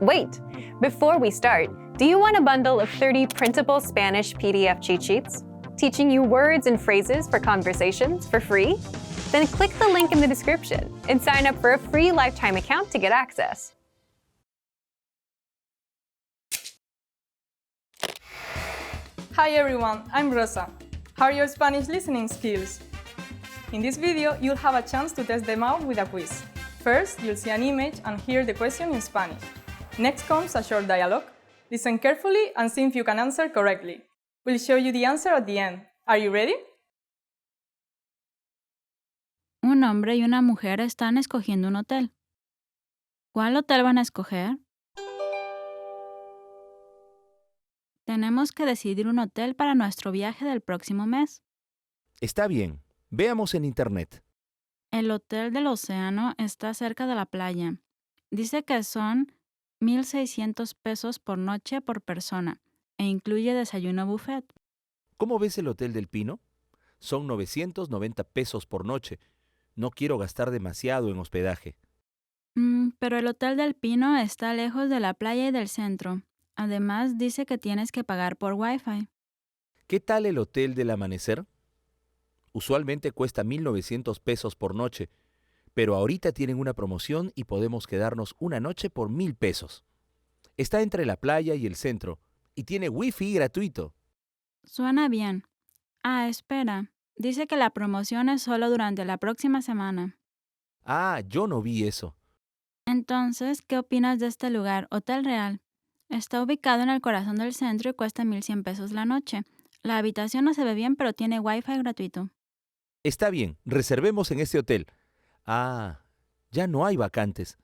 Wait! Before we start, do you want a bundle of 30 printable Spanish PDF cheat sheets? Teaching you words and phrases for conversations for free? Then click the link in the description and sign up for a free lifetime account to get access. Hi everyone, I'm Rosa. How are your Spanish listening skills? In this video, you'll have a chance to test them out with a quiz. First, you'll see an image and hear the question in Spanish. Next comes a short dialogue. Listen carefully and see if you can answer correctly. We'll show you the answer at the end. Are you ready? Un hombre y una mujer están escogiendo un hotel. ¿Cuál hotel van a escoger? Tenemos que decidir un hotel para nuestro viaje del próximo mes. Está bien, veamos en internet. El hotel del océano está cerca de la playa. Dice que son 1,600 pesos por noche por persona e incluye desayuno buffet. ¿Cómo ves el Hotel del Pino? Son 990 pesos por noche. No quiero gastar demasiado en hospedaje. Pero el Hotel del Pino está lejos de la playa y del centro. Además, dice que tienes que pagar por Wi-Fi. ¿Qué tal el Hotel del Amanecer? Usualmente cuesta 1,900 pesos por noche, pero ahorita tienen una promoción y podemos quedarnos una noche por 1,000 pesos. Está entre la playa y el centro y tiene Wi-Fi gratuito. Suena bien. Espera. Dice que la promoción es solo durante la próxima semana. Yo no vi eso. Entonces, ¿qué opinas de este lugar, Hotel Real? Está ubicado en el corazón del centro y cuesta 1,100 pesos la noche. La habitación no se ve bien, pero tiene Wi-Fi gratuito. Está bien, reservemos en este hotel. Ya no hay vacantes.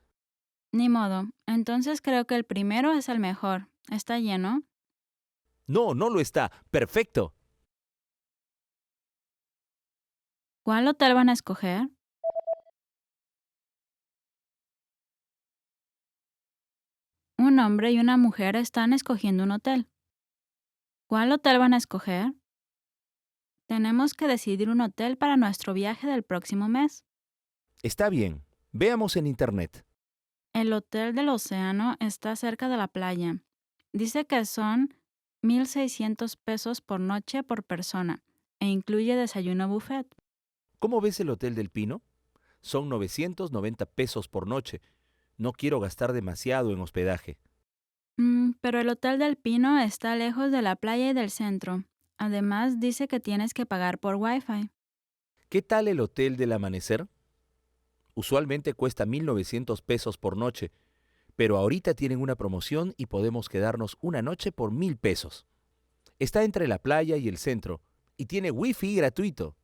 Ni modo. Entonces creo que el primero es el mejor. ¿Está lleno? No, no lo está. Perfecto. ¿Cuál hotel van a escoger? Un hombre y una mujer están escogiendo un hotel. ¿Cuál hotel van a escoger? Tenemos que decidir un hotel para nuestro viaje del próximo mes. Está bien, veamos en internet. El hotel del océano está cerca de la playa. Dice que son 1,600 pesos por noche por persona e incluye desayuno buffet. ¿Cómo ves el Hotel del Pino? Son 990 pesos por noche. No quiero gastar demasiado en hospedaje. Pero el Hotel del Pino está lejos de la playa y del centro. Además, dice que tienes que pagar por Wi-Fi. ¿Qué tal el Hotel del Amanecer? Usualmente cuesta 1,900 pesos por noche, pero ahorita tienen una promoción y podemos quedarnos una noche por 1,000 pesos. Está entre la playa y el centro y tiene Wi-Fi gratuito.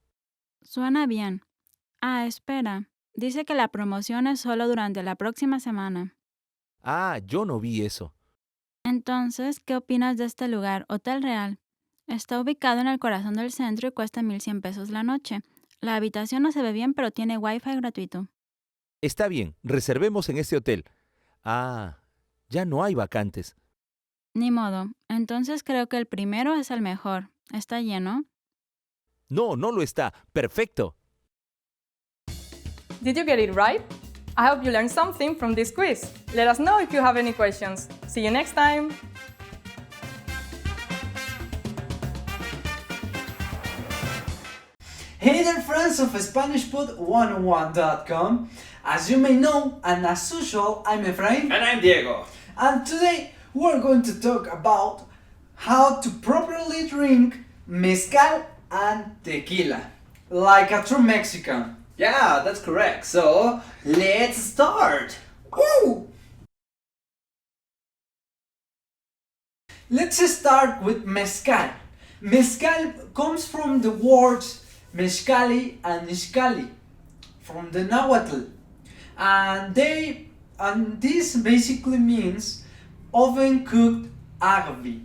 Suena bien. Espera. Dice que la promoción es solo durante la próxima semana. Yo no vi eso. Entonces, ¿qué opinas de este lugar, Hotel Real? Está ubicado en el corazón del centro y cuesta 1,100 pesos la noche. La habitación no se ve bien, pero tiene Wi-Fi gratuito. Está bien, reservemos en este hotel. Ya no hay vacantes. Ni modo. Entonces creo que el primero es el mejor. ¿Está lleno? No, no lo está. Perfecto. Did you get it right? I hope you learned something from this quiz. Let us know if you have any questions. See you next time! Hey there friends of SpanishPod101.com. As you may know, and as usual, I'm Efrain. And I'm Diego. And today we're going to talk about how to properly drink mezcal and tequila, like a true Mexican. Yeah, that's correct. So, let's start! Woo! Let's start with mezcal. Mezcal comes from the words mezcali and iscali, from the Nahuatl, and this basically means oven cooked agave.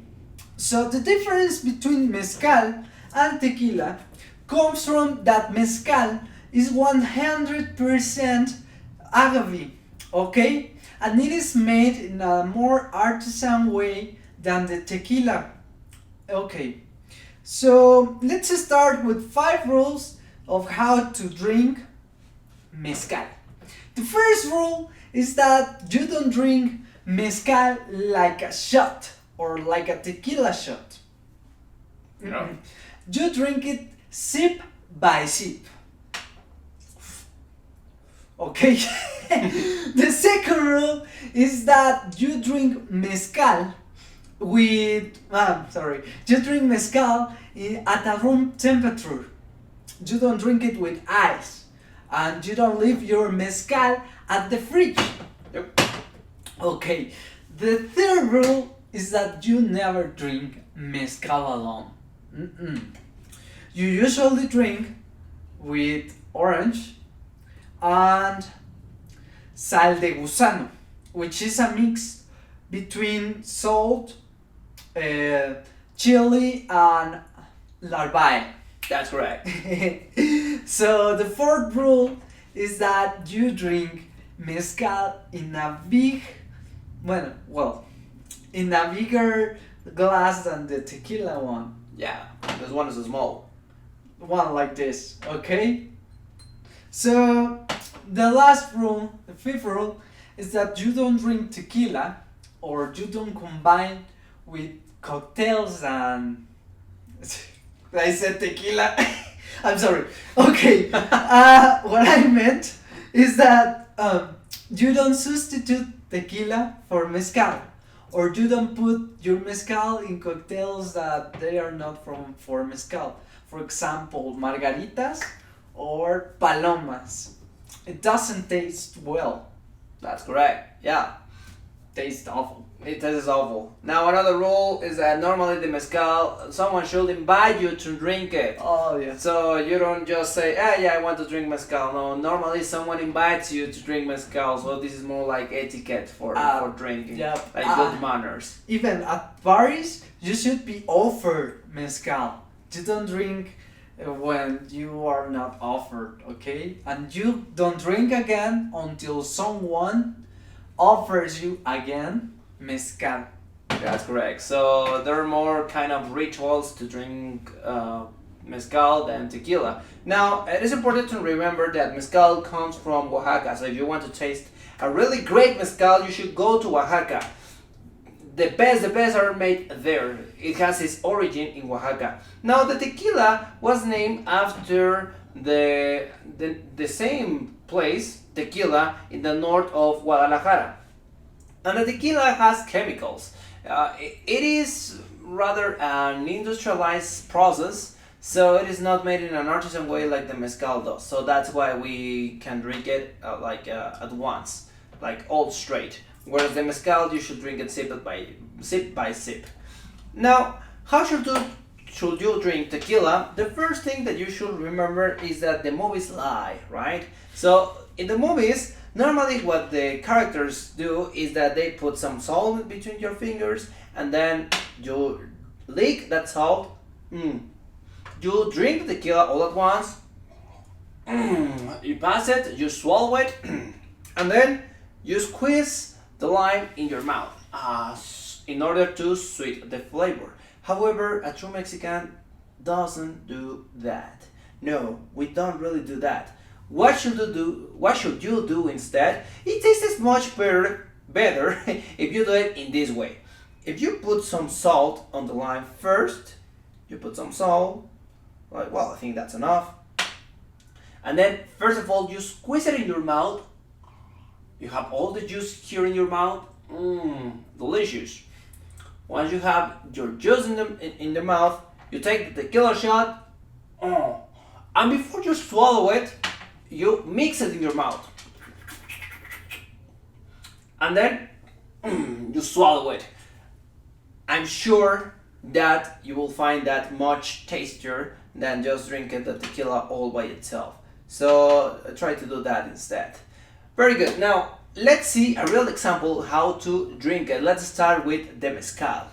So the difference between mezcal and tequila comes from that mezcal is 100% agave, okay? And it is made in a more artisan way than the tequila. Okay, so let's start with 5 rules of how to drink mezcal. The first rule is that you don't drink mezcal like a shot or like a tequila shot. No. You drink it sip by sip. Okay. The second rule is that you drink mezcal with you drink mezcal at a room temperature. You don't drink it with ice, and you don't leave your mezcal at the fridge. Yep. Okay. The third rule is that you never drink mezcal alone. You usually drink with orange and sal de gusano, which is a mix between salt, chili, and larvae. That's correct. So the fourth rule is that you drink mezcal in a in a bigger glass than the tequila one. Yeah, this one is small. One like this, okay? So the last rule, the fifth rule, is that you don't drink tequila or you don't combine with cocktails and I said tequila. I'm sorry. Okay. What I meant is that you don't substitute tequila for mezcal, or you don't put your mezcal in cocktails that they are not for mezcal. For example, margaritas or palomas. It doesn't taste well. That's correct. Yeah, Tastes awful. it tastes awful. Now another rule is that normally the mezcal, someone should invite you to drink it. Oh yeah. So you don't just say, yeah, I want to drink mezcal. No, normally someone invites you to drink mezcal. So this is more like etiquette for drinking, Yeah. like good manners. Even at parties, you should be offered mezcal. You don't drink when you are not offered, okay? And you don't drink again until someone offers you again mezcal. That's correct. So there are more kind of rituals to drink mezcal than tequila. Now, it is important to remember that mezcal comes from Oaxaca. So if you want to taste a really great mezcal, you should go to Oaxaca. The best are made there. It has its origin in Oaxaca. Now, the tequila was named after the same place, tequila, in the north of Guadalajara. And the tequila has chemicals. It is rather an industrialized process, so it is not made in an artisan way like the mezcal does. So that's why we can drink it at once, like all straight. Whereas the mezcal, you should drink it sip by sip. Now, how should you drink tequila? The first thing that you should remember is that the movies lie, right? So in the movies, normally what the characters do is that they put some salt between your fingers and then you lick that salt. You drink the tequila all at once. You pass it, you swallow it, and then you squeeze the lime in your mouth in order to sweeten the flavor. However, a true Mexican doesn't do that. No, we don't really do that. What should you do instead? It tastes much better if you do it in this way. If you put some salt on the lime first, you put some salt, I think that's enough. And then, first of all, you squeeze it in your mouth. You have all the juice here in your mouth. Delicious. Once you have your juice in the mouth, you take the tequila shot. And before you swallow it, you mix it in your mouth. And then you swallow it. I'm sure that you will find that much tastier than just drinking the tequila all by itself. So try to do that instead. Very good. Now, let's see a real example how to drink it. Let's start with the mezcal.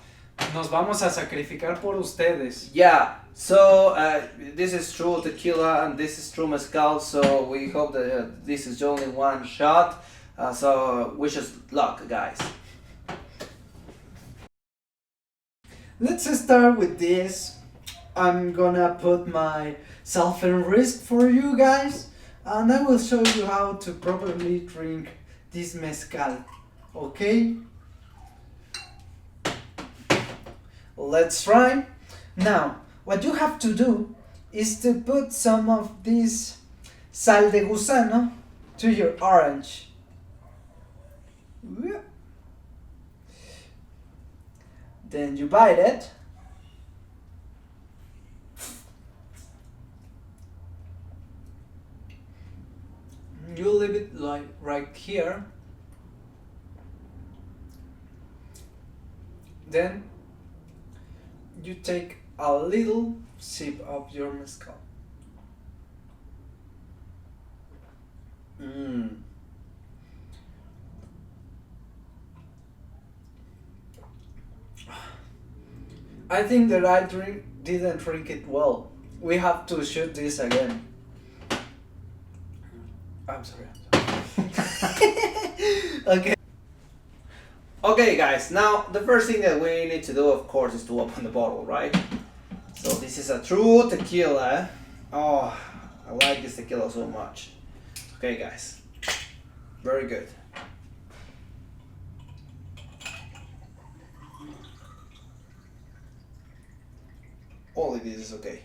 Nos vamos a sacrificar por ustedes. Yeah, so this is true tequila and this is true mezcal, so we hope that this is only one shot. So wish us luck, guys. Let's start with this. I'm gonna put myself in risk for you guys, and I will show you how to properly drink this mezcal. Okay? let's try. Now, what you have to do is to put some of this sal de gusano to your orange. Then you bite it. You leave it like right here. Then you take a little sip of your mezcal. I think that I didn't drink it well. We have to shoot this again. I'm sorry. Okay. Okay guys, now the first thing that we need to do, of course, is to open the bottle, right? So this is a true tequila. Oh, I like this tequila so much. Okay guys, very good. Only this is okay.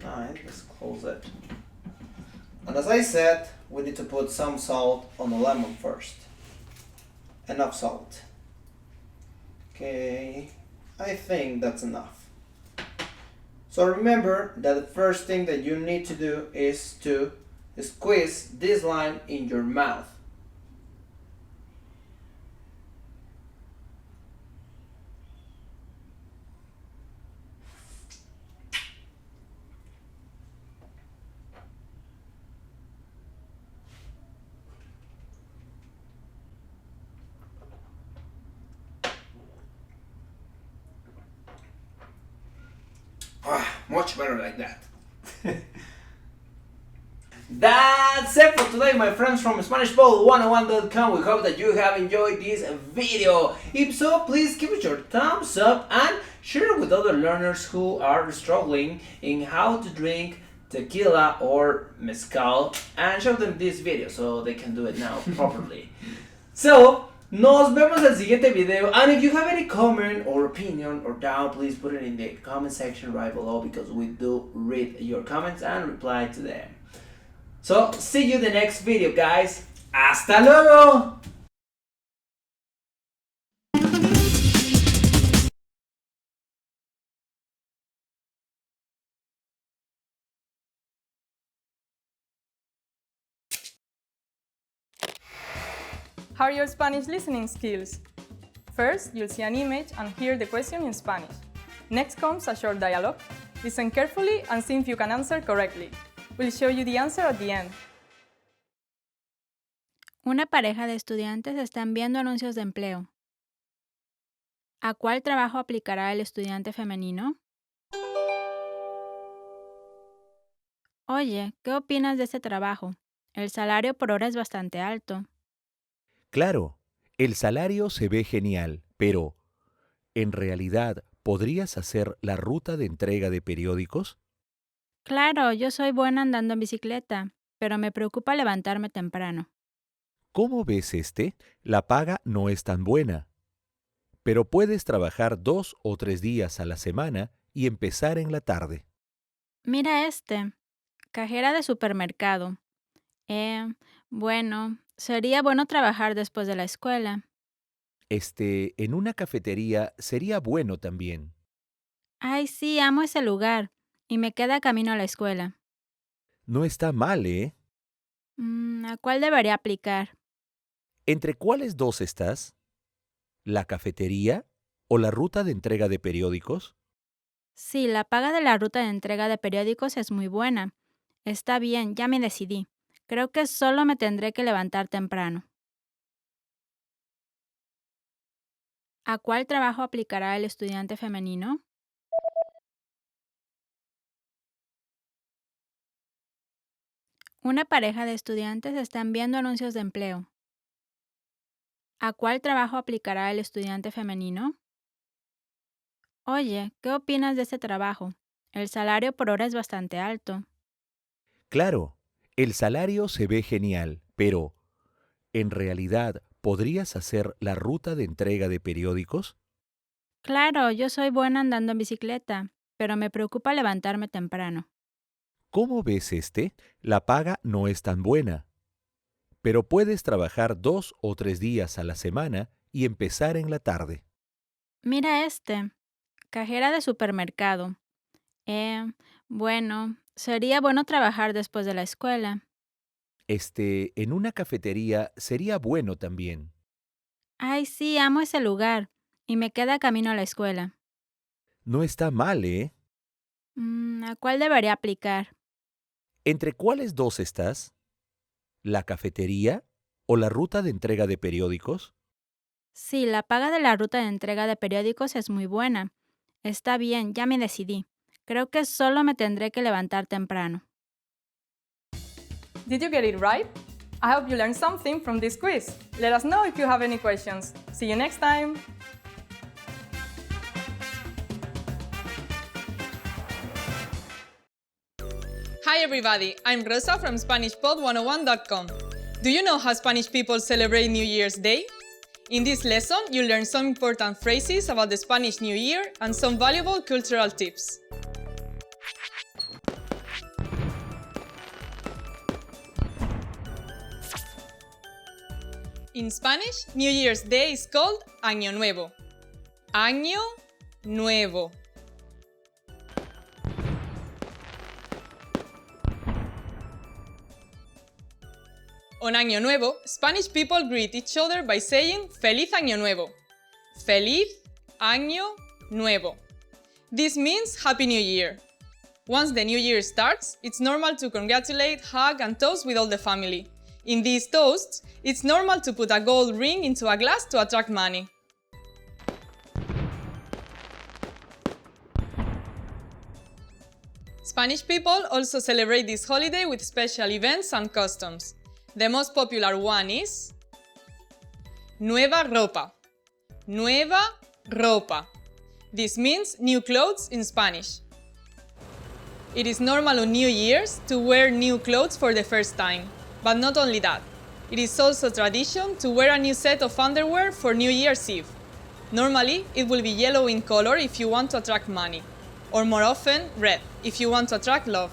Alright, let's close it. And as I said, we need to put some salt on the lemon first. Enough salt. Okay, I think that's enough. So remember that the first thing that you need to do is to squeeze this lime in your mouth. Much better like that. That's it for today, my friends from SpanishBowl101.com. We hope that you have enjoyed this video. If so, please give it your thumbs up and share it with other learners who are struggling in how to drink tequila or mezcal, and show them this video so they can do it now properly. So, nos vemos en el siguiente video, and if you have any comment or opinion or doubt, please put it in the comment section right below, because we do read your comments and reply to them. So, see you in the next video, guys. ¡Hasta luego! How are your Spanish listening skills? First, you'll see an image and hear the question in Spanish. Next comes a short dialogue. Listen carefully and see if you can answer correctly. We'll show you the answer at the end. Una pareja de estudiantes están viendo anuncios de empleo. ¿A cuál trabajo aplicará el estudiante femenino? Oye, ¿qué opinas de este trabajo? El salario por hora es bastante alto. Claro, el salario se ve genial, pero ¿en realidad podrías hacer la ruta de entrega de periódicos? Claro, yo soy buena andando en bicicleta, pero me preocupa levantarme temprano. ¿Cómo ves este? La paga no es tan buena, pero puedes trabajar 2 o 3 días a la semana y empezar en la tarde. Mira este, cajera de supermercado. Bueno, sería bueno trabajar después de la escuela. En una cafetería sería bueno también. Ay, sí, amo ese lugar, y me queda camino a la escuela. No está mal, ¿eh? ¿A cuál debería aplicar? ¿Entre cuáles dos estás? ¿La cafetería o la ruta de entrega de periódicos? Sí, la paga de la ruta de entrega de periódicos es muy buena. Está bien, ya me decidí. Creo que solo me tendré que levantar temprano. ¿A cuál trabajo aplicará el estudiante femenino? Una pareja de estudiantes están viendo anuncios de empleo. ¿A cuál trabajo aplicará el estudiante femenino? Oye, ¿qué opinas de este trabajo? El salario por hora es bastante alto. Claro, el salario se ve genial, pero ¿en realidad ¿Podrías hacer la ruta de entrega de periódicos? Claro, yo soy buena andando en bicicleta, pero me preocupa levantarme temprano. ¿Cómo ves este? La paga no es tan buena, pero puedes trabajar 2 o 3 días a la semana y empezar en la tarde. Mira este, cajera de supermercado. Bueno, sería bueno trabajar después de la escuela. En una cafetería sería bueno también. Ay, sí, amo ese lugar. Y me queda camino a la escuela. No está mal, ¿eh? ¿A cuál debería aplicar? ¿Entre cuáles dos estás? ¿La cafetería o la ruta de entrega de periódicos? Sí, la paga de la ruta de entrega de periódicos es muy buena. Está bien, ya me decidí. Creo que solo me tendré que levantar temprano. Did you get it right? I hope you learned something from this quiz. Let us know if you have any questions. See you next time! Hi everybody, I'm Rosa from SpanishPod101.com. Do you know how Spanish people celebrate New Year's Day? In this lesson, you'll learn some important phrases about the Spanish New Year and some valuable cultural tips. In Spanish, New Year's Day is called Año Nuevo. Año Nuevo. On Año Nuevo, Spanish people greet each other by saying Feliz Año Nuevo. Feliz Año Nuevo. This means Happy New Year. Once the new year starts, it's normal to congratulate, hug, and toast with all the family. In these toasts, it's normal to put a gold ring into a glass to attract money. Spanish people also celebrate this holiday with special events and customs. The most popular one is Nueva Ropa. Nueva Ropa. This means new clothes in Spanish. It is normal on New Year's to wear new clothes for the first time. But not only that. It is also tradition to wear a new set of underwear for New Year's Eve. Normally, it will be yellow in color if you want to attract money. Or more often, red, if you want to attract love.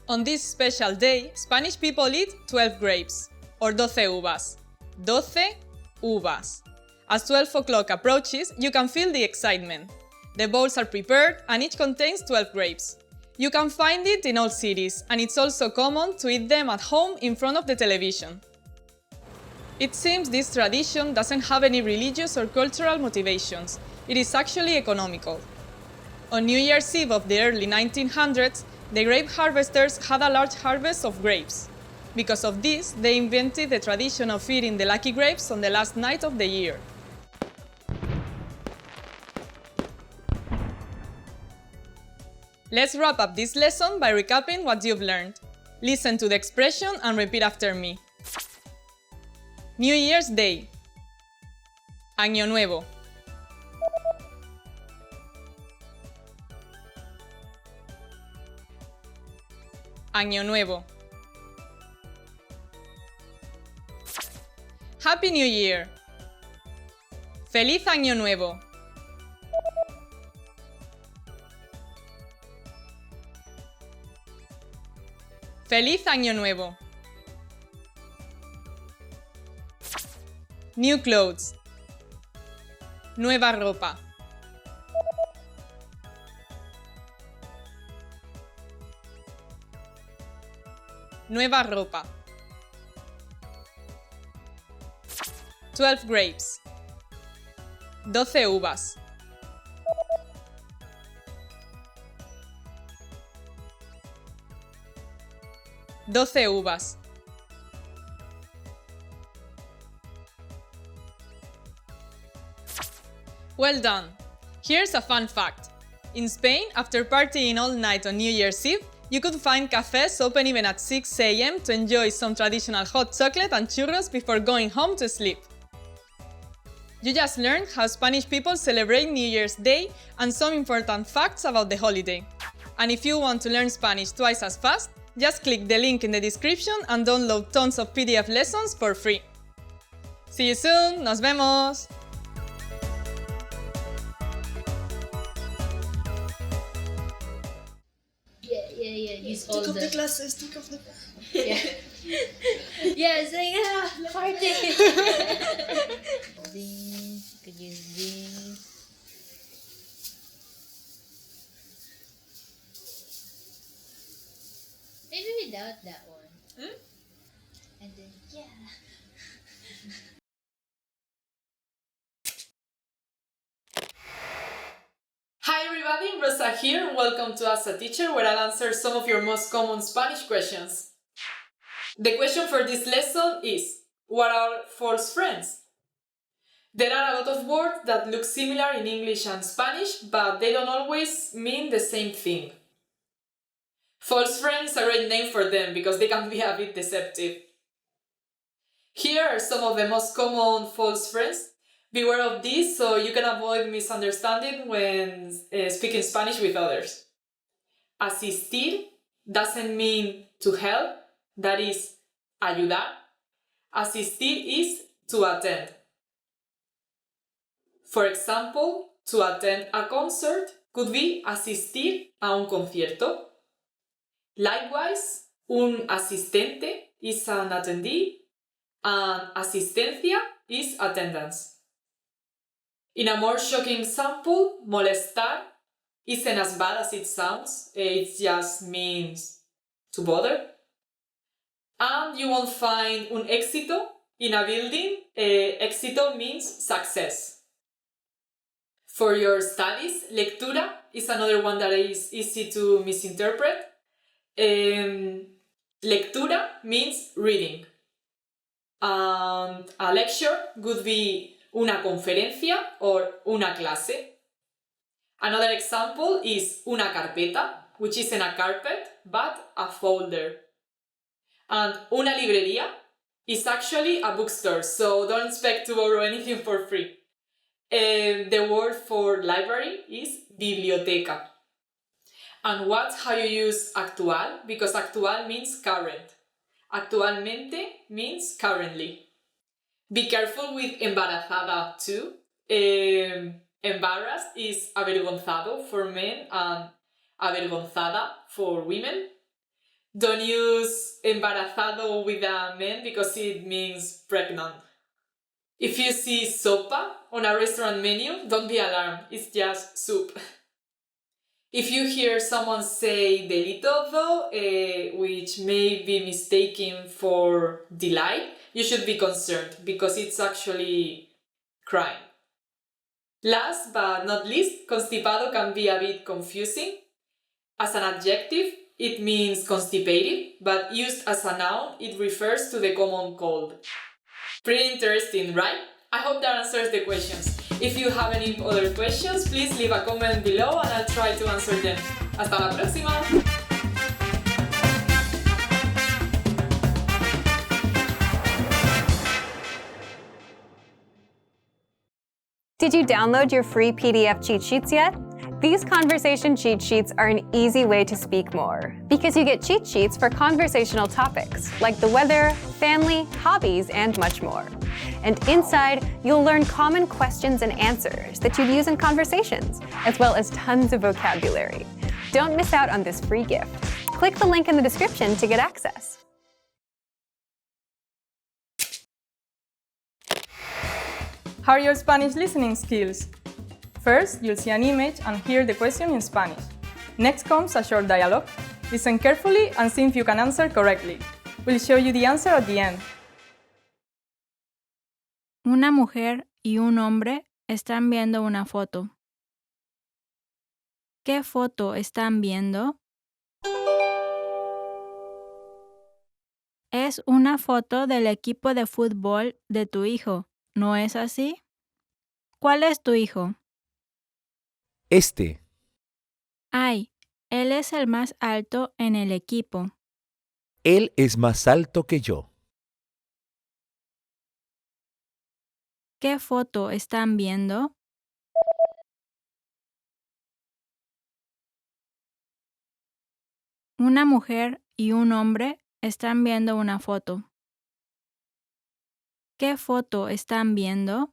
On this special day, Spanish people eat 12 grapes, or 12 uvas. 12 uvas. As 12 o'clock approaches, you can feel the excitement. The bowls are prepared and each contains 12 grapes. You can find it in all cities, and it's also common to eat them at home in front of the television. It seems this tradition doesn't have any religious or cultural motivations. It is actually economical. On New Year's Eve of the early 1900s, the grape harvesters had a large harvest of grapes. Because of this, they invented the tradition of eating the lucky grapes on the last night of the year. Let's wrap up this lesson by recapping what you've learned. Listen to the expression and repeat after me. New Year's Day. Año Nuevo. Año Nuevo. Happy New Year. Feliz Año Nuevo. Feliz Año Nuevo. New clothes. Nueva ropa. Nueva ropa. 12 grapes. 12 uvas. Doce uvas. Well done! Here's a fun fact. In Spain, after partying all night on New Year's Eve, you could find cafes open even at 6 a.m. to enjoy some traditional hot chocolate and churros before going home to sleep. You just learned how Spanish people celebrate New Year's Day and some important facts about the holiday. And if you want to learn Spanish twice as fast, just click the link in the description and download tons of PDF lessons for free. See you soon, nos vemos! Yeah. Use all the glasses. Take off the glasses. Yeah. Yeah, it's like party. This, you could use this. Maybe without that one. And then Hi everybody, Rosa here. Welcome to Ask a Teacher, where I'll answer some of your most common Spanish questions. The question for this lesson is, what are false friends? There are a lot of words that look similar in English and Spanish, but they don't always mean the same thing. False friends is a great name for them because they can be a bit deceptive. Here are some of the most common false friends. Beware of this so you can avoid misunderstanding when speaking Spanish with others. Asistir doesn't mean to help, that is, ayudar. Asistir is to attend. For example, to attend a concert could be asistir a un concierto. Likewise, un asistente is an attendee, and asistencia is attendance. In a more shocking example, molestar isn't as bad as it sounds, it just means to bother. And you won't find un éxito in a building, éxito means success. For your studies, lectura is another one that is easy to misinterpret. Lectura means reading. And a lecture could be una conferencia or una clase. Another example is una carpeta, which isn't a carpet, but a folder. And una librería is actually a bookstore, so don't expect to borrow anything for free. The word for library is biblioteca. And what's how you use actual? Because actual means current. Actualmente means currently. Be careful with embarazada too. Embarrassed is avergonzado for men and avergonzada for women. Don't use embarazado with a man because it means pregnant. If you see sopa on a restaurant menu, don't be alarmed, it's just soup. If you hear someone say delito though, which may be mistaken for delight, you should be concerned because it's actually crime. Last but not least, constipado can be a bit confusing. As an adjective, it means constipated, but used as a noun, it refers to the common cold. Pretty interesting, right? I hope that answers the questions. If you have any other questions, please leave a comment below and I'll try to answer them. Hasta la próxima! Did you download your free PDF cheat sheets yet? These conversation cheat sheets are an easy way to speak more, because you get cheat sheets for conversational topics like the weather, family, hobbies, and much more. And inside, you'll learn common questions and answers that you'd use in conversations, as well as tons of vocabulary. Don't miss out on this free gift. Click the link in the description to get access. How are your Spanish listening skills? First, you'll see an image and hear the question in Spanish. Next comes a short dialogue. Listen carefully and see if you can answer correctly. We'll show you the answer at the end. Una mujer y un hombre están viendo una foto. ¿Qué foto están viendo? Es una foto del equipo de fútbol de tu hijo, ¿no es así? ¿Cuál es tu hijo? Este. Ay, él es el más alto en el equipo. Él es más alto que yo. ¿Qué foto están viendo? Una mujer y un hombre están viendo una foto. ¿Qué foto están viendo?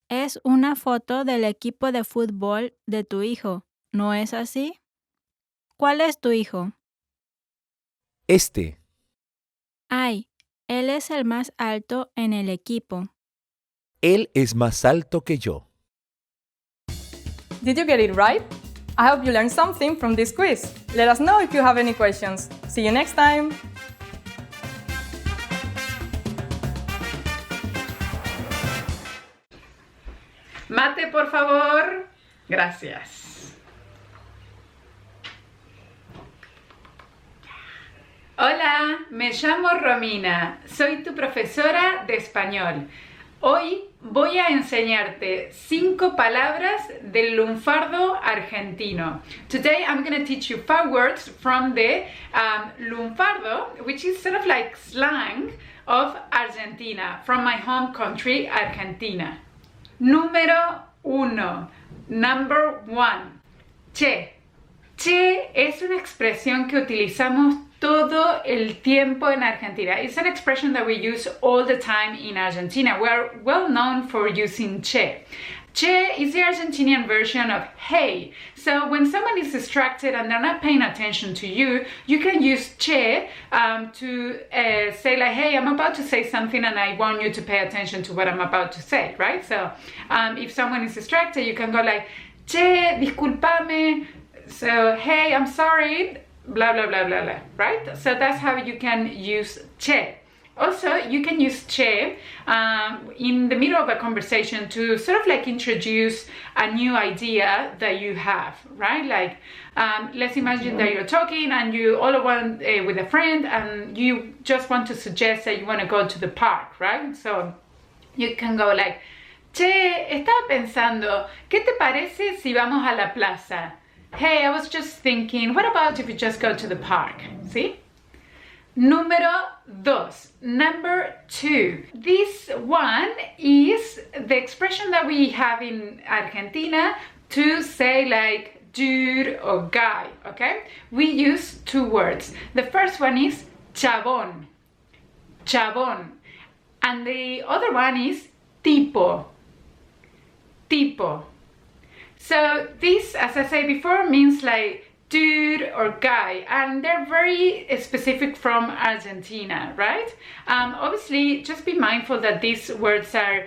Es una foto del equipo de fútbol de tu hijo, ¿no es así? ¿Cuál es tu hijo? Este. Ay, él es el más alto en el equipo. Él es más alto que yo. Did you get it right? I hope you learned something from this quiz. Let us know if you have any questions. See you next time! Mate, por favor. Gracias. Hola, me llamo Romina. Soy tu profesora de español. Hoy voy a enseñarte 5 palabras del lunfardo argentino. Today I'm going to teach you 5 words from the lunfardo, which is sort of like slang of Argentina, from my home country, Argentina. Número 1. Number 1. Che. Che es una expresión que utilizamos todo el tiempo en Argentina. It's an expression that we use all the time in Argentina. We're well known for using che. Che is the Argentinian version of hey. So when someone is distracted and they're not paying attention to you, you can use che to say like, hey, I'm about to say something and I want you to pay attention to what I'm about to say, right? So if someone is distracted, you can go like, che, discúlpame. So, hey, I'm sorry, blah, blah, blah, blah, blah, right? So that's how you can use che. Also, you can use che in the middle of a conversation to sort of like introduce a new idea that you have, right? Like, let's imagine that you're talking and you all want with a friend and you just want to suggest that you want to go to the park, right? So you can go like, che, estaba pensando, ¿qué te parece si vamos a la plaza? Hey, I was just thinking, what about if you just go to the park? See? Número 2. Number 2. This one is the expression that we have in Argentina to say like dude or guy, okay? We use 2 words. The first one is chabón. Chabón. And the other one is tipo. Tipo. So this, as I said before, means like dude or guy, and they're very specific from Argentina, right? Obviously, just be mindful that these words are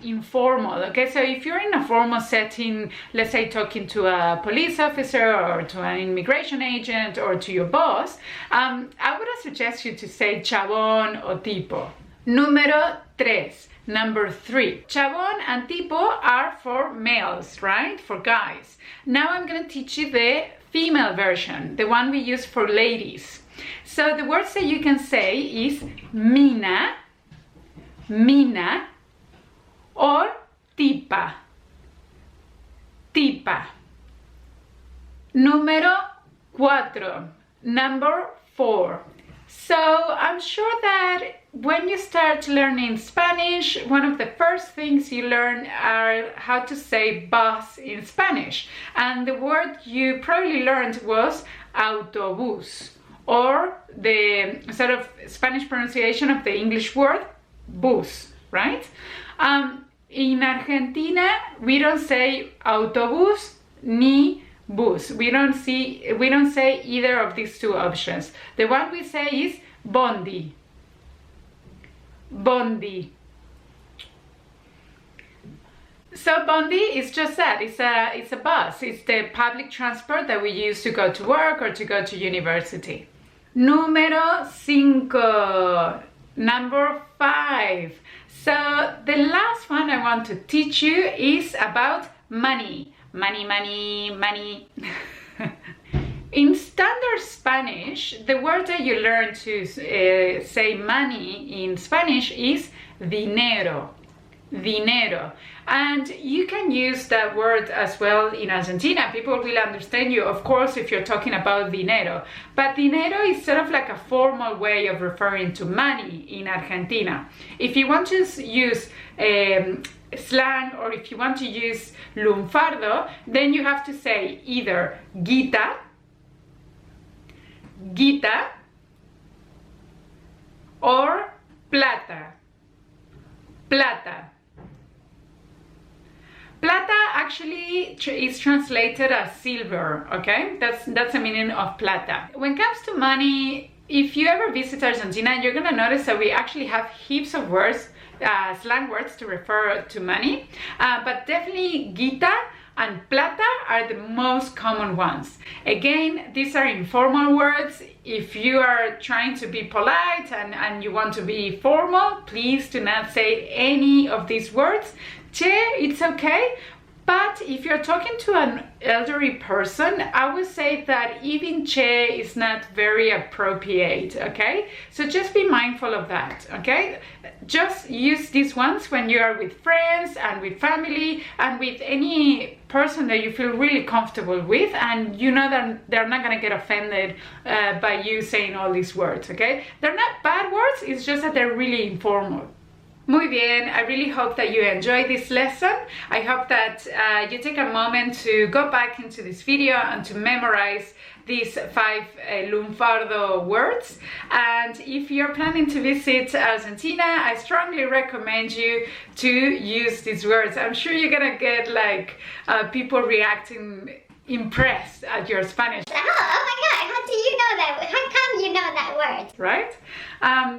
informal, okay? So if you're in a formal setting, let's say talking to a police officer or to an immigration agent or to your boss, I would suggest you to say chabón or tipo. Número 3. Number 3. Chabón and tipo are for males, right? For guys. Now I'm going to teach you the female version, the one we use for ladies. So the words that you can say is mina, mina, or tipa, tipa. Número 4. Number 4. So I'm sure that when you start learning Spanish, one of the first things you learn are how to say bus in Spanish. And the word you probably learned was autobús, or the sort of Spanish pronunciation of the English word bus, right? In Argentina, we don't say autobús ni bus. We don't say either of these 2 options. The one we say is bondi. Bondi. So bondi is just that. It's a bus. It's the public transport that we use to go to work or to go to university. Número 5. Number 5. So the last one I want to teach you is about money. Money, money, money. In standard Spanish, the word that you learn to say money in Spanish is dinero. Dinero. And you can use that word as well in Argentina. People will understand you, of course, if you're talking about dinero. But dinero is sort of like a formal way of referring to money in Argentina. If you want to use slang, or if you want to use lunfardo, then you have to say either guita, guita or plata. Plata. Plata actually is translated as silver, okay? That's the meaning of plata. When it comes to money, if you ever visit Argentina, you're gonna notice that we actually have heaps of words, slang words to refer to money, but definitely guita and plata are the most common ones. Again, these are informal words. If you are trying to be polite and you want to be formal, please do not say any of these words. Che, it's okay, but if you're talking to an elderly person, I would say that even che is not very appropriate, okay? So just be mindful of that, okay? Just use these ones when you are with friends and with family and with any person that you feel really comfortable with, and you know that they're not gonna get offended by you saying all these words, okay? They're not bad words, it's just that they're really informal. Muy bien, I really hope that you enjoyed this lesson. I hope that you take a moment to go back into this video and to memorize these 5 lunfardo words. And if you're planning to visit Argentina, I strongly recommend you to use these words. I'm sure you're gonna get like people reacting impressed at your Spanish. Oh my God, how do you know that? How come you know that word? Right?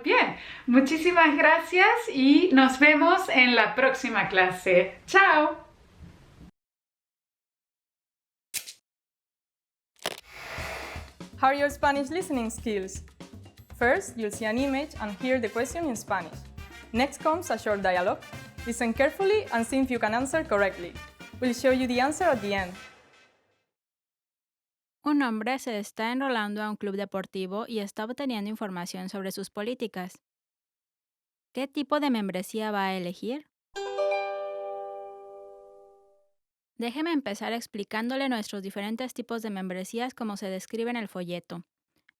Bien, muchísimas gracias y nos vemos en la próxima clase. Chao. How are your Spanish listening skills? First, you'll see an image and hear the question in Spanish. Next comes a short dialogue. Listen carefully and see if you can answer correctly. We'll show you the answer at the end. Un hombre se está enrolando a un club deportivo y está obteniendo información sobre sus políticas. ¿Qué tipo de membresía va a elegir? Déjeme empezar explicándole nuestros diferentes tipos de membresías como se describe en el folleto.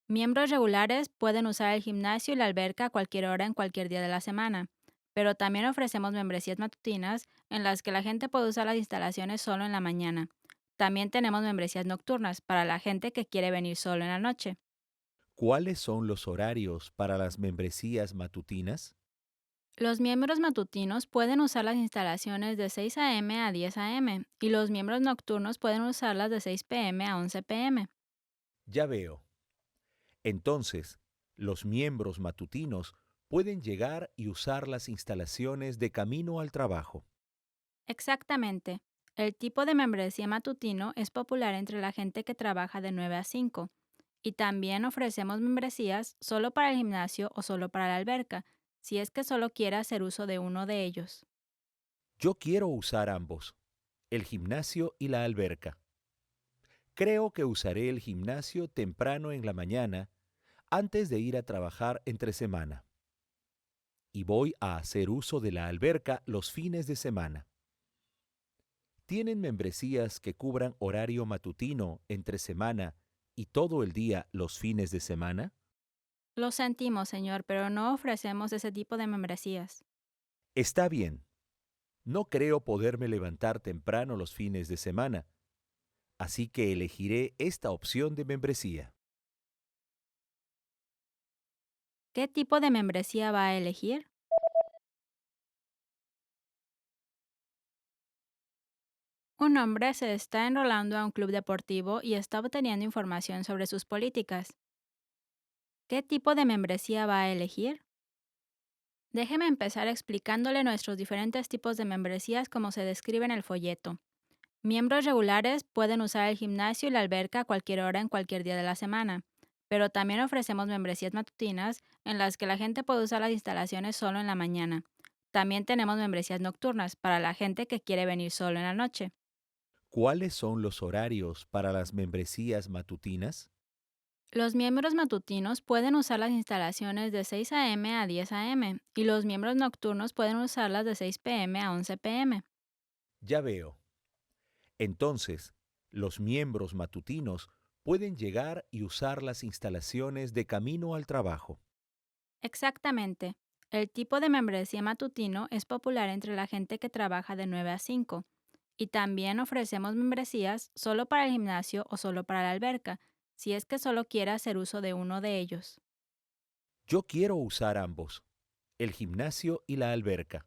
Miembros regulares pueden usar el gimnasio y la alberca a cualquier hora en cualquier día de la semana, pero también ofrecemos membresías matutinas en las que la gente puede usar las instalaciones solo en la mañana. También tenemos membresías nocturnas para la gente que quiere venir solo en la noche. ¿Cuáles son los horarios para las membresías matutinas? Los miembros matutinos pueden usar las instalaciones de 6 a.m. a 10 a.m. y los miembros nocturnos pueden usarlas de 6 p.m. a 11 p.m. Ya veo. Entonces, los miembros matutinos pueden llegar y usar las instalaciones de camino al trabajo. Exactamente. El tipo de membresía matutino es popular entre la gente que trabaja de 9 a 5. Y también ofrecemos membresías solo para el gimnasio o solo para la alberca, si es que solo quiere hacer uso de uno de ellos. Yo quiero usar ambos, el gimnasio y la alberca. Creo que usaré el gimnasio temprano en la mañana, antes de ir a trabajar entre semana. Y voy a hacer uso de la alberca los fines de semana. ¿Tienen membresías que cubran horario matutino entre semana y todo el día los fines de semana? Lo sentimos, señor, pero no ofrecemos ese tipo de membresías. Está bien. No creo poderme levantar temprano los fines de semana, así que elegiré esta opción de membresía. ¿Qué tipo de membresía va a elegir? Un hombre se está enrolando a un club deportivo y está obteniendo información sobre sus políticas. ¿Qué tipo de membresía va a elegir? Déjeme empezar explicándole nuestros diferentes tipos de membresías como se describe en el folleto. Miembros regulares pueden usar el gimnasio y la alberca a cualquier hora en cualquier día de la semana, pero también ofrecemos membresías matutinas en las que la gente puede usar las instalaciones solo en la mañana. También tenemos membresías nocturnas para la gente que quiere venir solo en la noche. ¿Cuáles son los horarios para las membresías matutinas? Los miembros matutinos pueden usar las instalaciones de 6 a.m. a 10 a.m. y los miembros nocturnos pueden usarlas de 6 p.m. a 11 p.m. Ya veo. Entonces, los miembros matutinos pueden llegar y usar las instalaciones de camino al trabajo. Exactamente. El tipo de membresía matutino es popular entre la gente que trabaja de 9 a 5. Y también ofrecemos membresías solo para el gimnasio o solo para la alberca, si es que solo quiere hacer uso de uno de ellos. Yo quiero usar ambos, el gimnasio y la alberca.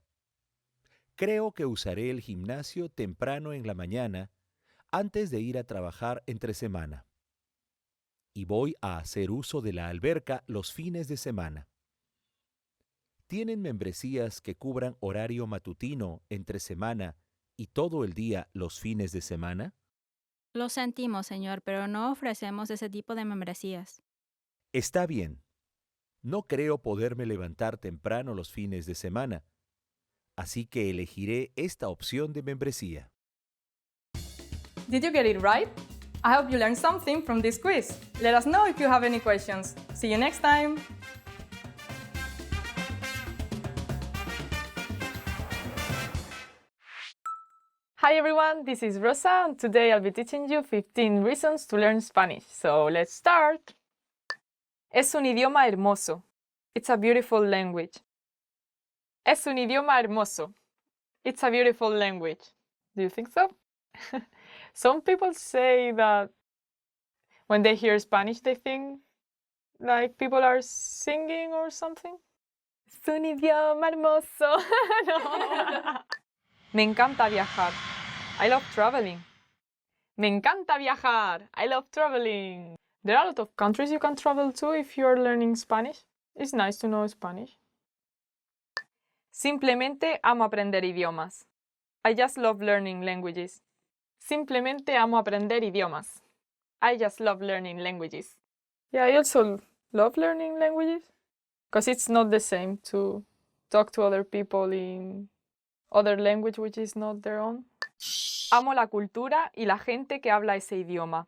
Creo que usaré el gimnasio temprano en la mañana antes de ir a trabajar entre semana. Y voy a hacer uso de la alberca los fines de semana. ¿Tienen membresías que cubran horario matutino entre semana y todo el día los fines de semana? Lo sentimos, señor, pero no ofrecemos ese tipo de membresías. Está bien. No creo poderme levantar temprano los fines de semana, así que elegiré esta opción de membresía. Did you get it right? I hope you learned something from this quiz. Let us know if you have any questions. See you next time! Hi everyone, this is Rosa, and today I'll be teaching you 15 reasons to learn Spanish. So let's start! Es un idioma hermoso. It's a beautiful language. Es un idioma hermoso. It's a beautiful language. Do you think so? Some people say that when they hear Spanish, they think like people are singing or something. Es un idioma hermoso. No. Me encanta viajar. I love traveling. Me encanta viajar. I love traveling. There are a lot of countries you can travel to if you're learning Spanish. It's nice to know Spanish. Simplemente amo aprender idiomas. I just love learning languages. Simplemente amo aprender idiomas. I just love learning languages. Yeah, I also love learning languages because it's not the same to talk to other people in other language which is not their own. Amo la cultura y la gente que habla ese idioma.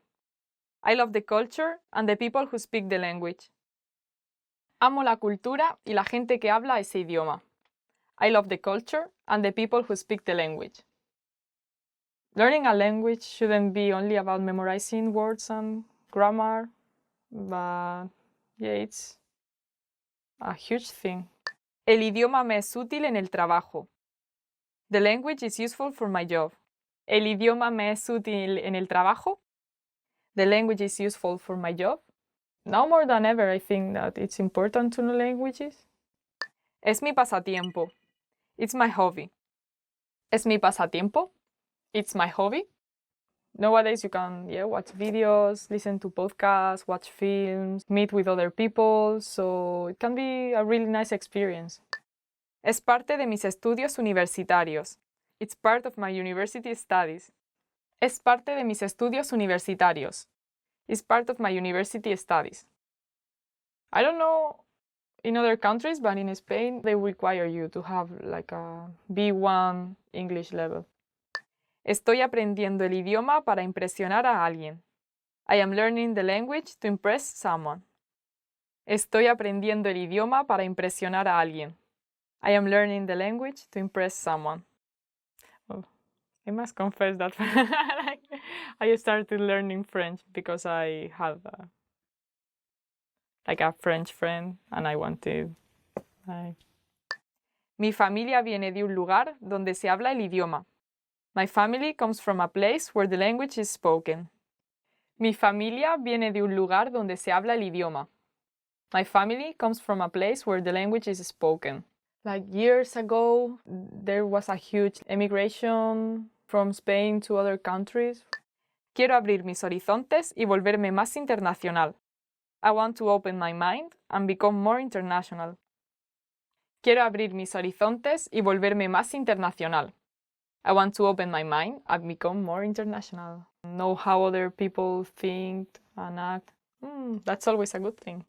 I love the culture and the people who speak the language. Amo la cultura y la gente que habla ese idioma. I love the culture and the people who speak the language. Learning a language shouldn't be only about memorizing words and grammar, but yeah, it's a huge thing. El idioma me es útil en el trabajo. The language is useful for my job. El idioma me es útil en el trabajo. The language is useful for my job. Now more than ever, I think that it's important to know languages. Es mi pasatiempo. It's my hobby. Es mi pasatiempo. It's my hobby. Nowadays you can watch videos, listen to podcasts, watch films, meet with other people, so it can be a really nice experience. Es parte de mis estudios universitarios. It's part of my university studies. Es parte de mis estudios universitarios. It's part of my university studies. I don't know in other countries, but in Spain they require you to have like a B1 English level. Estoy aprendiendo el idioma para impresionar a alguien. I am learning the language to impress someone. Estoy aprendiendo el idioma para impresionar a alguien. I am learning the language to impress someone. Oh, I must confess that I started learning French because I had a French friend and I wanted. Mi familia viene de un lugar donde se habla el idioma. My family comes from a place where the language is spoken. Mi familia viene de un lugar donde se habla el idioma. My family comes from a place where the language is spoken. Like years ago, there was a huge emigration from Spain to other countries. Quiero abrir mis horizontes y volverme más internacional. I want to open my mind and become more international. Quiero abrir mis horizontes y volverme más internacional. I want to open my mind and become more international. Know how other people think and act. That's always a good thing.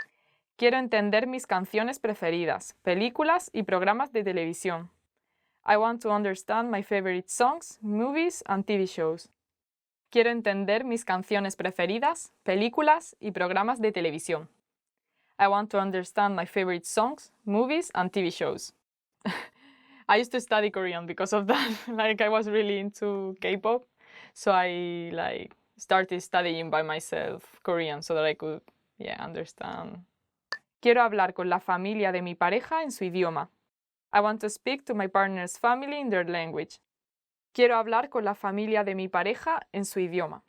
Quiero entender mis canciones preferidas, películas y programas de televisión. I want to understand my favorite songs, movies and TV shows. Quiero entender mis canciones preferidas, películas y programas de televisión. I want to understand my favorite songs, movies and TV shows. I used to study Korean because of that. I was really into K-pop, so I started studying by myself Korean so that I could understand. Quiero hablar con la familia de mi pareja en su idioma. I want to speak to my partner's family in their language. Quiero hablar con la familia de mi pareja en su idioma.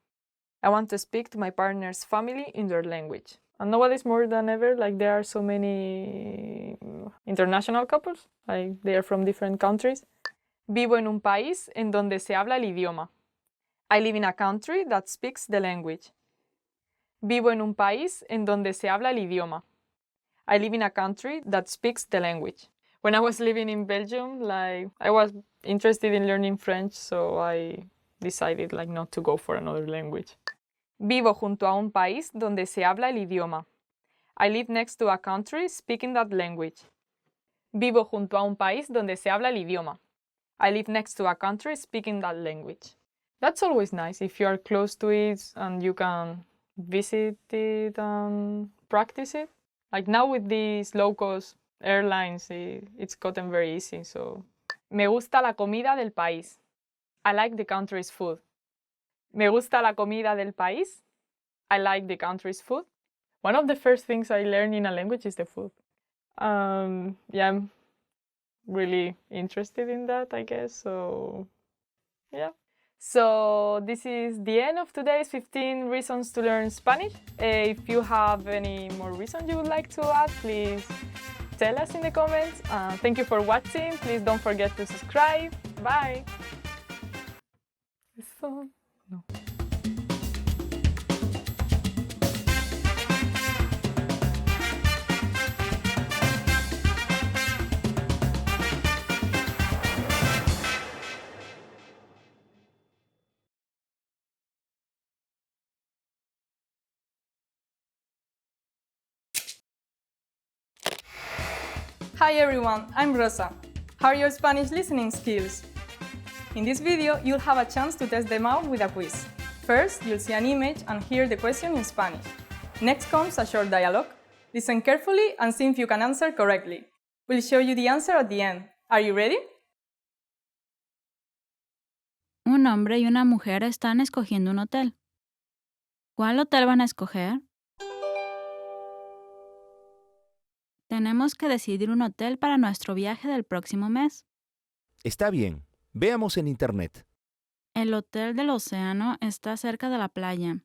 I want to speak to my partner's family in their language. And nowadays, more than ever, like there are so many international couples, like they are from different countries. Vivo en un país en donde se habla el idioma. I live in a country that speaks the language. Vivo en un país en donde se habla el idioma. I live in a country that speaks the language. When I was living in Belgium, like I was interested in learning French, so I decided like not to go for another language. Vivo junto a un país donde se habla el idioma. I live next to a country speaking that language. Vivo junto a un país donde se habla el idioma. I live next to a country speaking that language. That's always nice if you are close to it and you can visit it and practice it. Like now with these low-cost airlines, it's gotten very easy. So, me gusta la comida del país. I like the country's food. Me gusta la comida del país. I like the country's food. One of the first things I learn in a language is the food. I'm really interested in that, I guess. So, yeah. So this is the end of today's 15 reasons to learn Spanish. If you have any more reasons you would like to add, please tell us in the comments. Thank you for watching. Please don't forget to subscribe. Bye. Eso, no. Hi everyone, I'm Rosa. How are your Spanish listening skills? In this video, you'll have a chance to test them out with a quiz. First, you'll see an image and hear the question in Spanish. Next comes a short dialogue. Listen carefully and see if you can answer correctly. We'll show you the answer at the end. Are you ready? Un hombre y una mujer están escogiendo un hotel. ¿Cuál hotel van a escoger? Tenemos que decidir un hotel para nuestro viaje del próximo mes. Está bien, veamos en internet. El hotel del océano está cerca de la playa.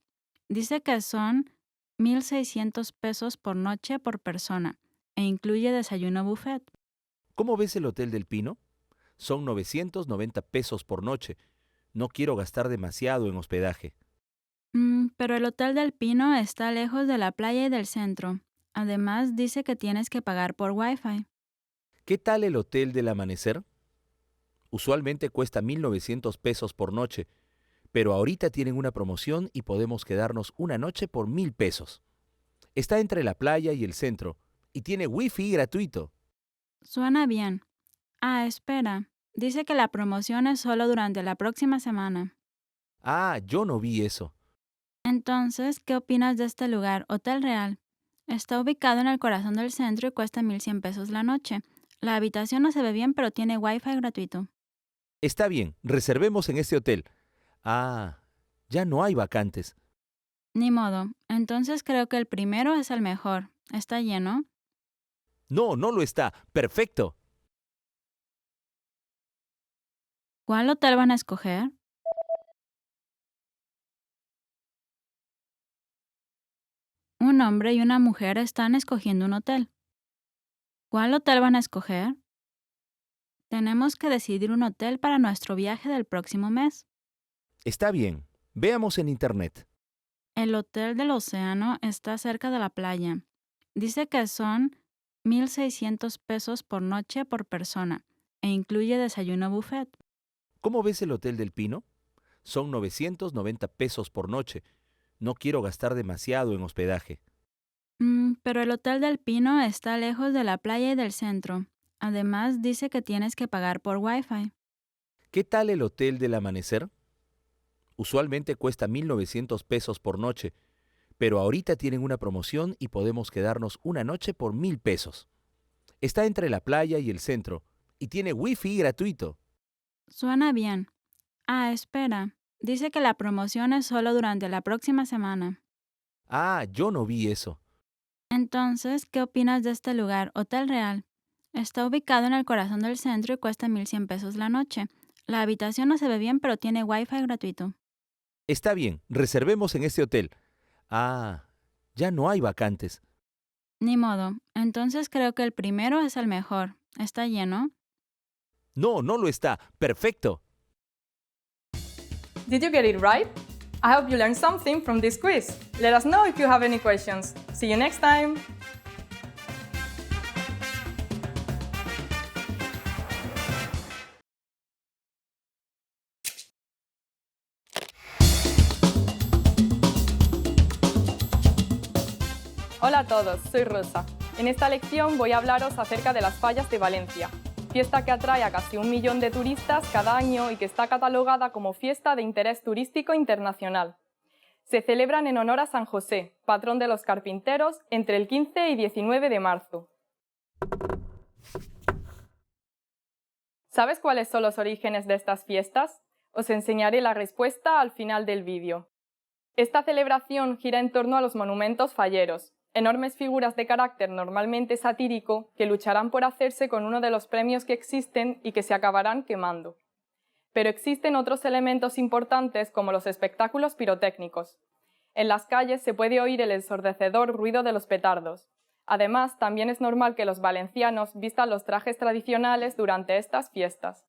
Dice que son 1,600 pesos por noche por persona e incluye desayuno buffet. ¿Cómo ves el Hotel del Pino? Son 990 pesos por noche. No quiero gastar demasiado en hospedaje. Pero el Hotel del Pino está lejos de la playa y del centro. Además, dice que tienes que pagar por Wi-Fi. ¿Qué tal el Hotel del Amanecer? Usualmente cuesta 1,900 pesos por noche, pero ahorita tienen una promoción y podemos quedarnos una noche por 1,000 pesos. Está entre la playa y el centro y tiene Wi-Fi gratuito. Suena bien. Espera. Dice que la promoción es solo durante la próxima semana. Yo no vi eso. Entonces, ¿qué opinas de este lugar, Hotel Real? Está ubicado en el corazón del centro y cuesta 1,100 pesos la noche. La habitación no se ve bien, pero tiene Wi-Fi gratuito. Está bien, reservemos en este hotel. Ya no hay vacantes. Ni modo. Entonces creo que el primero es el mejor. ¿Está lleno? No, no lo está. Perfecto. ¿Cuál hotel van a escoger? Un hombre y una mujer están escogiendo un hotel. ¿Cuál hotel van a escoger? Tenemos que decidir un hotel para nuestro viaje del próximo mes. Está bien, veamos en internet. El hotel del océano está cerca de la playa. Dice que son 1,600 pesos por noche por persona e incluye desayuno buffet. ¿Cómo ves el Hotel del Pino? Son 990 pesos por noche. No quiero gastar demasiado en hospedaje. Pero el Hotel del Pino está lejos de la playa y del centro. Además, dice que tienes que pagar por Wi-Fi. ¿Qué tal el Hotel del Amanecer? Usualmente cuesta 1,900 pesos por noche, pero ahorita tienen una promoción y podemos quedarnos una noche por 1,000 pesos. Está entre la playa y el centro y tiene Wi-Fi gratuito. Suena bien. Espera. Dice que la promoción es solo durante la próxima semana. Yo no vi eso. Entonces, ¿qué opinas de este lugar, Hotel Real? Está ubicado en el corazón del centro y cuesta 1,100 pesos la noche. La habitación no se ve bien, pero tiene Wi-Fi gratuito. Está bien, reservemos en este hotel. Ah, ya no hay vacantes. Ni modo. Entonces creo que el primero es el mejor. ¿Está lleno? No, no lo está. Perfecto. Did you get it right? I hope you learned something from this quiz. Let us know if you have any questions. See you next time! Hola a todos, soy Rosa. En esta lección voy a hablaros acerca de las fallas de Valencia, fiesta que atrae a casi 1 millón de turistas cada año y que está catalogada como fiesta de interés turístico internacional. Se celebran en honor a San José, patrón de los carpinteros, entre el 15 y 19 de marzo. ¿Sabes cuáles son los orígenes de estas fiestas? Os enseñaré la respuesta al final del vídeo. Esta celebración gira en torno a los monumentos falleros, enormes figuras de carácter normalmente satírico que lucharán por hacerse con uno de los premios que existen y que se acabarán quemando. Pero existen otros elementos importantes como los espectáculos pirotécnicos. En las calles se puede oír el ensordecedor ruido de los petardos. Además, también es normal que los valencianos vistan los trajes tradicionales durante estas fiestas.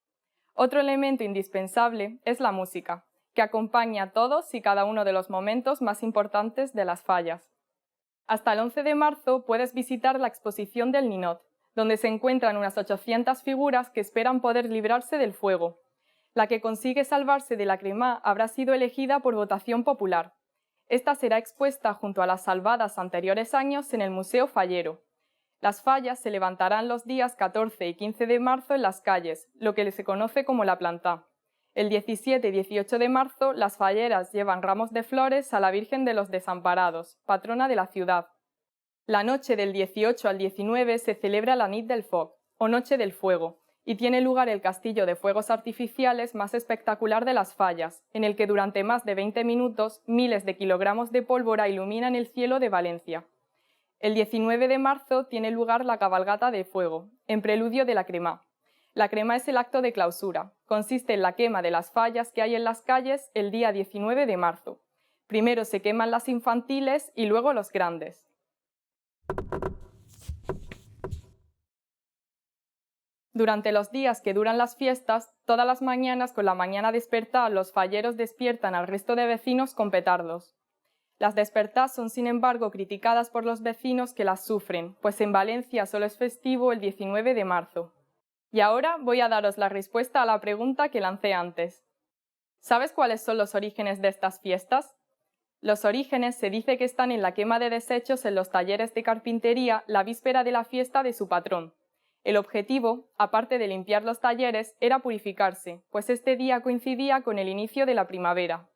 Otro elemento indispensable es la música, que acompaña a todos y cada uno de los momentos más importantes de las fallas. Hasta el 11 de marzo puedes visitar la exposición del Ninot, donde se encuentran unas 800 figuras que esperan poder librarse del fuego. La que consigue salvarse de la cremá habrá sido elegida por votación popular. Esta será expuesta junto a las salvadas anteriores años en el Museo Fallero. Las fallas se levantarán los días 14 y 15 de marzo en las calles, lo que se conoce como la plantá. El 17 y 18 de marzo, las falleras llevan ramos de flores a la Virgen de los Desamparados, patrona de la ciudad. La noche del 18 al 19 se celebra la Nit del Foc, o Noche del Fuego, y tiene lugar el castillo de fuegos artificiales más espectacular de las fallas, en el que durante más de 20 minutos miles de kilogramos de pólvora iluminan el cielo de Valencia. El 19 de marzo tiene lugar la cabalgata de fuego, en preludio de la cremá. La cremá es el acto de clausura. Consiste en la quema de las fallas que hay en las calles el día 19 de marzo. Primero se queman las infantiles y luego los grandes. Durante los días que duran las fiestas, todas las mañanas con la mañana despertá, los falleros despiertan al resto de vecinos con petardos. Las despertás son sin embargo criticadas por los vecinos que las sufren, pues en Valencia solo es festivo el 19 de marzo. Y ahora voy a daros la respuesta a la pregunta que lancé antes. ¿Sabes cuáles son los orígenes de estas fiestas? Los orígenes se dice que están en la quema de desechos en los talleres de carpintería la víspera de la fiesta de su patrón. El objetivo, aparte de limpiar los talleres, era purificarse, pues este día coincidía con el inicio de la primavera.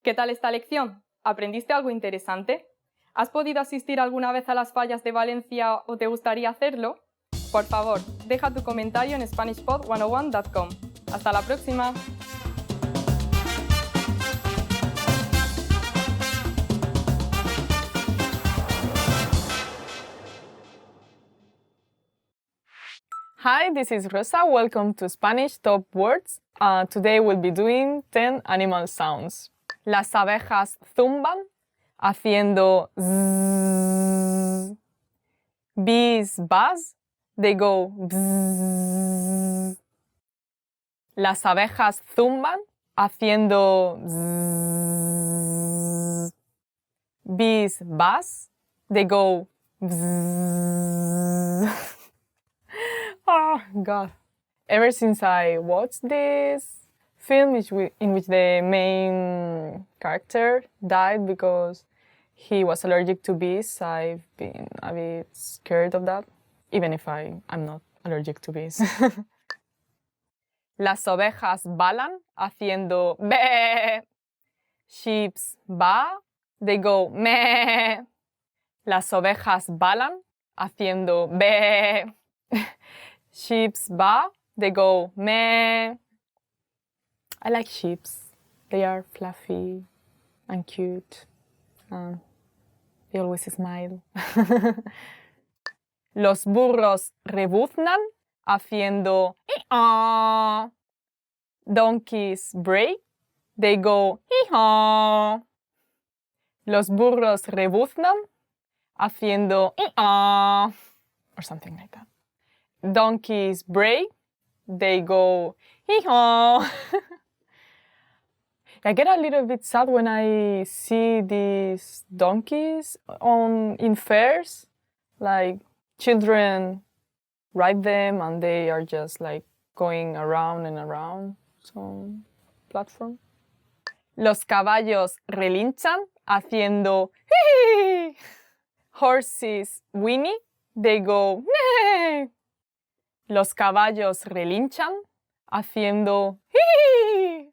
¿Qué tal esta lección? ¿Aprendiste algo interesante? ¿Has podido asistir alguna vez a las fallas de Valencia o te gustaría hacerlo? Por favor, deja tu comentario en SpanishPod101.com. ¡Hasta la próxima! Hi, this is Rosa. Welcome to Spanish Top Words. Today we'll be doing 10 animal sounds. Las abejas zumban haciendo zzz. Bees buzz. They go bzzz. Las abejas zumban haciendo zzz. Bees buzz. They go bzzz. Oh God. Ever since I watched this film in which the main character died because he was allergic to bees, I've been a bit scared of that. Even if I'm not allergic to bees. Las ovejas balan haciendo be. Sheep ba, they go me. Las ovejas balan haciendo be. Sheep ba, they go me. I like sheep. They are fluffy and cute. They always smile. Los burros rebuznan haciendo donkeys bray. they go hee-haw. Los burros rebuznan haciendo "ii-ah," or something like that. Donkeys bray, they go hee-haw. I get a little bit sad when I see these donkeys in fairs, like children ride them and they are just like going around and around some platform. Los caballos relinchan haciendo hee. Horses whinny, they go neigh. Los caballos relinchan haciendo hee.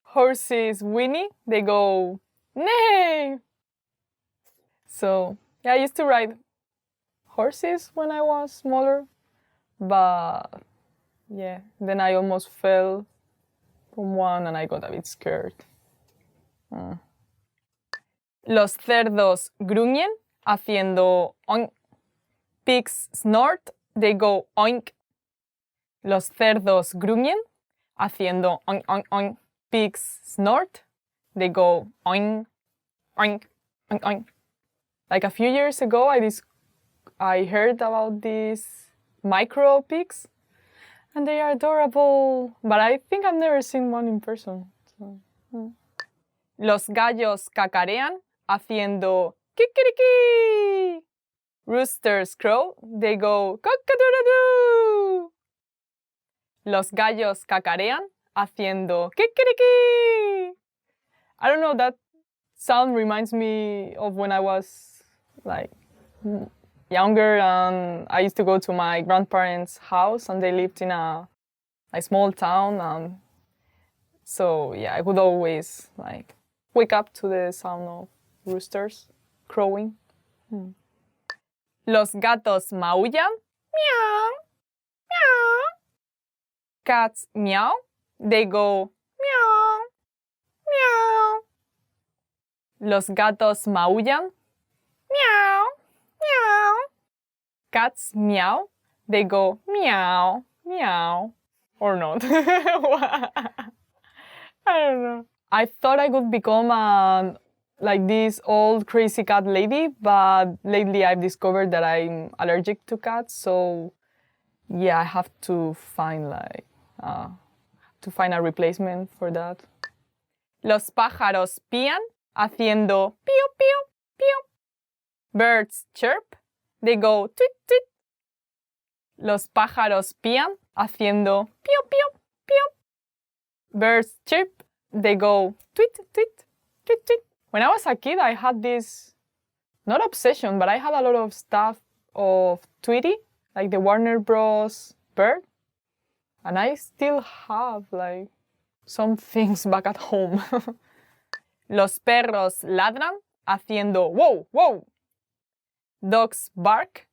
Horses whinny, they go neigh. So yeah, I used to ride horses when I was smaller, but yeah, then I almost fell from one and I got a bit scared. Los cerdos gruñen haciendo oink. Pigs snort, they go oink. Los cerdos gruñen haciendo oink, oink, oink. Pigs snort, they go oink, oink, oink, oink. Like a few years ago, I heard about these micro pigs, and they are adorable, but I think I've never seen one in person. So, Los gallos cacarean haciendo kikiriki. Roosters crow, they go cock-a-doodle-doo. Los gallos cacarean haciendo kikiriki. I don't know, that sound reminds me of when I was like younger and I used to go to my grandparents' house and they lived in a small town. So yeah, I would always like wake up to the sound of roosters crowing. Los gatos maullan, meow, meow. Cats meow, they go meow, meow. Los gatos maullan, meow, meow. Cats meow, they go meow, meow. Or not. I don't know. I thought I could become like this old crazy cat lady, but lately I've discovered that I'm allergic to cats, so yeah, I have to find a replacement for that. Los pájaros pían haciendo pío, pío, pío. Birds chirp, they go tweet, tweet. Los pájaros pían haciendo pío, pío, pío. Birds chirp, they go tweet, tweet, tweet, tweet. When I was a kid, I had this, not obsession, but I had a lot of stuff of Tweety, like the Warner Bros. Bird. And I still have like some things back at home. Los perros ladran haciendo wow, wow. Dogs bark,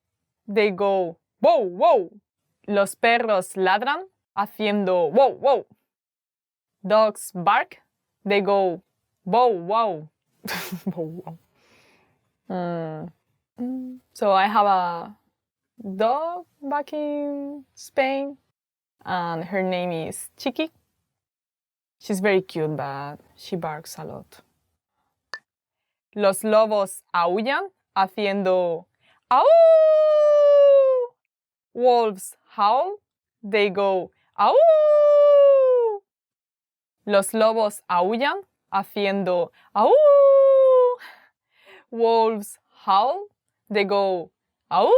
they go wow, wow. Los perros ladran haciendo wow, wow. Dogs bark, they go wow, wow. Wow, wow. So I have a dog back in Spain, and her name is Chiqui. She's very cute, but she barks a lot. Los lobos aullan haciendo au. Wolves howl, they go au. Los lobos aullan haciendo au. Wolves howl, they go au.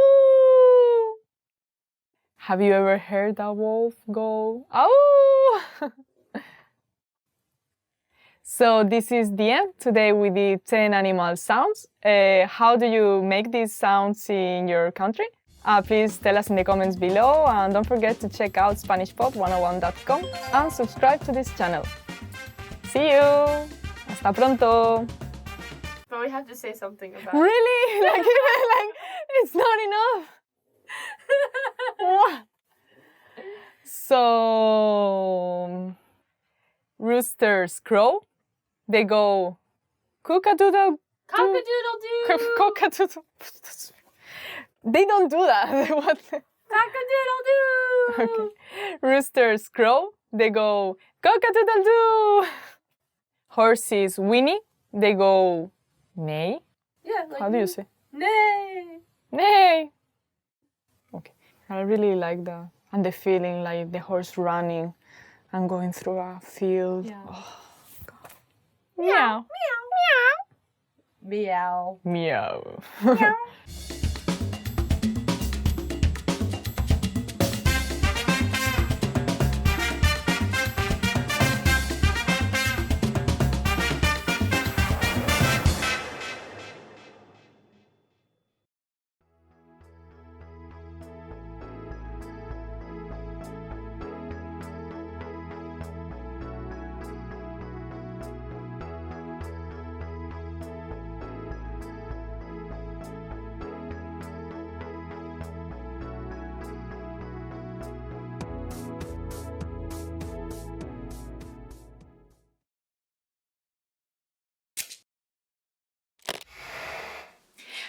Have you ever heard a wolf go au? So this is the end. Today we did 10 animal sounds. How do you make these sounds in your country? Please tell us in the comments below, and don't forget to check out SpanishPod101.com and subscribe to this channel. See you! Hasta pronto! But we have to say something about Really? Like it's not enough? What? So, roosters crow. They go cock-a-doodle-doo. Cock-a-doodle-doo! Cock-a-doodle. They don't do that. What? Cock-a-doodle-doo! Okay. Roosters crow. They go Cock-a-doodle-doo! Horses whinny, they go neigh. Yeah, like How do you say? Nay. Neigh! Okay, I really like that. And the feeling like the horse running and going through a field. Yeah. Oh, God. Meow. Meow. Meow.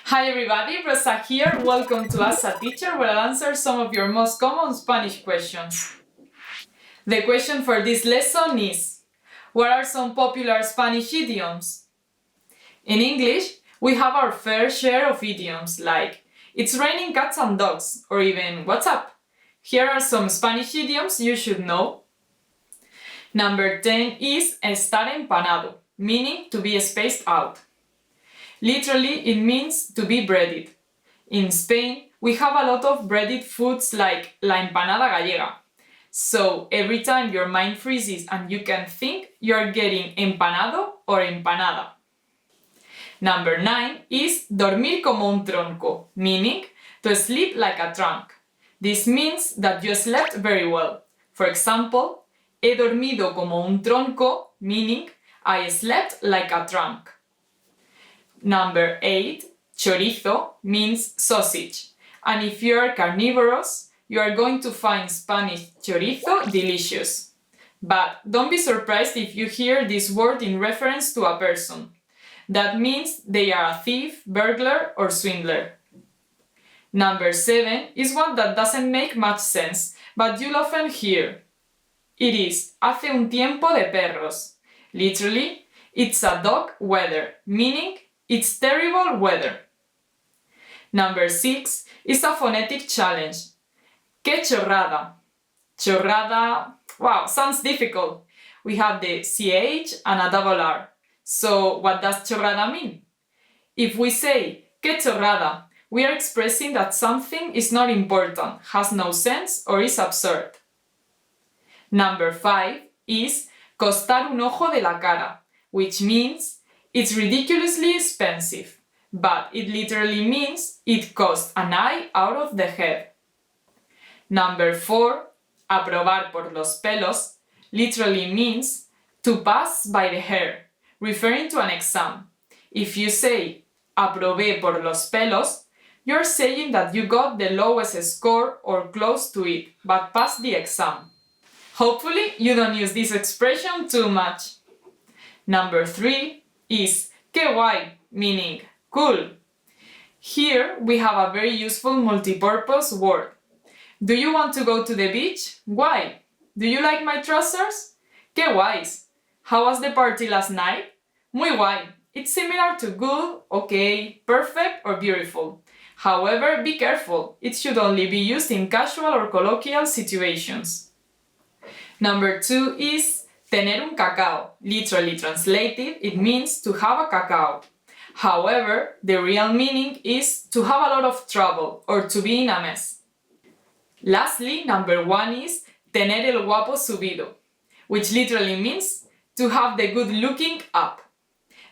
Hi everybody, Rosa here. Welcome to Ask a Teacher, where I'll answer some of your most common Spanish questions. The question for this lesson is, what are some popular Spanish idioms? In English, we have our fair share of idioms like, it's raining cats and dogs, or even, what's up? Here are some Spanish idioms you should know. Number 10 is estar empanado, meaning to be spaced out. Literally, it means to be breaded. In Spain, we have a lot of breaded foods like la empanada gallega. So every time your mind freezes and you can think, you're getting empanado or empanada. Number 9 is dormir como un tronco, meaning to sleep like a trunk. This means that you slept very well. For example, he dormido como un tronco, meaning I slept like a trunk. Number 8, chorizo, means sausage. And if you are carnivorous, you are going to find Spanish chorizo delicious. But don't be surprised if you hear this word in reference to a person. That means they are a thief, burglar, or swindler. Number 7 is one that doesn't make much sense, but you'll often hear. It is hace un tiempo de perros. Literally, it's a dog weather, meaning it's terrible weather. Number 6 is a phonetic challenge. Que chorrada. Chorrada, wow, sounds difficult. We have the CH and a double R. So what does chorrada mean? If we say que chorrada, we are expressing that something is not important, has no sense, or is absurd. Number 5 is costar un ojo de la cara, which means it's ridiculously expensive, but it literally means it costs an eye out of the head. Number 4, aprobar por los pelos, literally means to pass by the hair, referring to an exam. If you say aprobé por los pelos, you're saying that you got the lowest score or close to it, but passed the exam. Hopefully, you don't use this expression too much. Number 3 is que guay, meaning cool. Here we have a very useful multi-purpose word. Do you want to go to the beach? Guay. Do you like my trousers? Que guays. How was the party last night? Muy guay. It's similar to good, okay, perfect, or beautiful. However, be careful. It should only be used in casual or colloquial situations. Number 2 is tener un cacao. Literally translated, it means to have a cacao. However, the real meaning is to have a lot of trouble or to be in a mess. Lastly, number 1 is tener el guapo subido, which literally means to have the good looking up.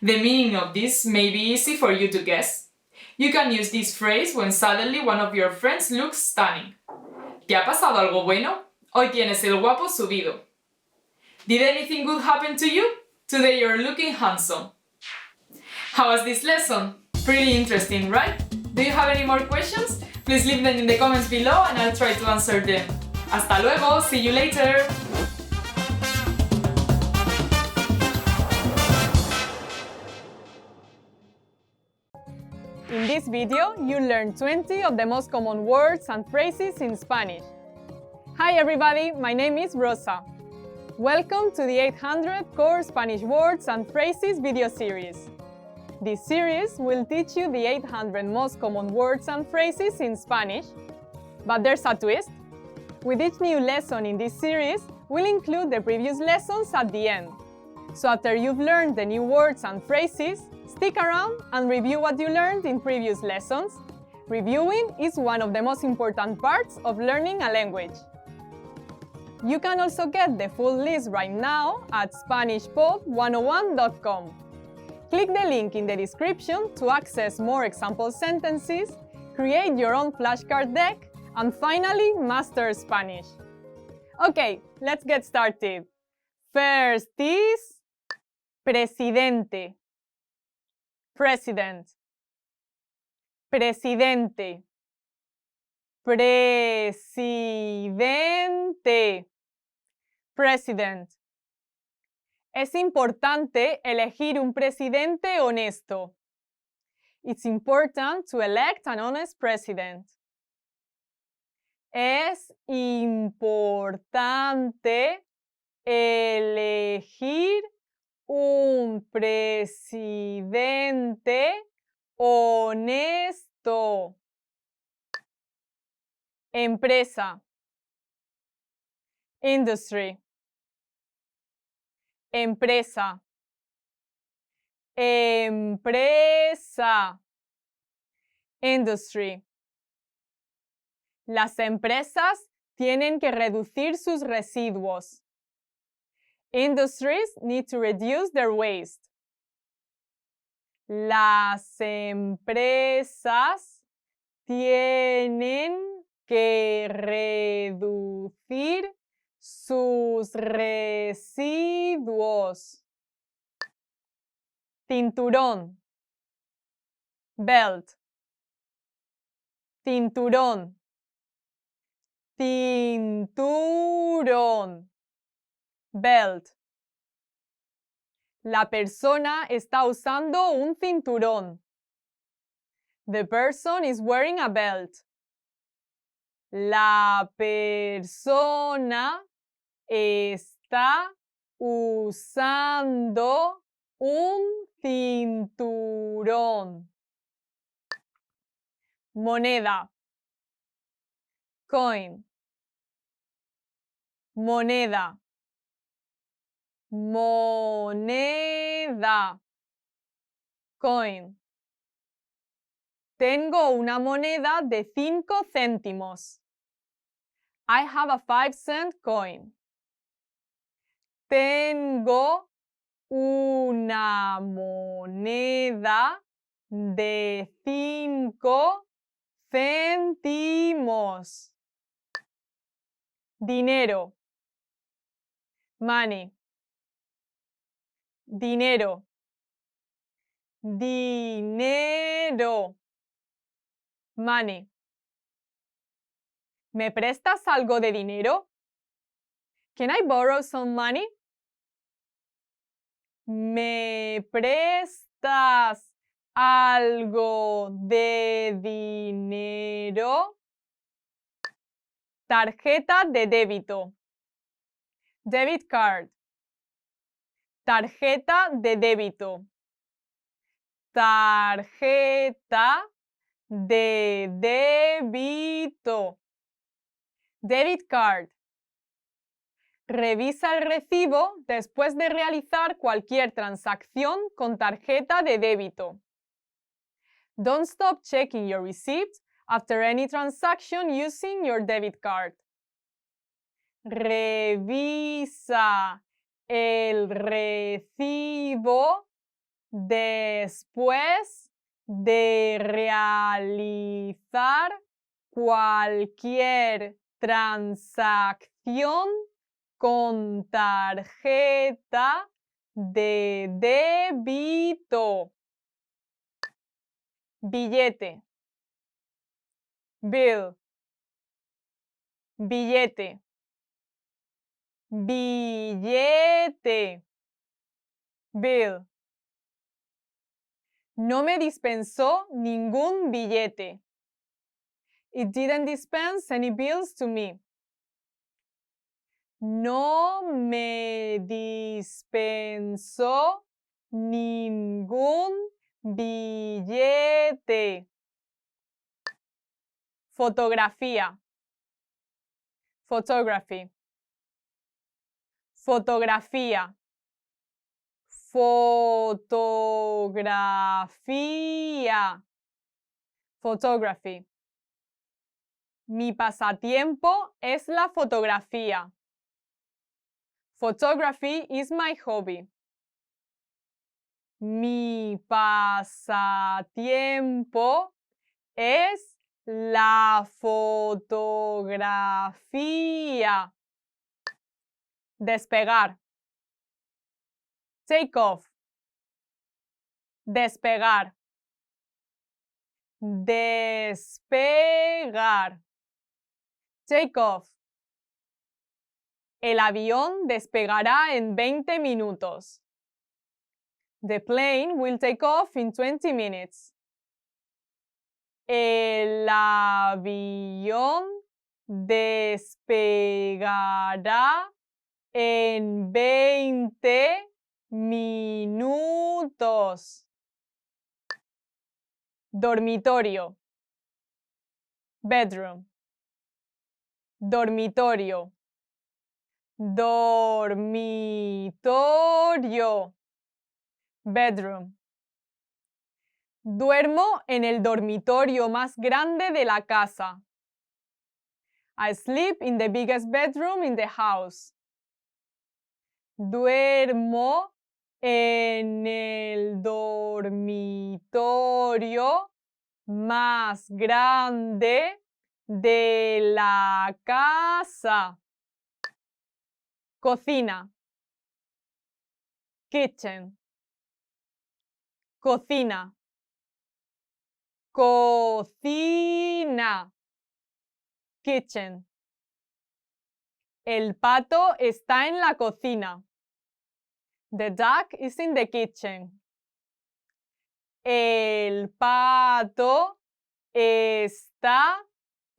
The meaning of this may be easy for you to guess. You can use this phrase when suddenly one of your friends looks stunning. ¿Te ha pasado algo bueno? Hoy tienes el guapo subido. Did anything good happen to you? Today you're looking handsome. How was this lesson? Pretty interesting, right? Do you have any more questions? Please leave them in the comments below and I'll try to answer them. Hasta luego, see you later! In this video, you learned 20 of the most common words and phrases in Spanish. Hi everybody, my name is Rosa. Welcome to the 800 Core Spanish Words and Phrases video series. This series will teach you the 800 most common words and phrases in Spanish, but there's a twist. With each new lesson in this series, we'll include the previous lessons at the end. So after you've learned the new words and phrases, stick around and review what you learned in previous lessons. Reviewing is one of the most important parts of learning a language. You can also get the full list right now at SpanishPod101.com. Click the link in the description to access more example sentences, create your own flashcard deck, and finally master Spanish. Okay, let's get started. First is presidente, president, presidente, presidente, president. Es importante elegir un presidente honesto. It's important to elect an honest president. Es importante elegir un presidente honesto. Empresa, industry, empresa, empresa, industry. Las empresas tienen que reducir sus residuos. Industries need to reduce their waste. Las empresas tienen que reducir sus residuos. Cinturón, belt, cinturón, cinturón, belt. La persona está usando un cinturón. The person is wearing a belt. La persona está usando un cinturón. Moneda, coin, moneda, moneda, coin. Tengo una moneda de 5 céntimos. I have a 5-cent coin. Tengo una moneda de 5 céntimos. Dinero, money, dinero, dinero, money. ¿Me prestas algo de dinero? Can I borrow some money? ¿Me prestas algo de dinero? Tarjeta de débito. Debit card. Tarjeta de débito. Tarjeta de débito. Debit card. Revisa el recibo después de realizar cualquier transacción con tarjeta de débito. Don't stop checking your receipt after any transaction using your debit card. Revisa el recibo después de realizar cualquier transacción con tarjeta de débito. Billete, bill, billete, billete, bill. No me dispensó ningún billete. It didn't dispense any bills to me. no me dispensó ningún billete. Fotografía. Photography. Fotografía. Fotografía. Photography. Mi pasatiempo es la fotografía. Photography is my hobby. Mi pasatiempo es la fotografía. Despegar. Take off. Despegar. Despegar. Take off. El avión despegará en 20 minutos. The plane will take off in 20 minutes. El avión despegará en 20 minutos. Dormitorio. Bedroom. Dormitorio. Dormitorio. Bedroom. Duermo en el dormitorio más grande de la casa. I sleep in the biggest bedroom in the house. Duermo en el dormitorio más grande de la casa. Cocina. Kitchen. Cocina. Cocina. Kitchen. El pato está en la cocina. The duck is in the kitchen. El pato está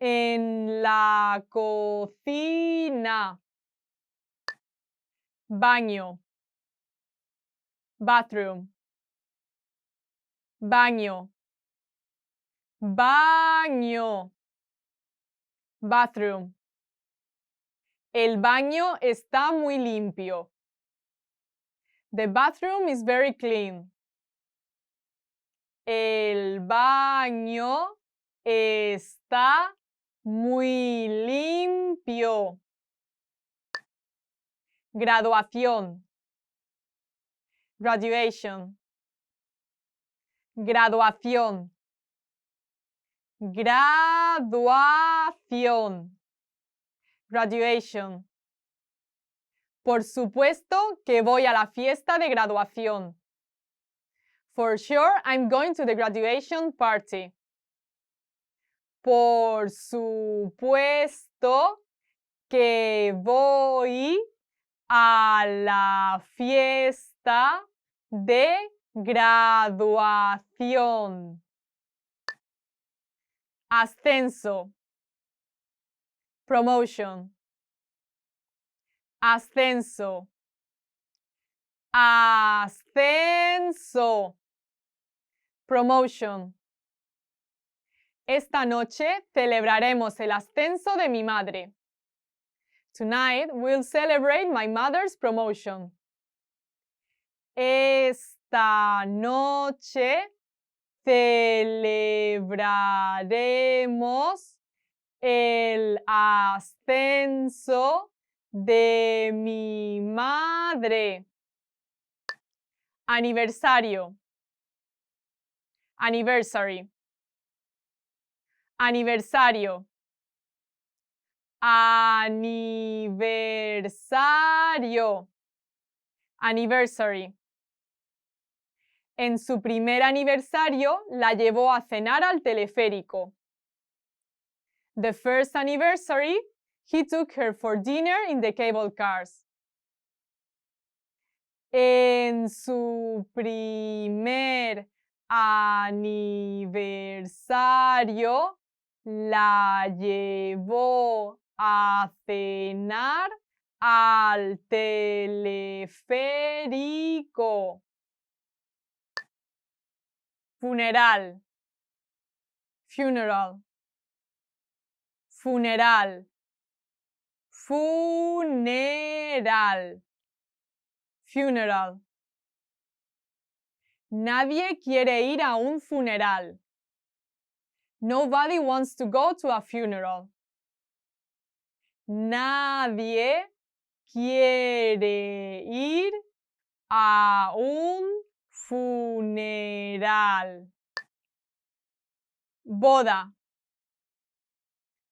en la cocina. Baño. Bathroom. Baño. Baño. Bathroom. El baño está muy limpio. The bathroom is very clean. El baño está muy limpio. Graduación. Graduation. Graduación. Graduación. Graduation. Por supuesto que voy a la fiesta de graduación. For sure, I'm going to the graduation party. Por supuesto que voy a la fiesta de graduación. Ascenso. Promotion. Ascenso. Ascenso. Promotion. Esta noche celebraremos el ascenso de mi madre. Tonight we'll celebrate my mother's promotion. Esta noche celebraremos el ascenso de mi madre. Aniversario. Anniversary. Aniversario. Aniversario. Anniversary. En su primer aniversario la llevó a cenar al teleférico. The first anniversary, he took her for dinner in the cable cars. En su primer aniversario la llevó a cenar al teleférico. Funeral. Funeral. Funeral. Funeral. Funeral. Nadie quiere ir a un funeral. Nobody wants to go to a funeral. Nadie quiere ir a un funeral. Boda.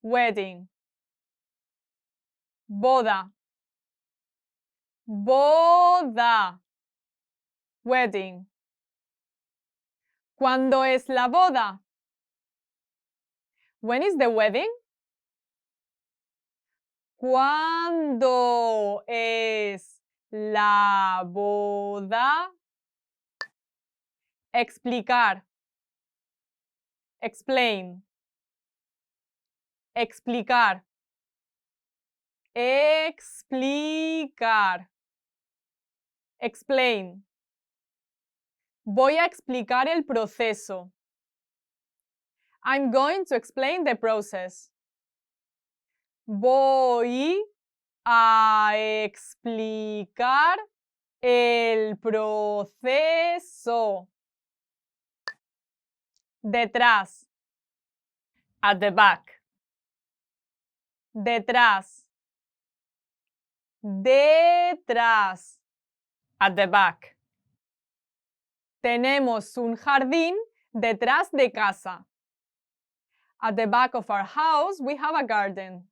Wedding. Boda. Boda. Wedding. ¿Cuándo es la boda? When is the wedding? ¿Cuándo es la boda? Explicar. Explain. Explicar. Explicar. Explain. Voy a explicar el proceso. I'm going to explain the process. Voy a explicar el proceso. Detrás. At the back. Detrás. Detrás. At the back. Tenemos un jardín detrás de casa. At the back of our house, we have a garden.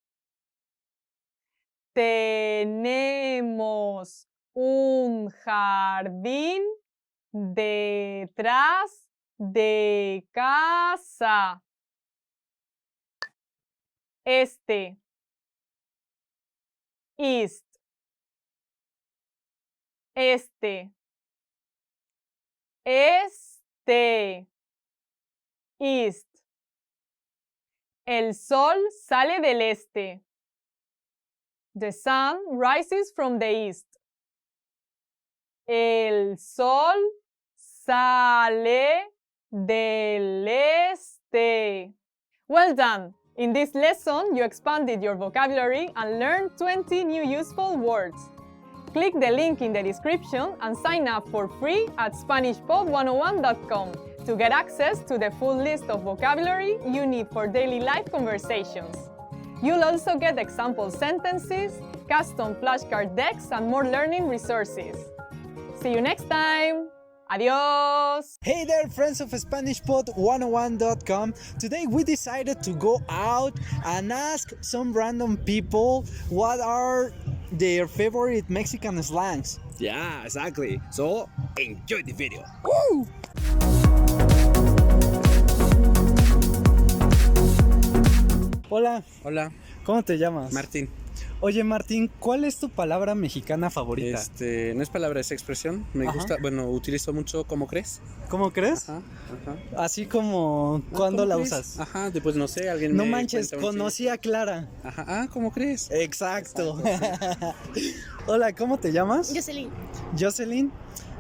Tenemos un jardín detrás de casa. Este. East. Este. Este. East. El sol sale del este. The sun rises from the east. El sol sale del este. Well done! In this lesson, you expanded your vocabulary and learned 20 new useful words. Click the link in the description and sign up for free at SpanishPod101.com to get access to the full list of vocabulary you need for daily life conversations. You'll also get example sentences, custom flashcard decks, and more learning resources. See you next time! Adios! Hey there, friends of SpanishPod101.com. Today we decided to go out and ask some random people what are their favorite Mexican slangs. Yeah, exactly. So, enjoy the video. Woo! Hola. Hola. ¿Cómo te llamas? Martín. Oye, Martín, ¿cuál es tu palabra mexicana favorita? No es palabra, es expresión. Me gusta, bueno, utilizo mucho ¿cómo crees? ¿Cómo crees? Ajá. Así como, ¿cuándo la crees? usas? Ajá, después no sé, alguien No me manches, cuenta un conocí a Clara. Ajá, ¿cómo crees? Exacto. Hola, ¿cómo te llamas? Jocelyn. Jocelyn.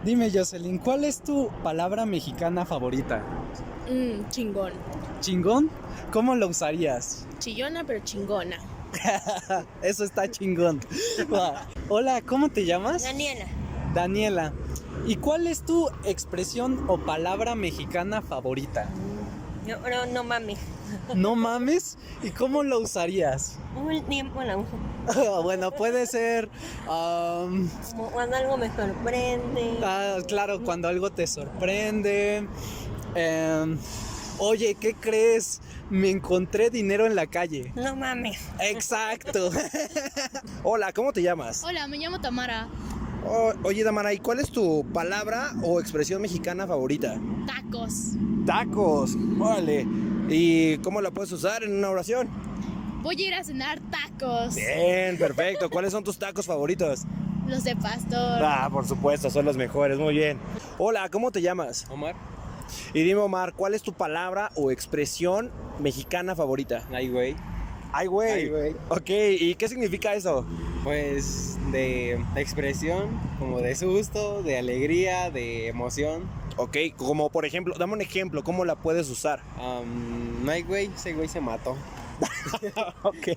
Dime, Jocelyn, ¿cuál es tu palabra mexicana favorita? Chingón. ¿Chingón? ¿Cómo lo usarías? Chillona, pero chingona. Eso está chingón. Hola, ¿cómo te llamas? Daniela. Daniela. ¿Y cuál es tu expresión o palabra mexicana favorita? No mames. ¿No mames? ¿Y cómo lo usarías? Bueno, Bueno, puede ser... como cuando algo me sorprende. Claro, cuando algo te sorprende. Oye, ¿qué crees? Me encontré dinero en la calle. No mames. Exacto. Hola, ¿cómo te llamas? Hola, me llamo Tamara. Oye, Tamara, ¿y cuál es tu palabra o expresión mexicana favorita? Tacos. Tacos. Órale. ¿Y cómo la puedes usar en una oración? Voy a ir a cenar tacos. Bien, perfecto. ¿Cuáles son tus tacos favoritos? Los de pastor. Por supuesto, son los mejores. Muy bien. Hola, ¿cómo te llamas? Omar. Y dime, Omar, ¿cuál es tu palabra o expresión mexicana favorita? Ay, güey. Ay, güey. Ok, ¿y qué significa eso? Pues de expresión, como de susto, de alegría, de emoción. Ok, como por ejemplo, dame un ejemplo, ¿cómo la puedes usar? No hay güey, ese güey se mató. Ok,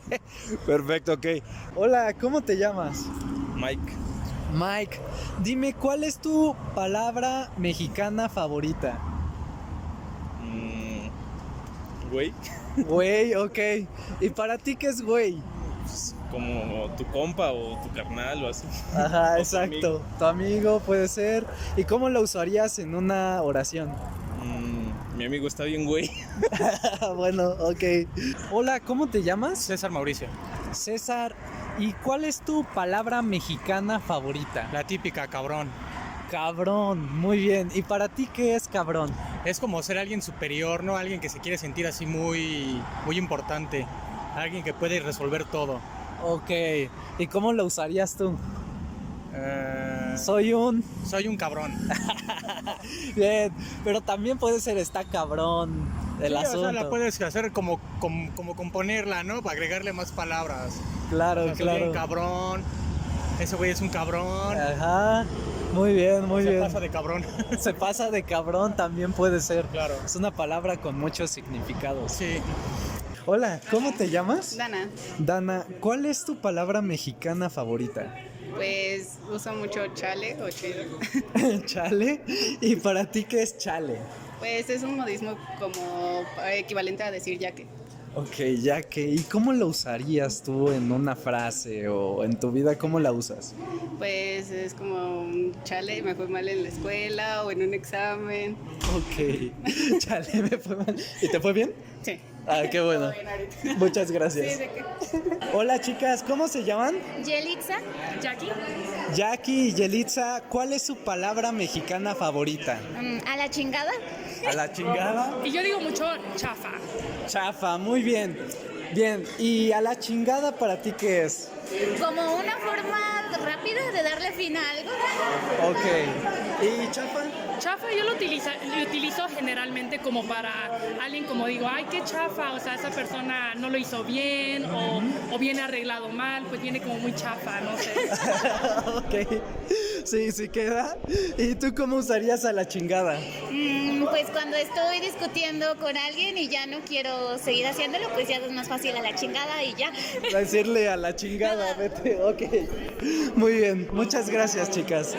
perfecto, ok. Hola, ¿cómo te llamas? Mike. Mike, dime, ¿cuál es tu palabra mexicana favorita? Güey. Güey, ok. ¿Y para ti qué es güey? Pues, como tu compa o tu carnal o así. Ajá, O exacto. Tu amigo puede ser. ¿Y cómo lo usarías en una oración? Mi amigo está bien, güey. Bueno, ok. Hola, ¿cómo te llamas? César Mauricio. César, ¿y cuál es tu palabra mexicana favorita? La típica, cabrón. Cabrón, muy bien. ¿Y para ti qué es cabrón? Es como ser alguien superior, ¿no? Alguien que se quiere sentir así muy importante. Alguien que puede resolver todo. Ok. ¿Y cómo lo usarías tú? Soy un cabrón. Bien, pero también puede ser está cabrón el asunto. O sea, la puedes hacer como componerla, ¿no? Para agregarle más palabras. Claro, o sea, soy claro. un cabrón. Ese güey es un cabrón. Ajá. Muy bien, muy bien. Se pasa de cabrón. Se pasa de cabrón también puede ser. Claro. Es una palabra con muchos significados. Sí. Hola, ¿cómo te llamas? Dana. Dana, ¿cuál es tu palabra mexicana favorita? Pues uso mucho chale o chido. ¿Chale? ¿Y para ti qué es chale? Pues es un modismo como equivalente a decir yaque. Ok, ya que, ¿y cómo lo usarías tú en una frase o en tu vida? ¿Cómo la usas? Pues es como un chale, me fue mal en la escuela o en un examen. Ok, chale, me fue mal. ¿Y te fue bien? Sí. Ah, qué bueno. Muchas gracias. Sí, ¿de qué? Hola chicas, ¿cómo se llaman? Yelitza. Jackie. Jackie y Yelitza, ¿cuál es su palabra mexicana favorita? A la chingada. ¿A la chingada? Y yo digo mucho chafa. Chafa, muy bien. Bien, ¿y a la chingada para ti qué es? Como una forma rápida de darle fin a algo. Ok. ¿Y chafa? Chafa yo lo utilizo generalmente como para alguien como digo, ay, qué chafa, o sea, esa persona no lo hizo bien o viene arreglado mal, pues viene como muy chafa, no sé. Ok, sí, sí queda. ¿Y tú cómo usarías a la chingada? Pues cuando estoy discutiendo con alguien y ya no quiero seguir haciéndolo, pues ya es más fácil a la chingada y ya. Decirle a la chingada, vete, ok. Muy bien, muchas gracias chicas.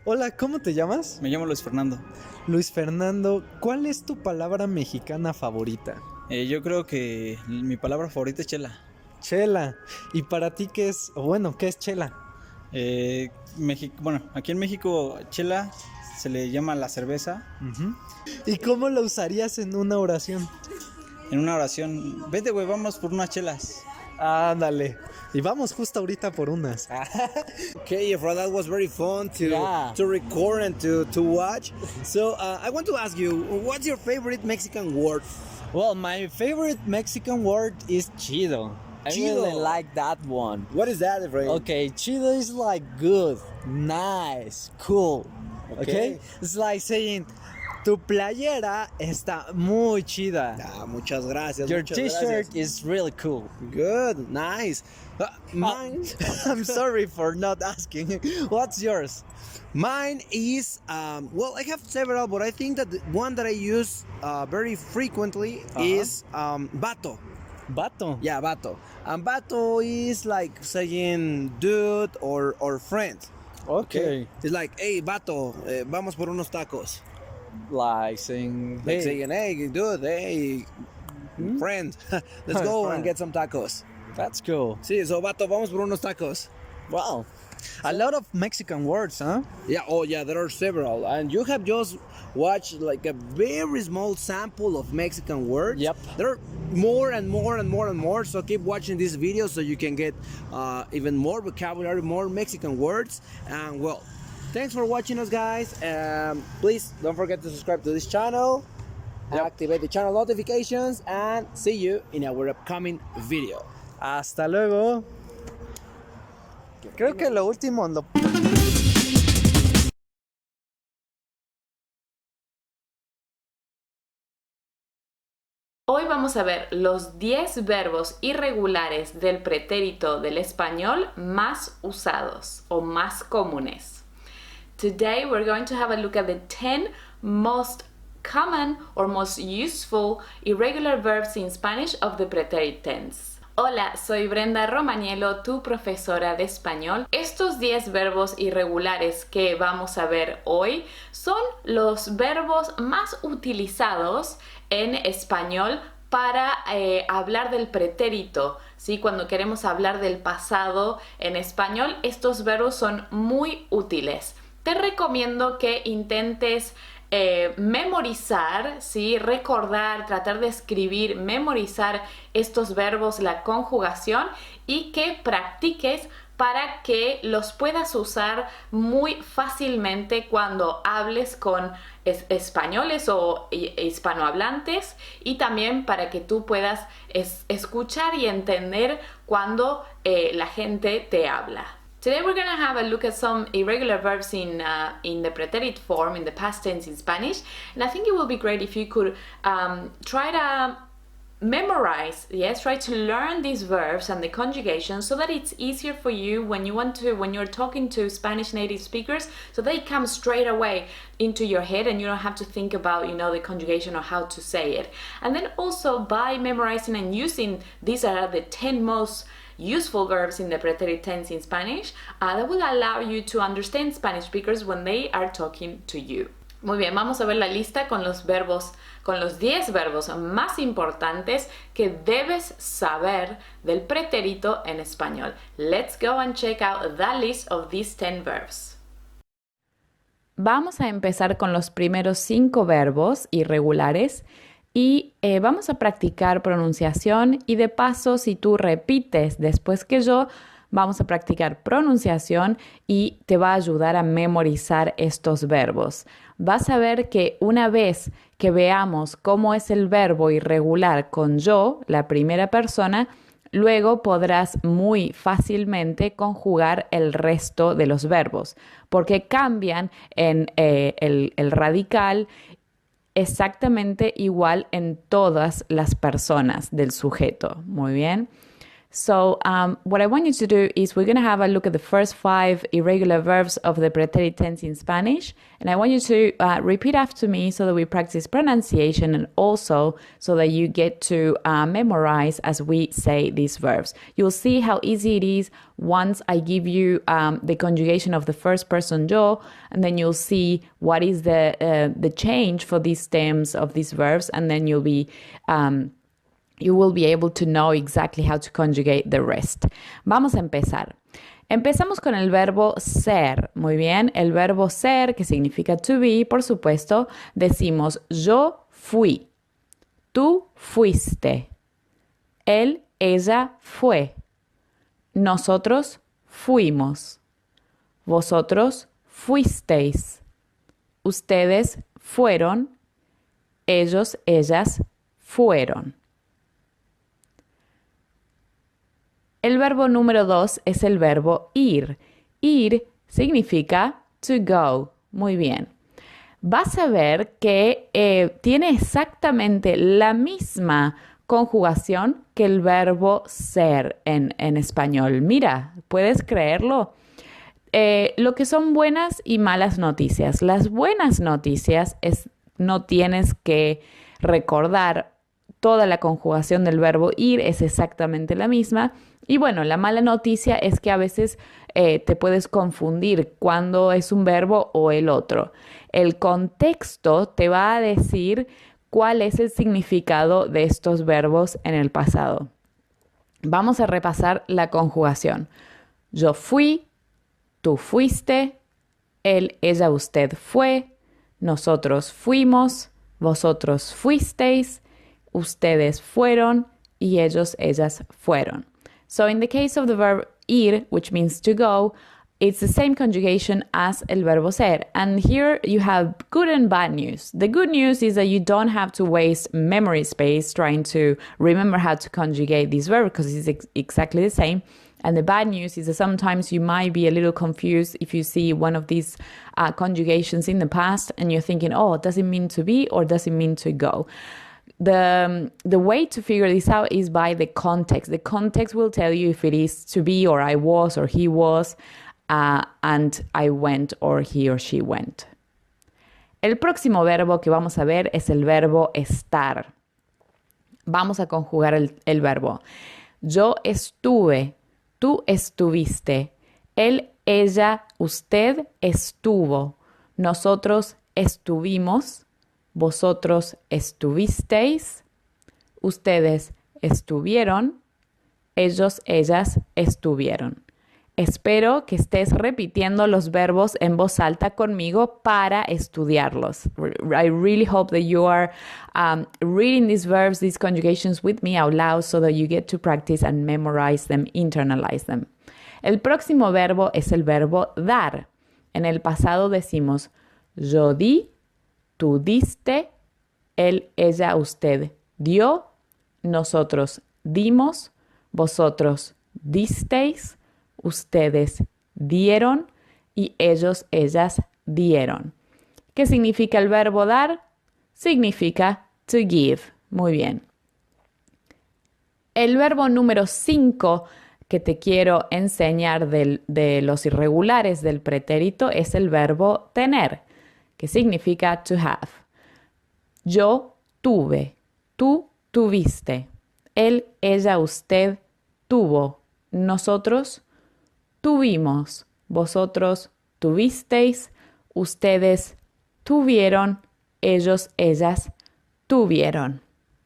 Hola, ¿cómo te llamas? Me llamo Luis Fernando. Luis Fernando, ¿cuál es tu palabra mexicana favorita? Yo creo que mi palabra favorita es chela. Chela. ¿Y para ti qué es? O bueno, ¿qué es chela? Bueno, aquí en México chela se le llama la cerveza. ¿Y cómo lo usarías en una oración? En una oración, vete güey, vamos por unas chelas. Ándale. Y vamos justo ahorita por unas. Okay, Efra, that was very fun to record and to watch. So I want to ask you, what's your favorite Mexican word? Well, my favorite Mexican word is chido. I really like that one. What is that, Efra? Okay, chido is like good, nice, cool. Okay? It's like saying, tu playera está muy chida. Muchas gracias. Your muchas t-shirt gracias. is really cool. Good, nice. Mine. I'm sorry for not asking. What's yours? Mine is, well, I have several, but I think that the one that I use very frequently is vato. Vato? Yeah, vato. And vato is like saying dude or friend. Okay. It's like, hey, vato, vamos por unos tacos. Like saying, Like saying, hey, dude, hey, friend, let's go and get some tacos. That's cool. Sí, so vato, vamos por unos tacos. Wow. A lot of Mexican words, huh? Yeah, oh yeah, there are several. And you have just watched like a very small sample of Mexican words. Yep. There are more and more and more and more, so keep watching this video so you can get even more vocabulary, more Mexican words. And well, thanks for watching us, guys. Please don't forget to subscribe to this channel, activate the channel notifications, and see you in our upcoming video. Hasta luego. Creo que lo último lo... Hoy vamos vamos a ver los 10 verbos irregulares del pretérito del español más usados o más comunes. Today we're going to have a look at the 10 most common or most useful irregular verbs in Spanish of the preterite tense. Hola, soy Brenda Romaniello, tu profesora de español. Estos 10 verbos irregulares que vamos a ver hoy son los verbos más utilizados en español para hablar del pretérito, ¿sí? Cuando queremos hablar del pasado en español, estos verbos son muy útiles. Te recomiendo que intentes memorizar, ¿sí? Recordar, tratar de escribir, memorizar estos verbos, la conjugación y que practiques para que los puedas usar muy fácilmente cuando hables con españoles o hispanohablantes y también para que tú puedas escuchar y entender cuando la gente te habla. Today we're going to have a look at some irregular verbs in the preterite form, in the past tense in Spanish. And I think it will be great if you could try to memorize, try to learn these verbs and the conjugation so that it's easier for you when you're talking to Spanish native speakers, so they come straight away into your head and you don't have to think about, the conjugation or how to say it. And then also by memorizing and using, these are the 10 most useful verbs in the preterite tense in Spanish, that will allow you to understand Spanish speakers when they are talking to you. Muy bien, vamos a ver la lista con los 10 verbos más importantes que debes saber del pretérito en español. Let's go and check out the list of these 10 verbs. Vamos a empezar con los primeros 5 verbos irregulares y vamos a practicar pronunciación y de paso, si tú repites después que yo, vamos a practicar pronunciación y te va a ayudar a memorizar estos verbos. Vas a ver que una vez que veamos cómo es el verbo irregular con yo, la primera persona, luego podrás muy fácilmente conjugar el resto de los verbos, porque cambian en el radical exactamente igual en todas las personas del sujeto. Muy bien. So what I want you to do is we're going to have a look at the first 5 irregular verbs of the preterite tense in Spanish. And I want you to repeat after me so that we practice pronunciation and also so that you get to memorize as we say these verbs. You'll see how easy it is once I give you the conjugation of the first person yo, and then you'll see what is the change for these stems of these verbs, and then you will be able to know exactly how to conjugate the rest. Vamos a empezar. Empezamos con el verbo ser. Muy bien, el verbo ser, que significa to be, por supuesto, decimos yo fui, tú fuiste, él, ella fue, nosotros fuimos, vosotros fuisteis, ustedes fueron, ellos, ellas fueron. El verbo número 2 es el verbo ir. Ir significa to go. Muy bien. Vas a ver que tiene exactamente la misma conjugación que el verbo ser en español. Mira, ¿puedes creerlo? Lo que son buenas y malas noticias. Las buenas noticias no tienes que recordar toda la conjugación del verbo ir, es exactamente la misma. Y bueno, la mala noticia es que a veces te puedes confundir cuando es un verbo o el otro. El contexto te va a decir cuál es el significado de estos verbos en el pasado. Vamos a repasar la conjugación. Yo fui, tú fuiste, él, ella, usted fue, nosotros fuimos, vosotros fuisteis, ustedes fueron y ellos, ellas fueron. So in the case of the verb ir, which means to go, it's the same conjugation as el verbo ser. And here you have good and bad news. The good news is that you don't have to waste memory space trying to remember how to conjugate this verb because it's exactly the same. And the bad news is that sometimes you might be a little confused if you see one of these conjugations in the past and you're thinking, oh, does it mean to be or does it mean to go? the way to figure this out is by the context. The context will tell you if it is to be or I was or he was, and I went or he or she went. El próximo verbo que vamos a ver es el verbo estar. Vamos a conjugar el verbo. Yo estuve, tú estuviste, él, ella, usted estuvo, nosotros estuvimos, vosotros estuvisteis, ustedes estuvieron, ellos, ellas estuvieron. Espero que estés repitiendo los verbos en voz alta conmigo para estudiarlos. I really hope that you are reading these verbs, these conjugations with me out loud so that you get to practice and memorize them, internalize them. El próximo verbo es el verbo dar. En el pasado decimos yo di, tú diste, él, ella, usted dio, nosotros dimos, vosotros disteis, ustedes dieron y ellos, ellas dieron. ¿Qué significa el verbo dar? Significa to give. Muy bien. El verbo número 5 que te quiero enseñar de los irregulares del pretérito es el verbo tener, que significa to have. Yo tuve, tú tuviste, él, ella, usted tuvo, nosotros tuvimos, vosotros tuvisteis, ustedes tuvieron, ellos, ellas tuvieron.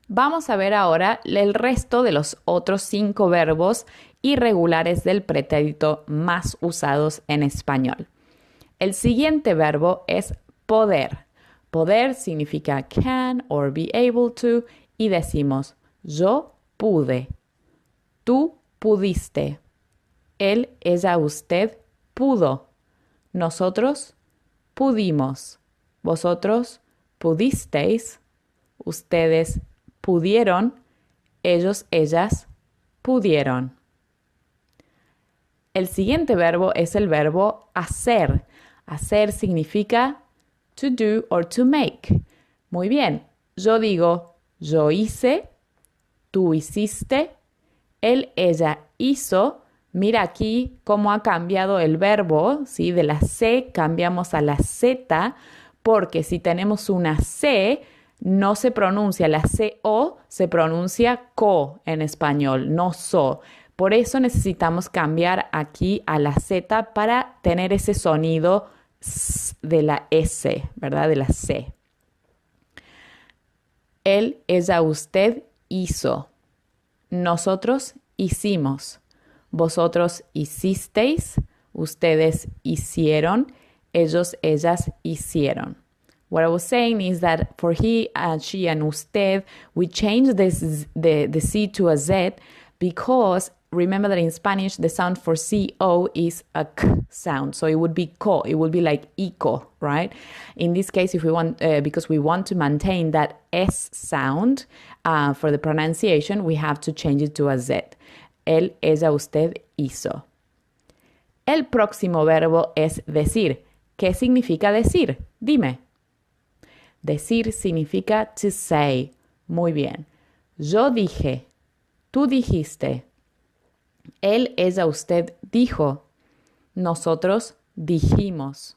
Vamos a ver ahora el resto de los otros 5 verbos irregulares del pretérito más usados en español. El siguiente verbo es poder. Poder significa can or be able to y decimos yo pude, tú pudiste, él, ella, usted pudo, nosotros pudimos, vosotros pudisteis, ustedes pudieron, ellos, ellas pudieron. El siguiente verbo es el verbo hacer. Hacer significa to do or to make. Muy bien, yo digo yo hice, tú hiciste, él, ella hizo. Mira aquí cómo ha cambiado el verbo, ¿sí? De la C cambiamos a la Z, porque si tenemos una C, no se pronuncia la CO, se pronuncia co en español, no so. Por eso necesitamos cambiar aquí a la Z para tener ese sonido de la S, ¿verdad? De la C. Él, ella, usted hizo. Nosotros hicimos. Vosotros hicisteis, ustedes hicieron, ellos, ellas hicieron. What I was saying is that for he, she, and usted, we changed the C to a Z because remember that in Spanish, the sound for CO is a K sound. So it would be co, it would be like ico, right? In this case, if we want, because we want to maintain that S sound for the pronunciation, we have to change it to a Z. Él, ella, usted hizo. El próximo verbo es decir. ¿Qué significa decir? Dime. Decir significa to say. Muy bien. Yo dije. Tú dijiste. Él, ella, usted dijo. Nosotros dijimos.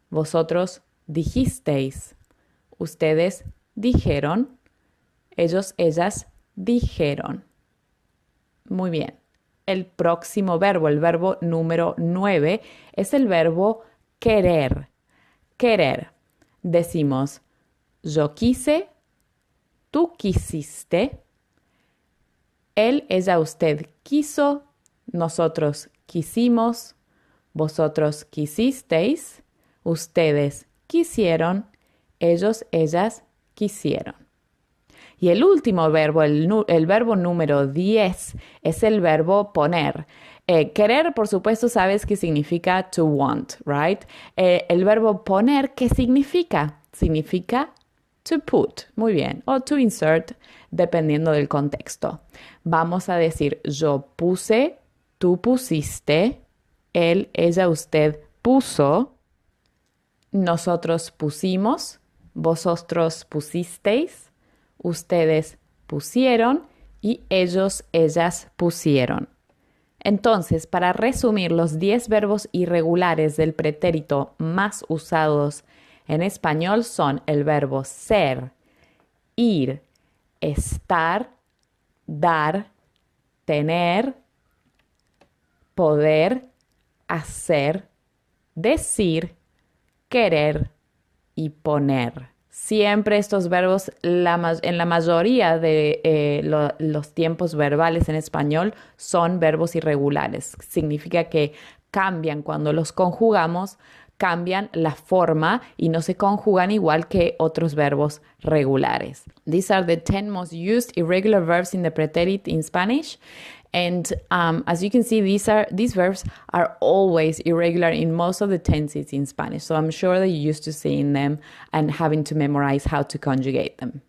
Vosotros dijisteis. Ustedes dijeron. Ellos, ellas dijeron. Muy bien. El próximo verbo, el verbo número 9, es el verbo querer. Querer. Decimos, yo quise, tú quisiste, él, ella, usted quiso, nosotros quisimos, vosotros quisisteis, ustedes quisieron, ellos, ellas quisieron. Y el último verbo, el verbo número 10, es el verbo poner. Querer, por supuesto, sabes que significa to want, right? El verbo poner, ¿qué significa? Significa to put, muy bien, o to insert, dependiendo del contexto. Vamos a decir, yo puse, tú pusiste, él, ella, usted puso, nosotros pusimos, vosotros pusisteis, ustedes pusieron y ellos, ellas pusieron. Entonces, para resumir, los 10 verbos irregulares del pretérito más usados en español son el verbo ser, ir, estar, dar, tener, poder, hacer, decir, querer y poner. Siempre estos verbos, en la mayoría de los tiempos verbales en español, son verbos irregulares. Significa que cambian cuando los conjugamos, cambian la forma y no se conjugan igual que otros verbos regulares. These are the 10 most used irregular verbs in the preterite in Spanish. And as you can see, these verbs are always irregular in most of the tenses in Spanish. So I'm sure that you're used to seeing them and having to memorize how to conjugate them.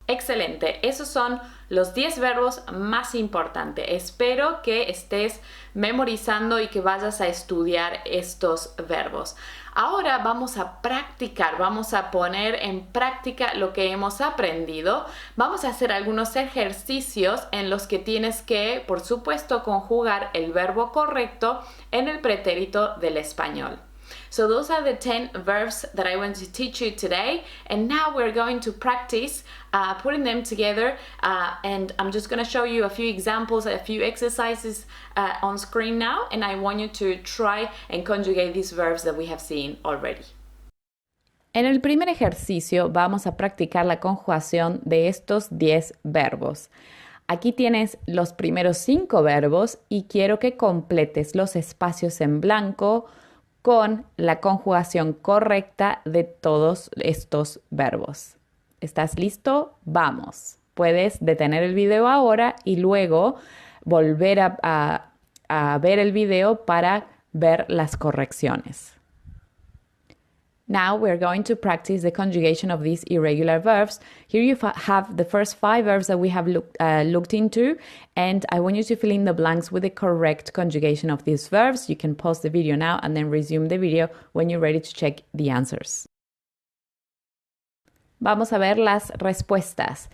Excelente, esos son los 10 verbos más importantes. Espero que estés memorizando y que vayas a estudiar estos verbos. Ahora vamos a practicar, vamos a poner en práctica lo que hemos aprendido. Vamos a hacer algunos ejercicios en los que tienes que, por supuesto, conjugar el verbo correcto en el pretérito del español. So those are the 10 verbs that I want to teach you today, and now we're going to practice putting them together, and I'm just going to show you a few examples, a few exercises on screen now, and I want you to try and conjugate these verbs that we have seen already. En el primer ejercicio vamos a practicar la conjugación de estos 10 verbos. Aquí tienes los primeros 5 verbos y quiero que completes los espacios en blanco con la conjugación correcta de todos estos verbos. ¿Estás listo? Vamos. Puedes detener el video ahora y luego volver a ver el video para ver las correcciones. Now we're going to practice the conjugation of these irregular verbs. Here you have the first 5 verbs that we have looked into, and I want you to fill in the blanks with the correct conjugation of these verbs. You can pause the video now and then resume the video when you're ready to check the answers. Vamos a ver las respuestas.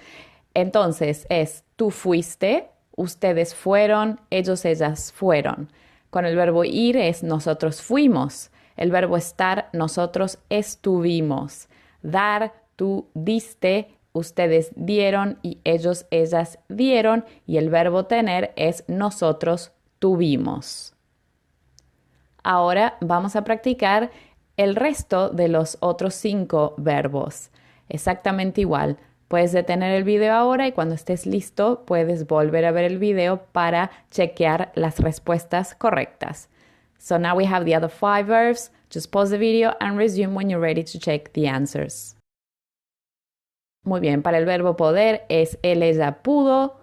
Entonces es tú fuiste, ustedes fueron, ellos, ellas fueron. Con el verbo ir es nosotros fuimos. El verbo estar, nosotros estuvimos. Dar, tú diste, ustedes dieron y ellos, ellas dieron. Y el verbo tener es nosotros tuvimos. Ahora vamos a practicar el resto de los otros 5 verbos. Exactamente igual. Puedes detener el video ahora y cuando estés listo puedes volver a ver el video para chequear las respuestas correctas. So now we have the other 5 verbs. Just pause the video and resume when you're ready to check the answers. Muy bien, para el verbo poder es él, ella pudo,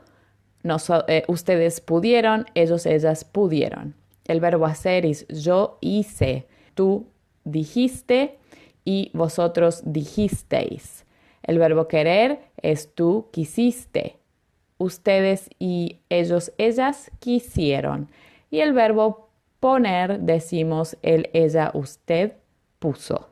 ustedes pudieron, ellos, ellas pudieron. El verbo hacer es yo hice, tú dijiste y vosotros dijisteis. El verbo querer es tú quisiste, ustedes y ellos, ellas quisieron. Y el verbo poner decimos él, ella, usted puso.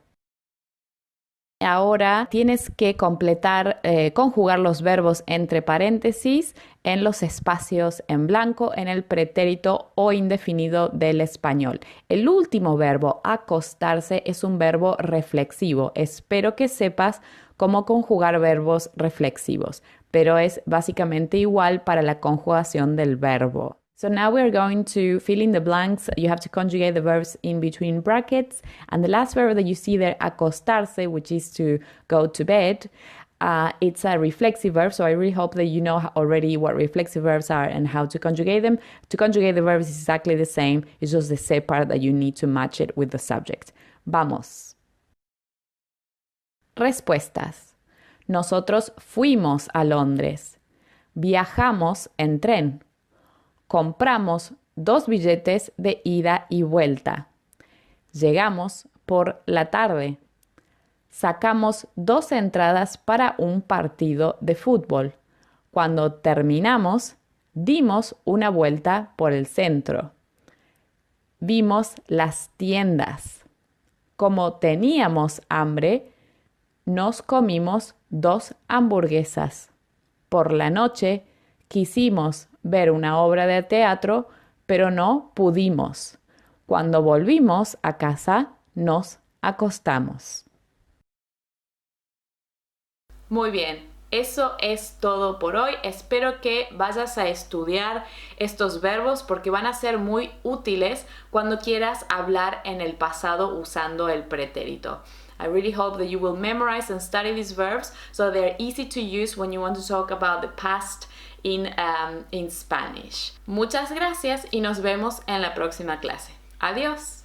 Ahora tienes que conjugar los verbos entre paréntesis en los espacios en blanco en el pretérito o indefinido del español. El último verbo, acostarse, es un verbo reflexivo. Espero que sepas cómo conjugar verbos reflexivos, pero es básicamente igual para la conjugación del verbo. So now we're going to fill in the blanks. You have to conjugate the verbs in between brackets. And the last verb that you see there, acostarse, which is to go to bed, it's a reflexive verb. So I really hope that you know already what reflexive verbs are and how to conjugate them. To conjugate the verbs is exactly the same. It's just the C part that you need to match it with the subject. Vamos. Respuestas. Nosotros fuimos a Londres. Viajamos en tren. Compramos 2 billetes de ida y vuelta. Llegamos por la tarde. Sacamos 2 entradas para un partido de fútbol. Cuando terminamos, dimos una vuelta por el centro. Vimos las tiendas. Como teníamos hambre, nos comimos 2 hamburguesas. Por la noche quisimos ver una obra de teatro, pero no pudimos. Cuando volvimos a casa, nos acostamos. Muy bien, eso es todo por hoy. Espero que vayas a estudiar estos verbos porque van a ser muy útiles cuando quieras hablar en el pasado usando el pretérito. I really hope that you will memorize and study these verbs so they're easy to use when you want to talk about the past in Spanish. Muchas gracias y nos vemos en la próxima clase. Adiós.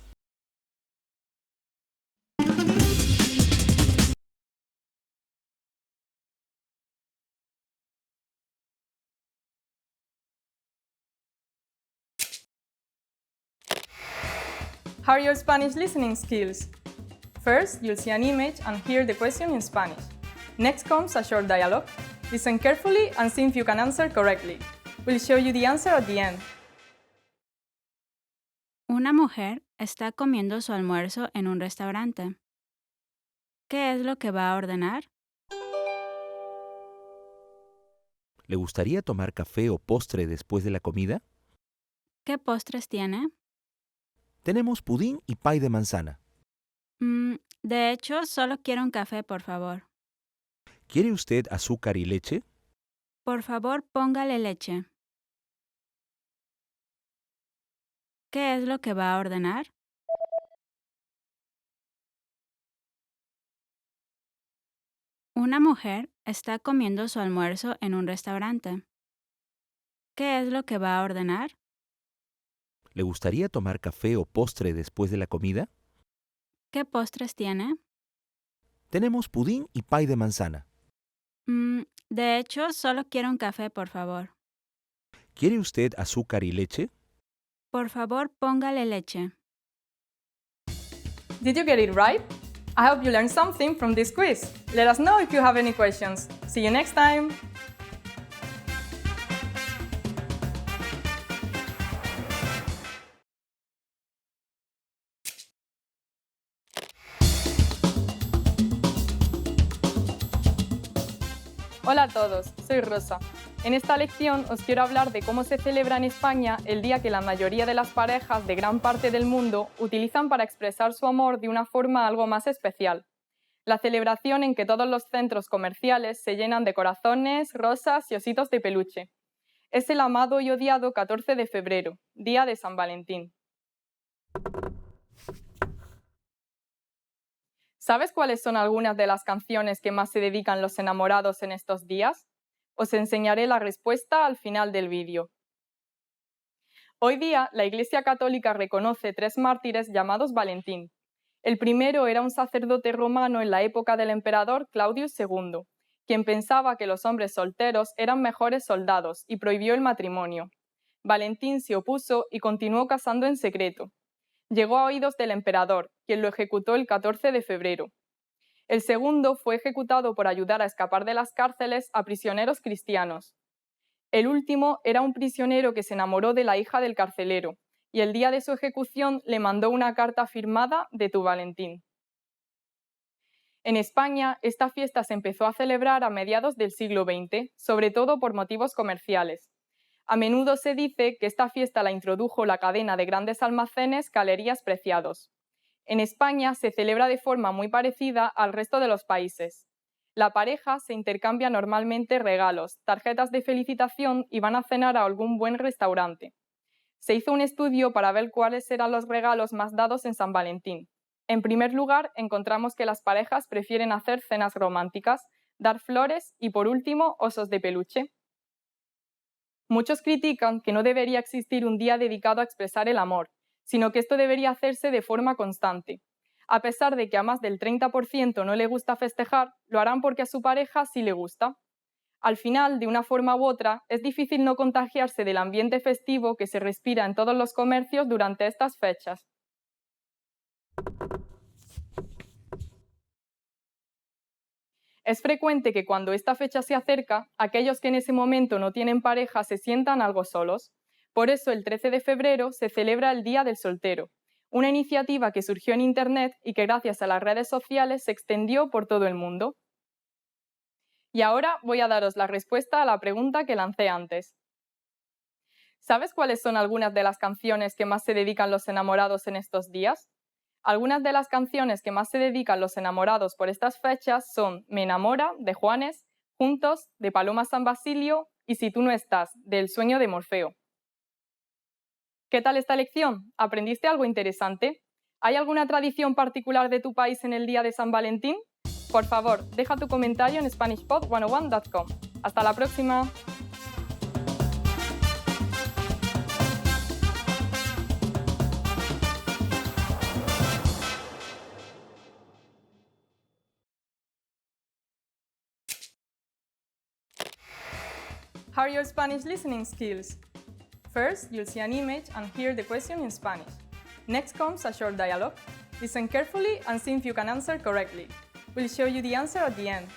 How are your Spanish listening skills? First, you'll see an image and hear the question in Spanish. Next comes a short dialogue. Listen carefully and see if you can answer correctly. We'll show you the answer at the end. Una mujer está comiendo su almuerzo en un restaurante. ¿Qué es lo que va a ordenar? ¿Le gustaría tomar café o postre después de la comida? ¿Qué postres tiene? Tenemos pudín y pay de manzana. De hecho, solo quiero un café, por favor. ¿Quiere usted azúcar y leche? Por favor, póngale leche. ¿Qué es lo que va a ordenar? Una mujer está comiendo su almuerzo en un restaurante. ¿Qué es lo que va a ordenar? ¿Le gustaría tomar café o postre después de la comida? ¿Qué postres tiene? Tenemos pudín y pay de manzana. De hecho, solo quiero un café, por favor. ¿Quiere usted azúcar y leche? Por favor, póngale leche. Did you get it right? I hope you learned something from this quiz. Let us know if you have any questions. See you next time! Hola a todos, soy Rosa. En esta lección os quiero hablar de cómo se celebra en España el día que la mayoría de las parejas de gran parte del mundo utilizan para expresar su amor de una forma algo más especial. La celebración en que todos los centros comerciales se llenan de corazones, rosas y ositos de peluche. Es el amado y odiado 14 de febrero, día de San Valentín. ¿Sabes cuáles son algunas de las canciones que más se dedican los enamorados en estos días? Os enseñaré la respuesta al final del vídeo. Hoy día, la Iglesia Católica reconoce 3 mártires llamados Valentín. El primero era un sacerdote romano en la época del emperador Claudius II, quien pensaba que los hombres solteros eran mejores soldados y prohibió el matrimonio. Valentín se opuso y continuó casando en secreto. Llegó a oídos del emperador, quien lo ejecutó el 14 de febrero. El segundo fue ejecutado por ayudar a escapar de las cárceles a prisioneros cristianos. El último era un prisionero que se enamoró de la hija del carcelero, y el día de su ejecución le mandó una carta firmada de tu Valentín. En España, esta fiesta se empezó a celebrar a mediados del siglo XX, sobre todo por motivos comerciales. A menudo se dice que esta fiesta la introdujo la cadena de grandes almacenes Galerías Preciados. En España se celebra de forma muy parecida al resto de los países. La pareja se intercambia normalmente regalos, tarjetas de felicitación y van a cenar a algún buen restaurante. Se hizo un estudio para ver cuáles eran los regalos más dados en San Valentín. En primer lugar, encontramos que las parejas prefieren hacer cenas románticas, dar flores y, por último, osos de peluche. Muchos critican que no debería existir un día dedicado a expresar el amor, sino que esto debería hacerse de forma constante. A pesar de que a más del 30% no le gusta festejar, lo harán porque a su pareja sí le gusta. Al final, de una forma u otra, es difícil no contagiarse del ambiente festivo que se respira en todos los comercios durante estas fechas. Es frecuente que cuando esta fecha se acerca, aquellos que en ese momento no tienen pareja se sientan algo solos. Por eso el 13 de febrero se celebra el Día del Soltero, una iniciativa que surgió en Internet y que gracias a las redes sociales se extendió por todo el mundo. Y ahora voy a daros la respuesta a la pregunta que lancé antes. ¿Sabes cuáles son algunas de las canciones que más se dedican los enamorados en estos días? Algunas de las canciones que más se dedican los enamorados por estas fechas son Me enamora, de Juanes, Juntos, de Paloma San Basilio y Si tú no estás, del Sueño de Morfeo. ¿Qué tal esta lección? ¿Aprendiste algo interesante? ¿Hay alguna tradición particular de tu país en el día de San Valentín? Por favor, deja tu comentario en SpanishPod101.com. ¡Hasta la próxima! How are your Spanish listening skills? First, you'll see an image and hear the question in Spanish. Next comes a short dialogue. Listen carefully and see if you can answer correctly. We'll show you the answer at the end.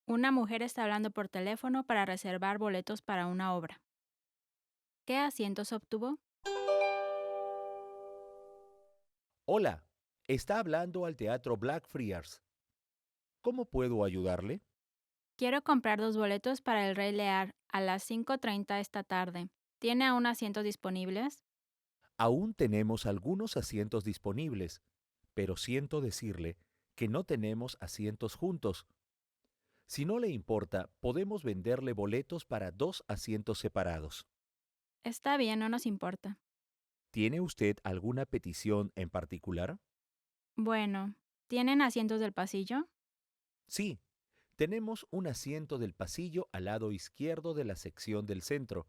Una mujer está hablando por teléfono para reservar boletos para una obra. ¿Qué asientos obtuvo? Hola, está hablando al Teatro Blackfriars. ¿Cómo puedo ayudarle? Quiero comprar 2 boletos para el Rey Lear a las 5:30 esta tarde. ¿Tiene aún asientos disponibles? Aún tenemos algunos asientos disponibles, pero siento decirle que no tenemos asientos juntos. Si no le importa, podemos venderle boletos para 2 asientos separados. Está bien, no nos importa. ¿Tiene usted alguna petición en particular? Bueno, ¿tienen asientos del pasillo? Sí, tenemos un asiento del pasillo al lado izquierdo de la sección del centro,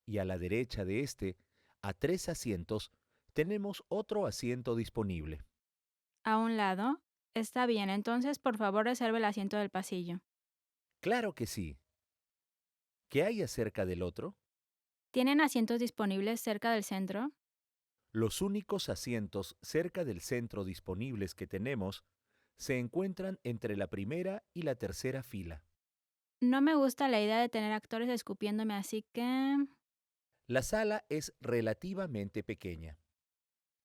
y a la derecha de este, a 3 asientos, tenemos otro asiento disponible. ¿A un lado? Está bien, entonces por favor reserve el asiento del pasillo. Claro que sí. ¿Qué hay acerca del otro? ¿Tienen asientos disponibles cerca del centro? Los únicos asientos cerca del centro disponibles que tenemos se encuentran entre la primera y la tercera fila. No me gusta la idea de tener actores escupiéndome, así que... La sala es relativamente pequeña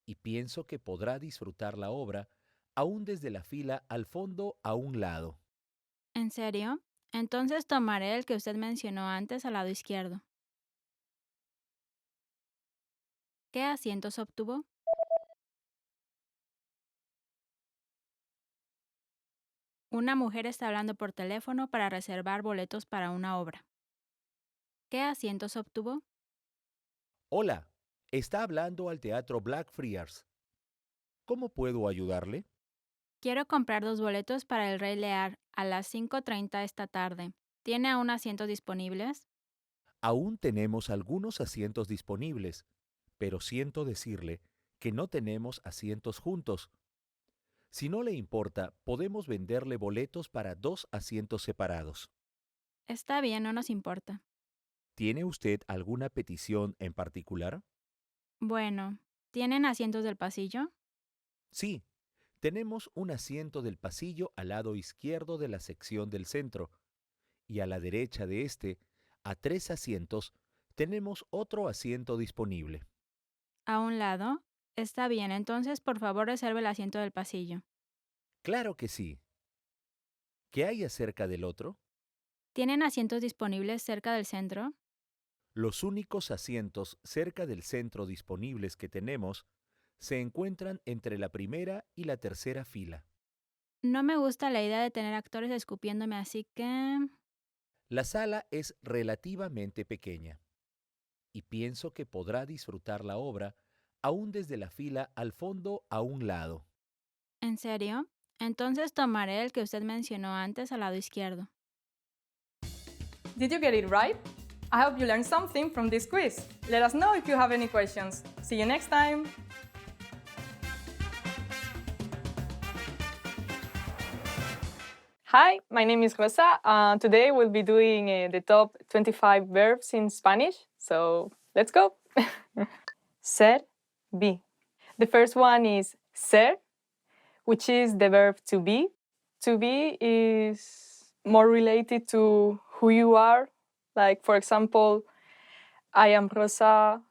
y pienso que podrá disfrutar la obra aún desde la fila al fondo a un lado. ¿En serio? Entonces tomaré el que usted mencionó antes al lado izquierdo. ¿Qué asientos obtuvo? Una mujer está hablando por teléfono para reservar boletos para una obra. ¿Qué asientos obtuvo? Hola, está hablando al Teatro Blackfriars. ¿Cómo puedo ayudarle? Quiero comprar 2 boletos para el Rey Lear a las 5:30 esta tarde. ¿Tiene aún asientos disponibles? Aún tenemos algunos asientos disponibles, pero siento decirle que no tenemos asientos juntos. Si no le importa, podemos venderle boletos para 2 asientos separados. Está bien, no nos importa. ¿Tiene usted alguna petición en particular? Bueno, ¿tienen asientos del pasillo? Sí, tenemos un asiento del pasillo al lado izquierdo de la sección del centro, y a la derecha de este, a 3 asientos, tenemos otro asiento disponible. ¿A un lado? Está bien, entonces por favor reserve el asiento del pasillo. Claro que sí. ¿Qué hay acerca del otro? ¿Tienen asientos disponibles cerca del centro? Los únicos asientos cerca del centro disponibles que tenemos se encuentran entre la primera y la tercera fila. No me gusta la idea de tener actores escupiéndome, así que... La sala es relativamente pequeña y pienso que podrá disfrutar la obra aún desde la fila al fondo a un lado. ¿En serio? Entonces tomaré el que usted mencionó antes al lado izquierdo. Did you get it right? I hope you learned something from this quiz. Let us know if you have any questions. See you next time! Hi, my name is Rosa. Today we'll be doing the top 25 verbs in Spanish. So let's go. Ser, be. The first one is ser, which is the verb to be. To be is more related to who you are. Like, for example, I am Rosa,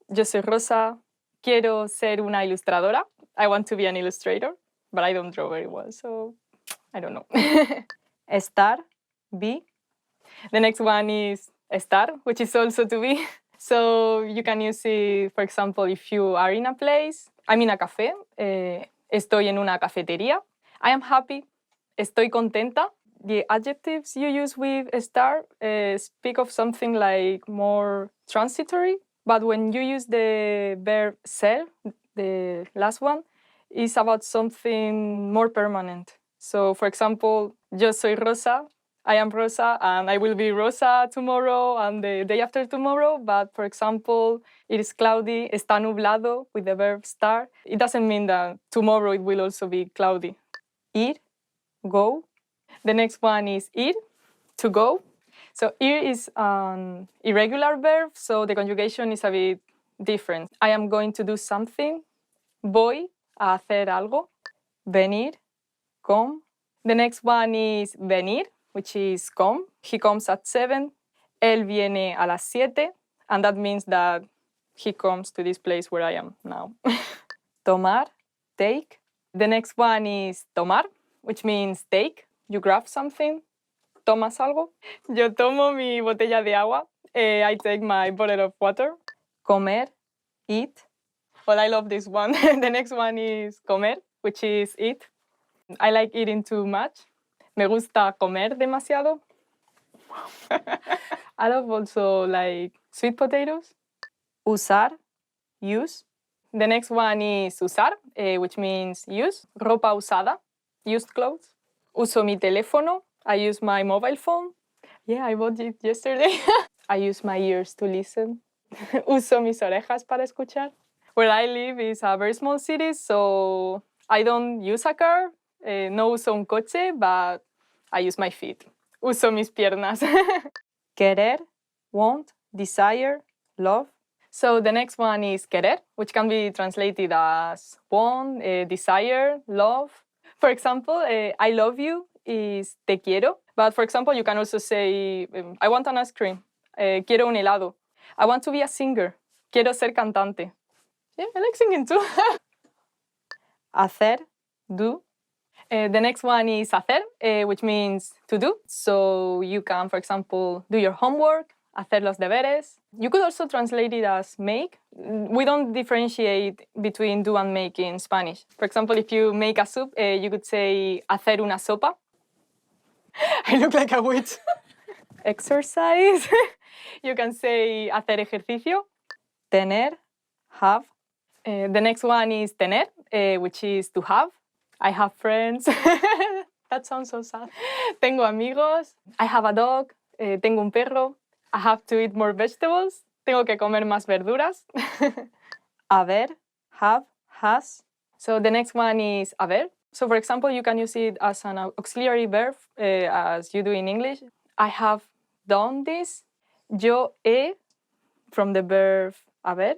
yo soy Rosa, quiero ser una ilustradora. I want to be an illustrator, but I don't draw very well, so I don't know. estar, be. The next one is estar, which is also to be. So you can use it, for example, if you are in a place. I'm in a café. Estoy en una cafetería. I am happy. Estoy contenta. The adjectives you use with estar speak of something like more transitory. But when you use the verb ser, the last one, it's about something more permanent. So, for example, yo soy Rosa. I am Rosa, and I will be Rosa tomorrow and the day after tomorrow. But for example, it is cloudy, está nublado with the verb estar. It doesn't mean that tomorrow it will also be cloudy. Ir, go. The next one is ir, to go. So ir is an irregular verb, so the conjugation is a bit different. I am going to do something. Voy a hacer algo. Venir, come. The next one is venir, which is come. He comes at 7. Él viene a las 7. And that means that he comes to this place where I am now. Tomar, take. The next one is tomar, which means take. You grab something. ¿Tomas algo? Yo tomo mi botella de agua. I take my bottle of water. Comer, eat. Well, I love this one. The next one is comer, which is eat. I like eating too much. Me gusta comer demasiado. I love also like sweet potatoes. Usar, use. The next one is usar, which means use. Ropa usada, used clothes. Uso mi teléfono. I use my mobile phone. Yeah, I bought it yesterday. I use my ears to listen. Uso mis orejas para escuchar. Where I live is a very small city, so I don't use a car. No uso un coche, but I use my feet. Uso mis piernas. Querer, want, desire, love. So the next one is querer, which can be translated as want, desire, love. For example, I love you is te quiero. But for example, you can also say, I want an ice cream. Quiero un helado. I want to be a singer. Quiero ser cantante. Yeah, I like singing too. Hacer, do. The next one is hacer, which means to do. So you can, for example, do your homework, hacer los deberes. You could also translate it as make. We don't differentiate between do and make in Spanish. For example, if you make a soup, you could say hacer una sopa. I look like a witch. Exercise. You can say hacer ejercicio. Tener, have. The next one is tener, which is to have. I have friends. That sounds so sad. Tengo amigos. I have a dog. Tengo un perro. I have to eat more vegetables. Tengo que comer más verduras. Haber, have, has. So the next one is haber. So for example, you can use it as an auxiliary verb, as you do in English. I have done this. Yo he, from the verb haber,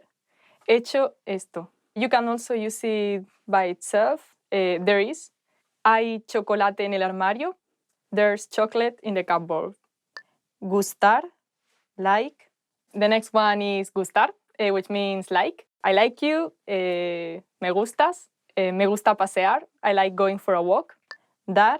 hecho esto. You can also use it by itself. There is. Hay chocolate en el armario. There's chocolate in the cupboard. Gustar, like. The next one is gustar, which means like. I like you. Me gustas. Me gusta pasear. I like going for a walk. Dar,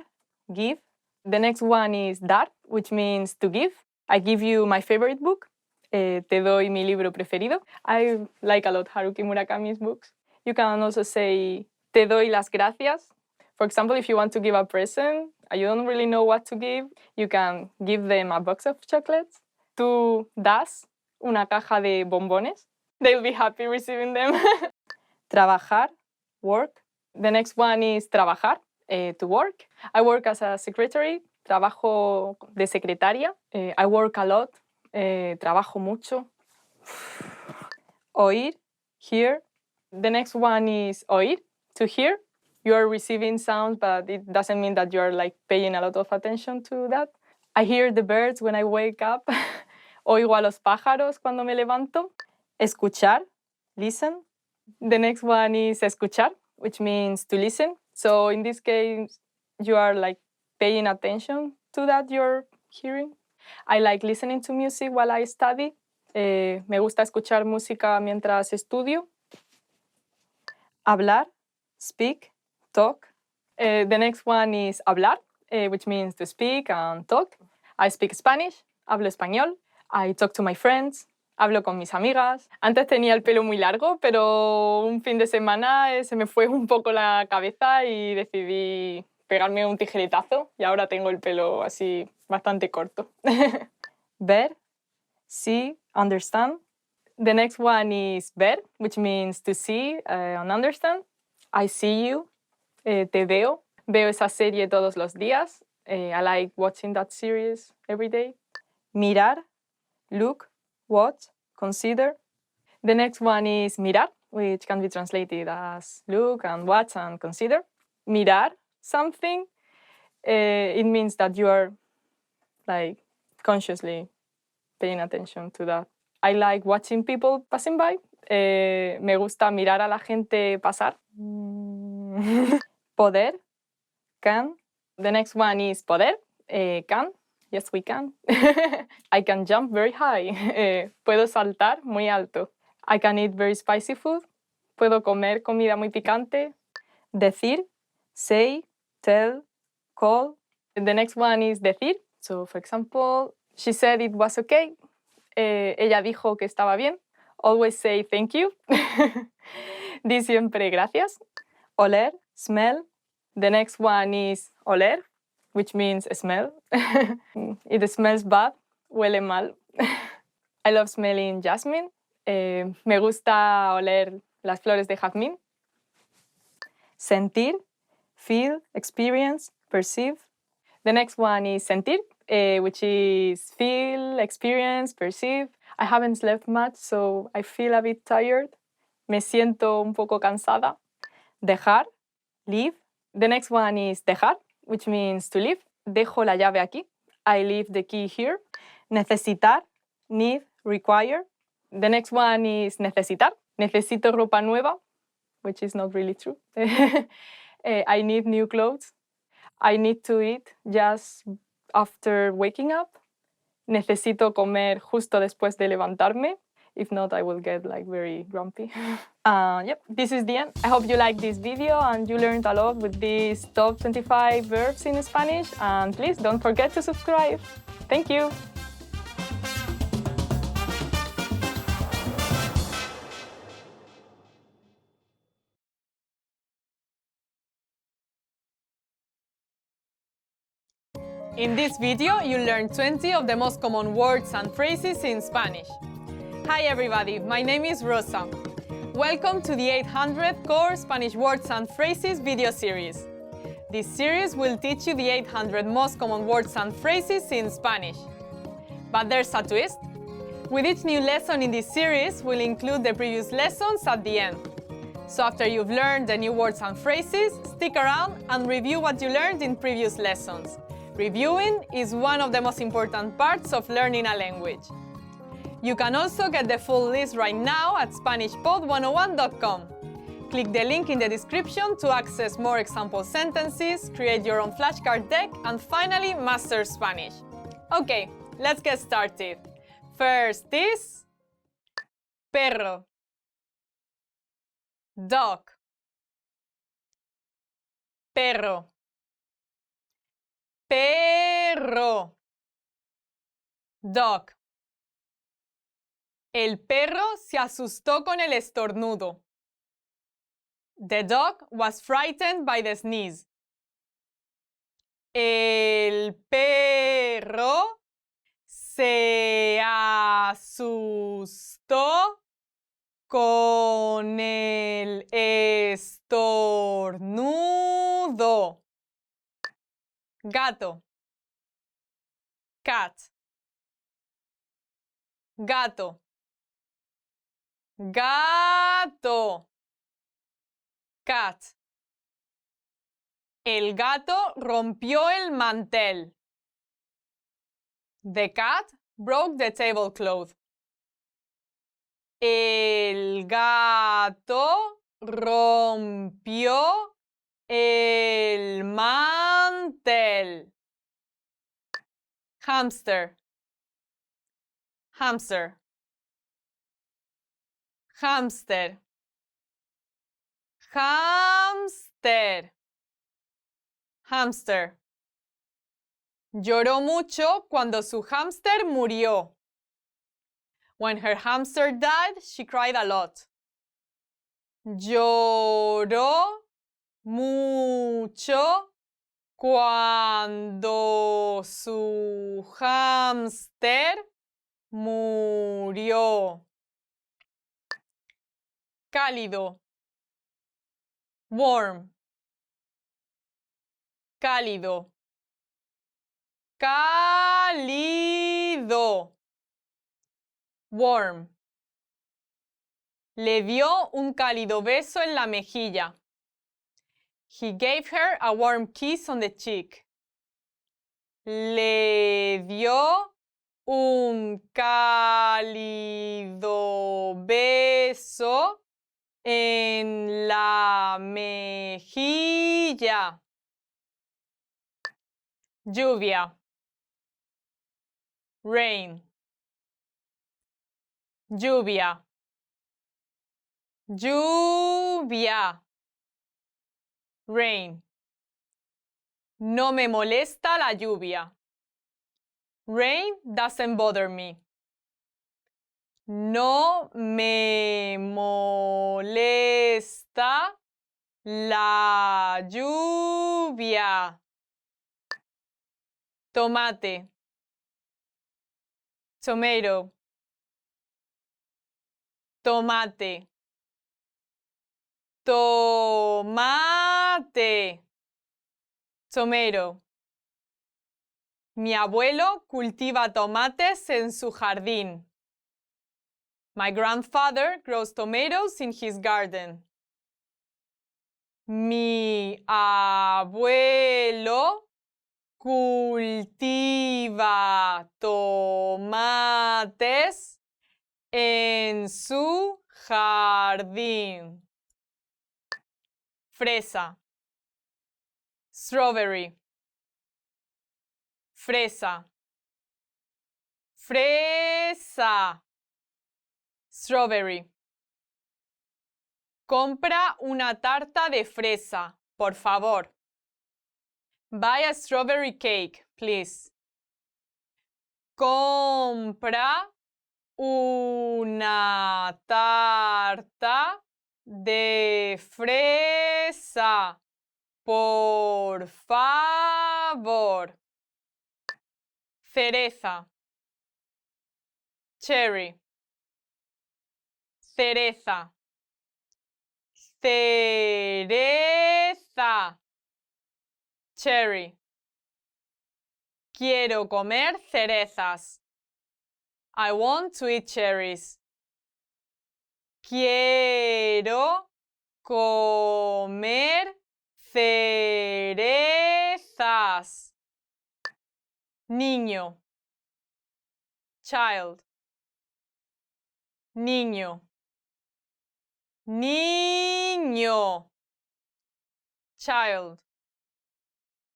give. The next one is dar, which means to give. I give you my favorite book. Te doy mi libro preferido. I like a lot Haruki Murakami's books. You can also say te doy las gracias. For example, if you want to give a present, you don't really know what to give, you can give them a box of chocolates. Tú das una caja de bombones. They'll be happy receiving them. Trabajar, work. The next one is trabajar, to work. I work as a secretary. Trabajo de secretaria. I work a lot. Trabajo mucho. Oír, hear. The next one is oír, to hear. You are receiving sounds, but it doesn't mean that you are like paying a lot of attention to that. I hear the birds when I wake up. Oigo a los pájaros cuando me levanto. Escuchar, listen. The next one is escuchar, which means to listen. So in this case, you are like paying attention to that you're hearing. I like listening to music while I study. Me gusta escuchar música mientras estudio. Hablar, speak, talk. The next one is hablar, which means to speak and talk. I speak Spanish, hablo español. I talk to my friends, hablo con mis amigas. Antes tenía el pelo muy largo, pero un fin de semana se me fue un poco la cabeza y decidí pegarme un tijeretazo y ahora tengo el pelo así bastante corto. Ver, see, understand. The next one is ver, which means to see and understand. I see you, te veo. Veo esa serie todos los días. I like watching that series every day. Mirar, look, watch, consider. The next one is mirar, which can be translated as look and watch and consider. Mirar something, it means that you are like consciously paying attention to that. I like watching people passing by. Me gusta mirar a la gente pasar. Poder, can. The next one is poder, can. Yes, we can. I can jump very high. Puedo saltar muy alto. I can eat very spicy food. Puedo comer comida muy picante. Decir, say, tell, call. The next one is decir. So, for example, she said it was okay. Ella dijo que estaba bien. Always say thank you. Di siempre gracias. Oler, smell. The next one is oler, which means smell. It smells bad, huele mal. I love smelling jasmine. Me gusta oler las flores de jazmín. Sentir, feel, experience, perceive. The next one is sentir, which is feel, experience, perceive. I haven't slept much, so I feel a bit tired. Me siento un poco cansada. Dejar, leave. The next one is dejar, which means to leave. Dejo la llave aquí. I leave the key here. Necesitar, need, require. The next one is necesitar. Necesito ropa nueva, which is not really true. I need new clothes. I need to eat just after waking up. Necesito comer justo después de levantarme. If not, I will get like very grumpy. Yep, this is the end. I hope you liked this video and you learned a lot with these top 25 verbs in Spanish. And please don't forget to subscribe. Thank you. In this video, you'll learn 20 of the most common words and phrases in Spanish. Hi everybody, my name is Rosa. Welcome to the 800 Core Spanish Words and Phrases video series. This series will teach you the 800 most common words and phrases in Spanish. But there's a twist. With each new lesson in this series, we'll include the previous lessons at the end. So after you've learned the new words and phrases, stick around and review what you learned in previous lessons. Reviewing is one of the most important parts of learning a language. You can also get the full list right now at SpanishPod101.com. Click the link in the description to access more example sentences, create your own flashcard deck, and finally master Spanish. Okay, let's get started. First is perro, dog, perro, perro, dog. El perro se asustó con el estornudo. The dog was frightened by the sneeze. El perro se asustó con el estornudo. Gato, cat, gato, gato, cat. El gato rompió el mantel. The cat broke the tablecloth. El gato rompió el mantel. Hamster, hamster, hamster, hamster, hamster. Lloró mucho cuando su hámster murió. When her hamster died, she cried a lot. Lloró mucho cuando su hámster murió. Cálido. Warm. Cálido. Cálido. Warm. Le dio un cálido beso en la mejilla. He gave her a warm kiss on the cheek. Le dio un cálido beso en la mejilla. Lluvia. Rain. Lluvia. Lluvia. Rain. No me molesta la lluvia. Rain doesn't bother me. No me molesta la lluvia. Tomate. Tomato. Tomate. Tomate. Tomato. Mi abuelo cultiva tomates en su jardín. My grandfather grows tomatoes in his garden. Mi abuelo cultiva tomates en su jardín. Fresa. Strawberry. Fresa. Fresa. Strawberry. Compra una tarta de fresa, por favor. Buy a strawberry cake, please. Compra una tarta de fresa, por favor. Cereza. Cherry. Cereza. Cereza. Cherry. Quiero comer cerezas. I want to eat cherries. Quiero comer cerezas. Niño. Child. Niño. Niño. Child.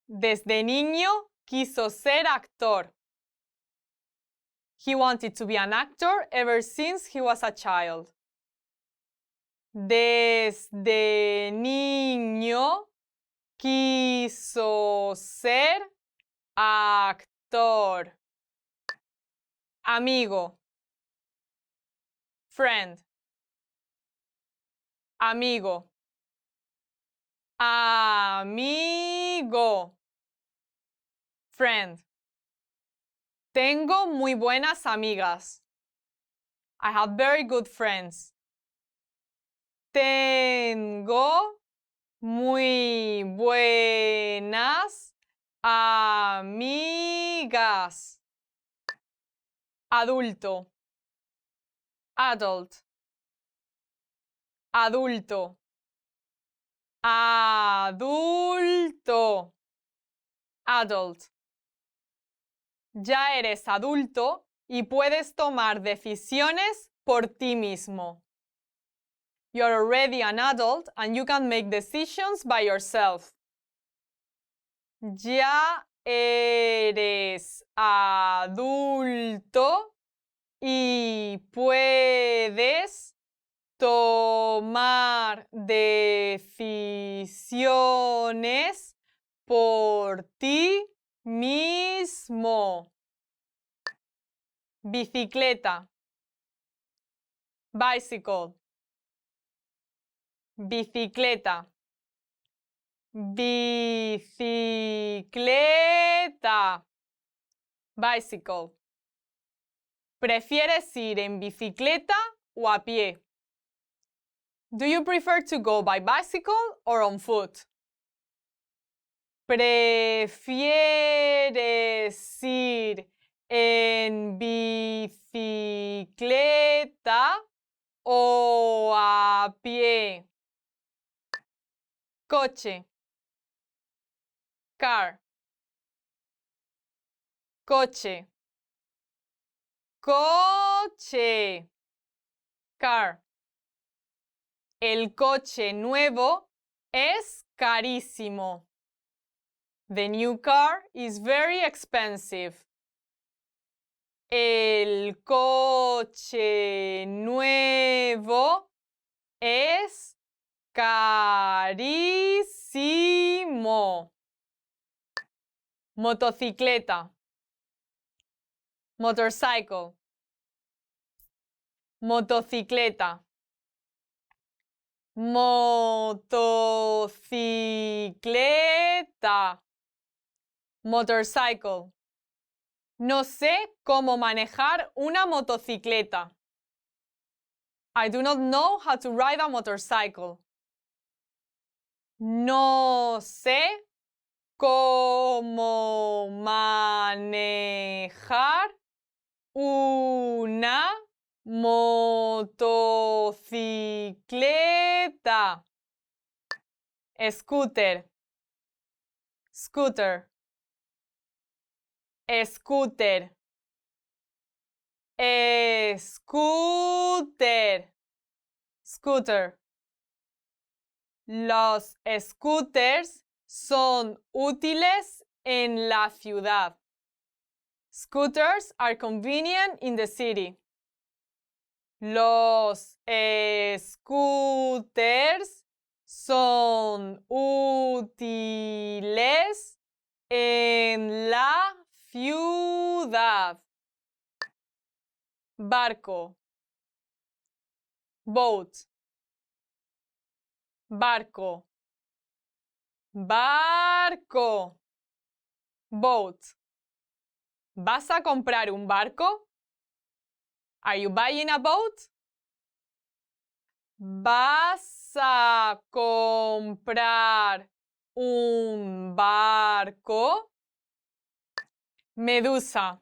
Desde niño quiso ser actor. He wanted to be an actor ever since he was a child. Desde niño quiso ser actor. Amigo. Friend. Amigo. Amigo. Friend. Tengo muy buenas amigas. I have very good friends. Tengo muy buenas amigas. Adulto. Adult. Adulto. Adulto. Adult. Ya eres adulto y puedes tomar decisiones por ti mismo. You're already an adult and you can make decisions by yourself. Ya eres adulto y puedes tomar decisiones por ti mismo. Bicicleta. Bicycle. Bicicleta. Bicicleta. Bicycle. ¿Prefieres ir en bicicleta o a pie? Do you prefer to go by bicycle or on foot? ¿Prefieres ir en bicicleta o a pie? Coche. Car. Coche. Coche. Car. El coche nuevo es carísimo. The new car is very expensive. El coche nuevo es carísimo. Motocicleta. Motorcycle. Motocicleta. Motocicleta. Motorcycle. No sé cómo manejar una motocicleta. I do not know how to ride a motorcycle. No sé cómo manejar una motocicleta. Scooter. Scooter. Scooter. Scooter. Scooter. Los scooters son útiles en la ciudad. Scooters are convenient in the city. Los scooters son útiles en la ciudad. Barco. Boat. Barco. Barco. Boat. ¿Vas a comprar un barco? Are you buying a boat? ¿Vas a comprar un barco? Medusa.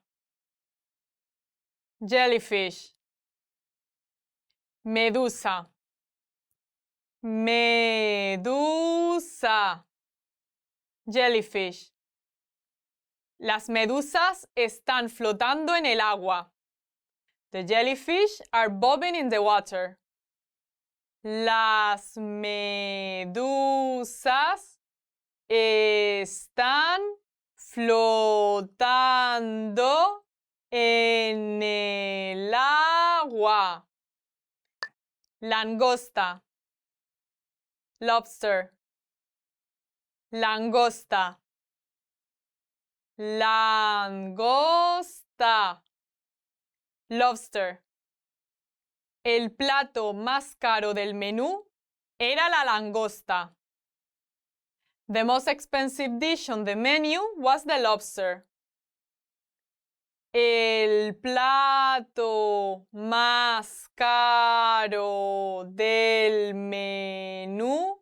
Jellyfish. Medusa. Medusa. Jellyfish. Las medusas están flotando en el agua. The jellyfish are bobbing in the water. Las medusas están flotando en el agua. Langosta. Lobster. Langosta. Langosta. Lobster. El plato más caro del menú era la langosta. The most expensive dish on the menu was the lobster. El plato más caro del menú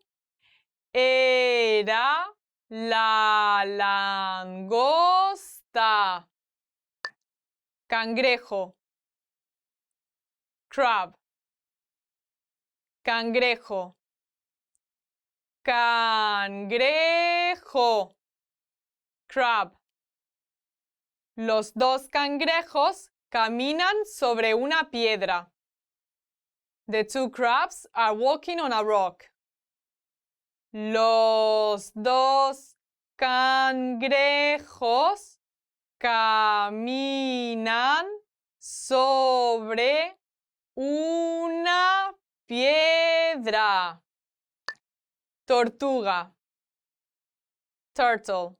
era la langosta. Cangrejo. Crab. Cangrejo. Cangrejo. Crab. Los dos cangrejos caminan sobre una piedra. The two crabs are walking on a rock. Los dos cangrejos caminan sobre una piedra. Tortuga. Turtle.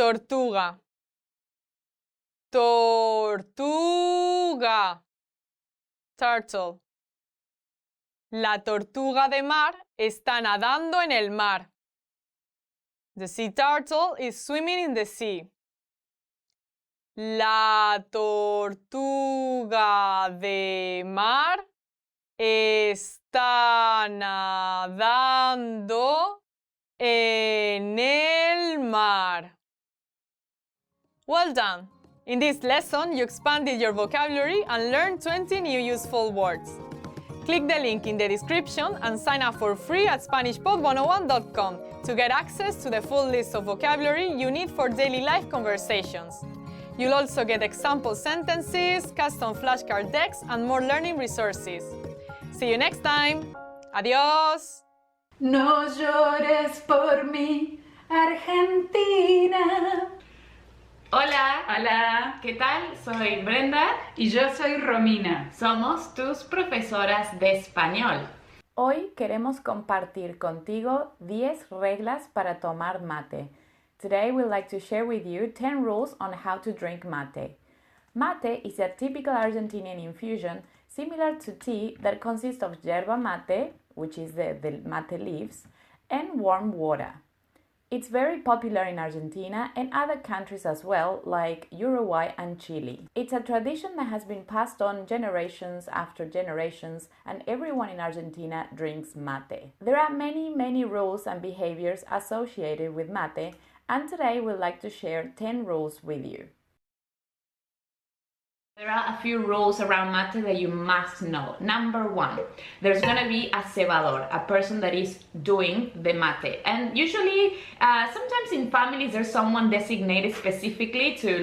tortuga. Tortuga. Turtle. La tortuga de mar está nadando en el mar. The sea turtle is swimming in the sea. La tortuga de mar está nadando en el mar. Well done! In this lesson, you expanded your vocabulary and learned 20 new useful words. Click the link in the description and sign up for free at SpanishPod101.com to get access to the full list of vocabulary you need for daily life conversations. You'll also get example sentences, custom flashcard decks, and more learning resources. See you next time! Adiós! No llores por mí, Argentina. Hola. Hola. ¿Qué tal? Soy Brenda. Y yo soy Romina. Somos tus profesoras de español. Hoy queremos compartir contigo 10 reglas para tomar mate. Today we'd like to share with you 10 rules on how to drink mate. Mate is a typical Argentinian infusion similar to tea that consists of yerba mate, which is the mate leaves, and warm water. It's very popular in Argentina and other countries as well, like Uruguay and Chile. It's a tradition that has been passed on generations after generations, and everyone in Argentina drinks mate. There are many rules and behaviors associated with mate, and today we'd like to share 10 rules with you. There are a few rules around mate that you must know. Number 1, there's gonna be a cebador, a person that is doing the mate. And usually, sometimes in families, there's someone designated specifically to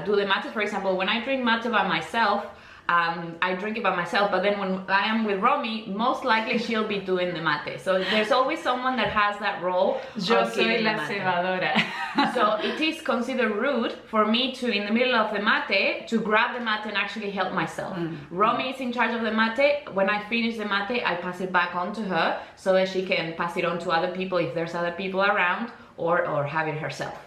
do the mate. For example, when I drink mate by myself, I drink it by myself, but then when I am with Romy, most likely she'll be doing the mate. So there's always someone that has that role. Yo soy la cebadora. So it is considered rude for me to, in the middle of the mate, to grab the mate and actually help myself. Romy is in charge of the mate. When I finish the mate, I pass it back on to her so that she can pass it on to other people if there's other people around, or have it herself.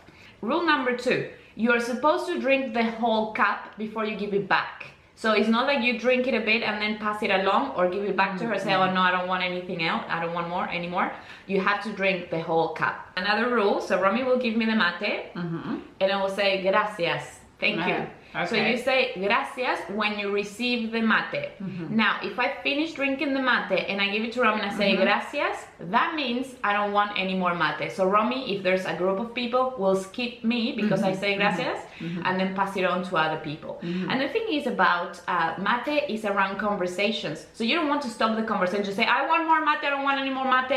Rule number 2, you are supposed to drink the whole cup before you give it back. So it's not like you drink it a bit and then pass it along or give it back to her, say, oh no, I don't want anything else, I don't want more anymore. You have to drink the whole cup. Another rule, so Romy will give me the mate, and I will say, gracias, thank you. Okay. So you say gracias when you receive the mate. Now, if I finish drinking the mate and I give it to Romy and I say gracias, that means I don't want any more mate. So Romy, if there's a group of people, will skip me because I say gracias and then pass it on to other people. And the thing is about mate is around conversations. So you don't want to stop the conversation. Just say, I want more mate, I don't want any more mate,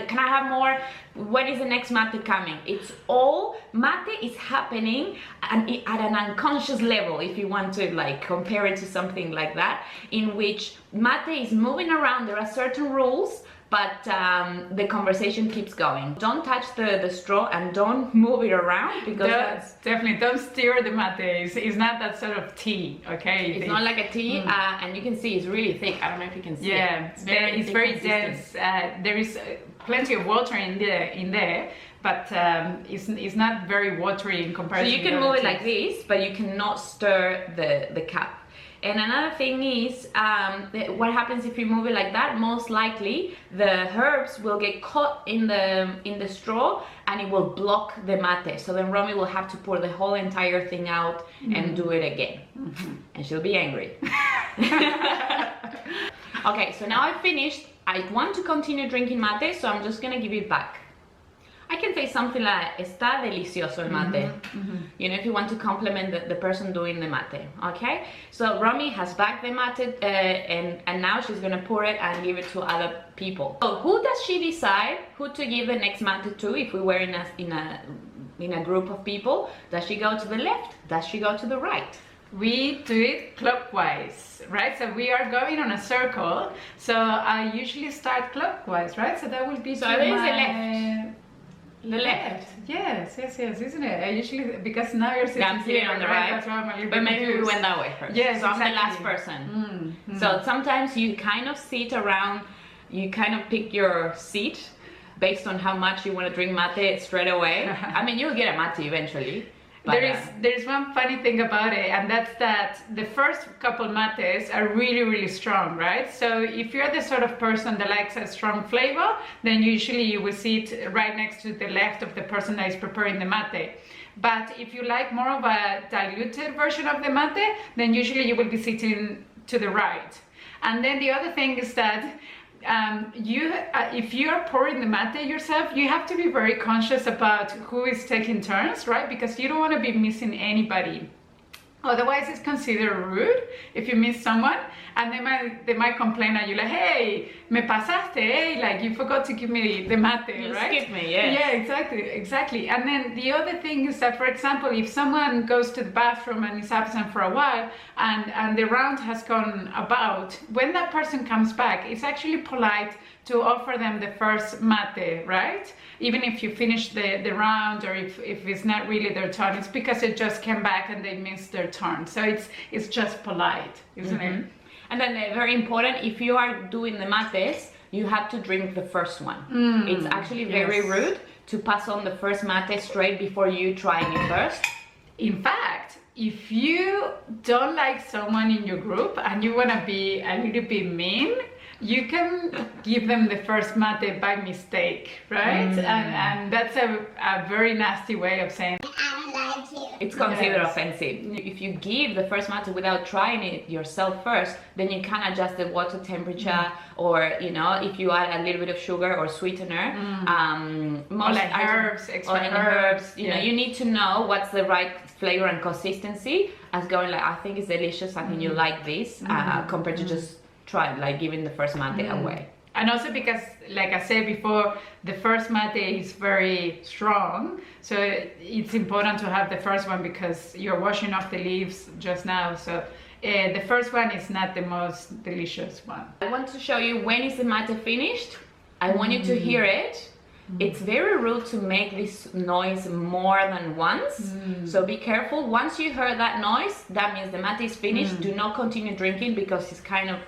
can I have more? When is the next mate coming? It's all, mate is happening at an unconscious level, if you want to compare it to something like that, in which mate is moving around. There are certain rules, but the conversation keeps going. Don't touch the straw and don't move it around, because definitely don't stir the mate. It's not that sort of tea, okay? It's not like a tea, and you can see it's really thick. I don't know if you can see it. Yeah, it's very dense. There is plenty of water in there, but it's not very watery in comparison. So you can move it like this, but you cannot stir the cup. And another thing is, what happens if you move it like that? Most likely, the herbs will get caught in the straw, and it will block the mate. So then Romy will have to pour the whole entire thing out and do it again, and she'll be angry. Okay, so now I've finished. I want to continue drinking mate, so I'm just gonna give it back. I can say something like, está delicioso el mate. You know, if you want to compliment the person doing the mate, okay? So Romy has bagged the mate, and now she's gonna pour it and give it to other people. So who does she decide who to give the next mate to if we were in a group of people? Does she go to the left? Does she go to the right? We do it clockwise, right? So we are going on a circle. So I usually start clockwise, right? So that will be so there's the left. The left. Yes, isn't it? I usually, because now you're sitting here on the right. That's why I'm a little but bit maybe confused. we went that way first. Yes, so exactly. I'm the last person. So sometimes you kind of sit around, you kind of pick your seat based on how much you want to drink mate straight away. I mean, you'll get a mate eventually. But, there's one funny thing about it, and that's that the first couple mates are really, really strong, right? So if you're the sort of person that likes a strong flavor, then usually you will sit right next to the left of the person that is preparing the mate. But if you like more of a diluted version of the mate, then usually you will be sitting to the right. And then the other thing is that if you are pouring the mate yourself, you have to be very conscious about who is taking turns, right? Because you don't want to be missing anybody. Otherwise, it's considered rude if you miss someone, and they might complain at you like, "Hey, me pasaste, eh? Like you forgot to give me the mate, you right?" Skip me, yes. Yeah, exactly. And then the other thing is that, for example, if someone goes to the bathroom and is absent for a while, and the round has gone about, when that person comes back, it's actually polite to offer them the first mate, right? Even if you finish the round, or if it's not really their turn, it's because it just came back and they missed their turn. So it's just polite, isn't it? And then very important, if you are doing the mates, you have to drink the first one. It's actually very rude to pass on the first mate straight before you trying it first. In fact, if you don't like someone in your group and you want to be a little bit mean, you can give them the first mate by mistake, right? And that's a very nasty way of saying it's considered offensive. If you give the first mate without trying it yourself first, then you can adjust the water temperature, or if you add a little bit of sugar or sweetener, most like herbs, extra herbs. You need to know what's the right flavor and consistency. As going like, I think it's delicious, I think you like this, compared to just try like giving the first mate away. And also because, like I said before, the first mate is very strong, so it's important to have the first one because you're washing off the leaves just now. So the first one is not the most delicious one. I want to show you when is the mate finished. I want you to hear it. It's very rude to make this noise more than once, so be careful. Once you heard that noise, that means the mate is finished. Do not continue drinking because it's kind of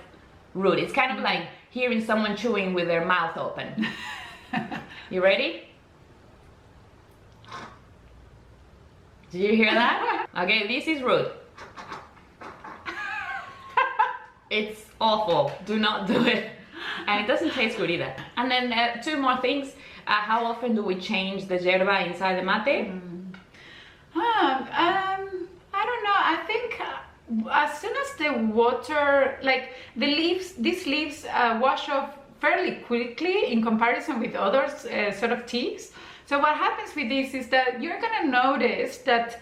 rude. It's kind of like hearing someone chewing with their mouth open. You ready? Did you hear that? Okay, this is rude. It's awful. Do not do it. And it doesn't taste good either. And then two more things. How often do we change the yerba inside the mate? I don't know. I think as soon as the water, like the leaves, these leaves wash off fairly quickly in comparison with other sort of teas. So what happens with this is that you're gonna notice that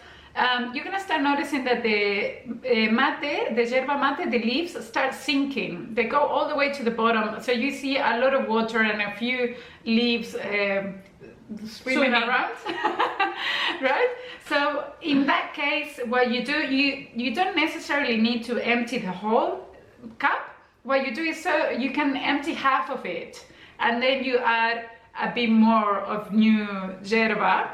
you're gonna start noticing that the mate, the yerba mate, the leaves start sinking. They go all the way to the bottom. So you see a lot of water and a few leaves swimming around, right? So in that case, what you do, you don't necessarily need to empty the whole cup. What you do is you can empty half of it, and then you add a bit more of new yerba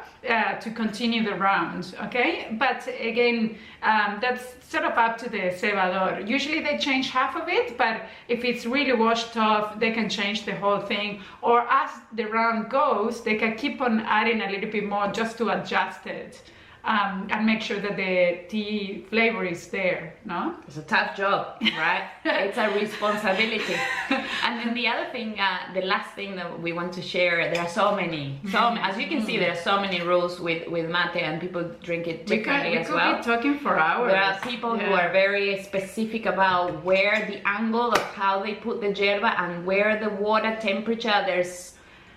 to continue the round, okay? But again, that's sort of up to the cebador. Usually they change half of it, but if it's really washed off, they can change the whole thing. Or as the round goes, they can keep on adding a little bit more just to adjust it. And make sure that the tea flavor is there, no? It's a tough job, right? It's a responsibility. And then the other thing, the last thing that we want to share, there are so many, as you can see, there are so many rules with mate, and people drink it differently as well. We could be talking for hours. There are people who are very specific about where the angle of how they put the yerba and where the water temperature,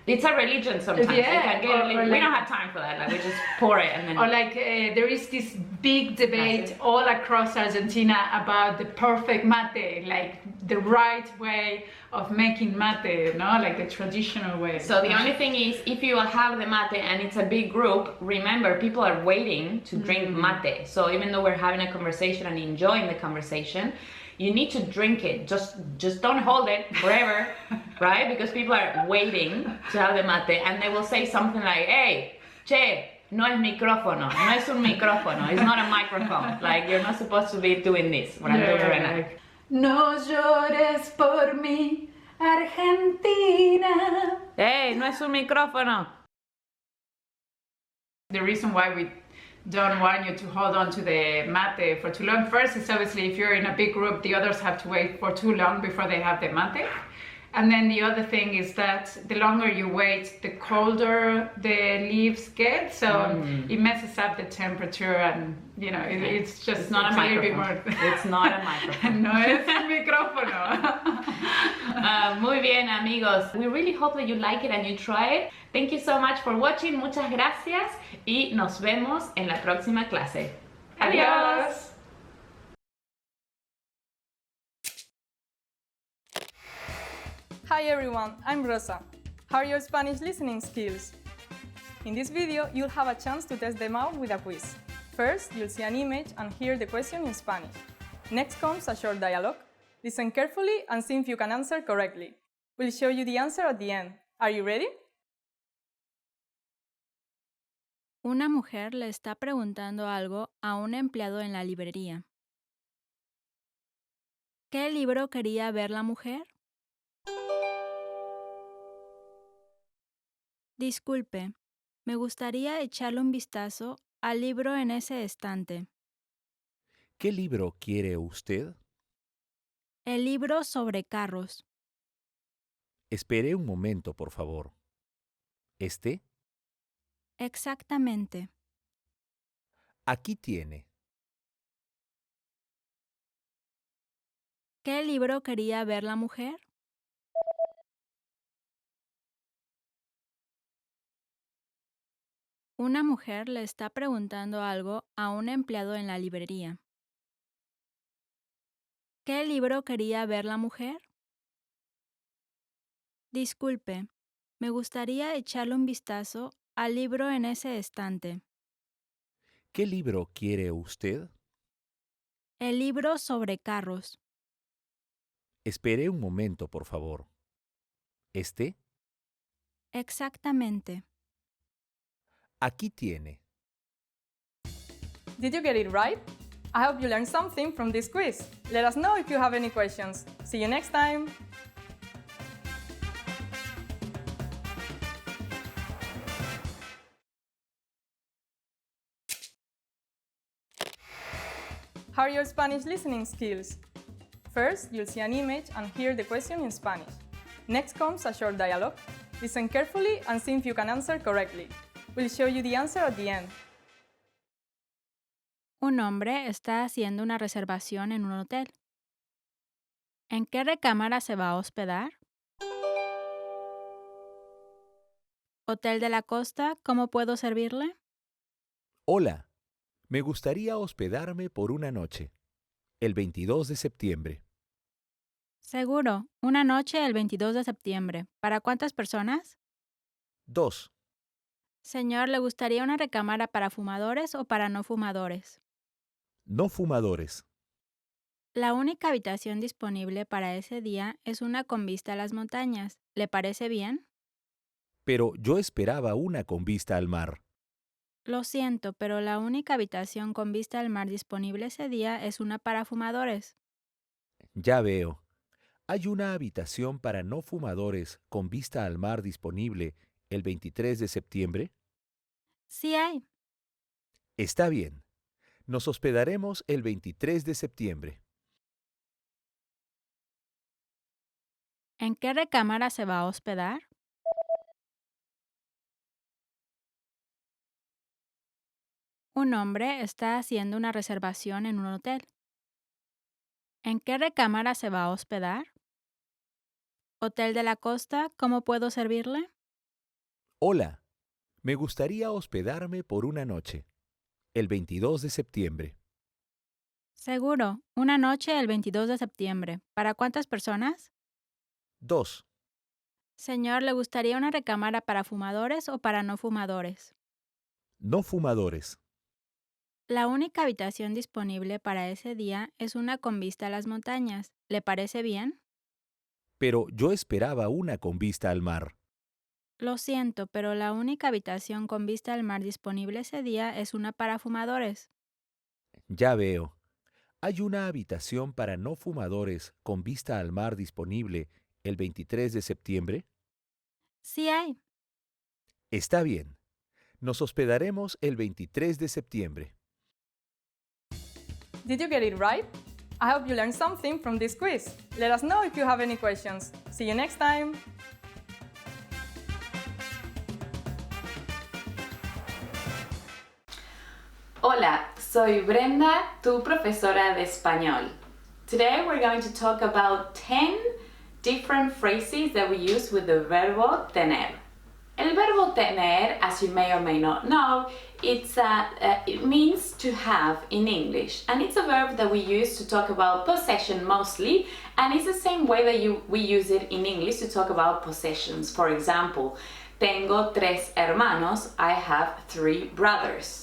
it's a religion sometimes. Yeah, we don't have time for that. Like we just pour it and then. Or like there is this big debate all across Argentina about the perfect mate, like the right way of making mate, no, like the traditional way. So the only thing is, if you have the mate and it's a big group, remember people are waiting to drink mate. So even though we're having a conversation and enjoying the conversation, you need to drink it. Just don't hold it forever, right? Because people are waiting to have the mate, and they will say something like, "Hey, che, no es micrófono, no es un micrófono, it's not a microphone. Like you're not supposed to be doing this." What I'm doing right now. No llores por mí, Argentina. ¡Ey, no es un micrófono! The reason why we don't want you to hold on to the mate for too long, first is obviously if you're in a big group, the others have to wait for too long before they have the mate. And then the other thing is that the longer you wait, the colder the leaves get, so it messes up the temperature, and you know it's just It's not a little bit microphone. more. It's not a microphone. No es un micrófono. Muy bien, amigos. We really hope that you like it and you try it. Thank you so much for watching. Muchas gracias y nos vemos en la próxima clase. Adiós. Hi everyone, I'm Rosa. How are your Spanish listening skills? In this video, you'll have a chance to test them out with a quiz. First, you'll see an image and hear the question in Spanish. Next comes a short dialogue. Listen carefully and see if you can answer correctly. We'll show you the answer at the end. Are you ready? Una mujer le está preguntando algo a un empleado en la librería. ¿Qué libro quería ver la mujer? Disculpe, me gustaría echarle un vistazo al libro en ese estante. ¿Qué libro quiere usted? El libro sobre carros. Espere un momento, por favor. ¿Este? Exactamente. Aquí tiene. ¿Qué libro quería ver la mujer? Una mujer le está preguntando algo a un empleado en la librería. ¿Qué libro quería ver la mujer? Disculpe, me gustaría echarle un vistazo al libro en ese estante. ¿Qué libro quiere usted? El libro sobre carros. Espere un momento, por favor. ¿Este? Exactamente. Aquí tiene. Did you get it right? I hope you learned something from this quiz. Let us know if you have any questions. See you next time! How are your Spanish listening skills? First, you'll see an image and hear the question in Spanish. Next comes a short dialogue. Listen carefully and see if you can answer correctly. We'll show you the answer at the end. Un hombre está haciendo una reservación en un hotel. ¿En qué recámara se va a hospedar? Hotel de la Costa, ¿cómo puedo servirle? Hola, me gustaría hospedarme por una noche, el 22 de septiembre. Seguro, una noche el 22 de septiembre. ¿Para cuántas personas? 2. Señor, ¿le gustaría una recámara para fumadores o para no fumadores? No fumadores. La única habitación disponible para ese día es una con vista a las montañas. ¿Le parece bien? Pero yo esperaba una con vista al mar. Lo siento, pero la única habitación con vista al mar disponible ese día es una para fumadores. Ya veo. ¿Hay una habitación para no fumadores con vista al mar disponible el 23 de septiembre? Sí hay. Está bien. Nos hospedaremos el 23 de septiembre. ¿En qué recámara se va a hospedar? Un hombre está haciendo una reservación en un hotel. ¿En qué recámara se va a hospedar? Hotel de la Costa, ¿cómo puedo servirle? Hola, me gustaría hospedarme por una noche, el 22 de septiembre. Seguro, una noche el 22 de septiembre. ¿Para cuántas personas? 2. Señor, ¿le gustaría una recámara para fumadores o para no fumadores? No fumadores. La única habitación disponible para ese día es una con vista a las montañas. ¿Le parece bien? Pero yo esperaba una con vista al mar. Lo siento, pero la única habitación con vista al mar disponible ese día es una para fumadores. Ya veo. ¿Hay una habitación para no fumadores con vista al mar disponible el 23 de septiembre? Sí hay. Está bien. Nos hospedaremos el 23 de septiembre. Did you get it right? I hope you learned something from this quiz. Let us know if you have any questions. See you next time! Hola, soy Brenda, tu profesora de español. Today we're going to talk about 10 different phrases that we use with the verbo tener. El verbo tener, as you may or may not know, it means to have in English, and it's a verb that we use to talk about possession mostly, and it's the same way that we use it in English to talk about possessions. For example, tengo 3 hermanos, I have 3 brothers.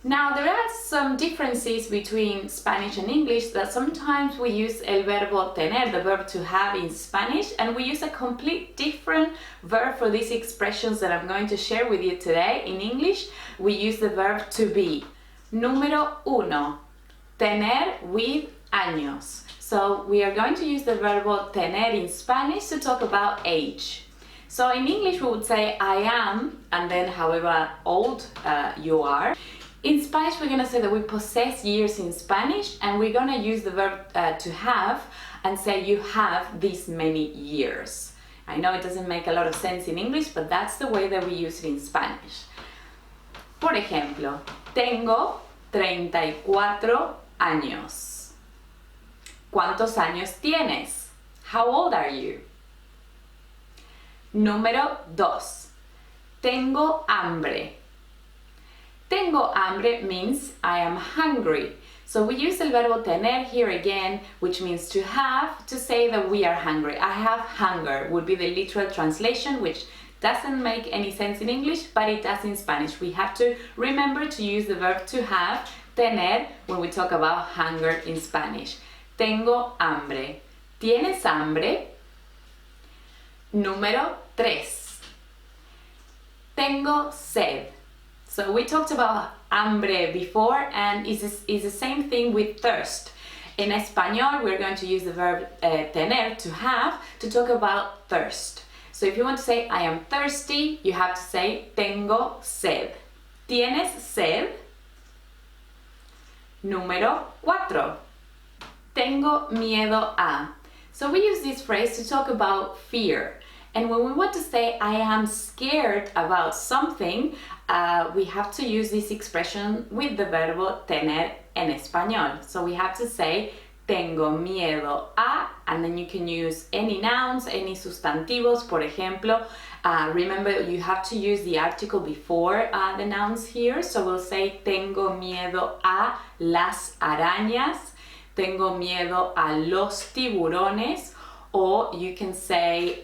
Now, there are some differences between Spanish and English that sometimes we use el verbo tener, the verb to have in Spanish, and we use a complete different verb for these expressions that I'm going to share with you today. In English, we use the verb to be. Número 1, tener with años. So we are going to use the verbo tener in Spanish to talk about age. So in English, we would say I am, and then however old you are. In Spanish, we're going to say that we possess years in Spanish, and we're going to use the verb to have and say you have this many years. I know it doesn't make a lot of sense in English, but that's the way that we use it in Spanish. Por ejemplo, tengo 34 años. ¿Cuántos años tienes? How old are you? Número 2. Tengo hambre. Tengo hambre means I am hungry. So we use el verbo tener here again, which means to have, to say that we are hungry. I have hunger would be the literal translation, which doesn't make any sense in English, but it does in Spanish. We have to remember to use the verb to have, tener, when we talk about hunger in Spanish. Tengo hambre. ¿Tienes hambre? Número 3. Tengo sed. So we talked about hambre before, and it's the same thing with thirst. In Espanol, we're going to use the verb tener, to have, to talk about thirst. So if you want to say I am thirsty, you have to say tengo sed. ¿Tienes sed? Número 4. Tengo miedo a. So we use this phrase to talk about fear. And when we want to say I am scared about something, we have to use this expression with the verbo tener en español. So we have to say tengo miedo a, and then you can use any nouns, any sustantivos, por ejemplo. Remember, you have to use the article before the nouns here. So we'll say tengo miedo a las arañas, tengo miedo a los tiburones. Or you can say,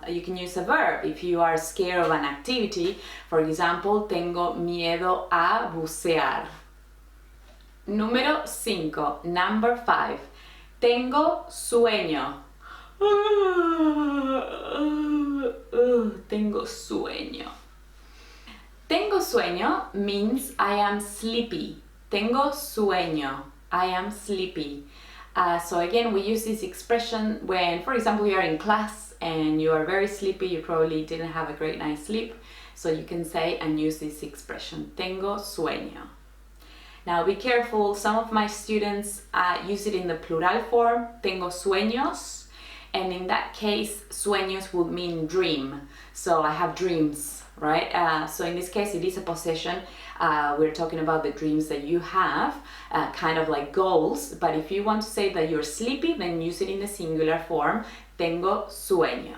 you can use a verb if you are scared of an activity. For example, tengo miedo a bucear. Número 5, number 5. Tengo sueño. Tengo sueño. Tengo sueño means I am sleepy. Tengo sueño. I am sleepy. So again, we use this expression when, for example, you are in class and you are very sleepy, you probably didn't have a great night's sleep, so you can say and use this expression, tengo sueño. Now be careful, some of my students use it in the plural form, tengo sueños, and in that case, sueños would mean dream, so I have dreams, right? So in this case, it is a possession. We're talking about the dreams that you have, kind of like goals, but if you want to say that you're sleepy, then use it in the singular form, tengo sueño.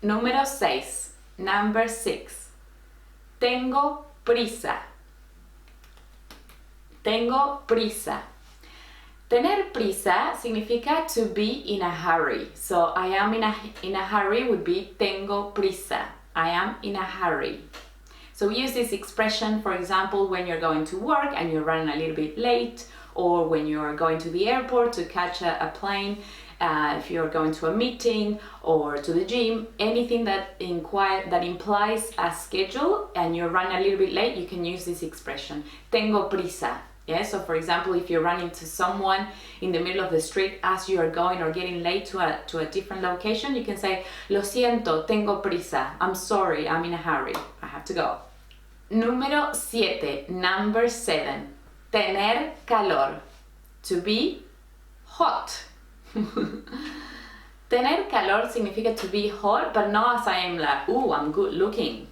Número 6, number 6, tengo prisa. Tengo prisa. Tener prisa significa to be in a hurry. So I am in a hurry would be tengo prisa. I am in a hurry. So we use this expression, for example, when you're going to work and you're running a little bit late, or when you're going to the airport to catch a plane, if you're going to a meeting or to the gym, anything that implies a schedule and you're running a little bit late, you can use this expression. Tengo prisa. Yeah, so for example, if you run into someone in the middle of the street as you are going or getting late to a different location, you can say, lo siento, tengo prisa. I'm sorry, I'm in a hurry. I have to go. Número 7, number 7. Tener calor. To be hot. Tener calor significa to be hot, but not as I am like, ooh, I'm good looking.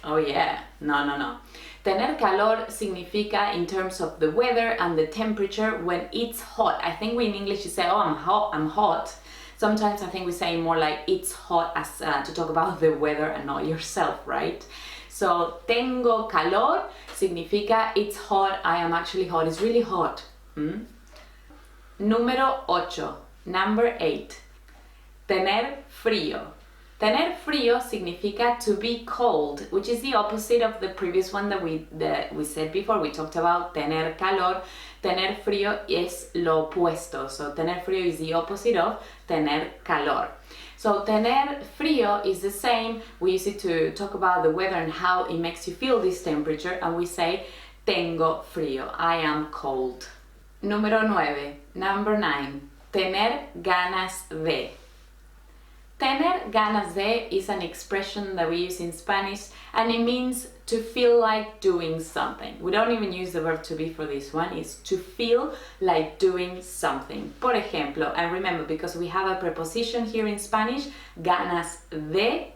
Oh yeah, no. Tener calor significa in terms of the weather and the temperature when it's hot. I think we in English you say, oh, I'm hot. Sometimes I think we say more like it's hot as to talk about the weather and not yourself, right? So tengo calor significa it's hot, I am actually hot, it's really hot. Número 8, number 8. Tener frío. Tener frío significa to be cold, which is the opposite of the previous one that we said before. We talked about tener calor. Tener frío es lo opuesto. So tener frío is the opposite of tener calor. So tener frío is the same. We use it to talk about the weather and how it makes you feel this temperature, and we say tengo frío, I am cold. Número 9, number 9. Tener ganas de. Tener ganas de is an expression that we use in Spanish, and it means to feel like doing something. We don't even use the verb to be for this one, it's to feel like doing something. Por ejemplo, and remember, because we have a preposition here in Spanish, ganas de,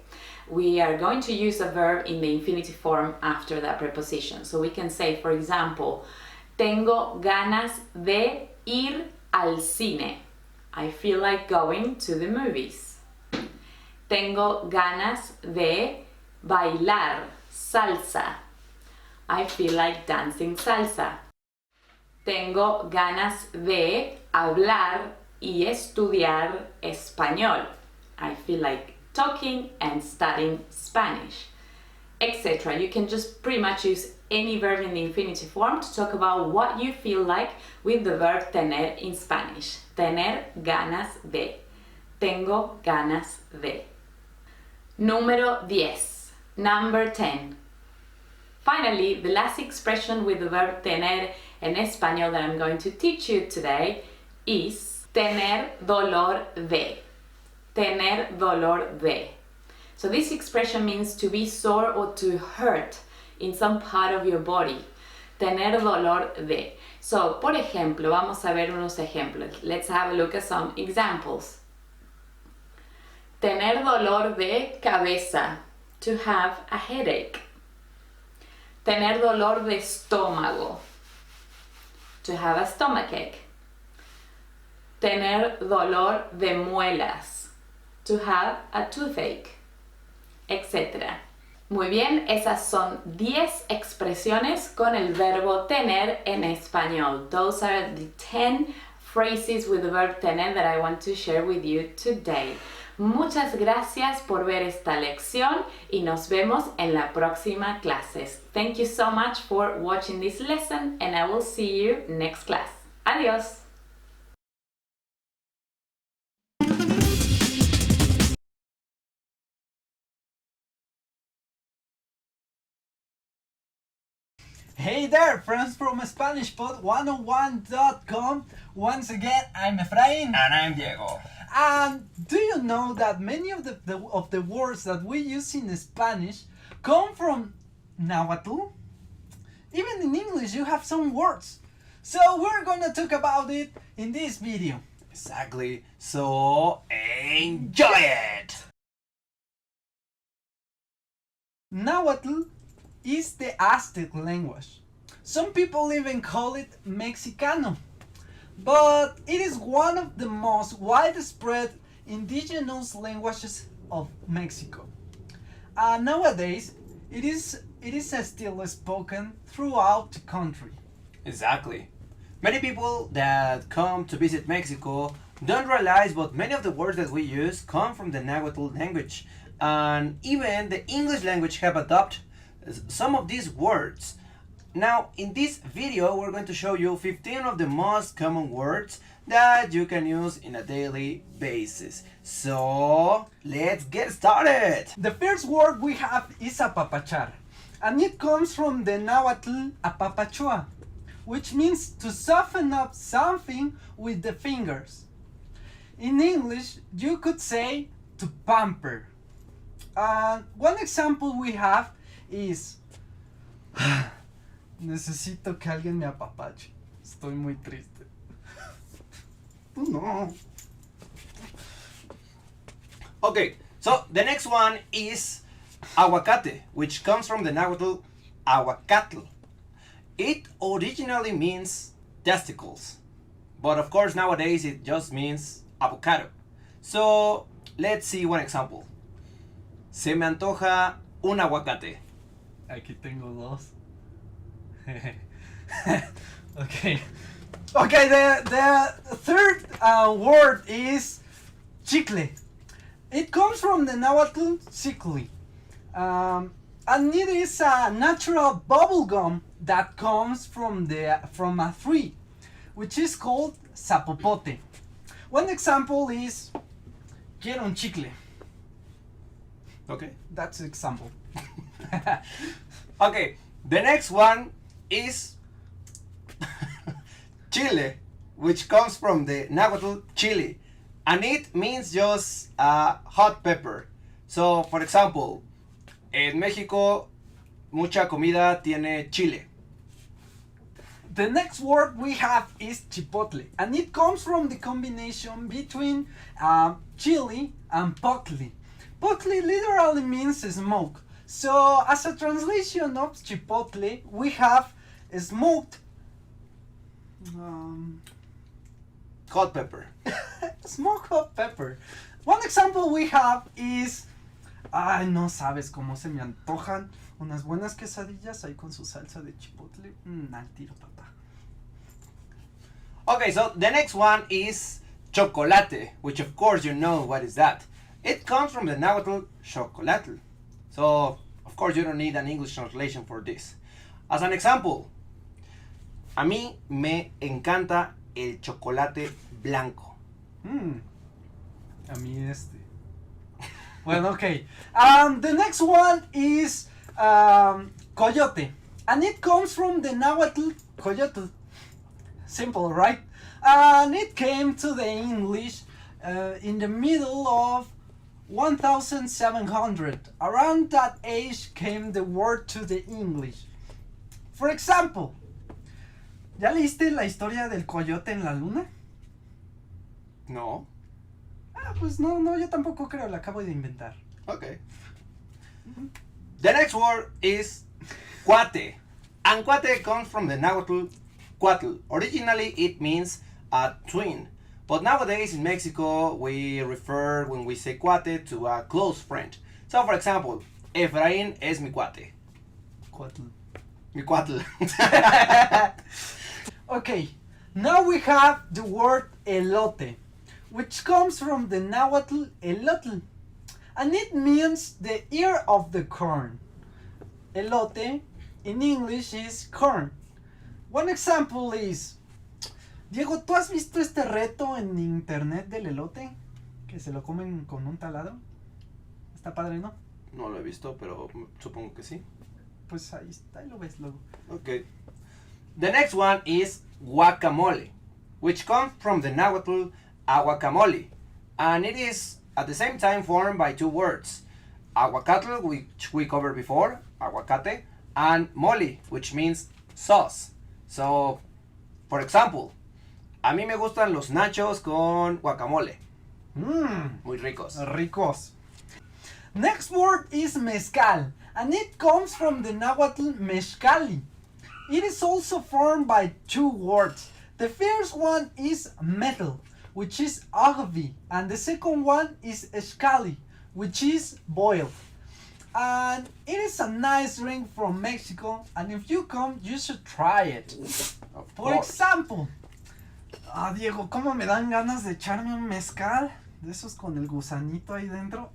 we are going to use a verb in the infinitive form after that preposition. So we can say, for example, tengo ganas de ir al cine. I feel like going to the movies. Tengo ganas de bailar salsa. I feel like dancing salsa. Tengo ganas de hablar y estudiar español. I feel like talking and studying Spanish, etc. You can just pretty much use any verb in the infinitive form to talk about what you feel like with the verb tener in Spanish. Tener ganas de. Tengo ganas de. Número 10. Number 10. Finally, the last expression with the verb tener en español that I'm going to teach you today is tener dolor de. Tener dolor de. So this expression means to be sore or to hurt in some part of your body. Tener dolor de. So, por ejemplo, vamos a ver unos ejemplos. Let's have a look at some examples. Tener dolor de cabeza, to have a headache. Tener dolor de estómago, to have a stomachache. Tener dolor de muelas, to have a toothache, etc. Muy bien, esas son 10 expresiones con el verbo tener en español. Those are the 10 phrases with the verb tener that I want to share with you today. Muchas gracias por ver esta lección y nos vemos en la próxima clase. Thank you so much for watching this lesson and I will see you next class. Adiós! Hey there, friends from SpanishPod101.com. Once again, I'm Efrain. And I'm Diego. And do you know that many of the words that we use in Spanish come from Nahuatl? Even in English, you have some words. So we're gonna talk about it in this video. Exactly. So enjoy it! Nahuatl is the Aztec language. Some people even call it Mexicano, but it is one of the most widespread indigenous languages of Mexico. Nowadays, it is still spoken throughout the country. Exactly. Many people that come to visit Mexico don't realize, but many of the words that we use come from the Nahuatl language, and even the English language have adopted some of these words. Now, in this video, we're going to show you 15 of the most common words that you can use in a daily basis. So, let's get started! The first word we have is apapachar, and it comes from the Nahuatl apapachua, which means to soften up something with the fingers. In English, you could say to pamper. One example we have is necesito que alguien me apapache. Estoy muy triste. Tú no. Okay, so the next one is aguacate, which comes from the Nahuatl aguacatl. It originally means testicles, but of course nowadays it just means avocado. So let's see one example. Se me antoja un aguacate. Aquí tengo dos. Okay. Okay, the third word is chicle. It comes from the Nahuatl chicle. And it is a natural bubble gum that comes from a tree, which is called zapopote. One example is quiero un chicle. Okay. That's an example. Okay, the next one is chile, which comes from the Nahuatl chile, and it means just hot pepper. So, for example, en México, mucha comida tiene chile. The next word we have is chipotle, and it comes from the combination between chili and potle. Potle literally means smoke. So, as a translation of chipotle, we have smoked hot pepper. Smoked hot pepper. One example we have is, ay, no sabes cómo se me antojan unas buenas quesadillas ahí con su salsa de chipotle. Al tiro, papá. Okay, so the next one is chocolate, which of course you know what is that. It comes from the Nahuatl chocolatl. So, of course, you don't need an English translation for this. As an example, a mí me encanta el chocolate blanco. A mí este. Well, okay. The next one is coyote, and it comes from the Nahuatl coyotl. Simple, right? And it came to the English in the middle of 1700. Around that age came the word to the English. For example, ¿ya leíste la historia del coyote en la luna? No. Pues no, yo tampoco creo, la acabo de inventar. Okay. The next word is cuate. And cuate comes from the Nahuatl cuatl. Originally it means a twin. But nowadays in Mexico we refer, when we say cuate, to a close friend. So for example, Efraín es mi cuate. Cuatl. Mi cuatl. Okay, now we have the word elote, which comes from the Nahuatl elotl, and it means the ear of the corn. Elote in English is corn. One example is, Diego, ¿tú has visto este reto en internet del elote? Que se lo comen con un taladro. Está padre, ¿no? No lo he visto, pero supongo que sí. Pues ahí está, ahí lo ves luego. Okay. The next one is guacamole, which comes from the Nahuatl aguacamole, and it is at the same time formed by two words, aguacatl, which we covered before, aguacate, and mole, which means sauce. So, for example, a mí me gustan los nachos con guacamole. Muy ricos. Ricos. Next word is mezcal, and it comes from the Nahuatl mezcali. It is also formed by two words. The first one is metal, which is agvi, and the second one is escali, which is boiled. And it is a nice drink from Mexico, and if you come, you should try it. For example, Diego, ¿cómo me dan ganas de echarme un mezcal? De esos con el gusanito ahí dentro.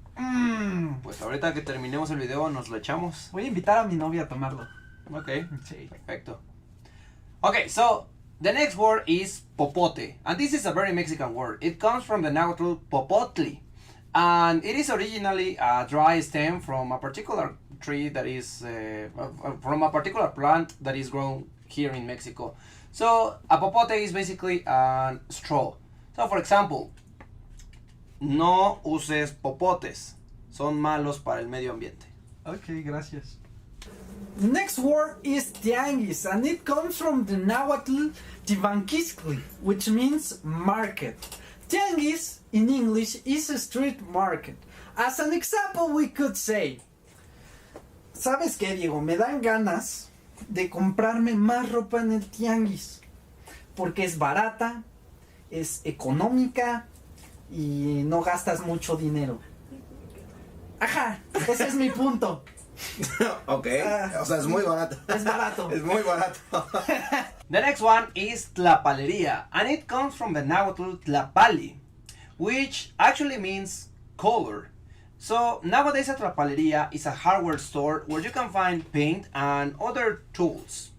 Pues ahorita que terminemos el video nos lo echamos. Voy a invitar a mi novia a tomarlo. Okay, sí. Perfecto. Okay, so the next word is popote, and this is a very Mexican word. It comes from the Nahuatl popotli, and it is originally a dry stem from a particular tree that is from a particular plant that is grown here in Mexico. So a popote is basically a straw. So for example, no uses popotes. Son malos para el medio ambiente. Okay, gracias. The next word is tianguis, and it comes from the Nahuatl tibanquiscli, which means market. Tianguis in English is a street market. As an example, we could say, ¿sabes qué, Diego? Me dan ganas de comprarme más ropa en el tianguis, porque es barata, es económica y no gastas mucho dinero. Ajá, ese es mi punto. Ok, o sea, es muy barato. Es barato. Es muy barato. The next one is tlapalería, and it comes from the Nahuatl tlapali, which actually means color. So nowadays a tlapalería is a hardware store where you can find paint and other tools.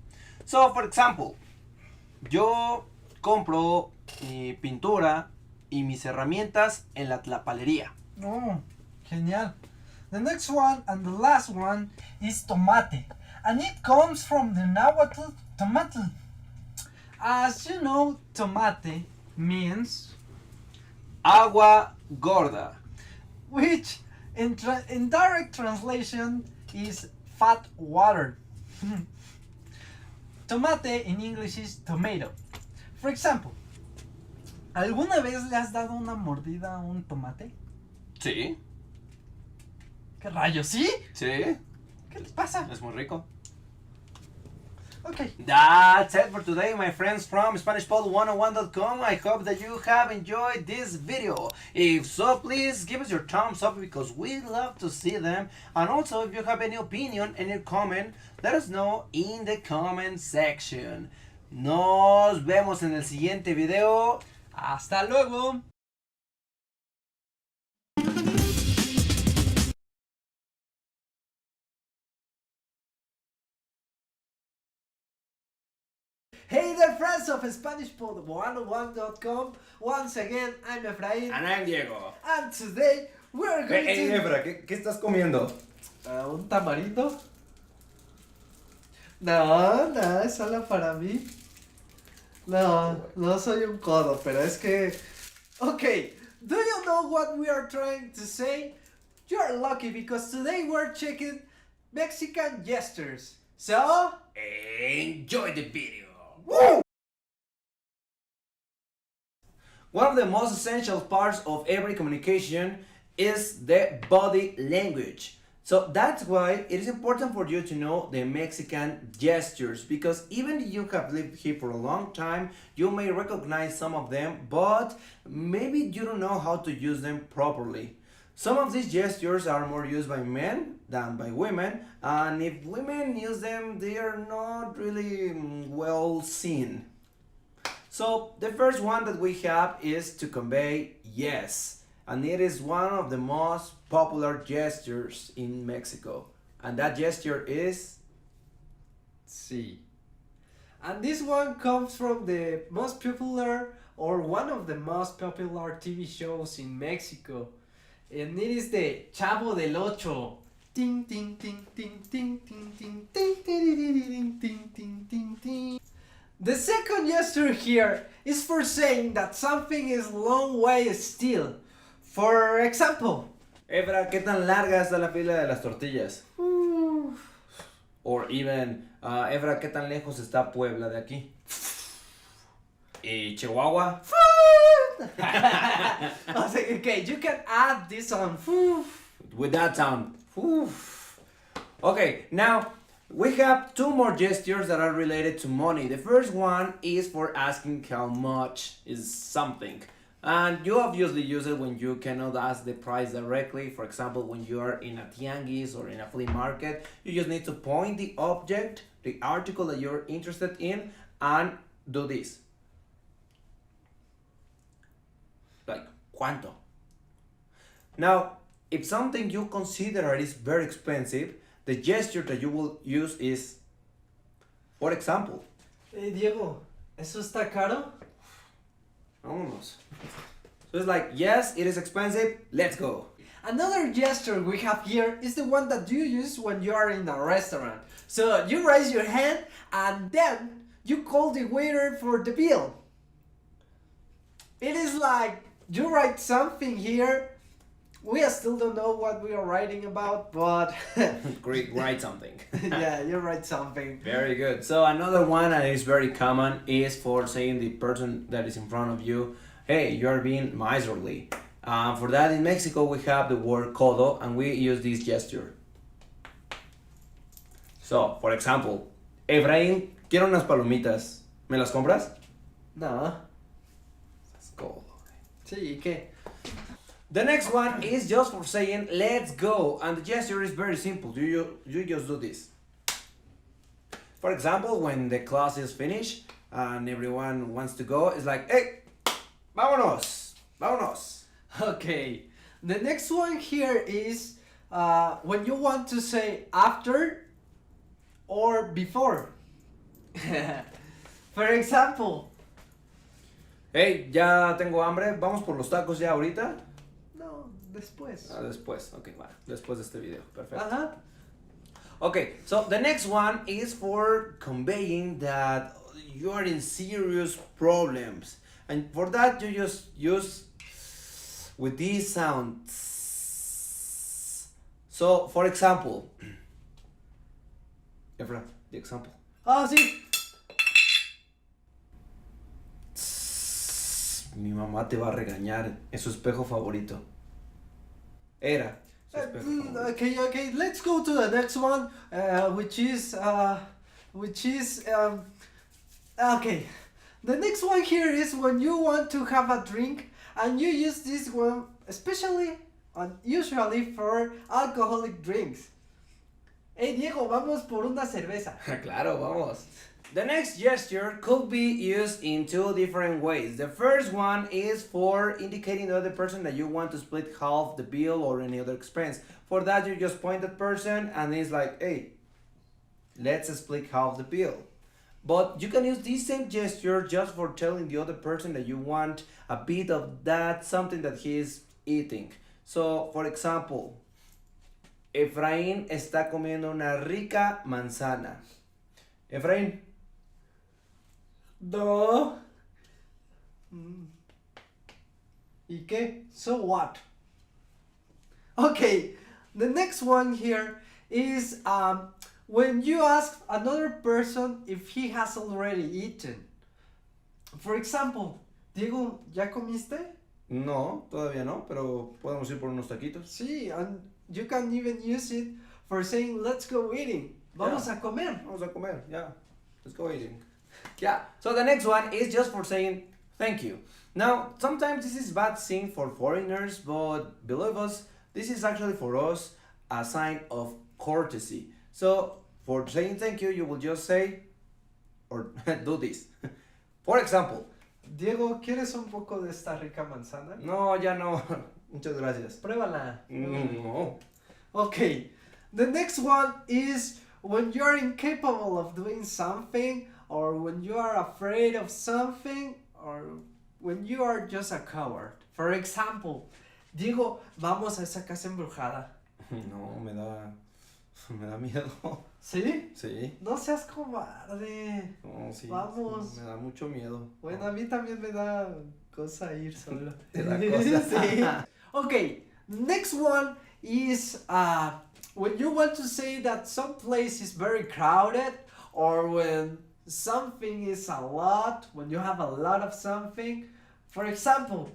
So for example, yo compro mi pintura y mis herramientas en la tlapalería. Oh, genial. The next one and the last one is tomate, and it comes from the Nahuatl tomatl. As you know, tomate means agua gorda, which in direct translation is fat water. Tomate in English is tomato. For example, ¿alguna vez le has dado una mordida a un tomate? Sí. ¿Qué rayos? ¿Sí? Sí. ¿Qué les pasa? Es muy rico. Okay. That's it for today, my friends from SpanishPod101.com. I hope that you have enjoyed this video. If so, please give us your thumbs up because we love to see them. And also, if you have any opinion, any comment, let us know in the comment section. Nos vemos en el siguiente video. Hasta luego. Hey there, friends of SpanishPod101.com. Once again, I'm Efraín. And I'm Diego. And today we're going to... Hey, Efra, ¿qué estás comiendo? ¿Un tamarindo? No, es solo para mí. No soy un codo, pero es que... Okay, do you know what we are trying to say? You're lucky because today we're checking Mexican gestures. So... enjoy the video. Woo! One of the most essential parts of every communication is the body language. So that's why it is important for you to know the Mexican gestures, because even if you have lived here for a long time, you may recognize some of them, but maybe you don't know how to use them properly. Some of these gestures are more used by men than by women, and if women use them, they are not really well seen. So the first one that we have is to convey yes, and it is one of the most popular gestures in Mexico, and that gesture is sí. And this one comes from the most popular or one of the most popular TV shows in Mexico. And it is the Chavo del Ocho. Ting ting ting ting ting ting ting ting ting ting ting ting ting. The second gesture here is for saying that something is long way still. For example, Efra, ¿qué tan larga está la fila de las tortillas? Or even, Efra, ¿qué tan lejos está Puebla de aquí? ¿Y Chihuahua? Okay, you can add this on with that sound. Okay, now we have two more gestures that are related to money. The first one is for asking how much is something. And you obviously use it when you cannot ask the price directly. For example, when you are in a tianguis or in a flea market, you just need to point the object, the article that you're interested in, and do this. Like, ¿cuánto? Now, if something you consider is very expensive, the gesture that you will use is, for example, Hey Diego, ¿eso está caro? Vámonos. So it's like, yes, it is expensive, let's go. Another gesture we have here is the one that you use when you are in a restaurant. So you raise your hand and then you call the waiter for the bill. It is like you write something here. We still don't know what we are writing about, but Great, write something. yeah, you write something. Very good. So another one that is very common is for saying the person that is in front of you, hey, you are being miserly. For that in Mexico we have the word codo and we use this gesture. So, for example, Efraín, quiero unas palomitas. ¿Me las compras? No. Let's go. Sí, ¿qué? The next one is just for saying let's go, and the gesture is very simple. You just do this. For example, when the class is finished and everyone wants to go, it's like, hey, vámonos, vámonos. Okay, the next one here is when you want to say after or before. For example, hey, ya tengo hambre, vamos por los tacos ya ahorita. no, después. Después, ok, va, después de este video, perfecto. Uh-huh. Okay, so the next one is for conveying that you are in serious problems. And for that, you just use with these sounds. So, for example, Efra, the example. Ah, sí. Mi mamá te va a regañar, es su espejo favorito. Era su espejo favorito. Okay, let's go to the next one, which is okay. The next one here is when you want to have a drink and you use this one especially and usually for alcoholic drinks. Hey Diego, vamos por una cerveza. Claro, vamos. The next gesture could be used in two different ways. The first one is for indicating the other person that you want to split half the bill or any other expense. For that, you just point that person and it's like, hey, let's split half the bill. But you can use this same gesture just for telling the other person that you want a bit of that, something that he is eating. So, for example, Efraín está comiendo una rica manzana. Efraín. No. ¿Y qué? So what? Okay, the next one here is when you ask another person if he has already eaten. For example, Diego, ¿ya comiste? No, todavía no, pero podemos ir por unos taquitos. Sí, and you can even use it for saying let's go eating. Vamos a comer. Vamos a comer, yeah. Let's go eating. Yeah, so the next one is just for saying thank you. Now, sometimes this is bad thing for foreigners, but believe us, this is actually for us a sign of courtesy. So, for saying thank you, you will just say or do this. For example, Diego, ¿quieres un poco de esta rica manzana? No, ya no. Muchas gracias. Pruébala. No. Okay, the next one is when you're incapable of doing something, or when you are afraid of something, or when you are just a coward. For example, Diego, vamos a esa casa embrujada. No, me da miedo. ¿Sí? Sí. No seas cobarde. No, sí. Vamos. Me da mucho miedo. Bueno, a mí también me da cosa ir solo. Te da cosa. Sí. Okay, next one is when you want to say that some place is very crowded, or when something is a lot, when you have a lot of something. For example,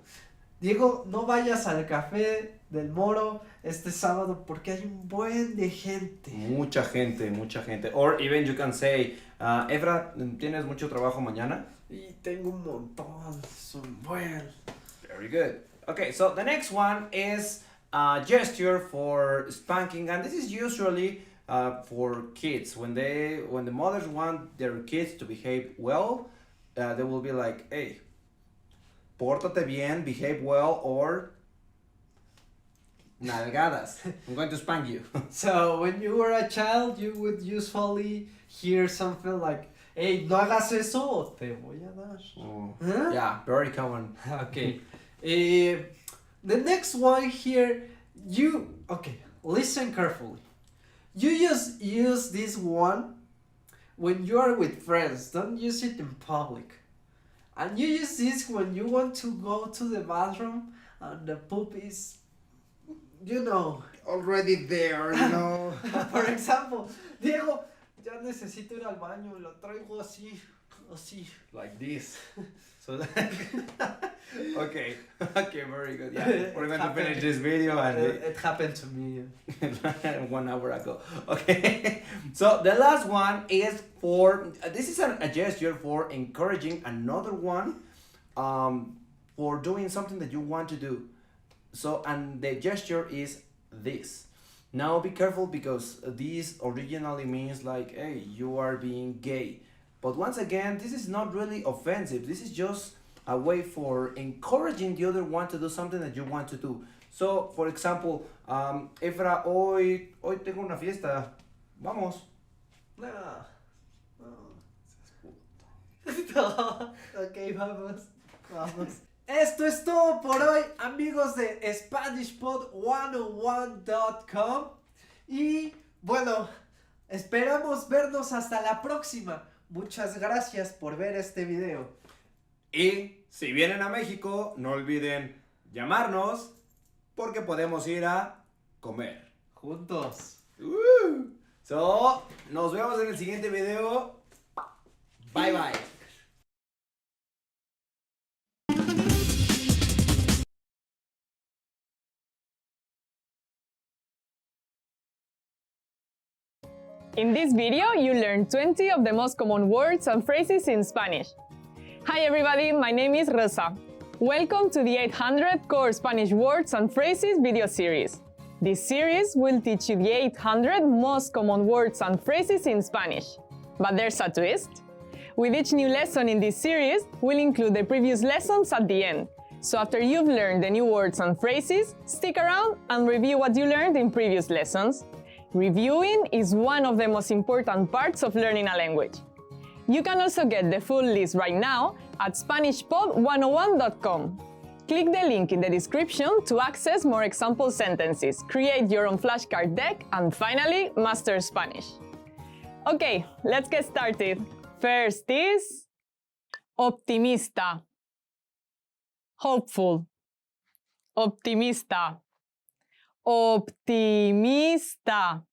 Diego, no vayas al café del Moro este sábado porque hay un buen de gente. Mucha gente. Or even you can say, Efra, ¿tienes mucho trabajo mañana? Y tengo un montón, es un buen. Very good. Okay, so the next one is a gesture for spanking, and this is usually for kids. When the mothers want their kids to behave well, they will be like, hey, pórtate bien, behave well, or nalgadas. I'm going to spank you. So when you were a child, you would usually hear something like, hey, no hagas eso o te voy a dar. Oh. Huh? Yeah, very common. Okay. The next one here, listen carefully. You just use this one when you are with friends. Don't use it in public. And you use this when you want to go to the bathroom and the poop is, Already there, For example, Diego, ya necesito ir al baño, lo traigo así, like this. So okay, very good. Yeah, we're going to finish this video, and it happened to me 1 hour ago. Okay, so the last one is for this is a gesture for encouraging another one, for doing something that you want to do. So, and the gesture is this. Now be careful, because this originally means like, hey, you are being gay. But once again, this is not really offensive. This is just a way for encouraging the other one to do something that you want to do. So, for example, Efra, hoy tengo una fiesta. Vamos. No. Ok, vamos. Esto es todo por hoy, amigos de SpanishPod101.com. Y bueno, esperamos vernos hasta la próxima. Muchas gracias por ver este video. Y si vienen a México, no olviden llamarnos, porque podemos ir a comer juntos. So, nos vemos en el siguiente video. Bye bye. In this video, you learned 20 of the most common words and phrases in Spanish. Hi everybody, my name is Rosa. Welcome to the 800 Core Spanish Words and Phrases video series. This series will teach you the 800 most common words and phrases in Spanish. But there's a twist. With each new lesson in this series, we'll include the previous lessons at the end. So after you've learned the new words and phrases, stick around and review what you learned in previous lessons. Reviewing is one of the most important parts of learning a language. You can also get the full list right now at SpanishPod101.com. Click the link in the description to access more example sentences, create your own flashcard deck, and finally, master Spanish. Okay, let's get started. First is optimista, hopeful, optimista. Optimista.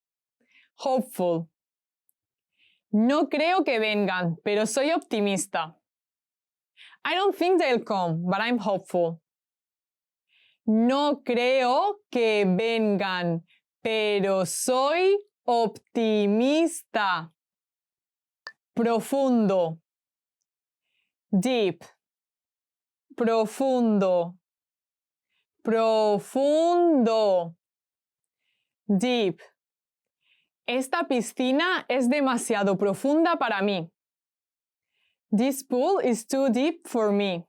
Hopeful. No creo que vengan, pero soy optimista. I don't think they'll come, but I'm hopeful. No creo que vengan, pero soy optimista. Profundo. Deep. Profundo. Profundo. Deep. Esta piscina es demasiado profunda para mí. This pool is too deep for me.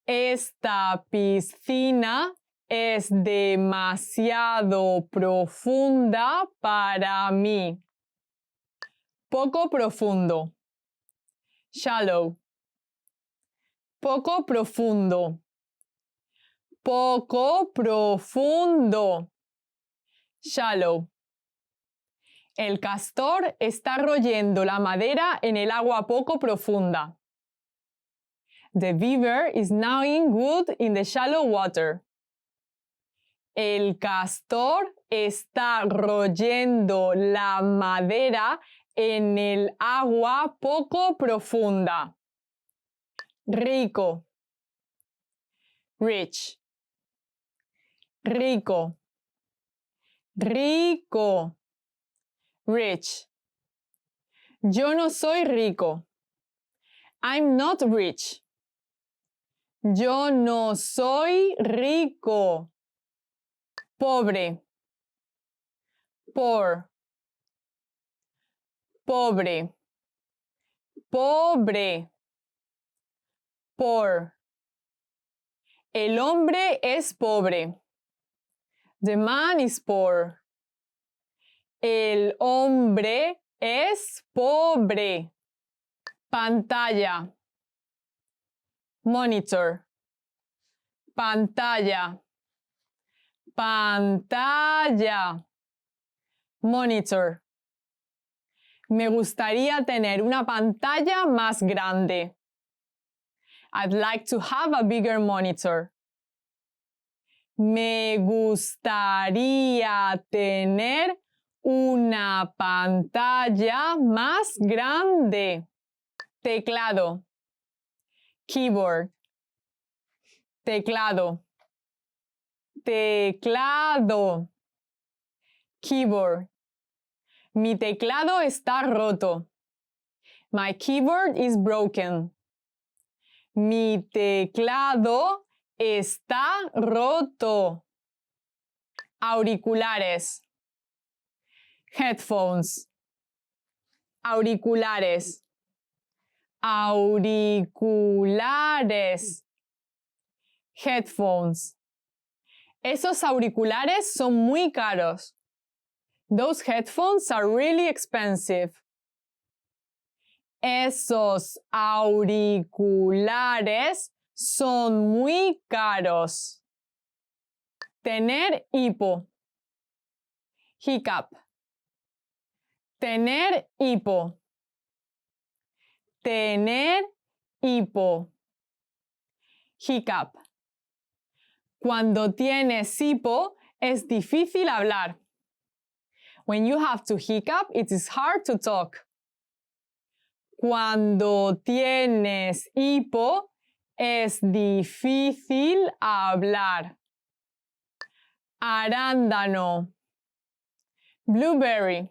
Esta piscina es demasiado profunda para mí. Poco profundo. Shallow. Poco profundo. Poco profundo. Shallow. El castor está royendo la madera en el agua poco profunda. The beaver is gnawing wood in the shallow water. El castor está royendo la madera en el agua poco profunda. Rico. Rich. Rico. Rico. Rich. Yo no soy rico. I'm not rich. Yo no soy rico. Pobre. Poor. Pobre. Pobre. Poor. El hombre es pobre. The man is poor. El hombre es pobre. Pantalla. Monitor. Pantalla. Pantalla. Monitor. Me gustaría tener una pantalla más grande. I'd like to have a bigger monitor. Me gustaría tener una pantalla más grande. Teclado. Keyboard. Teclado. Teclado. Keyboard. Mi teclado está roto. My keyboard is broken. Mi teclado está roto. Auriculares. Headphones. Auriculares. Auriculares. Headphones. Esos auriculares son muy caros. Those headphones are really expensive. Esos auriculares son muy caros. Tener hipo. Hiccup. Tener hipo. Tener hipo. Hiccup. Cuando tienes hipo, es difícil hablar. When you have to hiccup, it is hard to talk. Cuando tienes hipo, es difícil hablar. Arándano. Blueberry.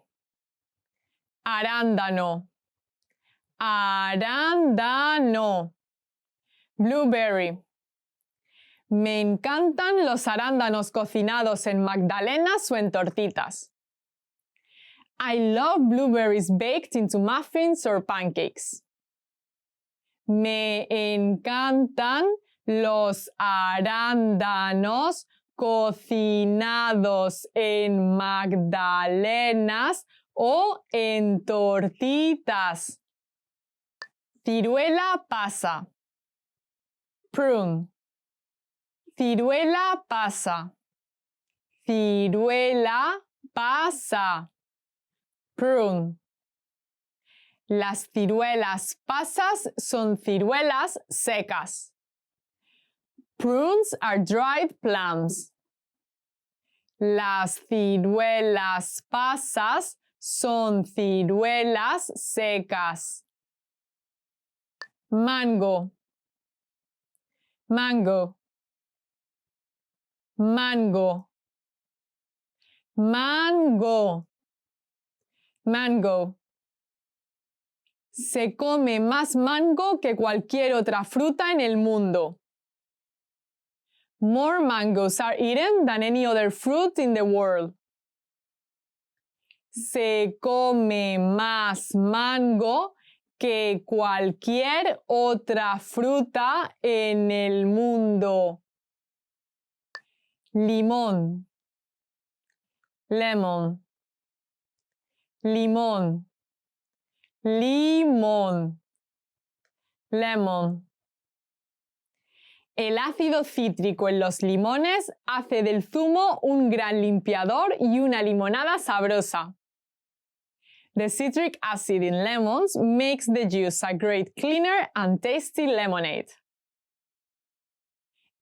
Arándano. Arándano. Blueberry. Me encantan los arándanos cocinados en magdalenas o en tortitas. I love blueberries baked into muffins or pancakes. Me encantan los arándanos cocinados en magdalenas o en tortitas. Ciruela pasa. Prune. Ciruela pasa. Ciruela pasa. Prune. Las ciruelas pasas son ciruelas secas. Prunes are dried plums. Las ciruelas pasas son ciruelas secas. Mango. Mango. Mango. Mango. Mango. Se come más mango que cualquier otra fruta en el mundo. More mangoes are eaten than any other fruit in the world. Se come más mango que cualquier otra fruta en el mundo. Limón. Lemon. Limón. Limón. Lemon. El ácido cítrico en los limones hace del zumo un gran limpiador y una limonada sabrosa. The citric acid in lemons makes the juice a great cleaner and tasty lemonade.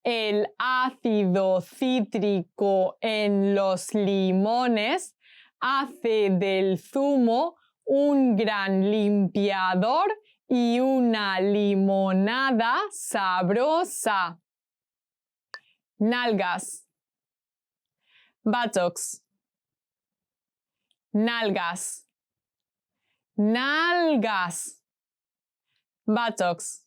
El ácido cítrico en los limones hace del zumo un gran limpiador y una limonada sabrosa. Nalgas. Buttocks. Nalgas. Nalgas. Buttocks.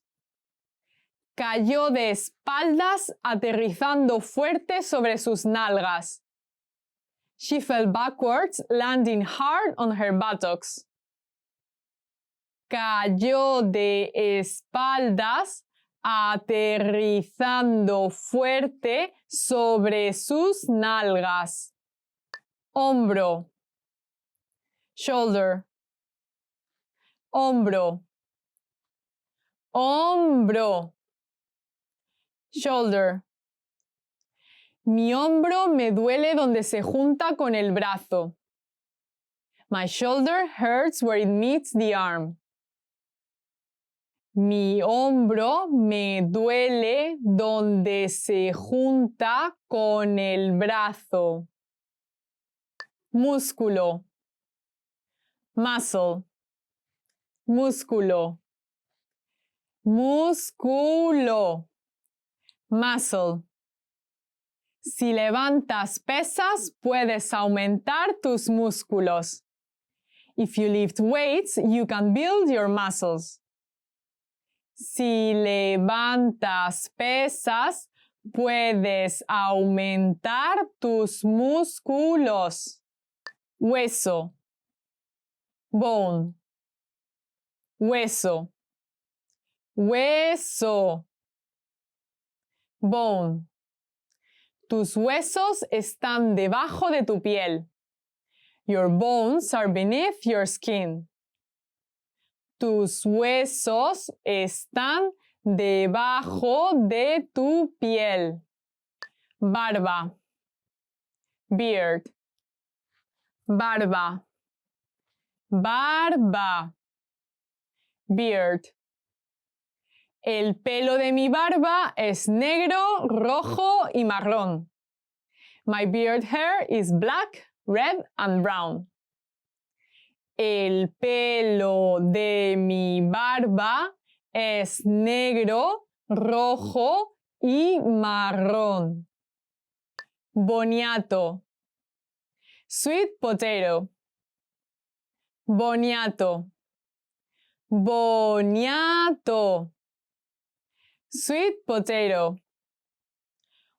Cayó de espaldas aterrizando fuerte sobre sus nalgas. She fell backwards, landing hard on her buttocks. Cayó de espaldas aterrizando fuerte sobre sus nalgas. Hombro. Shoulder. Hombro. Hombro. Shoulder. Mi hombro me duele donde se junta con el brazo. My shoulder hurts where it meets the arm. Mi hombro me duele donde se junta con el brazo. Músculo. Muscle. Músculo. Músculo. Muscle. Si levantas pesas, puedes aumentar tus músculos. If you lift weights, you can build your muscles. Si levantas pesas, puedes aumentar tus músculos. Hueso. Bone. Hueso. Hueso. Bone. Tus huesos están debajo de tu piel. Your bones are beneath your skin. Tus huesos están debajo de tu piel. Barba. Beard. Barba. Barba. Beard. El pelo de mi barba es negro, rojo y marrón. My beard hair is black, red and brown. El pelo de mi barba es negro, rojo y marrón. Boniato. Sweet potato. Boniato. Boniato. Sweet potato.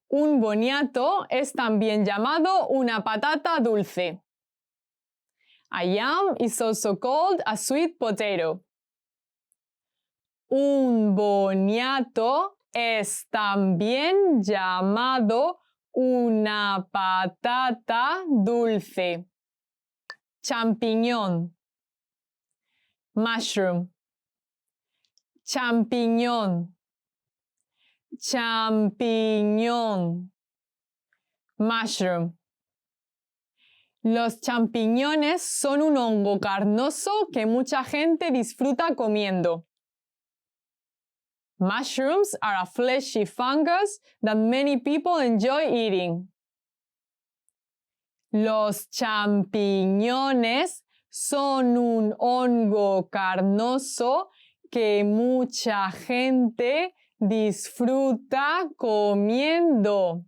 Un boniato es también llamado una patata dulce. A yam is also called a sweet potato. Un boniato es también llamado una patata dulce. Champiñón. Mushroom. Champiñón. Champiñón. Mushroom. Los champiñones son un hongo carnoso que mucha gente disfruta comiendo. Mushrooms are a fleshy fungus that many people enjoy eating. Los champiñones son un hongo carnoso que mucha gente disfruta comiendo.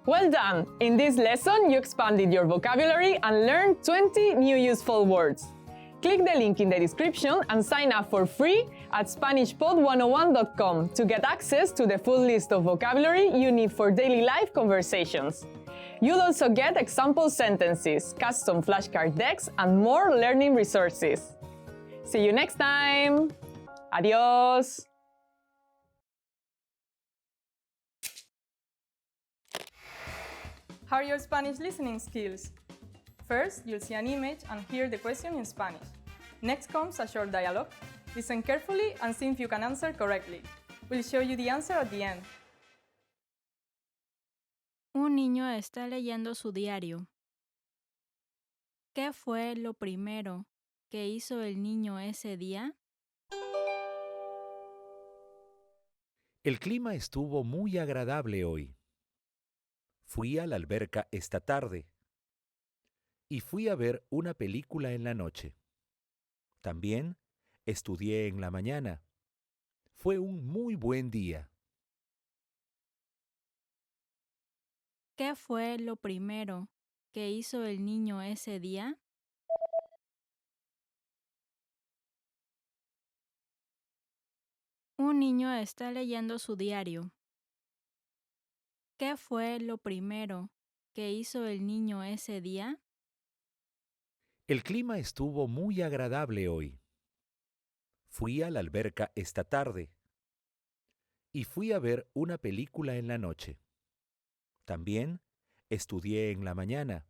Well done! In this lesson, you expanded your vocabulary and learned 20 new useful words. Click the link in the description and sign up for free at SpanishPod101.com to get access to the full list of vocabulary you need for daily life conversations. You'll also get example sentences, custom flashcard decks, and more learning resources. See you next time! Adiós! How are your Spanish listening skills? First, you'll see an image and hear the question in Spanish. Next comes a short dialogue. Listen carefully and see if you can answer correctly. We'll show you the answer at the end. Un niño está leyendo su diario. ¿Qué fue lo primero que hizo el niño ese día? El clima estuvo muy agradable hoy. Fui a la alberca esta tarde. Y fui a ver una película en la noche. También estudié en la mañana. Fue un muy buen día. ¿Qué fue lo primero que hizo el niño ese día? Un niño está leyendo su diario. ¿Qué fue lo primero que hizo el niño ese día? El clima estuvo muy agradable hoy. Fui a la alberca esta tarde. Y fui a ver una película en la noche. También estudié en la mañana.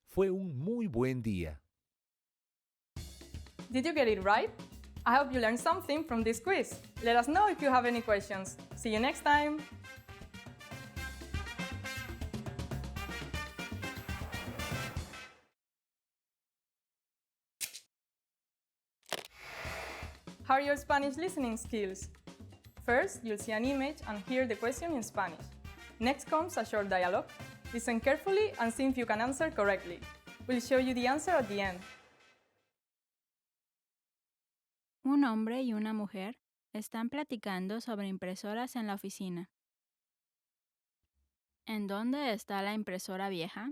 Fue un muy buen día. Did you get it right? I hope you learned something from this quiz. Let us know if you have any questions. See you next time! are your Spanish listening skills? First, you'll see an image and hear the question in Spanish. Next comes a short dialogue. Listen carefully and see if you can answer correctly. We'll show you the answer at the end. Un hombre y una mujer están platicando sobre impresoras en la oficina. ¿En dónde está la impresora vieja?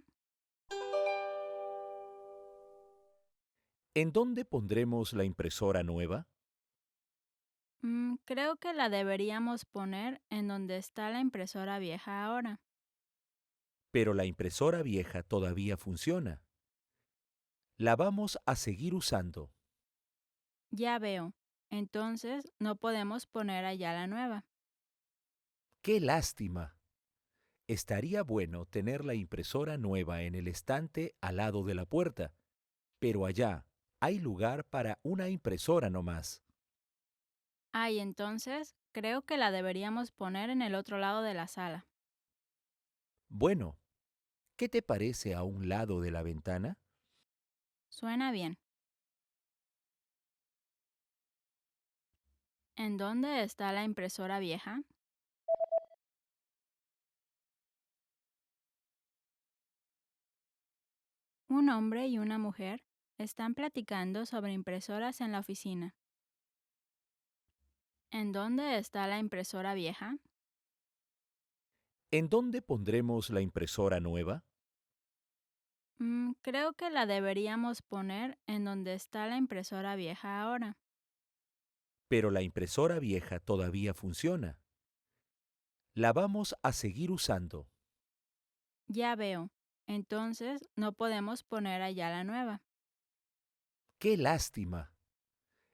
¿En dónde pondremos la impresora nueva? Creo que la deberíamos poner en donde está la impresora vieja ahora. Pero la impresora vieja todavía funciona. La vamos a seguir usando. Ya veo. Entonces no podemos poner allá la nueva. ¡Qué lástima! Estaría bueno tener la impresora nueva en el estante al lado de la puerta, pero allá hay lugar para una impresora nomás. Ay, entonces creo que la deberíamos poner en el otro lado de la sala. Bueno, ¿qué te parece a un lado de la ventana? Suena bien. ¿En dónde está la impresora vieja? Un hombre y una mujer están platicando sobre impresoras en la oficina. ¿En dónde está la impresora vieja? ¿En dónde pondremos la impresora nueva? Creo que la deberíamos poner en donde está la impresora vieja ahora. Pero la impresora vieja todavía funciona. La vamos a seguir usando. Ya veo. Entonces no podemos poner allá la nueva. ¡Qué lástima!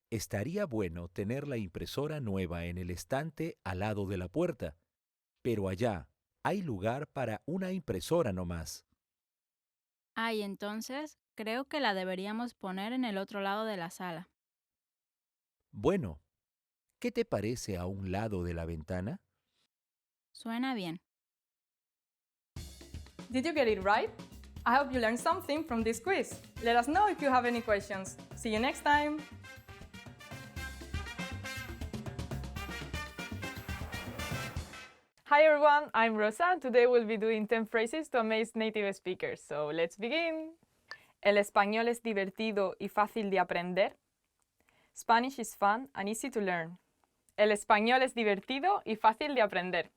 Estaría bueno tener la impresora nueva en el estante al lado de la puerta, pero allá hay lugar para una impresora nomás. Ay, entonces creo que la deberíamos poner en el otro lado de la sala. Bueno, ¿qué te parece a un lado de la ventana? Suena bien. Did you get it right? I hope you learned something from this quiz. Let us know if you have any questions. See you next time! Hi everyone, I'm Rosa and today we'll be doing 10 phrases to amaze native speakers. So let's begin! El español es divertido y fácil de aprender. Spanish is fun and easy to learn. El español es divertido y fácil de aprender.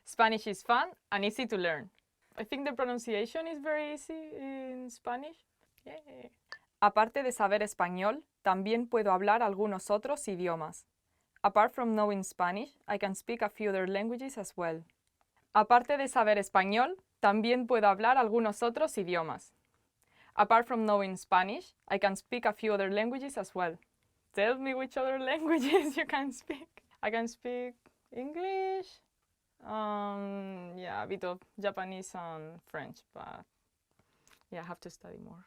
Spanish is fun and easy to learn. I think the pronunciation is very easy in Spanish. Yeah. Aparte de saber español, también puedo hablar algunos otros idiomas. Apart from knowing Spanish, I can speak a few other languages as well. Aparte de saber español, también puedo hablar algunos otros idiomas. Apart from knowing Spanish, I can speak a few other languages as well. Tell me which other languages you can speak. I can speak English, yeah, a bit of Japanese and French, but yeah, I have to study more.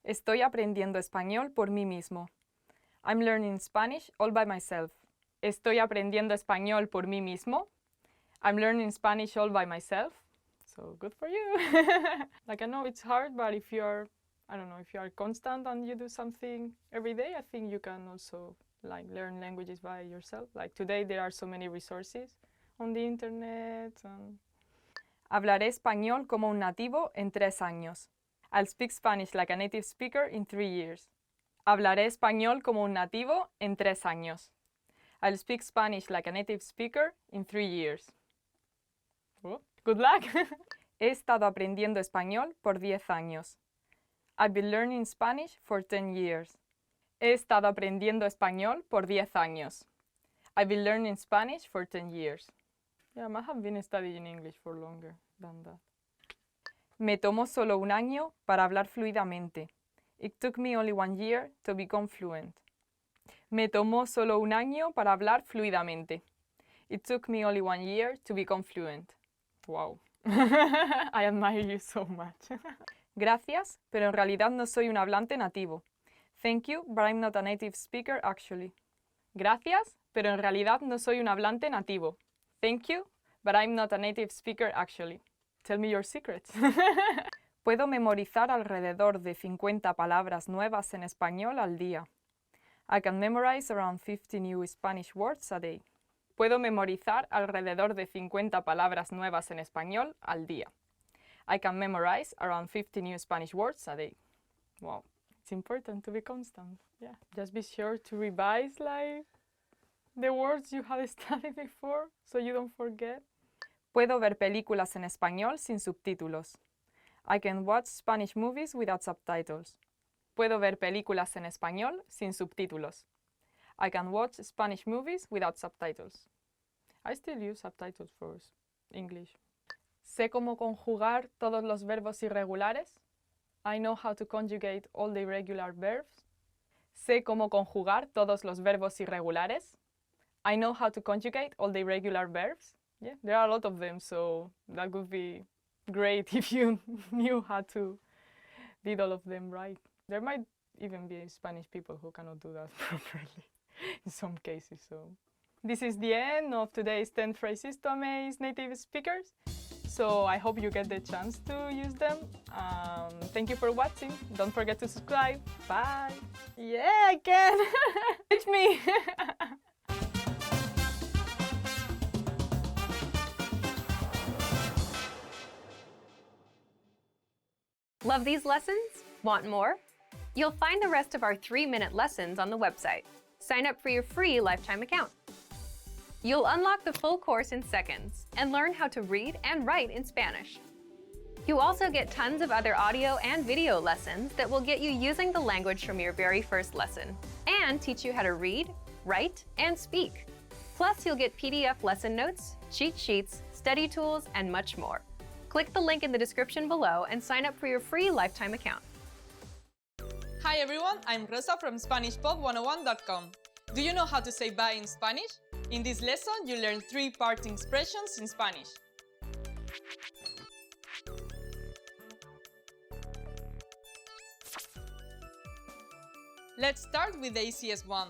Estoy aprendiendo español por mí mismo. I'm learning Spanish all by myself. Estoy aprendiendo español por mí mismo. I'm learning Spanish all by myself. So good for you. Like I know it's hard, but if you're, I don't know, if you are constant and you do something every day, I think you can also like learn languages by yourself. Like today there are so many resources on the internet. Hablaré español como un nativo en 3 años. I'll speak Spanish like a native speaker in 3 years. Hablaré español como un nativo en 3 años. I'll speak Spanish like a native speaker in 3 years. Oh, good luck! He estado aprendiendo español por 10 años. I've been learning Spanish for 10 years. He estado aprendiendo español por 10 años. I've been learning Spanish for 10 years. Yeah, I have been studying English for longer than that. Me tomó solo un año para hablar fluidamente. It took me only 1 year to become fluent. Me tomó solo un año para hablar fluidamente. It took me only 1 year to become fluent. Wow. I admire you so much. Gracias, pero en realidad no soy un hablante nativo. Thank you, but I'm not a native speaker actually. Gracias, pero en realidad no soy un hablante nativo. Thank you, but I'm not a native speaker actually. Tell me your secrets. Puedo memorizar alrededor de 50 palabras nuevas en español al día. I can memorize around 50 new Spanish words a day. Puedo memorizar alrededor de 50 palabras nuevas en español al día. I can memorize around 50 new Spanish words a day. Wow, it's important to be constant. Yeah, just be sure to revise like the words you had studied before so you don't forget. Puedo ver películas en español sin subtítulos. I can watch Spanish movies without subtitles. Puedo ver películas en español sin subtítulos. I can watch Spanish movies without subtitles. I still use subtitles for English. Sé cómo conjugar todos los verbos irregulares. I know how to conjugate all the irregular verbs. Sé cómo conjugar todos los verbos irregulares. I know how to conjugate all the irregular verbs. Yeah, there are a lot of them, so that would be great if you knew how to did all of them right. There might even be Spanish people who cannot do that properly in some cases. So this is the end of today's 10 phrases to amaze native speakers. So I hope you get the chance to use them. Thank you for watching. Don't forget to subscribe. Bye. Yeah, I can. It's me. Love these lessons? Want more? You'll find the rest of our 3-minute lessons on the website. Sign up for your free lifetime account. You'll unlock the full course in seconds and learn how to read and write in Spanish. You also get tons of other audio and video lessons that will get you using the language from your very first lesson and teach you how to read, write, and speak. Plus, you'll get PDF lesson notes, cheat sheets, study tools, and much more. Click the link in the description below and sign up for your free lifetime account. Hi everyone, I'm Rosa from SpanishPod101.com. Do you know how to say bye in Spanish? In this lesson, you learn 3 parting expressions in Spanish. Let's start with the easiest one.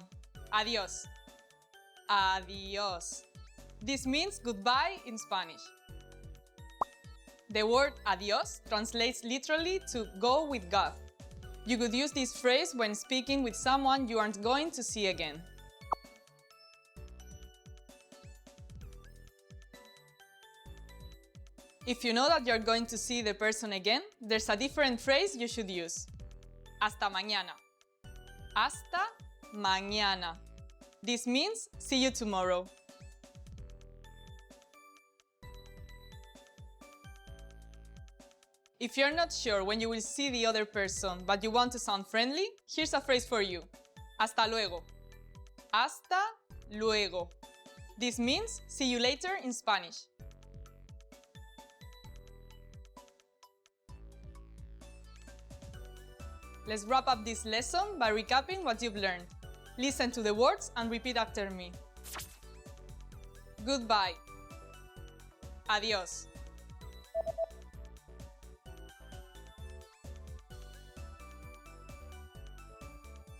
Adiós. Adiós. This means goodbye in Spanish. The word adiós translates literally to go with God. You could use this phrase when speaking with someone you aren't going to see again. If you know that you're going to see the person again, there's a different phrase you should use. Hasta mañana. Hasta mañana. This means see you tomorrow. If you're not sure when you will see the other person, but you want to sound friendly, here's a phrase for you. Hasta luego. Hasta luego. This means see you later in Spanish. Let's wrap up this lesson by recapping what you've learned. Listen to the words and repeat after me. Goodbye. Adiós.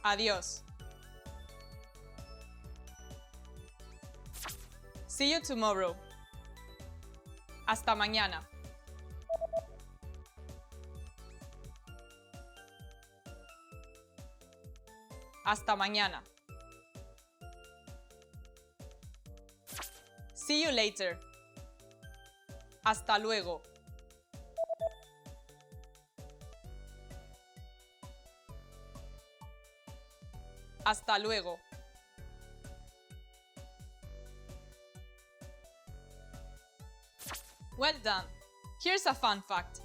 Adiós. See you tomorrow. Hasta mañana. Hasta mañana. See you later. Hasta luego. Hasta luego. Well done! Here's a fun fact.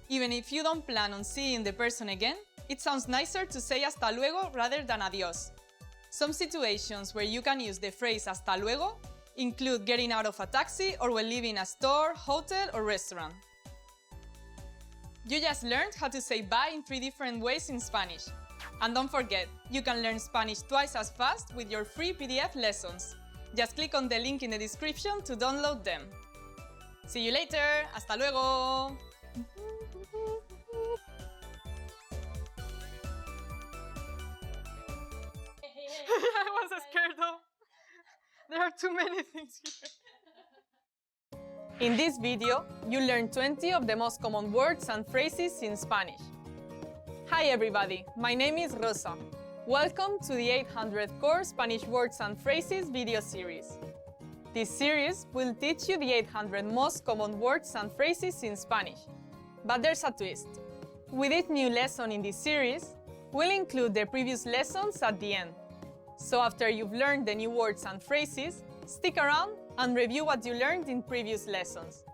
Even if you don't plan on seeing the person again, it sounds nicer to say hasta luego rather than adiós. Some situations where you can use the phrase hasta luego include getting out of a taxi or when leaving a store, hotel, or restaurant. You just learned how to say bye in 3 different ways in Spanish. And don't forget, you can learn Spanish twice as fast with your free PDF lessons. Just click on the link in the description to download them. See you later! Hasta luego! I was scared though. There are too many things here. In this video, you learn 20 of the most common words and phrases in Spanish. Hi everybody, my name is Rosa. Welcome to the 800th course Spanish Words and Phrases video series. This series will teach you the 800 most common words and phrases in Spanish. But there's a twist. With each new lesson in this series, we'll include the previous lessons at the end. So after you've learned the new words and phrases, stick around and review what you learned in previous lessons.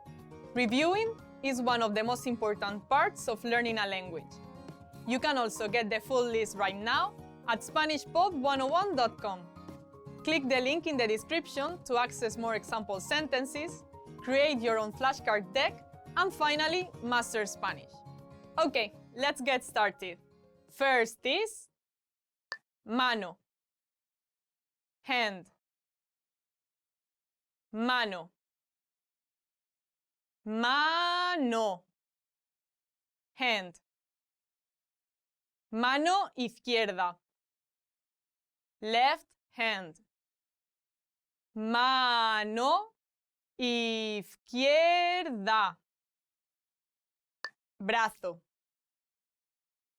Reviewing is one of the most important parts of learning a language. You can also get the full list right now at SpanishPod101.com. Click the link in the description to access more example sentences, create your own flashcard deck, and finally, master Spanish. Okay, let's get started. First is mano, hand, mano, mano, hand, mano izquierda, left hand, mano izquierda, brazo,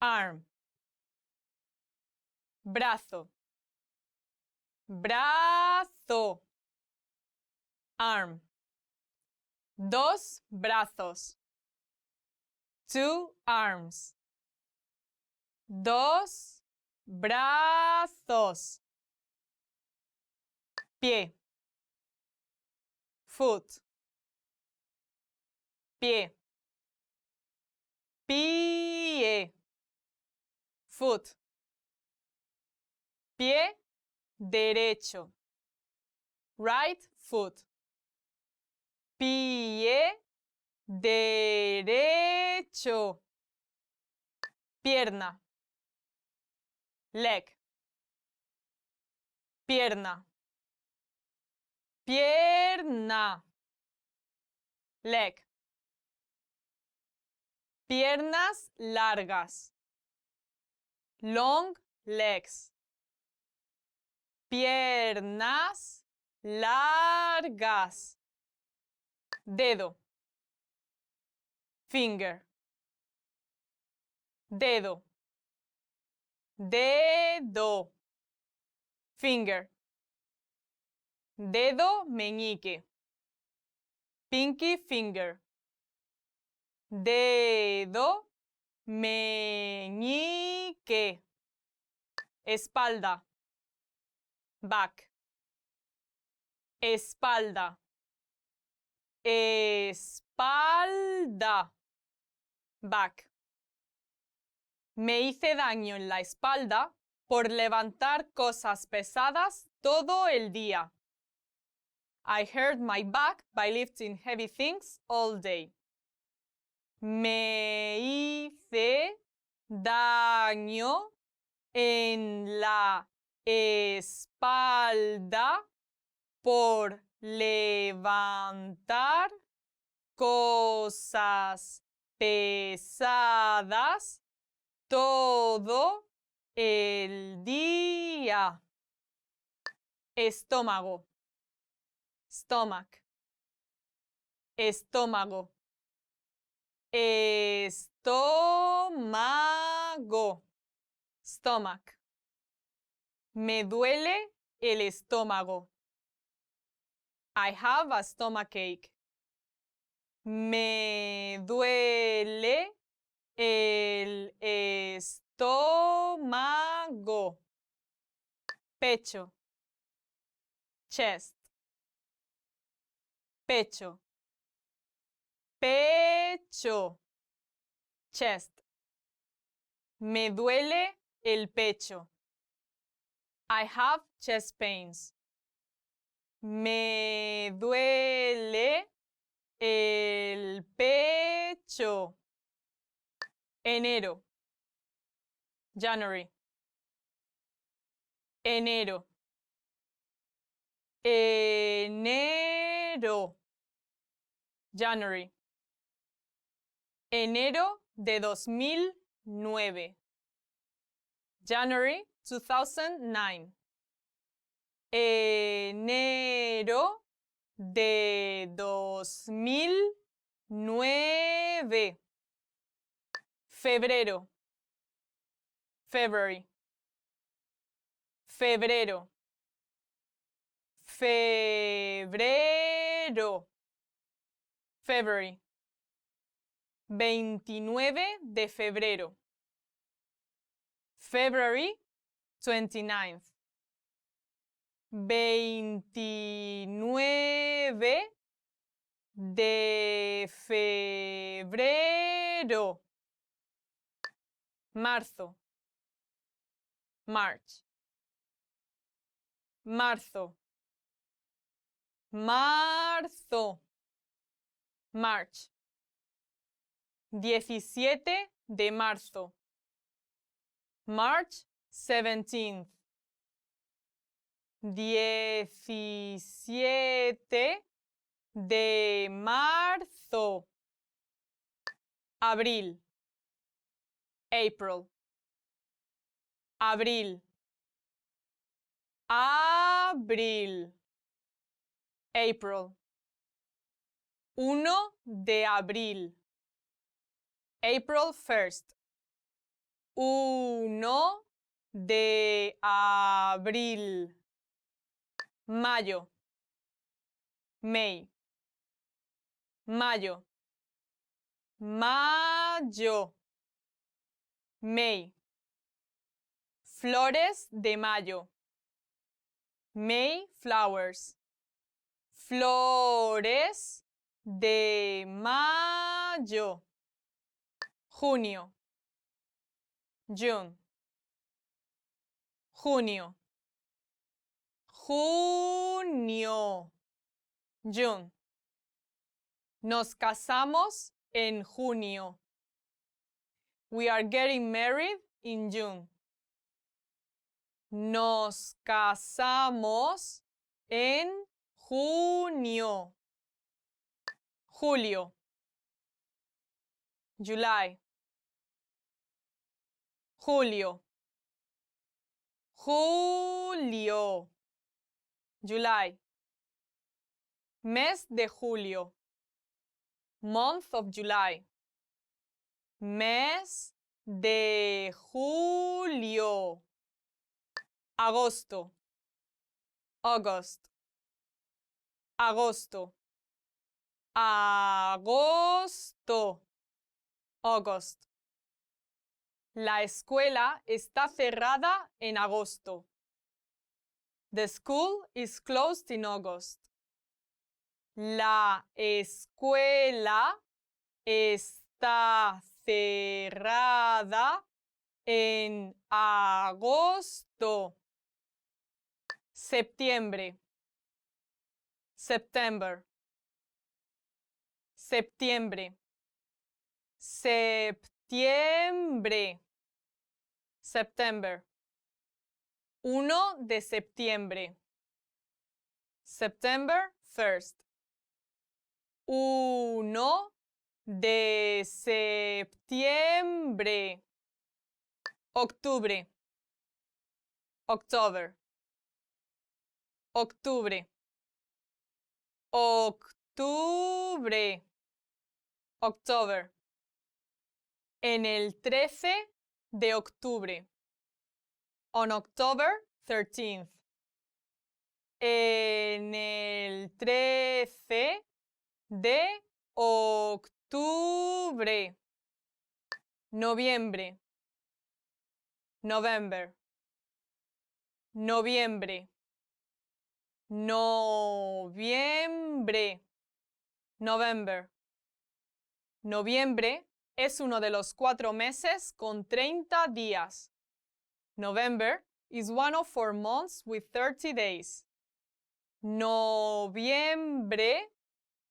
arm, brazo, brazo, arm, dos brazos, two arms, dos brazos, pie, foot, pie, pie, foot, pie derecho, right foot, pie derecho, pierna, leg, pierna, pierna, leg, piernas largas, long legs, piernas largas, dedo, finger, dedo, dedo, finger, dedo meñique, pinky finger, dedo meñique, espalda, back, espalda, espalda, back. Me hice daño en la espalda por levantar cosas pesadas todo el día. I hurt my back by lifting heavy things all day. Me hice daño en la espalda por levantar cosas pesadas todo el día. Estómago, stomach, estómago, estómago, stomach. Me duele el estómago. I have a stomachache. Me duele el estómago. Pecho, chest, pecho, pecho, chest. Me duele el pecho. I have chest pains. Me duele el pecho. Enero, January, enero, enero, January, enero de 2009, January 2009, enero de 2009, febrero, February, febrero, febrero, February, 29 de febrero, February 29th, 29 de febrero, marzo, March, marzo, marzo, March, 17 de marzo, March 17th, 17 de marzo, abril, April, abril, abril, April, 1 de abril, April 1st, 1 de abril, mayo, May, mayo, mayo, May, flores de mayo, May flowers, flores de mayo, junio, June, junio, junio, June. Nos casamos en junio. We are getting married in June. Nos casamos en junio. Julio, July, julio, julio, July. Mes de julio, month of July. Mes de julio. Agosto, August, agosto, agosto, August. La escuela está cerrada en agosto. The school is closed in August. La escuela está cerrada en agosto. Septiembre, September, septiembre, septiembre, September. 1 de septiembre, September 1st. 1 de septiembre, octubre, October, octubre, octubre, October. En el 13 de octubre, on October 13th. En el 13 de octubre, noviembre, November, noviembre, noviembre, November. Noviembre es uno de los 4 meses con 30 días. November is one of 4 months with 30 days. Noviembre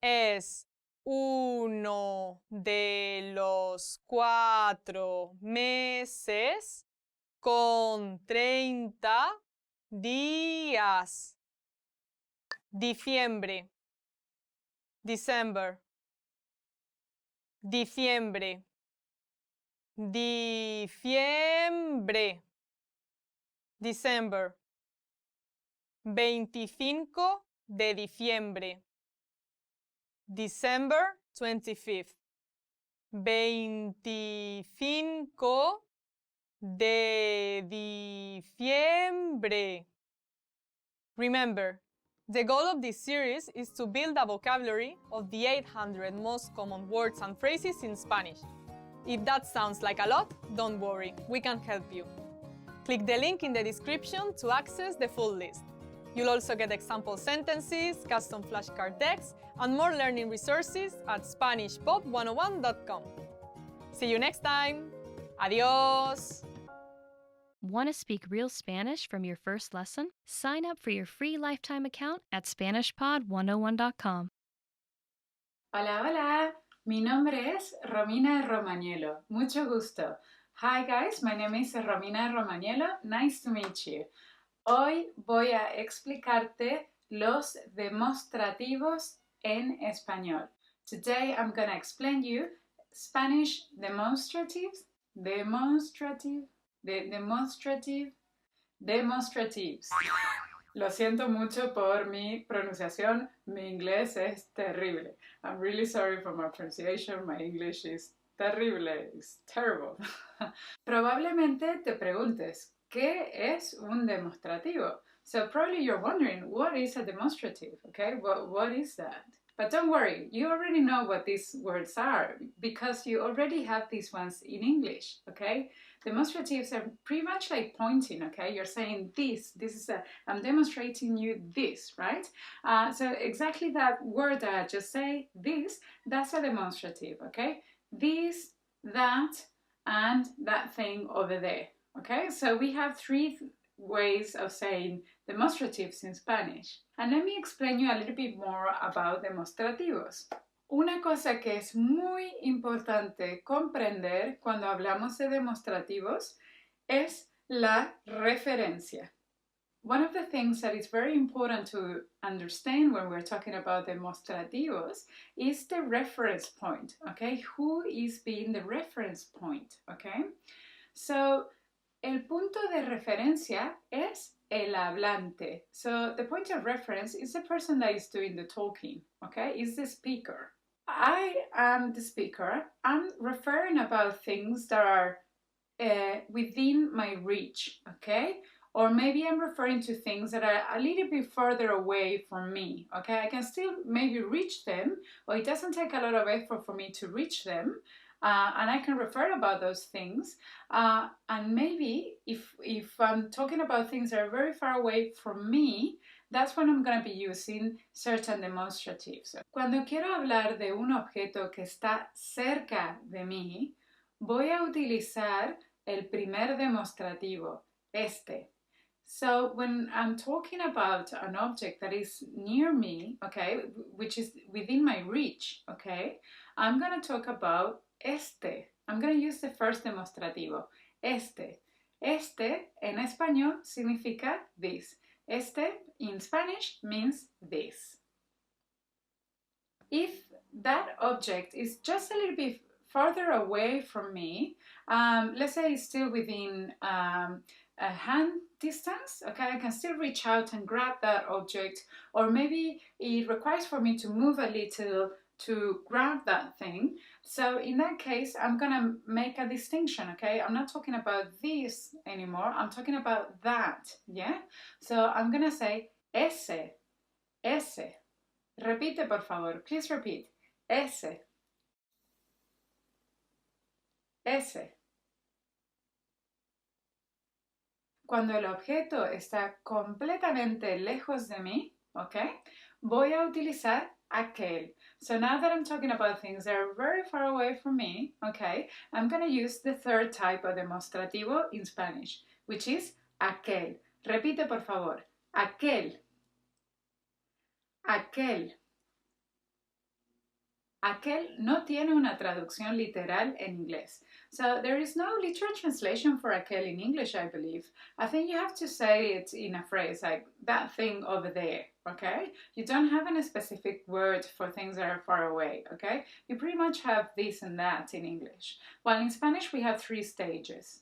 es uno de los 4 meses con 30 días. Diciembre, December, diciembre, diciembre, December. 25 de diciembre, December 25th. 25 De diciembre. Remember, the goal of this series is to build a vocabulary of the 800 most common words and phrases in Spanish. If that sounds like a lot, don't worry, we can help you. Click the link in the description to access the full list. You'll also get example sentences, custom flashcard decks, and more learning resources at SpanishPod101.com. See you next time! Adios! Want to speak real Spanish from your first lesson? Sign up for your free lifetime account at SpanishPod101.com. Hola, hola. Mi nombre es Romina Romagnolo. Mucho gusto. Hi guys, my name is Romina Romagnolo. Nice to meet you. Hoy voy a explicarte los demostrativos en español. Today I'm going to explain you Spanish demonstratives, demonstratives. Lo siento mucho por mi pronunciación. Mi inglés es terrible. I'm really sorry for my pronunciation. My English is terrible. It's terrible. Probablemente te preguntes, ¿qué es un demostrativo? So probably you're wondering, what is a demonstrative? Okay, what is that? But don't worry, you already know what these words are because you already have these ones in English, okay? Demonstratives are pretty much like pointing, okay? You're saying this is I'm demonstrating you this, right? So exactly that word that I just say, this, that's a demonstrative, okay? This, that, and that thing over there, okay? So we have three ways of saying demonstratives in Spanish. And let me explain you a little bit more about demostrativos. Una cosa que es muy importante comprender cuando hablamos de demostrativos es la referencia. One of the things that is very important to understand when we're talking about demostrativos is the reference point, okay? Who is being the reference point, okay? So, el punto de referencia es el hablante. So the point of reference is the person that is doing the talking, okay? Is the speaker. I am the speaker. I'm referring about things that are within my reach, okay? Or maybe I'm referring to things that are a little bit further away from me, okay? I can still maybe reach them, or it doesn't take a lot of effort for me to reach them, and I can refer about those things. And maybe if I'm talking about things that are very far away from me, that's when I'm going to be using certain demonstratives. Cuando quiero hablar de un objeto que está cerca de mí, voy a utilizar el primer demostrativo, este. So when I'm talking about an object that is near me, okay, which is within my reach, okay, I'm going to talk about este. I'm going to use the first demostrativo, este. Este en español significa this. Este in Spanish means this. If that object is just a little bit farther away from me, let's say it's still within a hand distance, okay, I can still reach out and grab that object, or maybe it requires for me to move a little to grab that thing. So in that case, I'm gonna make a distinction, okay? I'm not talking about this anymore, I'm talking about that, yeah? So I'm gonna say ese, ese. Repite, por favor, please repeat. Ese, ese. Cuando el objeto está completamente lejos de mí, okay, voy a utilizar aquel. So now that I'm talking about things that are very far away from me, okay, I'm going to use the third type of demostrativo in Spanish, which is aquel. Repite, por favor. Aquel. Aquel. Aquel no tiene una traducción literal en inglés. So there is no literal translation for aquel in English, I believe. I think you have to say it in a phrase like that thing over there, okay? You don't have any specific word for things that are far away, okay? You pretty much have this and that in English. While in Spanish we have 3 stages.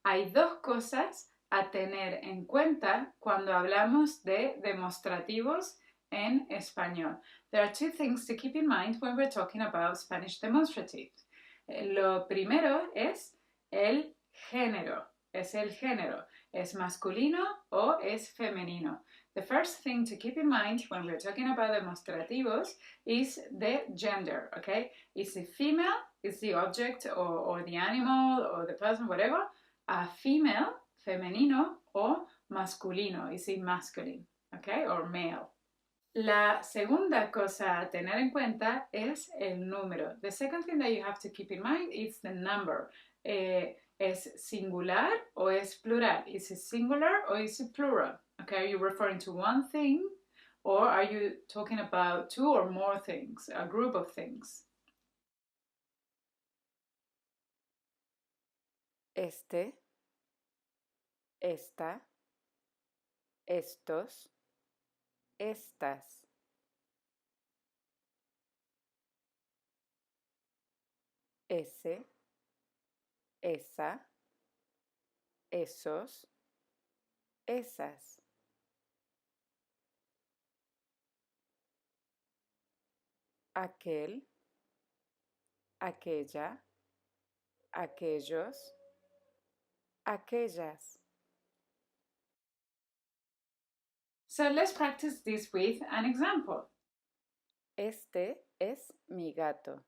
Hay dos cosas a tener en cuenta cuando hablamos de demostrativos en español. There are two things to keep in mind when we're talking about Spanish demonstrative. Lo primero es el género. Es el género. ¿Es masculino o es femenino? The first thing to keep in mind when we're talking about demonstrativos is the gender, okay? Is it female? Is the object or the animal or the person, whatever, a female, femenino, o masculino? Is it masculine, okay? Or male. La segunda cosa a tener en cuenta es el número. The second thing that you have to keep in mind is the number. ¿Es singular o es plural? Is it singular or is it plural? Okay, are you referring to one thing or are you talking about two or more things, a group of things? Este, esta, estos, estas. Ese, esa, esos, esas. Aquel, aquella, aquellos, aquellas. So let's practice this with an example. Este es mi gato.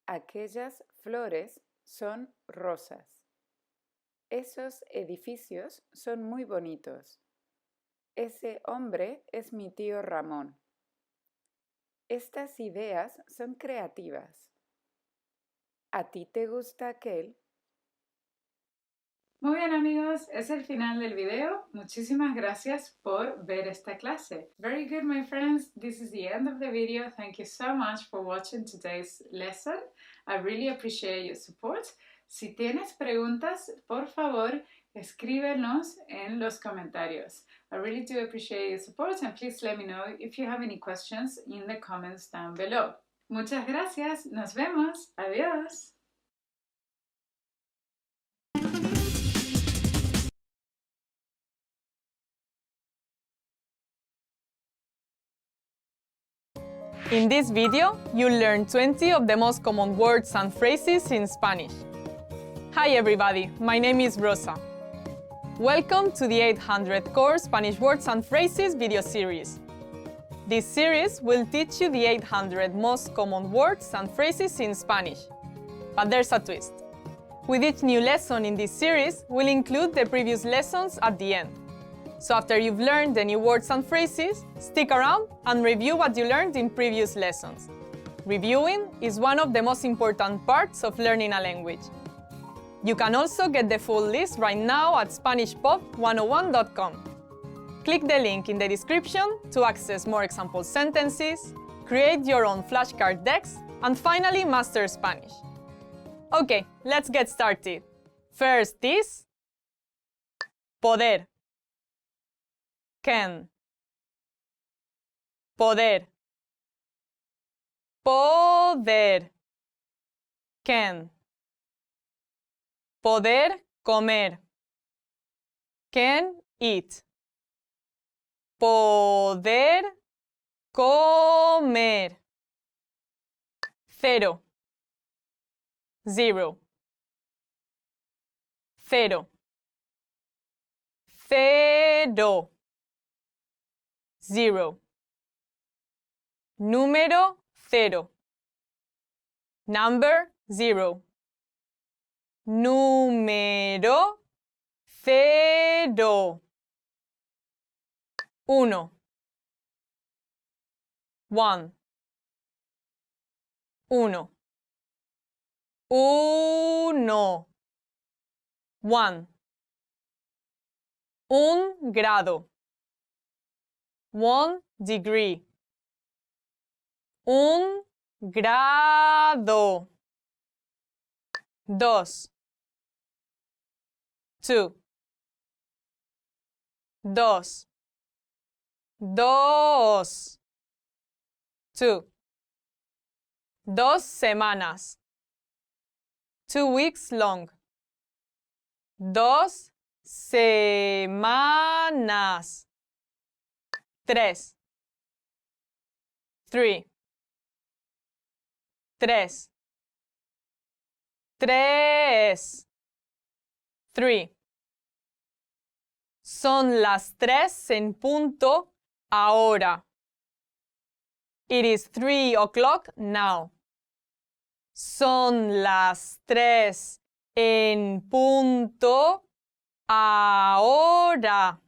Aquellas flores son rosas. Esos edificios son muy bonitos. Ese hombre es mi tío Ramón. Estas ideas son creativas. ¿A ti te gusta aquel? Muy bien amigos, es el final del video. Muchísimas gracias por ver esta clase. Very good my friends, this is the end of the video. Thank you so much for watching today's lesson. I really appreciate your support. Si tienes preguntas, por favor, escríbenos en los comentarios. I really do appreciate your support and please let me know if you have any questions in the comments down below. Muchas gracias, nos vemos, adiós. In this video, you'll learn 20 of the most common words and phrases in Spanish. Hi everybody, my name is Rosa. Welcome to the 800 Core Spanish Words and Phrases video series. This series will teach you the 800 most common words and phrases in Spanish. But there's a twist. With each new lesson in this series, we'll include the previous lessons at the end. So after you've learned the new words and phrases, stick around and review what you learned in previous lessons. Reviewing is one of the most important parts of learning a language. You can also get the full list right now at SpanishPod101.com. Click the link in the description to access more example sentences, create your own flashcard decks, and finally master Spanish. Okay, let's get started. First is poder. Can. Poder. Poder. Can. Poder comer. Can eat. Poder comer. Cero. Zero. Cero. Cero. Zero. Número cero. Number zero. Número cero. Uno. One. Uno. Uno. One. Un grado. 1 degree. Un grado. Dos. Two. Dos. Dos. Two. 2 semanas. 2 weeks long. 2 semanas. 3. 3. 3. 3. 3. Son las 3 en punto ahora. It is 3 o'clock now. Son las 3 en punto ahora.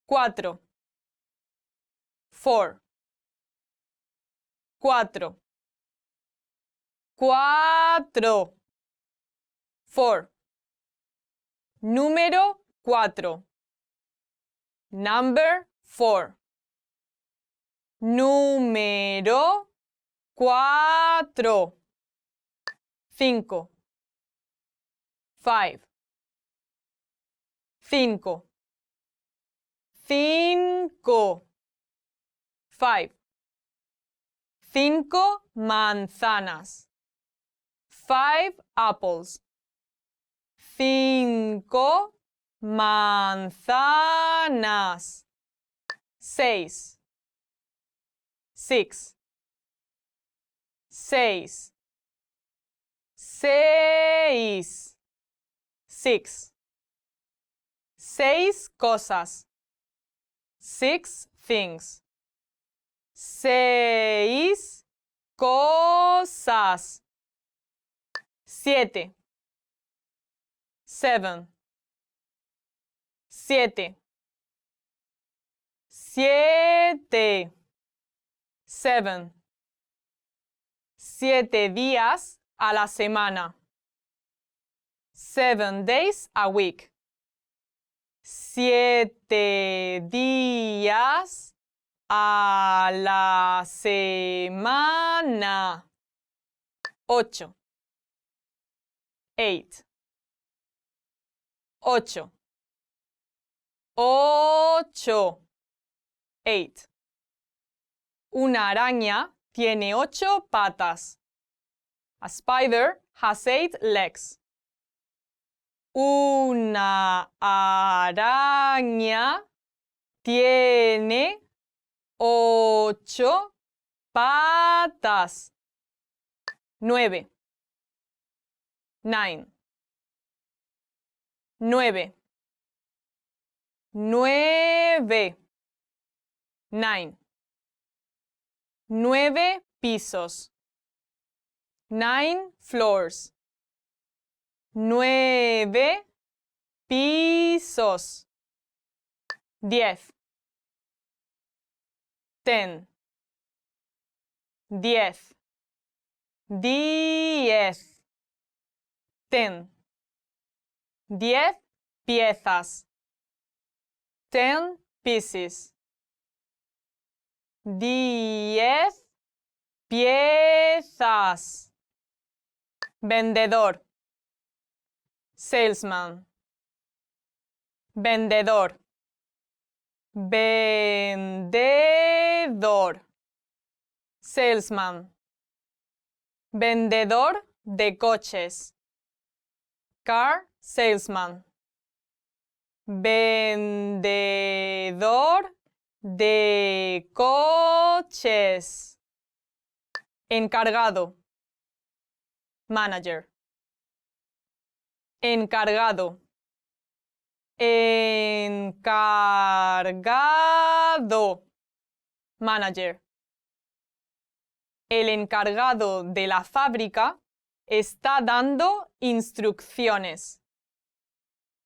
4. 4. 4. 4. 4. Número 4. Number 4. Número 4. 5. 5. 5. 5. 5. 5 manzanas. 5 apples. 5 manzanas. 6. 6. 6. 6. 6. 6 cosas. 6 things. 6 cosas. 7. 7. 7. 7. 7. 7 días a la semana. 7 days a week. 7 días a la semana. 8. 8. 8. 8. 8. Una araña tiene 8 patas. A spider has 8 legs. Una araña tiene 8 patas. 9. 9. 9. 9. 9. 9 pisos. 9 floors. 9 pisos. 10. 10. 10. 10. 10. 10 piezas. 10 pieces. 10 piezas. Vendedor. Salesman. Vendedor. Vendedor. Salesman. Vendedor de coches. Car salesman. Vendedor de coches. Encargado. Manager. Encargado. Encargado. Manager. El encargado de la fábrica está dando instrucciones.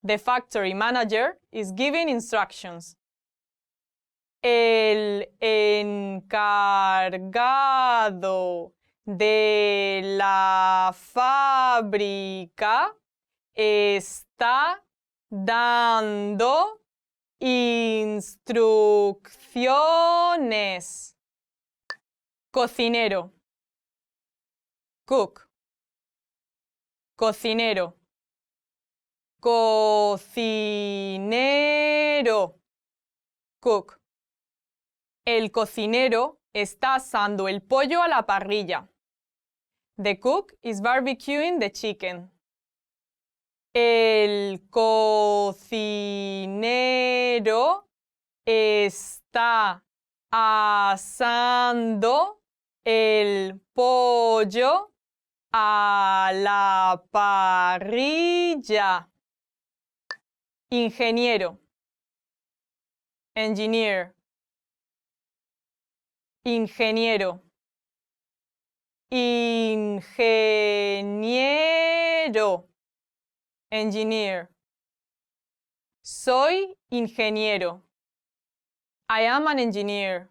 The factory manager is giving instructions. El encargado de la fábrica está dando instrucciones. Cocinero. Cook. Cocinero. Cocinero. Cook. El cocinero está asando el pollo a la parrilla. The cook is barbecuing the chicken. El cocinero está está asando el pollo a la parrilla. Ingeniero. Engineer. Ingeniero. Ingeniero. Engineer. Soy ingeniero. I am an engineer.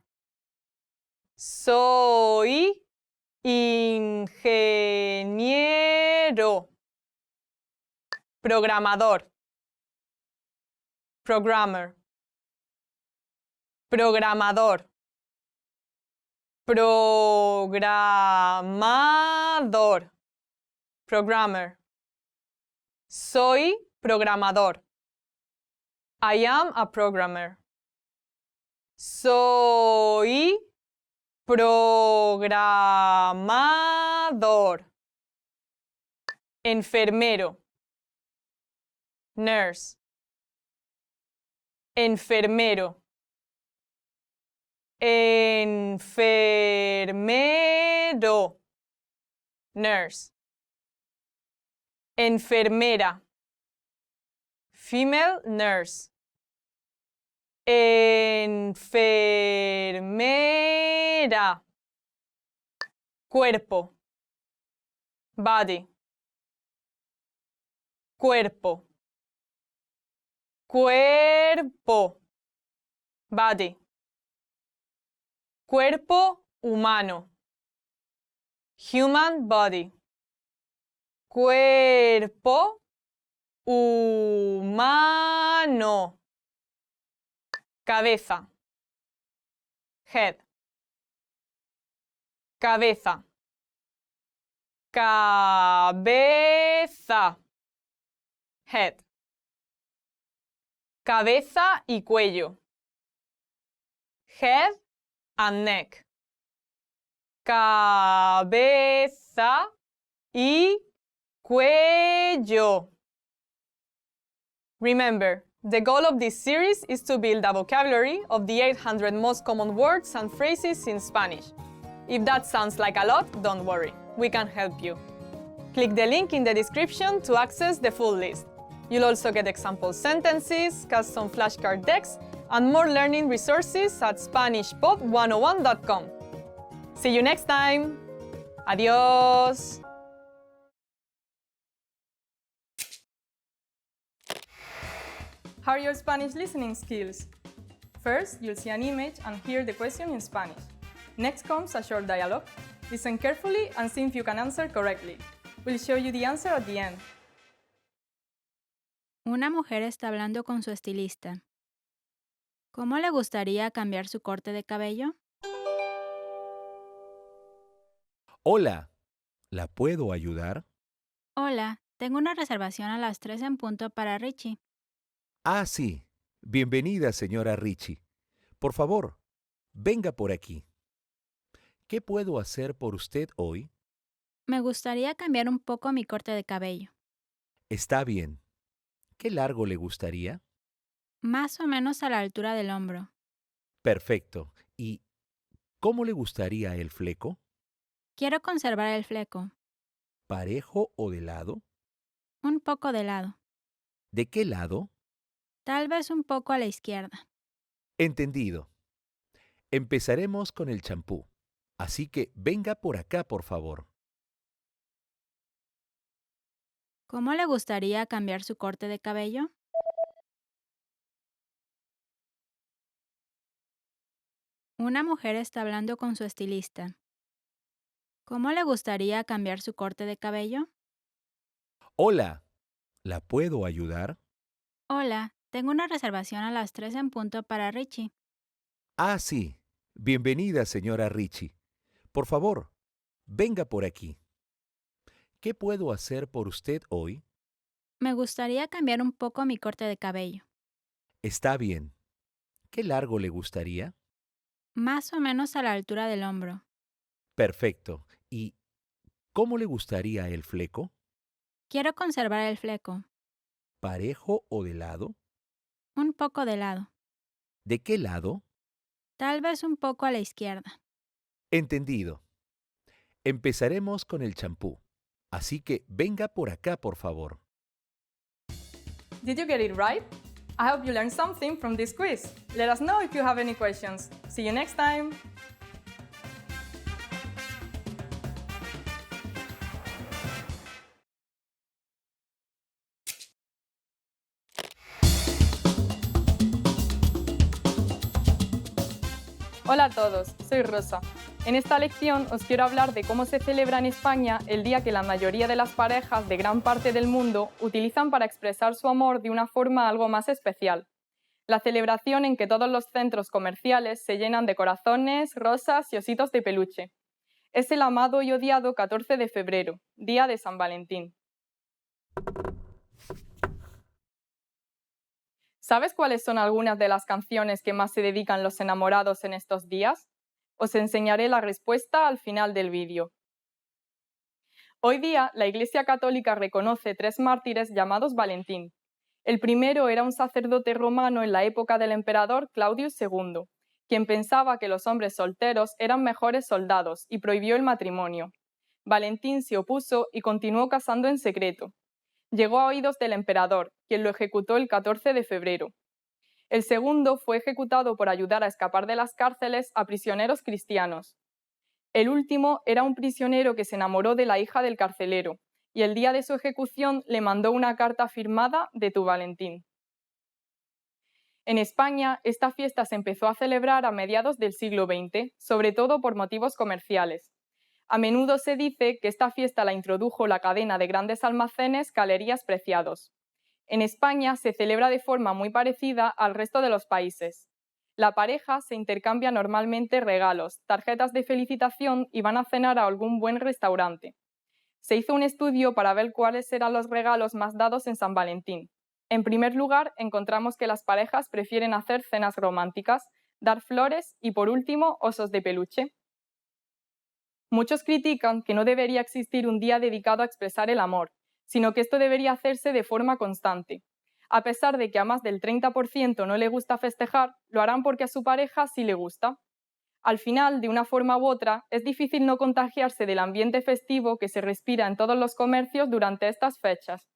Soy ingeniero. Programador. Programmer. Programador. Programador. Programmer. Soy programador. I am a programmer. Soy programador. Enfermero. Nurse. Enfermero. Enfermero. Nurse. Enfermera. Female nurse. Enfermera. Cuerpo. Body. Cuerpo. Cuerpo. Body. Cuerpo humano. Human body. Cuerpo humano. Cabeza. Head. Cabeza. Cabeza. Head. Cabeza y cuello. Head and neck. Cabeza y cuello. Remember, the goal of this series is to build a vocabulary of the 800 most common words and phrases in Spanish. If that sounds like a lot, don't worry, we can help you. Click the link in the description to access the full list. You'll also get example sentences, custom flashcard decks, and more learning resources at SpanishPod101.com. See you next time! Adiós! How are your Spanish listening skills? First, you'll see an image and hear the question in Spanish. Next comes a short dialogue. Listen carefully and see if you can answer correctly. We'll show you the answer at the end. Una mujer está hablando con su estilista. ¿Cómo le gustaría cambiar su corte de cabello? Hola, ¿la puedo ayudar? Hola, tengo una reservación a las 3 en punto para Richie. Ah, sí. Bienvenida, señora Richie. Por favor, venga por aquí. ¿Qué puedo hacer por usted hoy? Me gustaría cambiar un poco mi corte de cabello. Está bien. ¿Qué largo le gustaría? Más o menos a la altura del hombro. Perfecto. ¿Y cómo le gustaría el fleco? Quiero conservar el fleco. ¿Parejo o de lado? Un poco de lado. ¿De qué lado? Tal vez un poco a la izquierda. Entendido. Empezaremos con el champú. Así que venga por acá, por favor. ¿Cómo le gustaría cambiar su corte de cabello? Una mujer está hablando con su estilista. ¿Cómo le gustaría cambiar su corte de cabello? Hola, ¿la puedo ayudar? Hola, tengo una reservación a las 3 en punto para Richie. Ah, sí. Bienvenida, señora Richie. Por favor, venga por aquí. ¿Qué puedo hacer por usted hoy? Me gustaría cambiar un poco mi corte de cabello. Está bien. ¿Qué largo le gustaría? Más o menos a la altura del hombro. Perfecto. ¿Y cómo le gustaría el fleco? Quiero conservar el fleco. ¿Parejo o de lado? Un poco de lado. ¿De qué lado? Tal vez un poco a la izquierda. Entendido. Empezaremos con el champú. Así que venga por acá, por favor. Did you get it right? I hope you learned something from this quiz. Let us know if you have any questions. See you next time! Hola a todos, soy Rosa. En esta lección os quiero hablar de cómo se celebra en España el día que la mayoría de las parejas de gran parte del mundo utilizan para expresar su amor de una forma algo más especial. La celebración en que todos los centros comerciales se llenan de corazones, rosas y ositos de peluche. Es el amado y odiado 14 de febrero, día de San Valentín. ¿Sabes cuáles son algunas de las canciones que más se dedican los enamorados en estos días? Os enseñaré la respuesta al final del vídeo. Hoy día, la Iglesia Católica reconoce 3 mártires llamados Valentín. El primero era un sacerdote romano en la época del emperador Claudius II, quien pensaba que los hombres solteros eran mejores soldados y prohibió el matrimonio. Valentín se opuso y continuó casando en secreto. Llegó a oídos del emperador, quien lo ejecutó el 14 de febrero. El segundo fue ejecutado por ayudar a escapar de las cárceles a prisioneros cristianos. El último era un prisionero que se enamoró de la hija del carcelero, y el día de su ejecución le mandó una carta firmada de tu Valentín. En España, esta fiesta se empezó a celebrar a mediados del siglo XX, sobre todo por motivos comerciales. A menudo se dice que esta fiesta la introdujo la cadena de grandes almacenes Galerías Preciados. En España se celebra de forma muy parecida al resto de los países. La pareja se intercambia normalmente regalos, tarjetas de felicitación y van a cenar a algún buen restaurante. Se hizo un estudio para ver cuáles eran los regalos más dados en San Valentín. En primer lugar, encontramos que las parejas prefieren hacer cenas románticas, dar flores y, por último, osos de peluche. Muchos critican que no debería existir un día dedicado a expresar el amor, sino que esto debería hacerse de forma constante. A pesar de que a más del 30% no le gusta festejar, lo harán porque a su pareja sí le gusta. Al final, de una forma u otra, es difícil no contagiarse del ambiente festivo que se respira en todos los comercios durante estas fechas.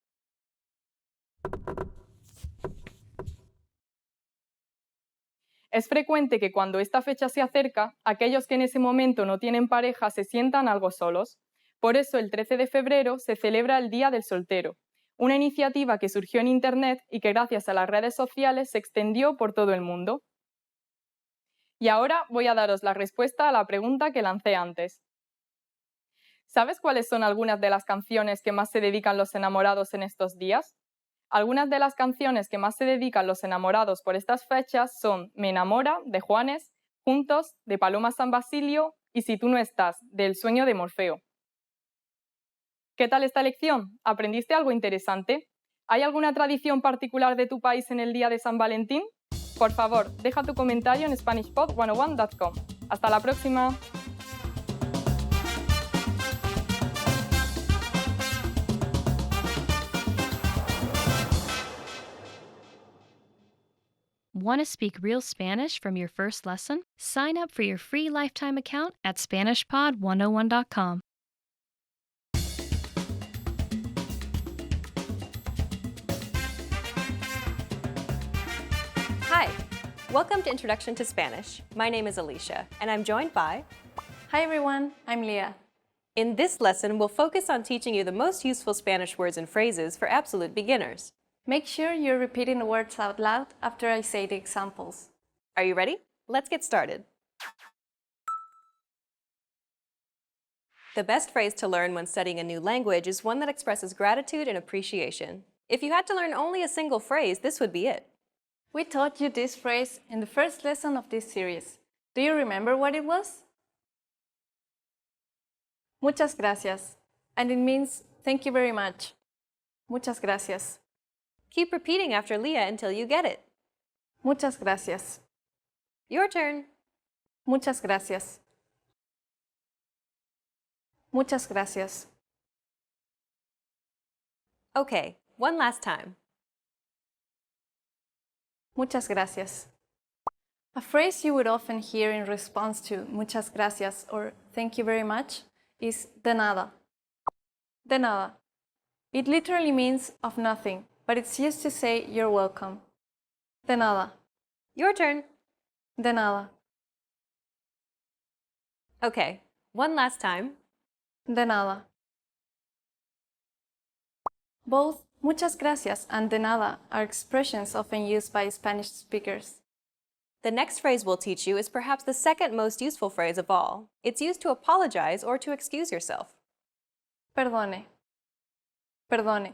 Es frecuente que cuando esta fecha se acerca, aquellos que en ese momento no tienen pareja se sientan algo solos. Por eso el 13 de febrero se celebra el Día del Soltero, una iniciativa que surgió en Internet y que gracias a las redes sociales se extendió por todo el mundo. Y ahora voy a daros la respuesta a la pregunta que lancé antes. ¿Sabes cuáles son algunas de las canciones que más se dedican los enamorados en estos días? Algunas de las canciones que más se dedican los enamorados por estas fechas son Me enamora, de Juanes, Juntos, de Paloma San Basilio y Si tú no estás, de El sueño de Morfeo. ¿Qué tal esta lección? ¿Aprendiste algo interesante? ¿Hay alguna tradición particular de tu país en el día de San Valentín? Por favor, deja tu comentario en SpanishPod101.com. ¡Hasta la próxima! Want to speak real Spanish from your first lesson? Sign up for your free lifetime account at SpanishPod101.com. Hi, welcome to Introduction to Spanish. My name is Alicia, and I'm joined by... Hi everyone, I'm Leah. In this lesson, we'll focus on teaching you the most useful Spanish words and phrases for absolute beginners. Make sure you're repeating the words out loud after I say the examples. Are you ready? Let's get started. The best phrase to learn when studying a new language is one that expresses gratitude and appreciation. If you had to learn only a single phrase, this would be it. We taught you this phrase in the first lesson of this series. Do you remember what it was? Muchas gracias. And it means thank you very much. Muchas gracias. Keep repeating after Leah until you get it. Muchas gracias. Your turn. Muchas gracias. Muchas gracias. Okay, one last time. Muchas gracias. A phrase you would often hear in response to muchas gracias or thank you very much is de nada. De nada. It literally means of nothing, but it's used to say you're welcome. De nada. Your turn. De nada. Okay, one last time. De nada. Both muchas gracias and de nada are expressions often used by Spanish speakers. The next phrase we'll teach you is perhaps the second most useful phrase of all. It's used to apologize or to excuse yourself. Perdone. Perdone.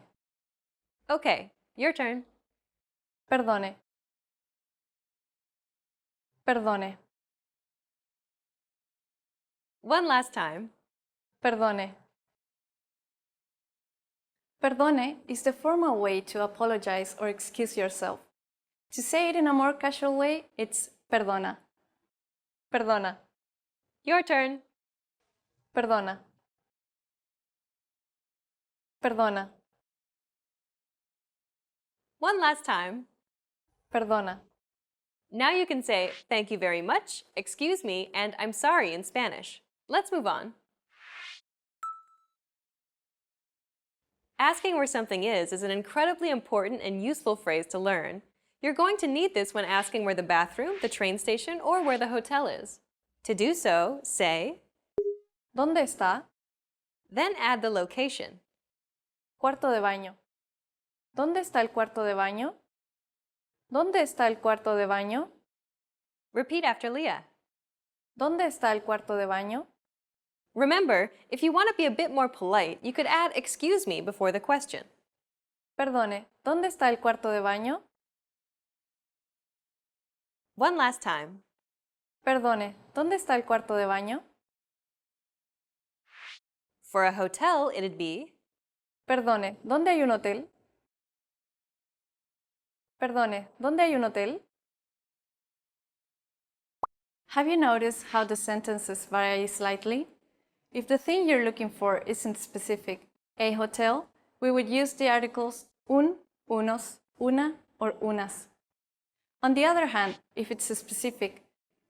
Okay, your turn. Perdone. Perdone. One last time. Perdone. Perdone is the formal way to apologize or excuse yourself. To say it in a more casual way, it's perdona. Perdona. Your turn. Perdona. Perdona. One last time. Perdona. Now you can say thank you very much, excuse me, and I'm sorry in Spanish. Let's move on. Asking where something is an incredibly important and useful phrase to learn. You're going to need this when asking where the bathroom, the train station, or where the hotel is. To do so, say, ¿Dónde está? Then add the location. Cuarto de baño. ¿Dónde está el cuarto de baño? ¿Dónde está el cuarto de baño? Repeat after Leah. ¿Dónde está el cuarto de baño? Remember, if you want to be a bit more polite, you could add excuse me before the question. Perdone, ¿dónde está el cuarto de baño? One last time. Perdone, ¿dónde está el cuarto de baño? For a hotel, it'd be, Perdone, ¿dónde hay un hotel? Perdone, ¿dónde hay un hotel? Have you noticed how the sentences vary slightly? If the thing you're looking for isn't specific, a hotel, we would use the articles un, unos, una, or unas. On the other hand, if it's specific,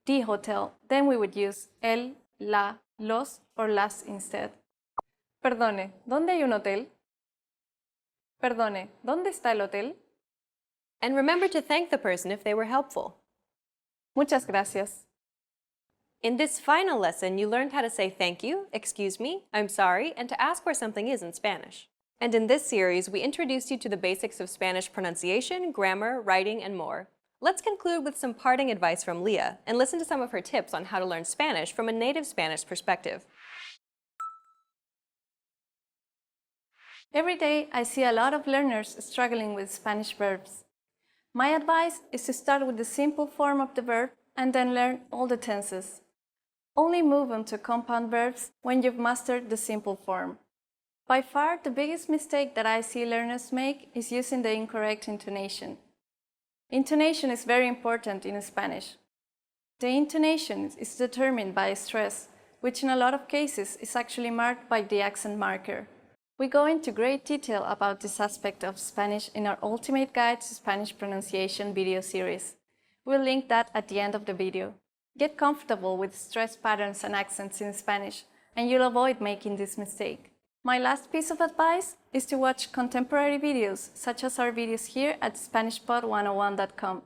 the hotel, then we would use el, la, los, or las instead. Perdone, ¿dónde hay un hotel? Perdone, ¿dónde está el hotel? And remember to thank the person if they were helpful. Muchas gracias. In this final lesson, you learned how to say thank you, excuse me, I'm sorry, and to ask where something is in Spanish. And in this series, we introduced you to the basics of Spanish pronunciation, grammar, writing, and more. Let's conclude with some parting advice from Leah and listen to some of her tips on how to learn Spanish from a native Spanish perspective. Every day, I see a lot of learners struggling with Spanish verbs. My advice is to start with the simple form of the verb and then learn all the tenses. Only move on to compound verbs when you've mastered the simple form. By far, the biggest mistake that I see learners make is using the incorrect intonation. Intonation is very important in Spanish. The intonation is determined by stress, which in a lot of cases is actually marked by the accent marker. We go into great detail about this aspect of Spanish in our Ultimate Guide to Spanish Pronunciation video series. We'll link that at the end of the video. Get comfortable with stress patterns and accents in Spanish, and you'll avoid making this mistake. My last piece of advice is to watch contemporary videos, such as our videos here at SpanishPod101.com.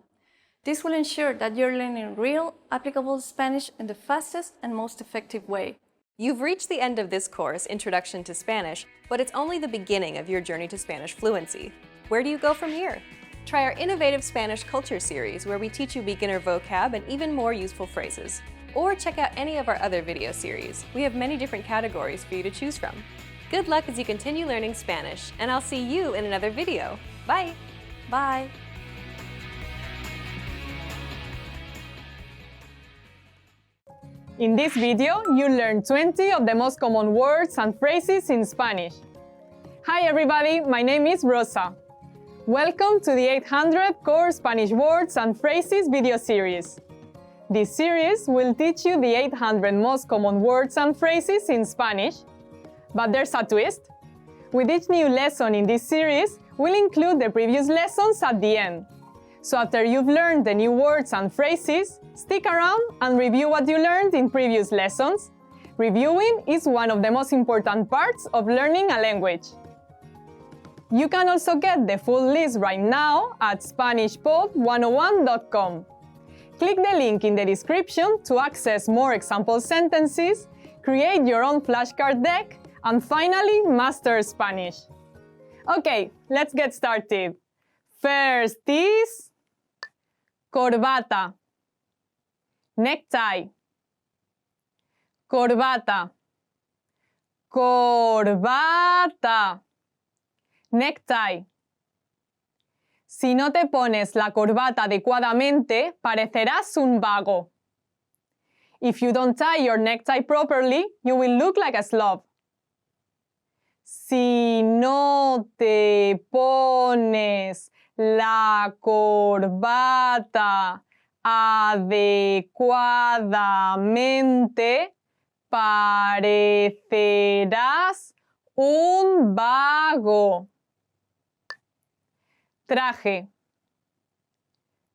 This will ensure that you're learning real, applicable Spanish in the fastest and most effective way. You've reached the end of this course, Introduction to Spanish, but it's only the beginning of your journey to Spanish fluency. Where do you go from here? Try our innovative Spanish culture series, where we teach you beginner vocab and even more useful phrases. Or check out any of our other video series. We have many different categories for you to choose from. Good luck as you continue learning Spanish, and I'll see you in another video. Bye! Bye! In this video, you learn 20 of the most common words and phrases in Spanish. Hi everybody, my name is Rosa. Welcome to the 800 Core Spanish Words and Phrases video series. This series will teach you the 800 most common words and phrases in Spanish. But there's a twist. With each new lesson in this series, we'll include the previous lessons at the end. So after you've learned the new words and phrases, stick around and review what you learned in previous lessons. Reviewing is one of the most important parts of learning a language. You can also get the full list right now at SpanishPod101.com. Click the link in the description to access more example sentences, create your own flashcard deck, and finally master Spanish. Okay, let's get started. First is corbata, necktie, corbata, corbata, necktie. Si no te pones la corbata adecuadamente, parecerás un vago. If you don't tie your necktie properly, you will look like a slob. Si no te pones la corbata adecuadamente, parecerás un vago. Traje,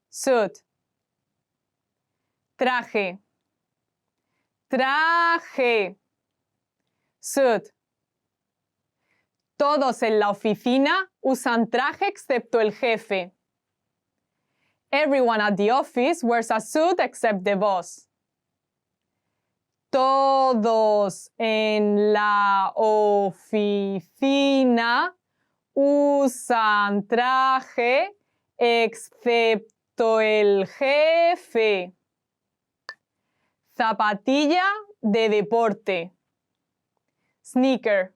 suit, traje, traje, suit. Todos en la oficina usan traje excepto el jefe. Everyone at the office wears a suit except the boss. Todos en la oficina usan traje excepto el jefe. Zapatilla de deporte. Sneaker.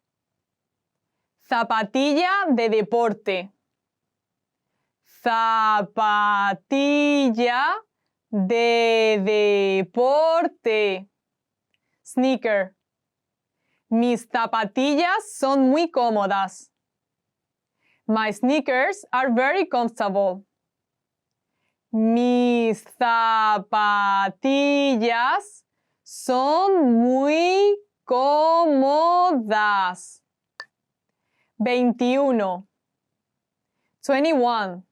Zapatilla de deporte. Zapatilla de deporte. Sneaker. Mis zapatillas son muy cómodas. My sneakers are very comfortable. Mis zapatillas son muy cómodas. 21. 21.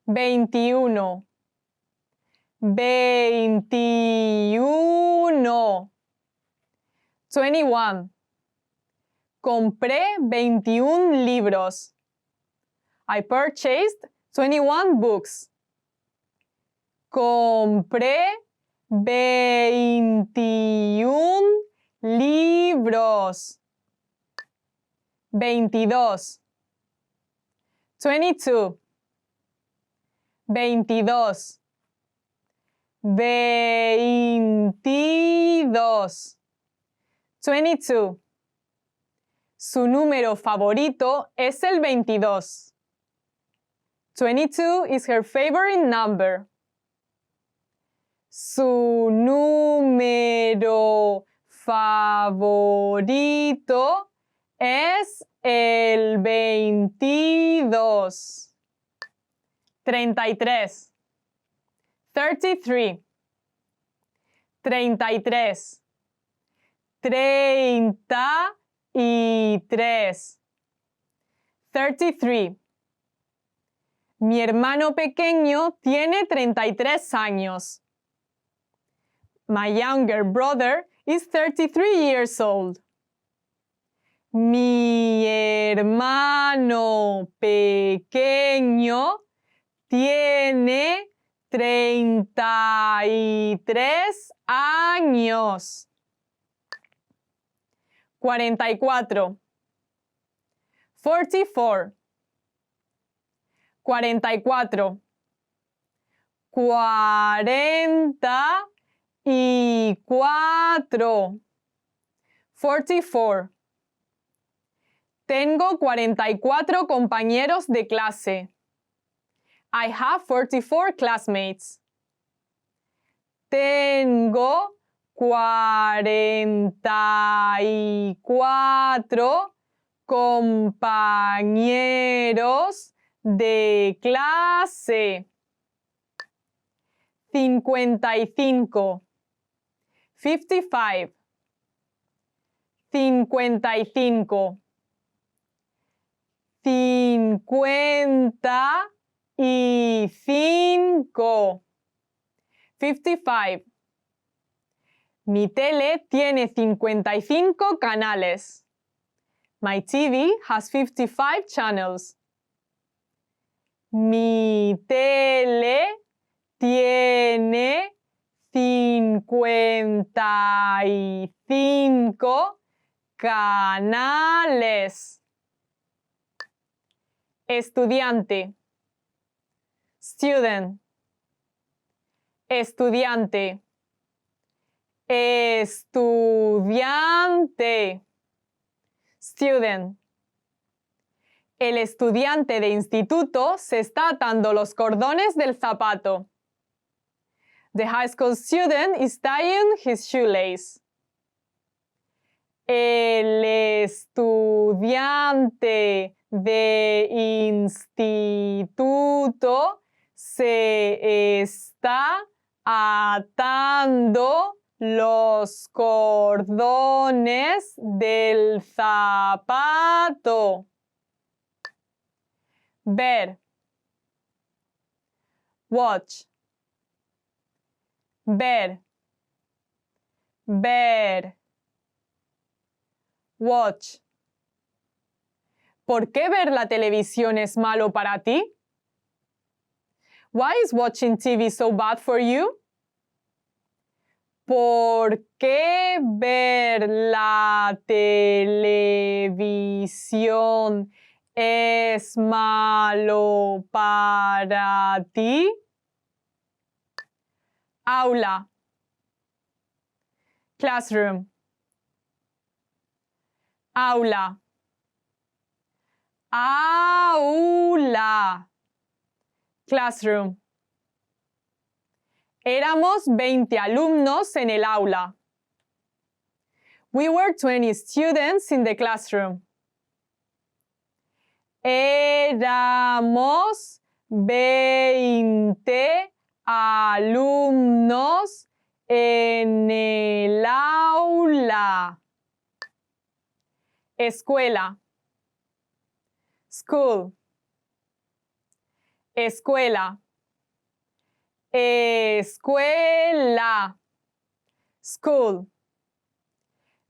21. 21. 21. Compré 21 libros. I purchased 21 books. Compré 21 libros. 22. 22. 22. 22. 22. Su número favorito es el 22. 22 is her favorite number. Su número favorito es el 22. 33. 33. 33. 33. 33. Mi hermano pequeño tiene 33 años. My younger brother is 33 years old. Mi hermano pequeño tiene 33 años. 44. 44. 44. 44. 44. Tengo 44 compañeros de clase. I have 44 classmates. Tengo 44 compañeros de clase. 55. 55. 55. 55. 55. 55. Mi tele tiene 55 canales. My TV has 55 channels. Mi tele tiene 55 canales. Estudiante. Student. Estudiante. Estudiante. Student. El estudiante de instituto se está atando los cordones del zapato. The high school student is tying his shoelace. El estudiante de instituto se está atando los cordones del zapato. Ver. Watch. Ver. Ver. Watch. ¿Por qué ver la televisión es malo para ti? Why is watching TV so bad for you? ¿Por qué ver la televisión es malo para ti? Aula. Classroom. Aula. Aula. Classroom. Éramos 20 alumnos en el aula. We were 20 students in the classroom. Éramos 20 alumnos en el aula. Escuela. School. Escuela. Escuela. School.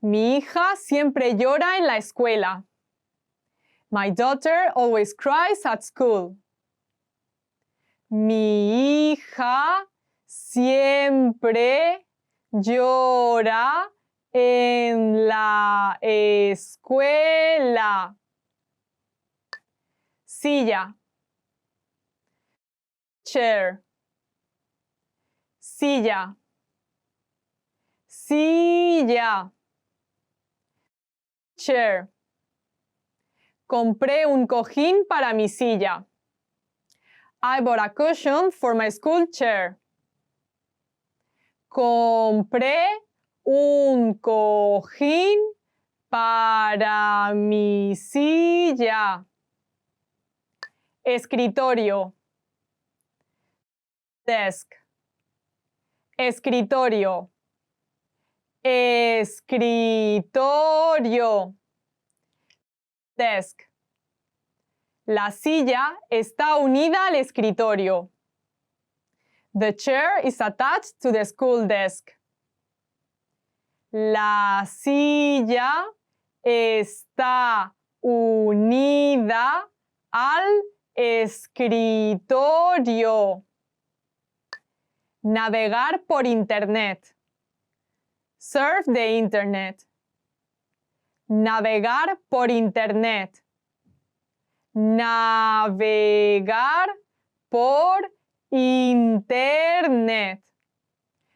Mi hija siempre llora en la escuela. My daughter always cries at school. Mi hija siempre llora en la escuela. Silla. Chair. Silla. Silla. Chair. Compré un cojín para mi silla. I bought a cushion for my school chair. Compré un cojín para mi silla. Escritorio. Desk. Escritorio. Escritorio. Desk. La silla está unida al escritorio. The chair is attached to the school desk. La silla está unida al escritorio. Navegar por Internet. Surf the Internet. Navegar por Internet. Navegar por Internet.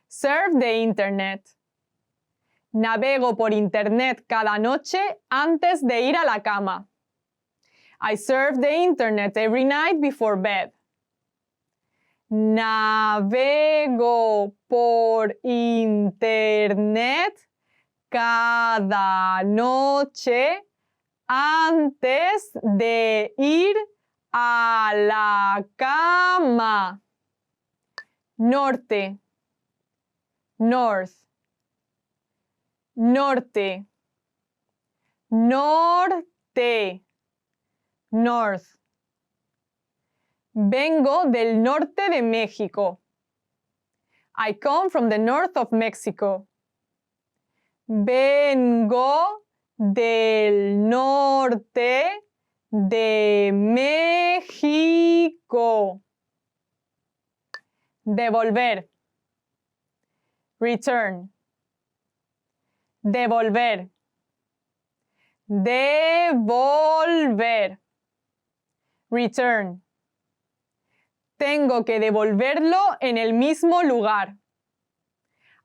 Surf the Internet. Navego por Internet cada noche antes de ir a la cama. I surf the Internet every night before bed. Navego por Internet cada noche antes de ir a la cama. Norte. North. Norte. Norte. North. Vengo del norte de México. I come from the north of Mexico. Vengo del norte de México. Devolver. Return. Devolver. Devolver. Return. Tengo que devolverlo en el mismo lugar.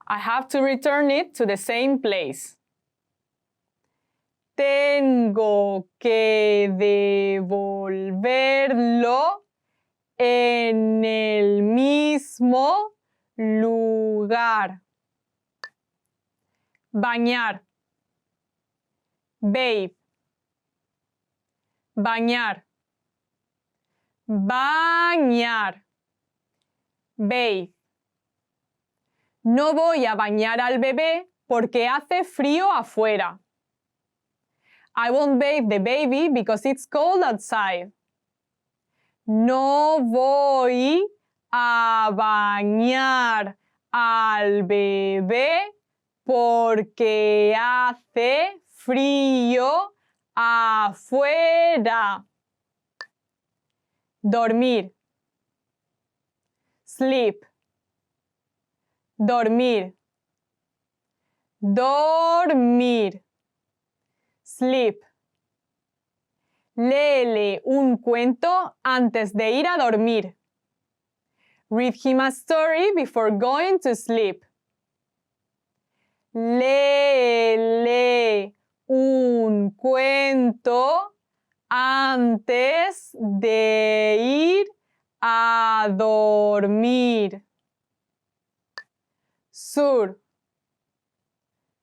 I have to return it to the same place. Tengo que devolverlo en el mismo lugar. Bañar. Bathe. Bañar. Bañar. Bathe. No voy a bañar al bebé porque hace frío afuera. I won't bathe the baby because it's cold outside. No voy a bañar al bebé porque hace frío afuera. Dormir. Sleep. Dormir. Dormir. Sleep. Léele un cuento antes de ir a dormir. Read him a story before going to sleep. Léele un cuento antes de ir a dormir. Sur.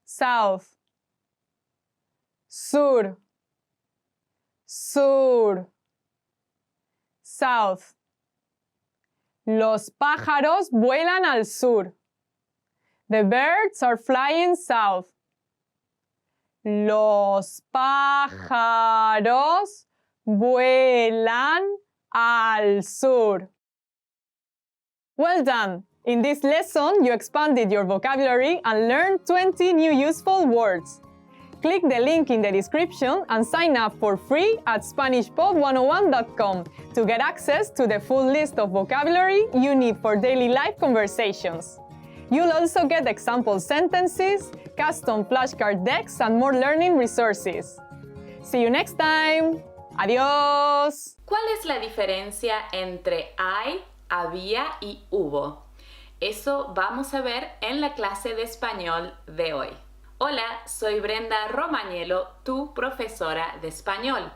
South. Sur. Sur. South. Los pájaros vuelan al sur. The birds are flying south. Los pájaros vuelan al sur. Well done! In this lesson, you expanded your vocabulary and learned 20 new useful words. Click the link in the description and sign up for free at SpanishPod101.com to get access to the full list of vocabulary you need for daily life conversations. You'll also get example sentences, custom flashcard decks, and more learning resources. See you next time! ¡Adiós! ¿Cuál es la diferencia entre hay, había y hubo? Eso vamos a ver en la clase de español de hoy. Hola, soy Brenda Romagnelo, tu profesora de español.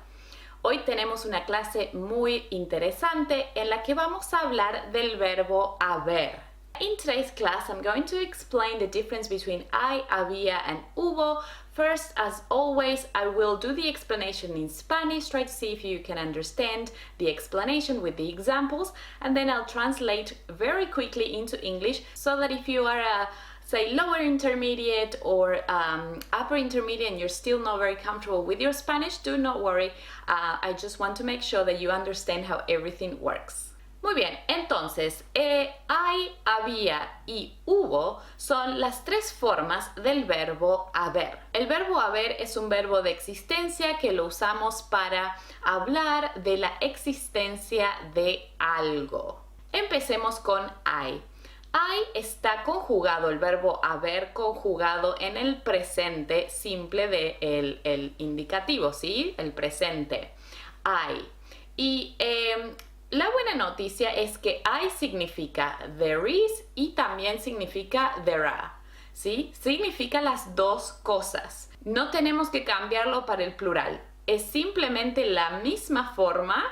Hoy tenemos una clase muy interesante en la que vamos a hablar del verbo haber. In today's class, I'm going to explain the difference between hay, había, and hubo. First, as always, I will do the explanation in Spanish, try to see if you can understand the explanation with the examples, and then I'll translate very quickly into English so that if you are a say lower intermediate or upper intermediate and you're still not very comfortable with your Spanish, do not worry. I just want to make sure that you understand how everything works. Muy bien, entonces, hay, había y hubo son las tres formas del verbo haber. El verbo haber es un verbo de existencia que lo usamos para hablar de la existencia de algo. Empecemos con hay. Hay está conjugado, el verbo haber conjugado en el presente simple de el indicativo, ¿sí? El presente. Hay. Y la buena noticia es que hay significa there is y también significa there are, ¿sí? Significa las dos cosas. No tenemos que cambiarlo para el plural. Es simplemente la misma forma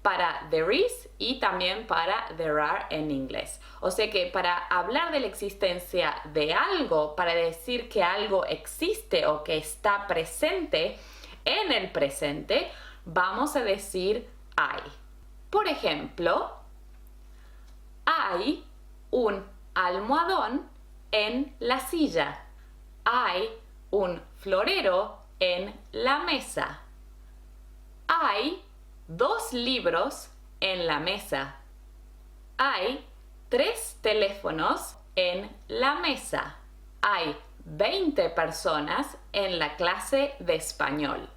para there is y también para there are en inglés. O sea que para hablar de la existencia de algo, para decir que algo existe o que está presente en el presente, vamos a decir hay. Por ejemplo, hay un almohadón en la silla. Hay un florero en la mesa. Hay 2 libros en la mesa. Hay 3 teléfonos en la mesa. Hay 20 personas en la clase de español.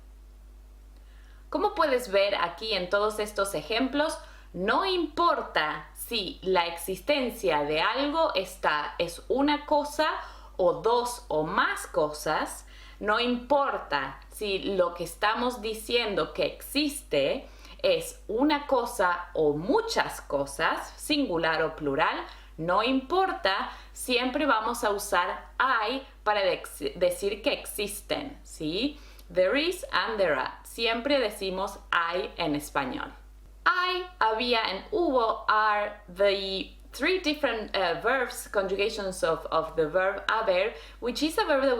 Como puedes ver aquí en todos estos ejemplos, no importa si la existencia de algo es una cosa o 2 o más cosas, no importa si lo que estamos diciendo que existe es una cosa o muchas cosas, singular o plural, no importa, siempre vamos a usar I para decir que existen, ¿sí? There is and there are. Siempre decimos I en español. I, había, and hubo are the 3 different verbs, conjugations of the verb haber, which is a verb that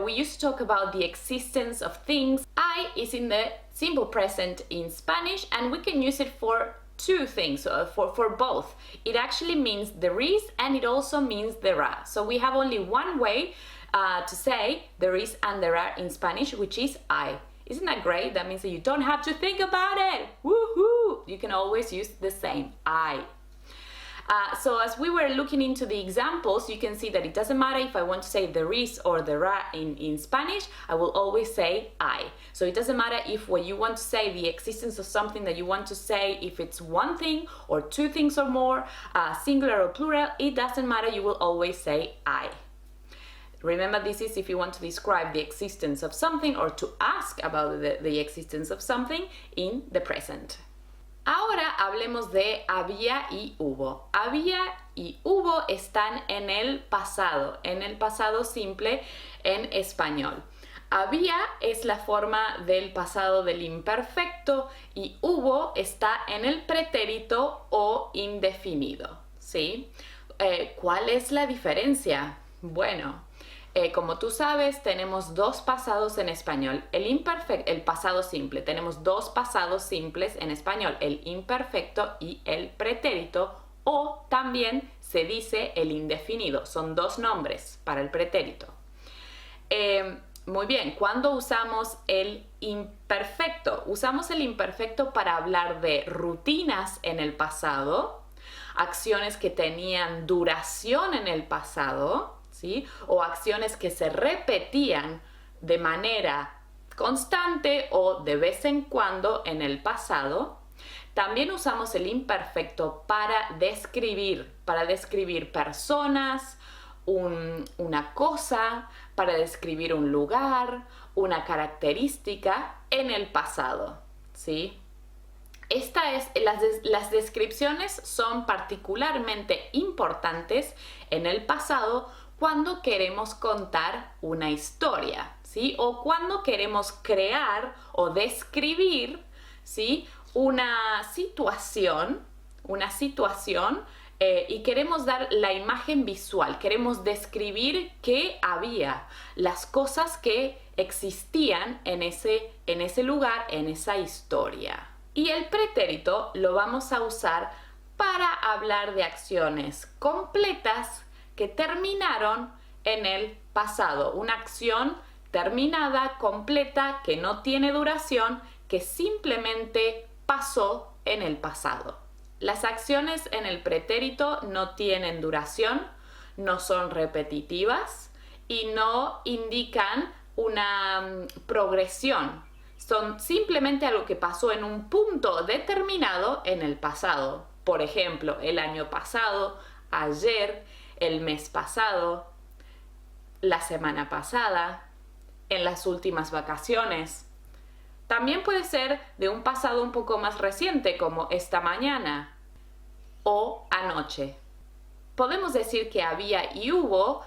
we used to talk about the existence of things. I is in the simple present in Spanish, and we can use it for 2 things, for both. It actually means there is, and it also means there are. So we have only one way to say there is and there are in Spanish, which is I. Isn't that great? That means that you don't have to think about it. Woohoo! You can always use the same, I. So as we were looking into the examples, you can see that it doesn't matter if I want to say there is or there are in Spanish, I will always say I. So it doesn't matter if when you want to say the existence of something that you want to say, if it's one thing or 2 things or more, singular or plural, it doesn't matter, you will always say I. Remember, this is if you want to describe the existence of something or to ask about the existence of something in the present. Ahora hablemos de había y hubo. Había y hubo están en el pasado simple en español. Había es la forma del pasado del imperfecto y hubo está en el pretérito o indefinido, ¿sí? ¿Cuál es la diferencia? Bueno, como tú sabes, tenemos 2 pasados en español. El pasado simple. Tenemos 2 pasados simples en español, el imperfecto y el pretérito, o también se dice el indefinido. Son 2 nombres para el pretérito. Muy bien, ¿cuándo usamos el imperfecto? Usamos el imperfecto para hablar de rutinas en el pasado, acciones que tenían duración en el pasado, ¿sí? O acciones que se repetían de manera constante o de vez en cuando en el pasado. También usamos el imperfecto para describir personas, una cosa, para describir un lugar, una característica en el pasado, ¿sí? Las descripciones son particularmente importantes en el pasado cuando queremos contar una historia, ¿sí? O cuando queremos crear o describir, ¿sí? una situación y queremos dar la imagen visual, queremos describir qué había, las cosas que existían en ese lugar, en esa historia. Y el pretérito lo vamos a usar para hablar de acciones completas que terminaron en el pasado. Una acción terminada, completa, que no tiene duración, que simplemente pasó en el pasado. Las acciones en el pretérito no tienen duración, no son repetitivas y no indican una progresión. Son simplemente algo que pasó en un punto determinado en el pasado. Por ejemplo, el año pasado, ayer, el mes pasado, la semana pasada, en las últimas vacaciones. También puede ser de un pasado un poco más reciente, como esta mañana o anoche. Podemos decir que había y hubo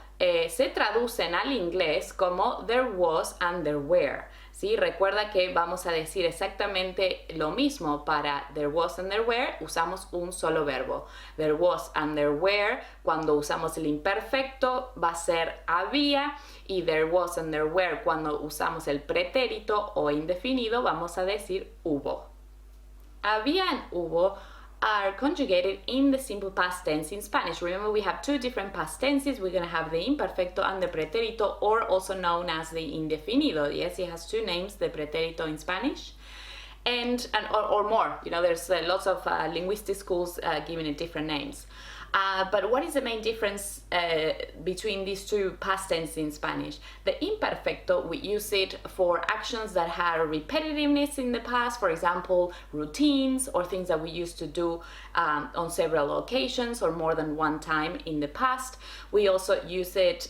se traducen al inglés como there was and there were. ¿Sí? Recuerda que vamos a decir exactamente lo mismo para there was and there were, usamos un solo verbo. There was and there were, cuando usamos el imperfecto va a ser había, y there was and there were, cuando usamos el pretérito o indefinido, vamos a decir hubo. Había and hubo are conjugated in the simple past tense in Spanish. Remember, we have 2 different past tenses. We're going to have the imperfecto and the preterito, or also known as the indefinido. Yes, it has 2 names, the preterito in Spanish. or more. You know, there's lots of linguistic schools giving it different names. But what is the main difference between these two past tense in Spanish? The imperfecto, we use it for actions that had repetitiveness in the past, for example, routines or things that we used to do on several occasions or more than one time in the past. We also use it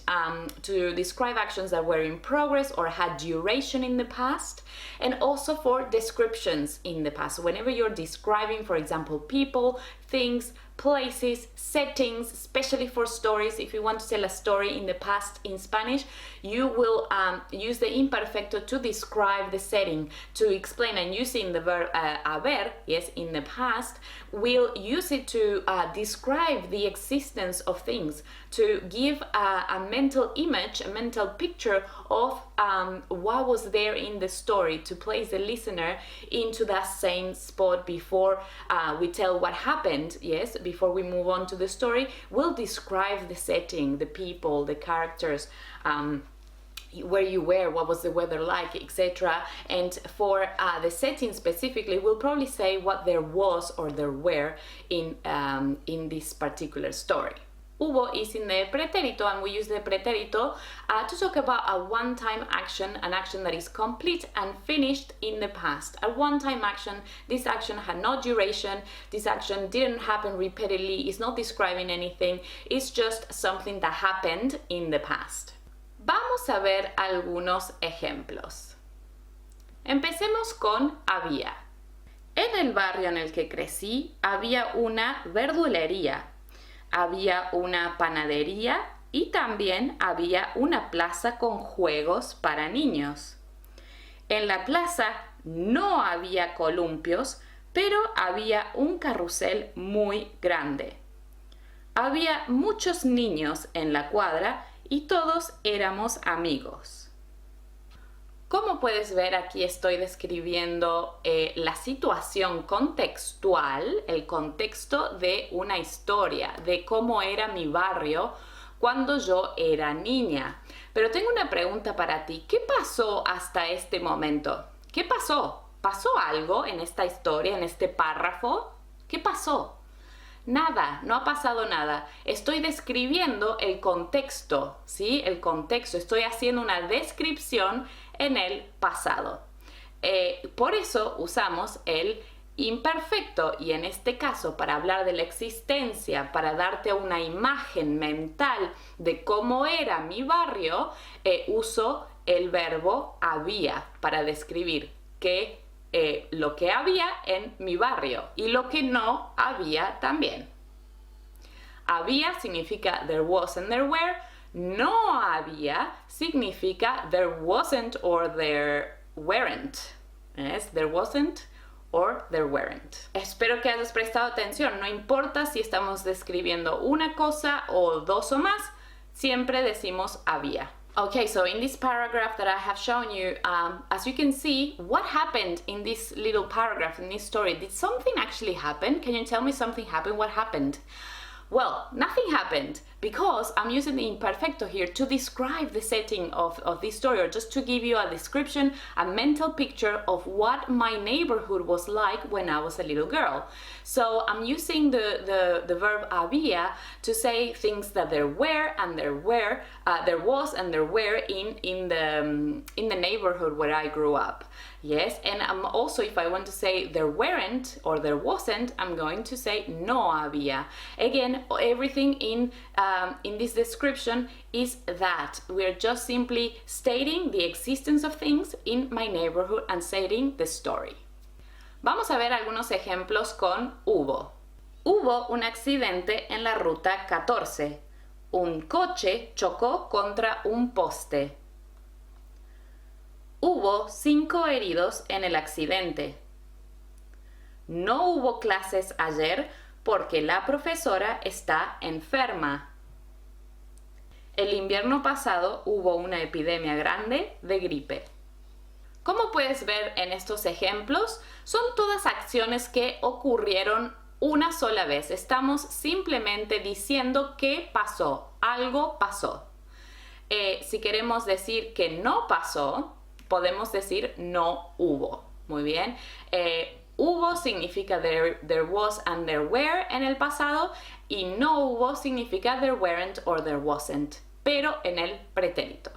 to describe actions that were in progress or had duration in the past, and also for descriptions in the past. Whenever you're describing, for example, people, things, places, settings, especially for stories. If you want to tell a story in the past in Spanish, you will use the imperfecto to describe the setting, to explain, and using the verb haber, yes, in the past, we'll use it to describe the existence of things, to give a mental image, a mental picture of what was there in the story, to place the listener into that same spot before we tell what happened, yes, before we move on to the story. We'll describe the setting, the people, the characters, where you were, what was the weather like, etc. And for the setting specifically, we'll probably say what there was or there were in this particular story. Hubo is in the preterito, and we use the preterito to talk about a one-time action, an action that is complete and finished in the past. A one-time action, this action had no duration, this action didn't happen repeatedly, it's not describing anything, it's just something that happened in the past. Vamos a ver algunos ejemplos. Empecemos con había. En el barrio en el que crecí había una verdulería, había una panadería y también había una plaza con juegos para niños. En la plaza no había columpios, pero había un carrusel muy grande. Había muchos niños en la cuadra y todos éramos amigos. Como puedes ver, aquí estoy describiendo la situación contextual, el contexto de una historia, de cómo era mi barrio cuando yo era niña. Pero tengo una pregunta para ti. ¿Qué pasó hasta este momento? ¿Qué pasó? ¿Pasó algo en esta historia, en este párrafo? ¿Qué pasó? Nada, no ha pasado nada. Estoy describiendo el contexto, ¿sí? El contexto. Estoy haciendo una descripción en el pasado. Por eso usamos el imperfecto, y en este caso, para hablar de la existencia, para darte una imagen mental de cómo era mi barrio, uso el verbo había para describir lo que había en mi barrio y lo que no había también. Había significa there was and there were. No había significa there wasn't or there weren't. Yes, there wasn't or there weren't. Espero que hayas prestado atención. No importa si estamos describiendo una cosa o dos o más, siempre decimos había. Okay, so in this paragraph that I have shown you, as you can see, what happened in this little paragraph, in this story? Did something actually happen? Can you tell me something happened? What happened? Well, nothing happened because I'm using the imperfecto here to describe the setting of this story, or just to give you a description, a mental picture of what my neighborhood was like when I was a little girl. So I'm using the verb había to say things that there were and there was and there were in the neighborhood where I grew up. Yes, and I'm also, if I want to say there weren't or there wasn't, I'm going to say no había. Again, everything in this description is that we're just simply stating the existence of things in my neighborhood and stating the story. Vamos a ver algunos ejemplos con hubo. Hubo un accidente en la ruta 14. Un coche chocó contra un poste. Hubo 5 heridos en el accidente. No hubo clases ayer porque la profesora está enferma. El invierno pasado hubo una epidemia grande de gripe. Como puedes ver en estos ejemplos, son todas acciones que ocurrieron una sola vez. Estamos simplemente diciendo que pasó, algo pasó. Si queremos decir que no pasó, podemos decir no hubo. Muy bien. Hubo significa there was and there were en el pasado, y no hubo significa there weren't or there wasn't, pero en el pretérito.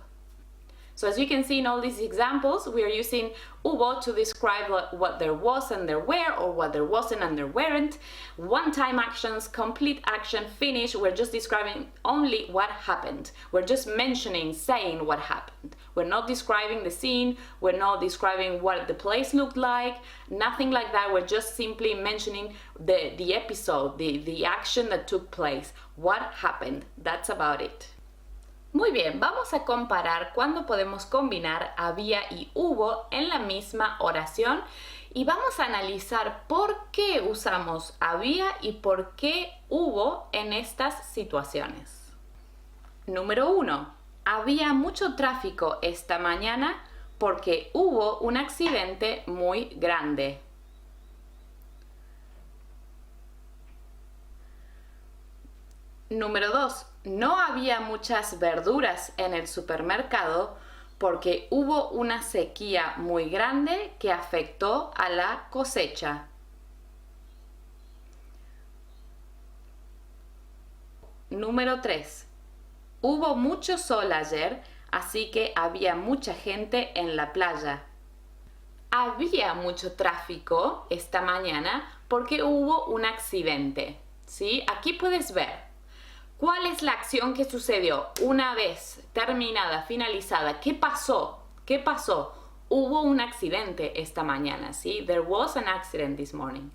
So as you can see in all these examples, we are using hubo to describe what there was and there were, or what there wasn't and there weren't. One-time actions, complete action, finish. We're just describing only what happened. We're just mentioning, saying what happened. We're not describing the scene. We're not describing what the place looked like. Nothing like that. We're just simply mentioning the episode, the action that took place. What happened. That's about it. Muy bien, vamos a comparar cuándo podemos combinar había y hubo en la misma oración y vamos a analizar por qué usamos había y por qué hubo en estas situaciones. Número 1. Había mucho tráfico esta mañana porque hubo un accidente muy grande. Número 2. No había muchas verduras en el supermercado porque hubo una sequía muy grande que afectó a la cosecha. Número 3. Hubo mucho sol ayer, así que había mucha gente en la playa. Había mucho tráfico esta mañana porque hubo un accidente. ¿Sí? Aquí puedes ver. ¿Cuál es la acción que sucedió una vez terminada, finalizada? ¿Qué pasó? ¿Qué pasó? Hubo un accidente esta mañana, ¿sí? There was an accident this morning.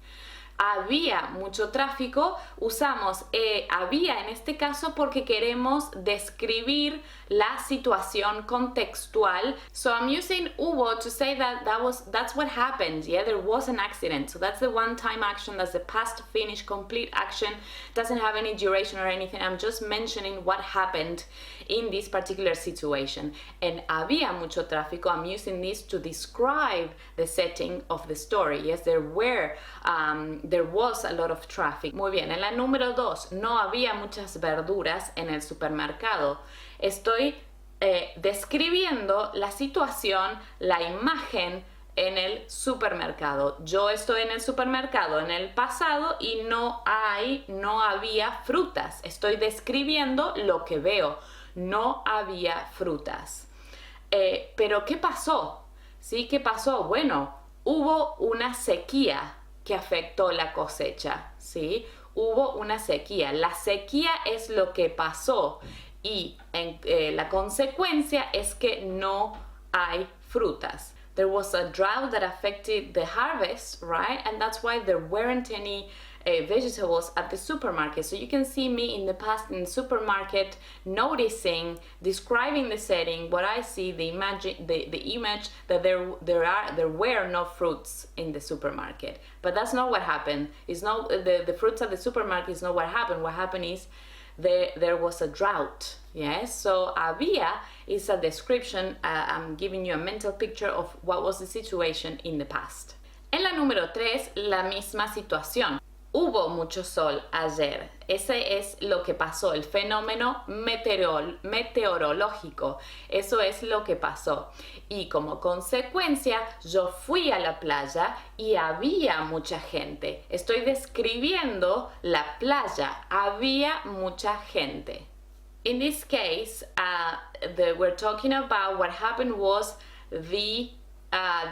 Había mucho tráfico. Usamos había en este caso porque queremos describir la situación contextual. So I'm using hubo to say that's what happened. Yeah, there was an accident. So that's the one-time action. That's the past, finished, complete action. Doesn't have any duration or anything. I'm just mentioning what happened in this particular situation. And había mucho tráfico. I'm using this to describe the setting of the story. Yes, there was a lot of traffic. Muy bien, en la número 2, no había muchas verduras en el supermercado. Estoy describiendo la situación, la imagen en el supermercado. Yo estoy en el supermercado en el pasado y no había frutas. Estoy describiendo lo que veo. No había frutas. Pero ¿qué pasó? ¿Sí? ¿Qué pasó? Bueno, hubo una sequía que afectó la cosecha, ¿sí? Hubo una sequía. La sequía es lo que pasó y la consecuencia es que no hay frutas. There was a drought that affected the harvest, right? And that's why there weren't any vegetables at the supermarket. So you can see me in the past in the supermarket noticing, describing the setting, what I see, the image that there were no fruits in the supermarket. But that's not what happened. It's not the fruits at the supermarket is not what happened. What happened is there was a drought. Yes, so había is a description. I'm giving you a mental picture of what was the situation in the past. En la número 3, la misma situación. Hubo mucho sol ayer. Ese es lo que pasó, el fenómeno meteorológico. Eso es lo que pasó. Y como consecuencia, yo fui a la playa y había mucha gente. Estoy describiendo la playa. Había mucha gente. In this case, we're talking about what happened was the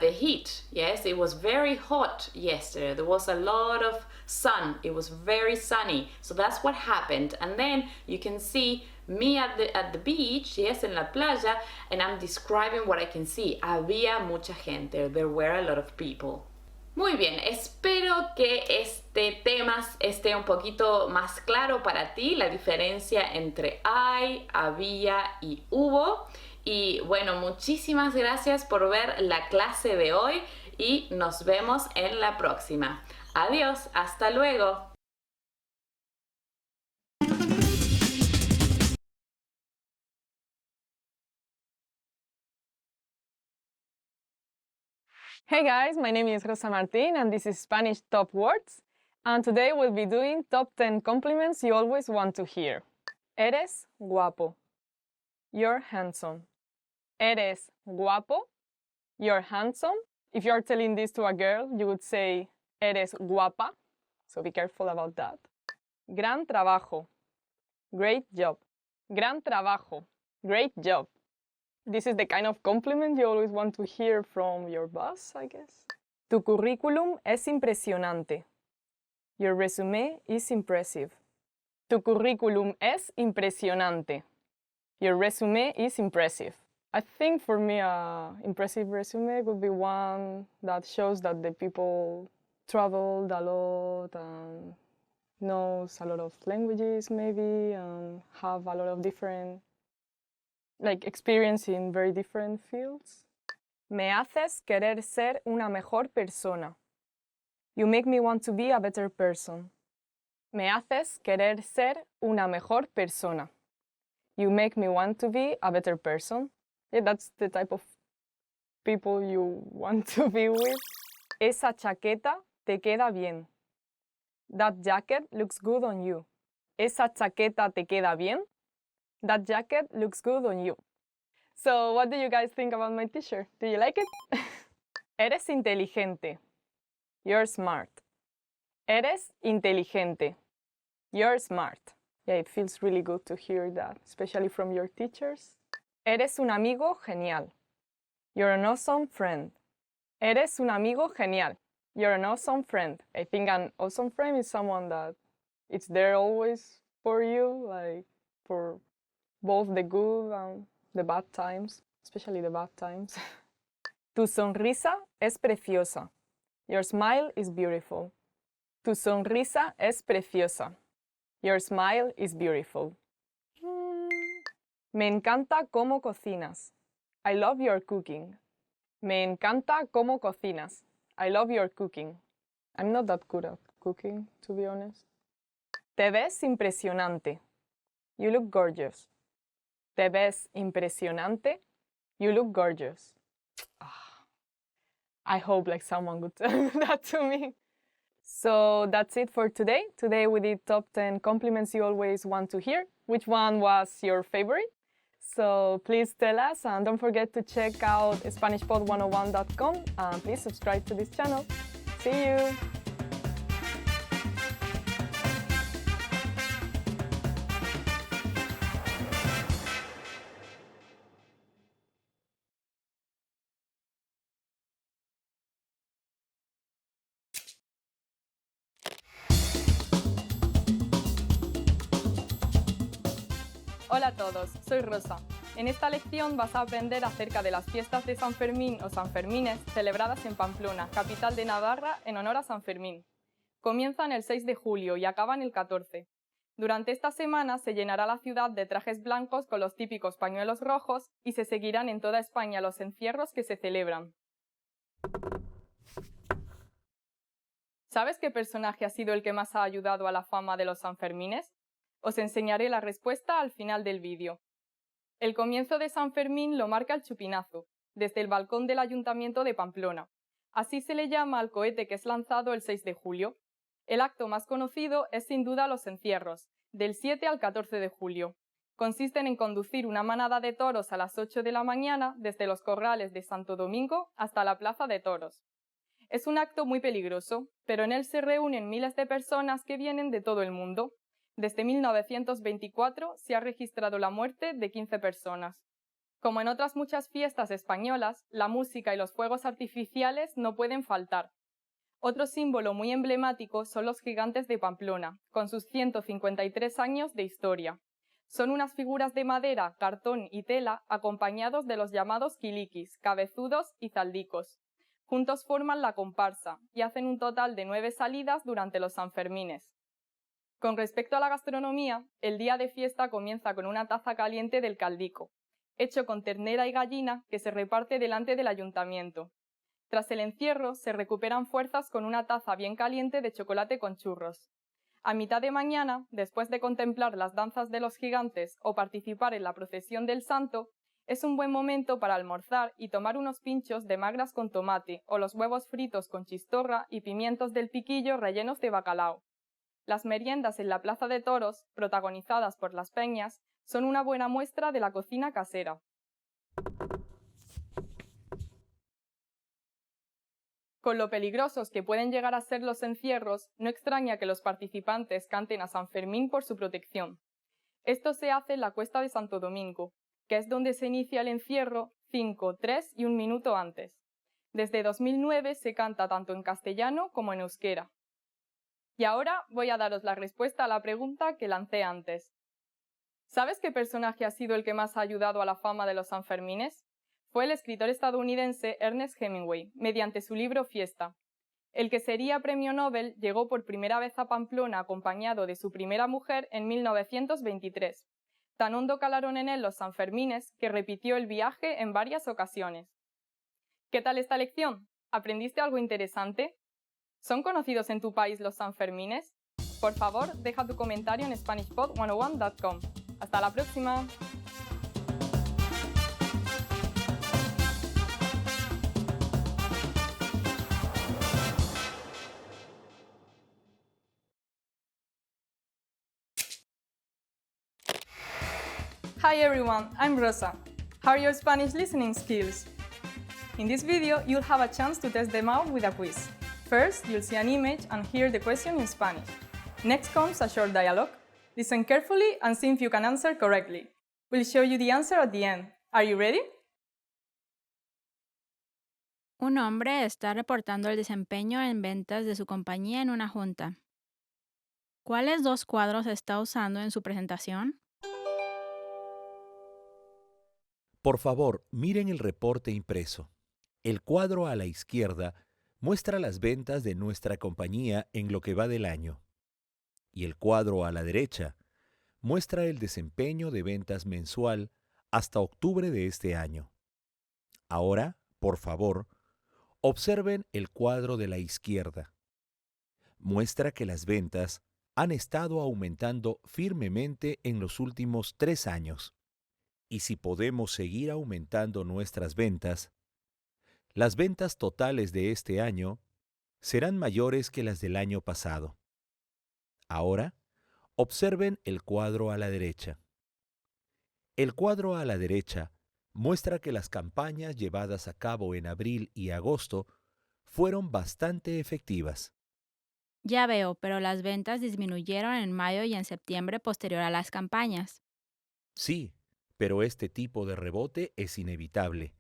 heat. Yes, it was very hot yesterday. There was a lot of sun. It was very sunny. So that's what happened. And then you can see me at the beach, yes, en la playa, and I'm describing what I can see. Había mucha gente. There were a lot of people. Muy bien, espero que este tema esté un poquito más claro para ti, la diferencia entre hay, había y hubo. Y bueno, muchísimas gracias por ver la clase de hoy y nos vemos en la próxima. Adiós, hasta luego. Hey guys, my name is Rosa Martin and this is Spanish Top Words. And today we'll be doing top 10 compliments you always want to hear. Eres guapo. You're handsome. Eres guapo. You're handsome. If you're telling this to a girl, you would say, eres guapa, so be careful about that. Gran trabajo, great job. Gran trabajo, great job. This is the kind of compliment you always want to hear from your boss, I guess. Tu currículum es impresionante. Your resume is impressive. Tu currículum es impresionante. Your resume is impressive. I think for me, an impressive resume would be one that shows that the people traveled a lot and knows a lot of languages maybe and have a lot of different experience in very different fields. Me haces querer ser una mejor persona. You make me want to be a better person. Me haces querer ser una mejor persona. You make me want to be a better person. Yeah, that's the type of people you want to be with. Esa chaqueta te queda bien. That jacket looks good on you. Esa chaqueta te queda bien. That jacket looks good on you. So, what do you guys think about my t-shirt? Do you like it? Eres inteligente. You're smart. Eres inteligente. You're smart. Yeah, it feels really good to hear that, especially from your teachers. Eres un amigo genial. You're an awesome friend. Eres un amigo genial. You're an awesome friend. I think an awesome friend is someone that it's there always for you, like for both the good and the bad times, especially the bad times. Tu sonrisa es preciosa. Your smile is beautiful. Tu sonrisa es preciosa. Your smile is beautiful. Me encanta cómo cocinas. I love your cooking. Me encanta cómo cocinas. I love your cooking. I'm not that good at cooking, to be honest. Te ves impresionante. You look gorgeous. Te ves impresionante. You look gorgeous. I hope someone would tell that to me. So that's it for today. Today we did top 10 compliments you always want to hear. Which one was your favorite? So please tell us, and don't forget to check out SpanishPod101.com and please subscribe to this channel. See you! Hola a todos, soy Rosa. En esta lección vas a aprender acerca de las fiestas de San Fermín o Sanfermines celebradas en Pamplona, capital de Navarra, en honor a San Fermín. Comienzan el 6 de julio y acaban el 14. Durante esta semana se llenará la ciudad de trajes blancos con los típicos pañuelos rojos y se seguirán en toda España los encierros que se celebran. ¿Sabes qué personaje ha sido el que más ha ayudado a la fama de los Sanfermines? Os enseñaré la respuesta al final del vídeo. El comienzo de San Fermín lo marca el chupinazo, desde el balcón del Ayuntamiento de Pamplona. Así se le llama al cohete que es lanzado el 6 de julio. El acto más conocido es sin duda los encierros, del 7 al 14 de julio. Consisten en conducir una manada de toros a las 8 de la mañana desde los corrales de Santo Domingo hasta la plaza de toros. Es un acto muy peligroso, pero en él se reúnen miles de personas que vienen de todo el mundo. Desde 1924 se ha registrado la muerte de 15 personas. Como en otras muchas fiestas españolas, la música y los fuegos artificiales no pueden faltar. Otro símbolo muy emblemático son los gigantes de Pamplona, con sus 153 años de historia. Son unas figuras de madera, cartón y tela acompañados de los llamados quiliquis, cabezudos y zaldicos. Juntos forman la comparsa y hacen un total de 9 salidas durante los Sanfermines. Con respecto a la gastronomía, el día de fiesta comienza con una taza caliente del caldico, hecho con ternera y gallina que se reparte delante del ayuntamiento. Tras el encierro, se recuperan fuerzas con una taza bien caliente de chocolate con churros. A mitad de mañana, después de contemplar las danzas de los gigantes o participar en la procesión del santo, es un buen momento para almorzar y tomar unos pinchos de magras con tomate o los huevos fritos con chistorra y pimientos del piquillo rellenos de bacalao. Las meriendas en la plaza de toros, protagonizadas por las peñas, son una buena muestra de la cocina casera. Con lo peligrosos que pueden llegar a ser los encierros, no extraña que los participantes canten a San Fermín por su protección. Esto se hace en la Cuesta de Santo Domingo, que es donde se inicia el encierro 5, 3 y 1 minuto antes. Desde 2009 se canta tanto en castellano como en euskera. Y ahora voy a daros la respuesta a la pregunta que lancé antes. ¿Sabes qué personaje ha sido el que más ha ayudado a la fama de los Sanfermines? Fue el escritor estadounidense Ernest Hemingway, mediante su libro Fiesta. El que sería premio Nobel llegó por primera vez a Pamplona acompañado de su primera mujer en 1923. Tan hondo calaron en él los Sanfermines que repitió el viaje en varias ocasiones. ¿Qué tal esta lección? ¿Aprendiste algo interesante? ¿Son conocidos en tu país los Sanfermines? Por favor, deja tu comentario en SpanishPod101.com. ¡Hasta la próxima! Hi everyone, I'm Rosa. How are your Spanish listening skills? In this video, you'll have a chance to test them out with a quiz. First, you'll see an image and hear the question in Spanish. Next comes a short dialogue. Listen carefully and see if you can answer correctly. We'll show you the answer at the end. Are you ready? Un hombre está reportando el desempeño en ventas de su compañía en una junta. ¿Cuáles 2 cuadros está usando en su presentación? Por favor, miren el reporte impreso. El cuadro a la izquierda muestra las ventas de nuestra compañía en lo que va del año. Y el cuadro a la derecha muestra el desempeño de ventas mensual hasta octubre de este año. Ahora, por favor, observen el cuadro de la izquierda. Muestra que las ventas han estado aumentando firmemente en los últimos 3 años. Y si podemos seguir aumentando nuestras ventas, las ventas totales de este año serán mayores que las del año pasado. Ahora, observen el cuadro a la derecha. El cuadro a la derecha muestra que las campañas llevadas a cabo en abril y agosto fueron bastante efectivas. Ya veo, pero las ventas disminuyeron en mayo y en septiembre posterior a las campañas. Sí, pero este tipo de rebote es inevitable.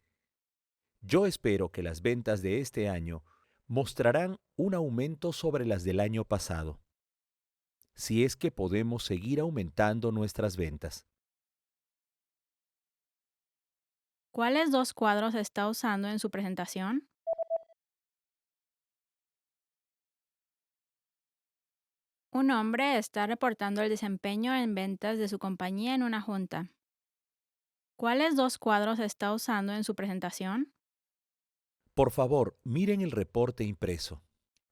Yo espero que las ventas de este año mostrarán un aumento sobre las del año pasado, si es que podemos seguir aumentando nuestras ventas. ¿Cuáles 2 cuadros está usando en su presentación? Un hombre está reportando el desempeño en ventas de su compañía en una junta. ¿Cuáles 2 cuadros está usando en su presentación? Por favor, miren el reporte impreso.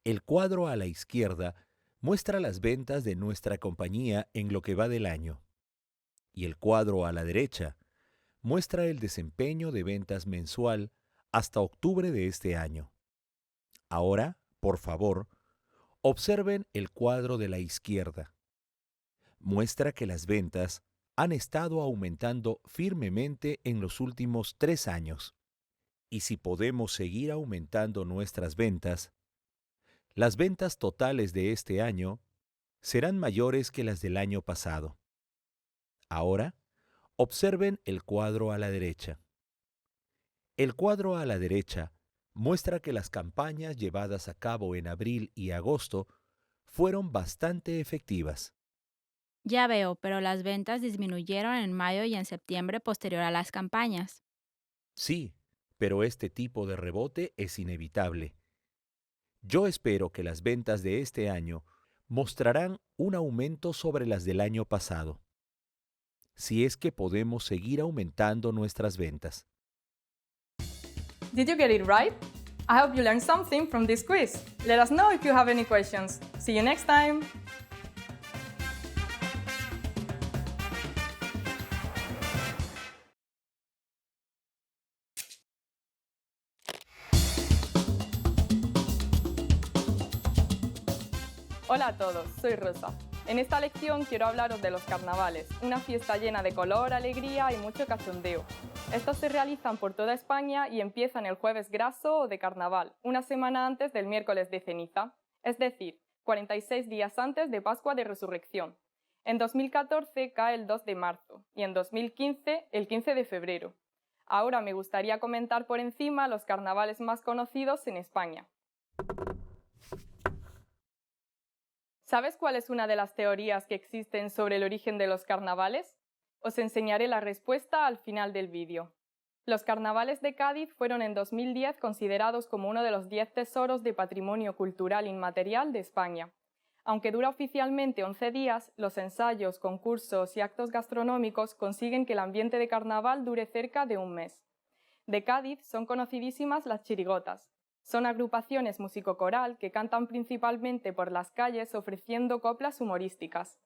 El cuadro a la izquierda muestra las ventas de nuestra compañía en lo que va del año. Y el cuadro a la derecha muestra el desempeño de ventas mensual hasta octubre de este año. Ahora, por favor, observen el cuadro de la izquierda. Muestra que las ventas han estado aumentando firmemente en los últimos 3 años. Y si podemos seguir aumentando nuestras ventas, las ventas totales de este año serán mayores que las del año pasado. Ahora, observen el cuadro a la derecha. El cuadro a la derecha muestra que las campañas llevadas a cabo en abril y agosto fueron bastante efectivas. Ya veo, pero las ventas disminuyeron en mayo y en septiembre posterior a las campañas. Sí, pero este tipo de rebote es inevitable. Yo espero que las ventas de este año mostrarán un aumento sobre las del año pasado, si es que podemos seguir aumentando nuestras ventas. Did you get it right? I hope you learned something from this quiz. Let us know if you have any questions. See you next time! Hola a todos, soy Rosa. En esta lección quiero hablaros de los carnavales, una fiesta llena de color, alegría y mucho cachondeo. Estos se realizan por toda España y empiezan el jueves graso o de carnaval, una semana antes del miércoles de ceniza, es decir, 46 días antes de Pascua de Resurrección. En 2014 cae el 2 de marzo y en 2015 el 15 de febrero. Ahora me gustaría comentar por encima los carnavales más conocidos en España. ¿Sabes cuál es una de las teorías que existen sobre el origen de los carnavales? Os enseñaré la respuesta al final del vídeo. Los carnavales de Cádiz fueron en 2010 considerados como uno de los 10 tesoros de patrimonio cultural inmaterial de España. Aunque dura oficialmente 11 días, los ensayos, concursos y actos gastronómicos consiguen que el ambiente de carnaval dure cerca de un mes. De Cádiz son conocidísimas las chirigotas. Son agrupaciones musicocoral que cantan principalmente por las calles ofreciendo coplas humorísticas.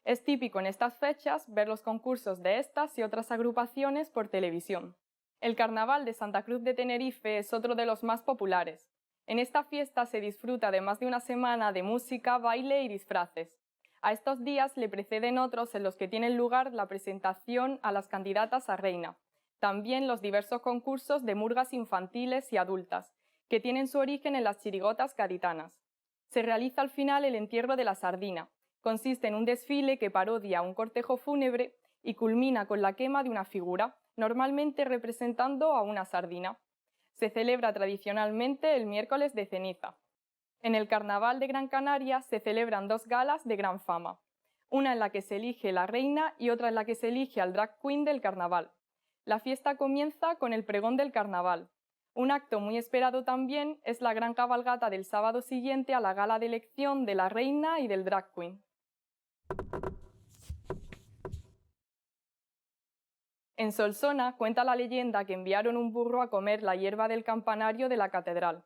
Es típico en estas fechas ver los concursos de estas y otras agrupaciones por televisión. El Carnaval de Santa Cruz de Tenerife es otro de los más populares. En esta fiesta se disfruta de más de una semana de música, baile y disfraces. A estos días le preceden otros en los que tienen lugar la presentación a las candidatas a reina. También los diversos concursos de murgas infantiles y adultas, que tienen su origen en las chirigotas gaditanas. Se realiza al final el entierro de la sardina. Consiste en un desfile que parodia un cortejo fúnebre y culmina con la quema de una figura, normalmente representando a una sardina. Se celebra tradicionalmente el miércoles de ceniza. En el Carnaval de Gran Canaria se celebran dos galas de gran fama, una en la que se elige la reina y otra en la que se elige al drag queen del carnaval. La fiesta comienza con el pregón del carnaval. Un acto muy esperado también es la gran cabalgata del sábado siguiente a la gala de elección de la reina y del drag queen. En Solsona cuenta la leyenda que enviaron un burro a comer la hierba del campanario de la catedral.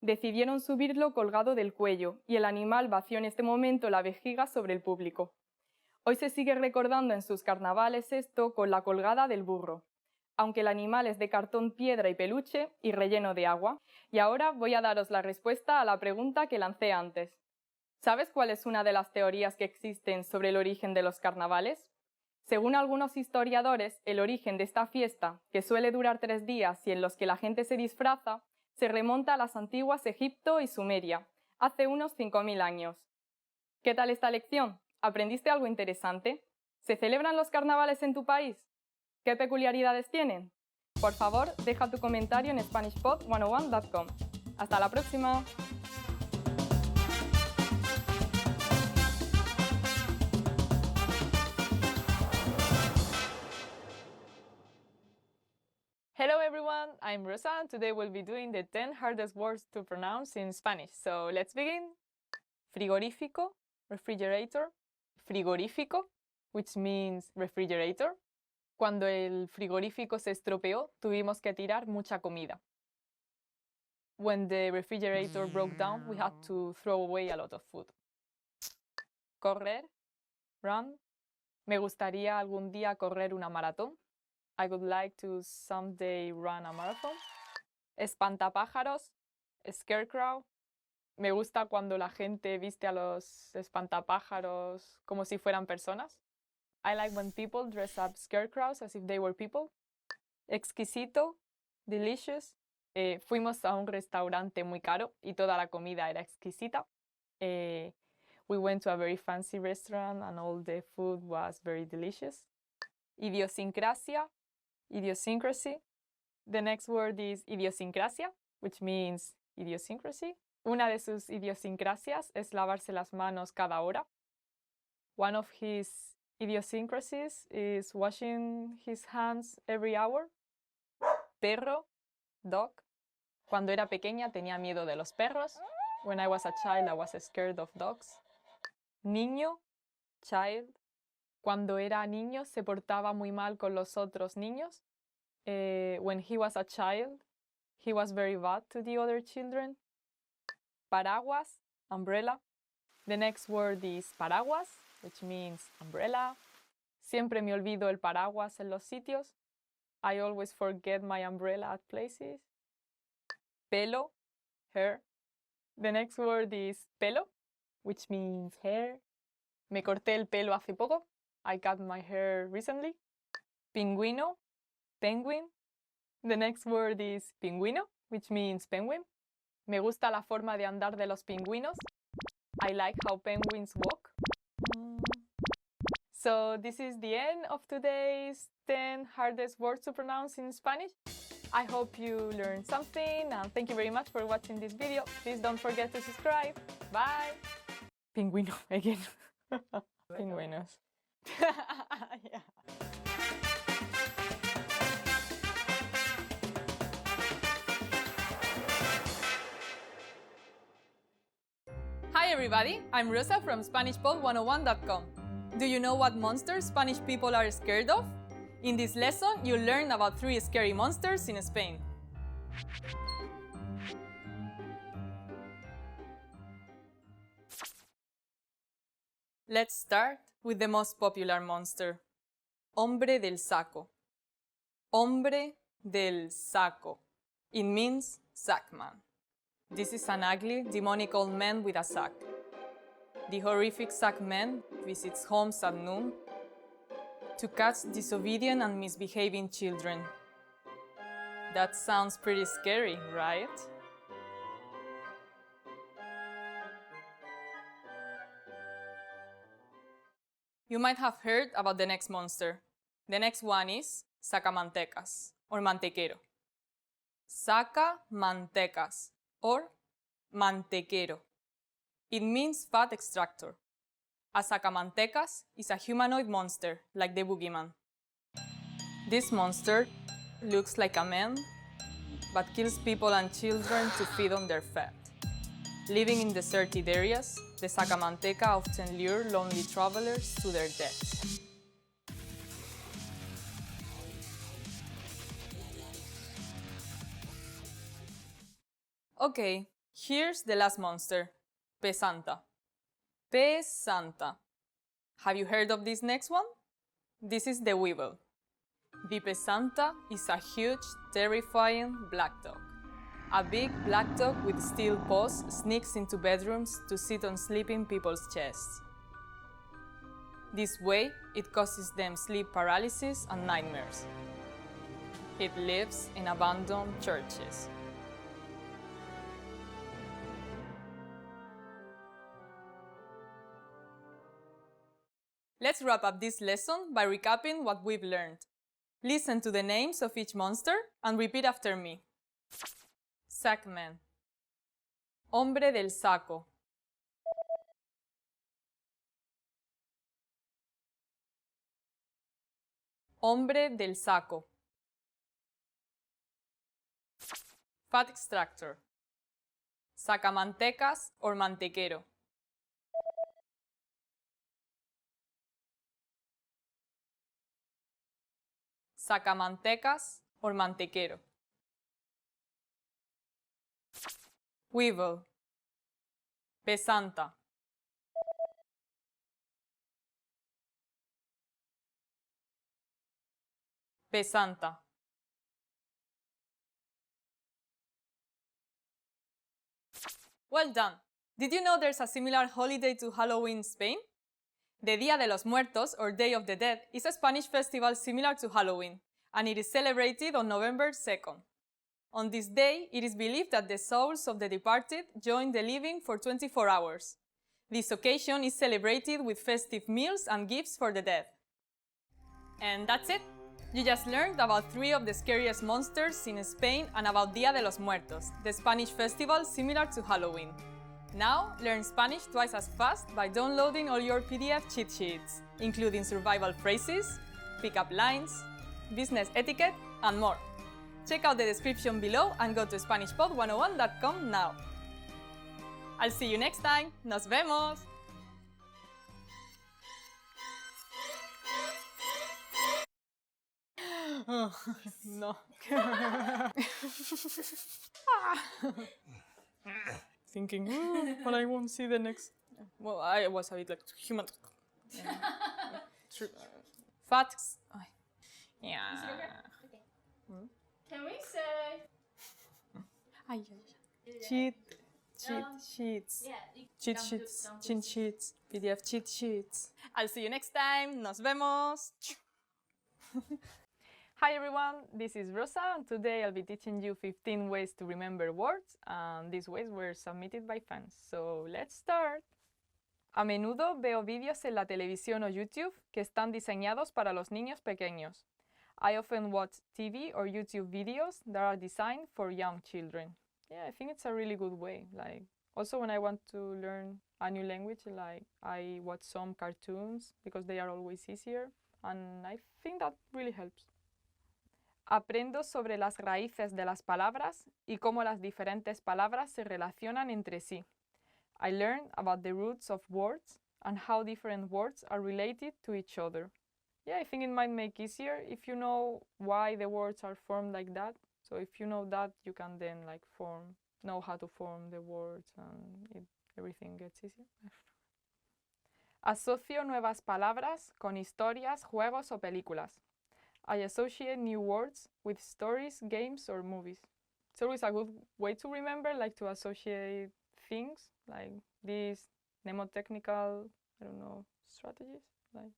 Decidieron subirlo colgado del cuello y el animal vació en este momento la vejiga sobre el público. Hoy se sigue recordando en sus carnavales esto con la colgada del burro, aunque el animal es de cartón, piedra y peluche y relleno de agua. Y ahora voy a daros la respuesta a la pregunta que lancé antes. ¿Sabes cuál es una de las teorías que existen sobre el origen de los carnavales? Según algunos historiadores, el origen de esta fiesta, que suele durar 3 días y en los que la gente se disfraza, se remonta a las antiguas Egipto y Sumeria, hace unos 5000 años. ¿Qué tal esta lección? ¿Aprendiste algo interesante? ¿Se celebran los carnavales en tu país? ¿Qué peculiaridades tienen? Por favor, deja tu comentario en SpanishPod101.com. ¡Hasta la próxima! Hello everyone, I'm Rosa and today we'll be doing the 10 hardest words to pronounce in Spanish. So let's begin. Frigorífico, refrigerator. Frigorífico, which means refrigerator. Cuando el frigorífico se estropeó, tuvimos que tirar mucha comida. When the refrigerator broke down, we had to throw away a lot of food. Correr, run. Me gustaría algún día correr una maratón. I would like to someday run a marathon. Espantapájaros, scarecrow. Me gusta cuando la gente viste a los espantapájaros como si fueran personas. I like when people dress up scarecrows as if they were people. Exquisito, delicious. Fuimos a un restaurante muy caro y toda la comida era exquisita. We went to a very fancy restaurant and all the food was very delicious. Idiosincrasia, idiosyncrasy. The next word is idiosincrasia, which means idiosyncrasy. Una de sus idiosincrasias es lavarse las manos cada hora. One of his idiosyncrasies is washing his hands every hour. Perro, dog. Cuando era pequeña tenía miedo de los perros. When I was a child, I was scared of dogs. Niño, child. Cuando era niño se portaba muy mal con los otros niños. When he was a child, he was very bad to the other children. Paraguas, umbrella. The next word is paraguas, which means umbrella. Siempre me olvido el paraguas en los sitios. I always forget my umbrella at places. Pelo, hair. The next word is pelo, which means hair. Me corté el pelo hace poco. I cut my hair recently. Pingüino, penguin. The next word is pingüino, which means penguin. Me gusta la forma de andar de los pingüinos. I like how penguins walk. So this is the end of today's 10 hardest words to pronounce in Spanish. I hope you learned something and thank you very much for watching this video. Please don't forget to subscribe. Bye! Pingüino again. Pingüinos. Yeah. Hi everybody, I'm Rosa from SpanishPod101.com. Do you know what monsters Spanish people are scared of? In this lesson, you'll learn about 3 scary monsters in Spain. Let's start with the most popular monster, hombre del saco. Hombre del saco. It means sack man. This is an ugly, demonic old man with a sack. The horrific sack man visits homes at noon to catch disobedient and misbehaving children. That sounds pretty scary, right? You might have heard about the next monster. The next one is sacamantecas, or mantequero. Sacamantecas, or mantequero. It means fat extractor. A sacamantecas is a humanoid monster, like the boogeyman. This monster looks like a man, but kills people and children to feed on their fat. Living in deserted areas, the sacamanteca often lure lonely travelers to their death. Okay, here's the last monster, pesanta. Pesanta. Have you heard of this next one? This is the weevil. The pesanta is a huge, terrifying black dog. A big black dog with steel paws sneaks into bedrooms to sit on sleeping people's chests. This way, it causes them sleep paralysis and nightmares. It lives in abandoned churches. Let's wrap up this lesson by recapping what we've learned. Listen to the names of each monster and repeat after me. Sackman. Hombre del saco. Hombre del saco. Fat extractor. Sacamantecas or mantequero. Sacamantecas or mantequero. Weevil. Pesanta. Pesanta. Well done! Did you know there's a similar holiday to Halloween in Spain? The Día de los Muertos, or Day of the Dead, is a Spanish festival similar to Halloween, and it is celebrated on November 2nd. On this day, it is believed that the souls of the departed join the living for 24 hours. This occasion is celebrated with festive meals and gifts for the dead. And that's it! You just learned about 3 of the scariest monsters in Spain and about Día de los Muertos, the Spanish festival similar to Halloween. Now, learn Spanish twice as fast by downloading all your PDF cheat sheets, including survival phrases, pickup lines, business etiquette, and more. Check out the description below and go to SpanishPod101.com now. I'll see you next time. ¡Nos vemos! Oh, no. Thinking, but I won't see the next. Well, I was a bit like human. Facts. Yeah. Can we say? Ay, cheat. cheat sheets, cheat sheets, cheat sheets, PDF cheat sheets. I'll see you next time. Nos vemos. Hi everyone, this is Rosa, and today I'll be teaching you 15 ways to remember words, and these ways were submitted by fans. So let's start. A menudo veo vídeos en la televisión o YouTube que están diseñados para los niños pequeños. I often watch TV or YouTube videos that are designed for young children. Yeah, I think it's a really good way. Like, also when I want to learn a new language, like I watch some cartoons because they are always easier, and I think that really helps. Aprendo sobre las raíces de las palabras y cómo las diferentes palabras se relacionan entre sí. I learn about the roots of words and how different words are related to each other. Yeah, I think it might make easier if you know why the words are formed like that. So if you know that, you can then like know how to form the words, and everything gets easier. Asocio nuevas palabras con historias, juegos o películas. I associate new words with stories, games, or movies. It's always a good way to remember, like to associate things, like these mnemotechnical, strategies. Like,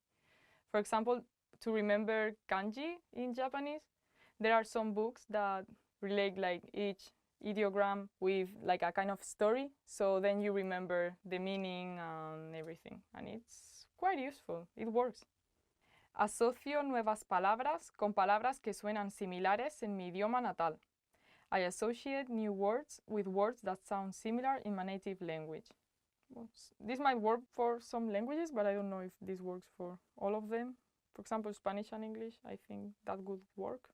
for example, to remember kanji in Japanese, there are some books that relate like each ideogram with like a kind of story, so then you remember the meaning and everything, and it's quite useful. It works. Asocio nuevas palabras con palabras que suenan similares en mi idioma natal. I associate new words with words that sound similar in my native language. Well, this might work for some languages, but I don't know if this works for all of them. For example, Spanish and English, I think that would work.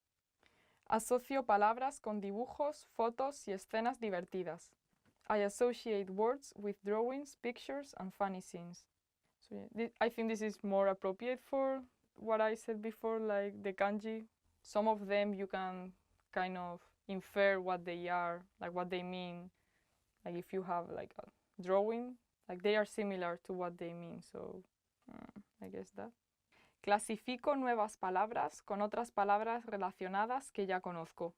Asocio palabras con dibujos, fotos y escenas divertidas. I associate words with drawings, pictures, and funny scenes. So yeah, I think this is more appropriate for what I said before, like the kanji. Some of them you can kind of infer what they are, like what they mean. Like if you have like a drawing, like they are similar to what they mean. So I guess that. Clasifico nuevas palabras con otras palabras relacionadas que ya conozco.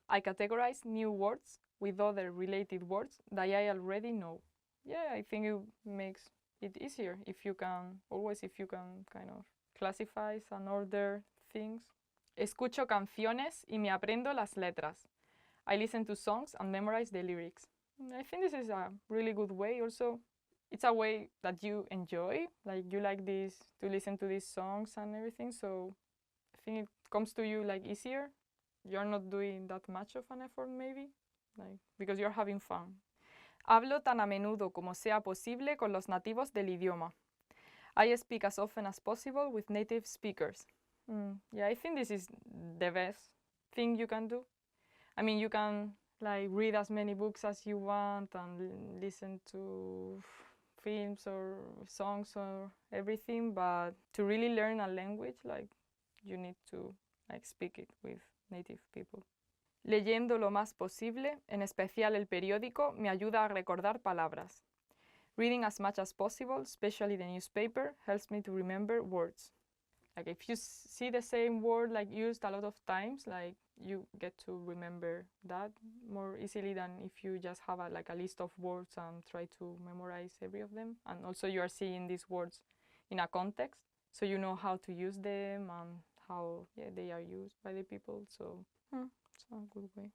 I categorize new words with other related words that I already know. Yeah, I think it makes it easier if you can kind of classify and order things. Escucho canciones y me aprendo las letras. I listen to songs and memorize the lyrics. I think this is a really good way. Also, it's a way that you enjoy. Like you like this to listen to these songs and everything. So I think it comes to you like easier. You're not doing that much of an effort maybe, like because you're having fun. Hablo tan a menudo como sea posible con los nativos del idioma. I speak as often as possible with native speakers. Yeah, I think this is the best thing you can do. I mean, you can like read as many books as you want and listen to films or songs or everything, but to really learn a language, like you need to like speak it with native people. Leyendo lo más posible, en especial el periódico, me ayuda a recordar palabras. Reading as much as possible, especially the newspaper, helps me to remember words. Like if you see the same word like used a lot of times, like you get to remember that more easily than if you just have a list of words and try to memorize every of them. And also you are seeing these words in a context, so you know how to use them and how they are used by the people. So it's a good way.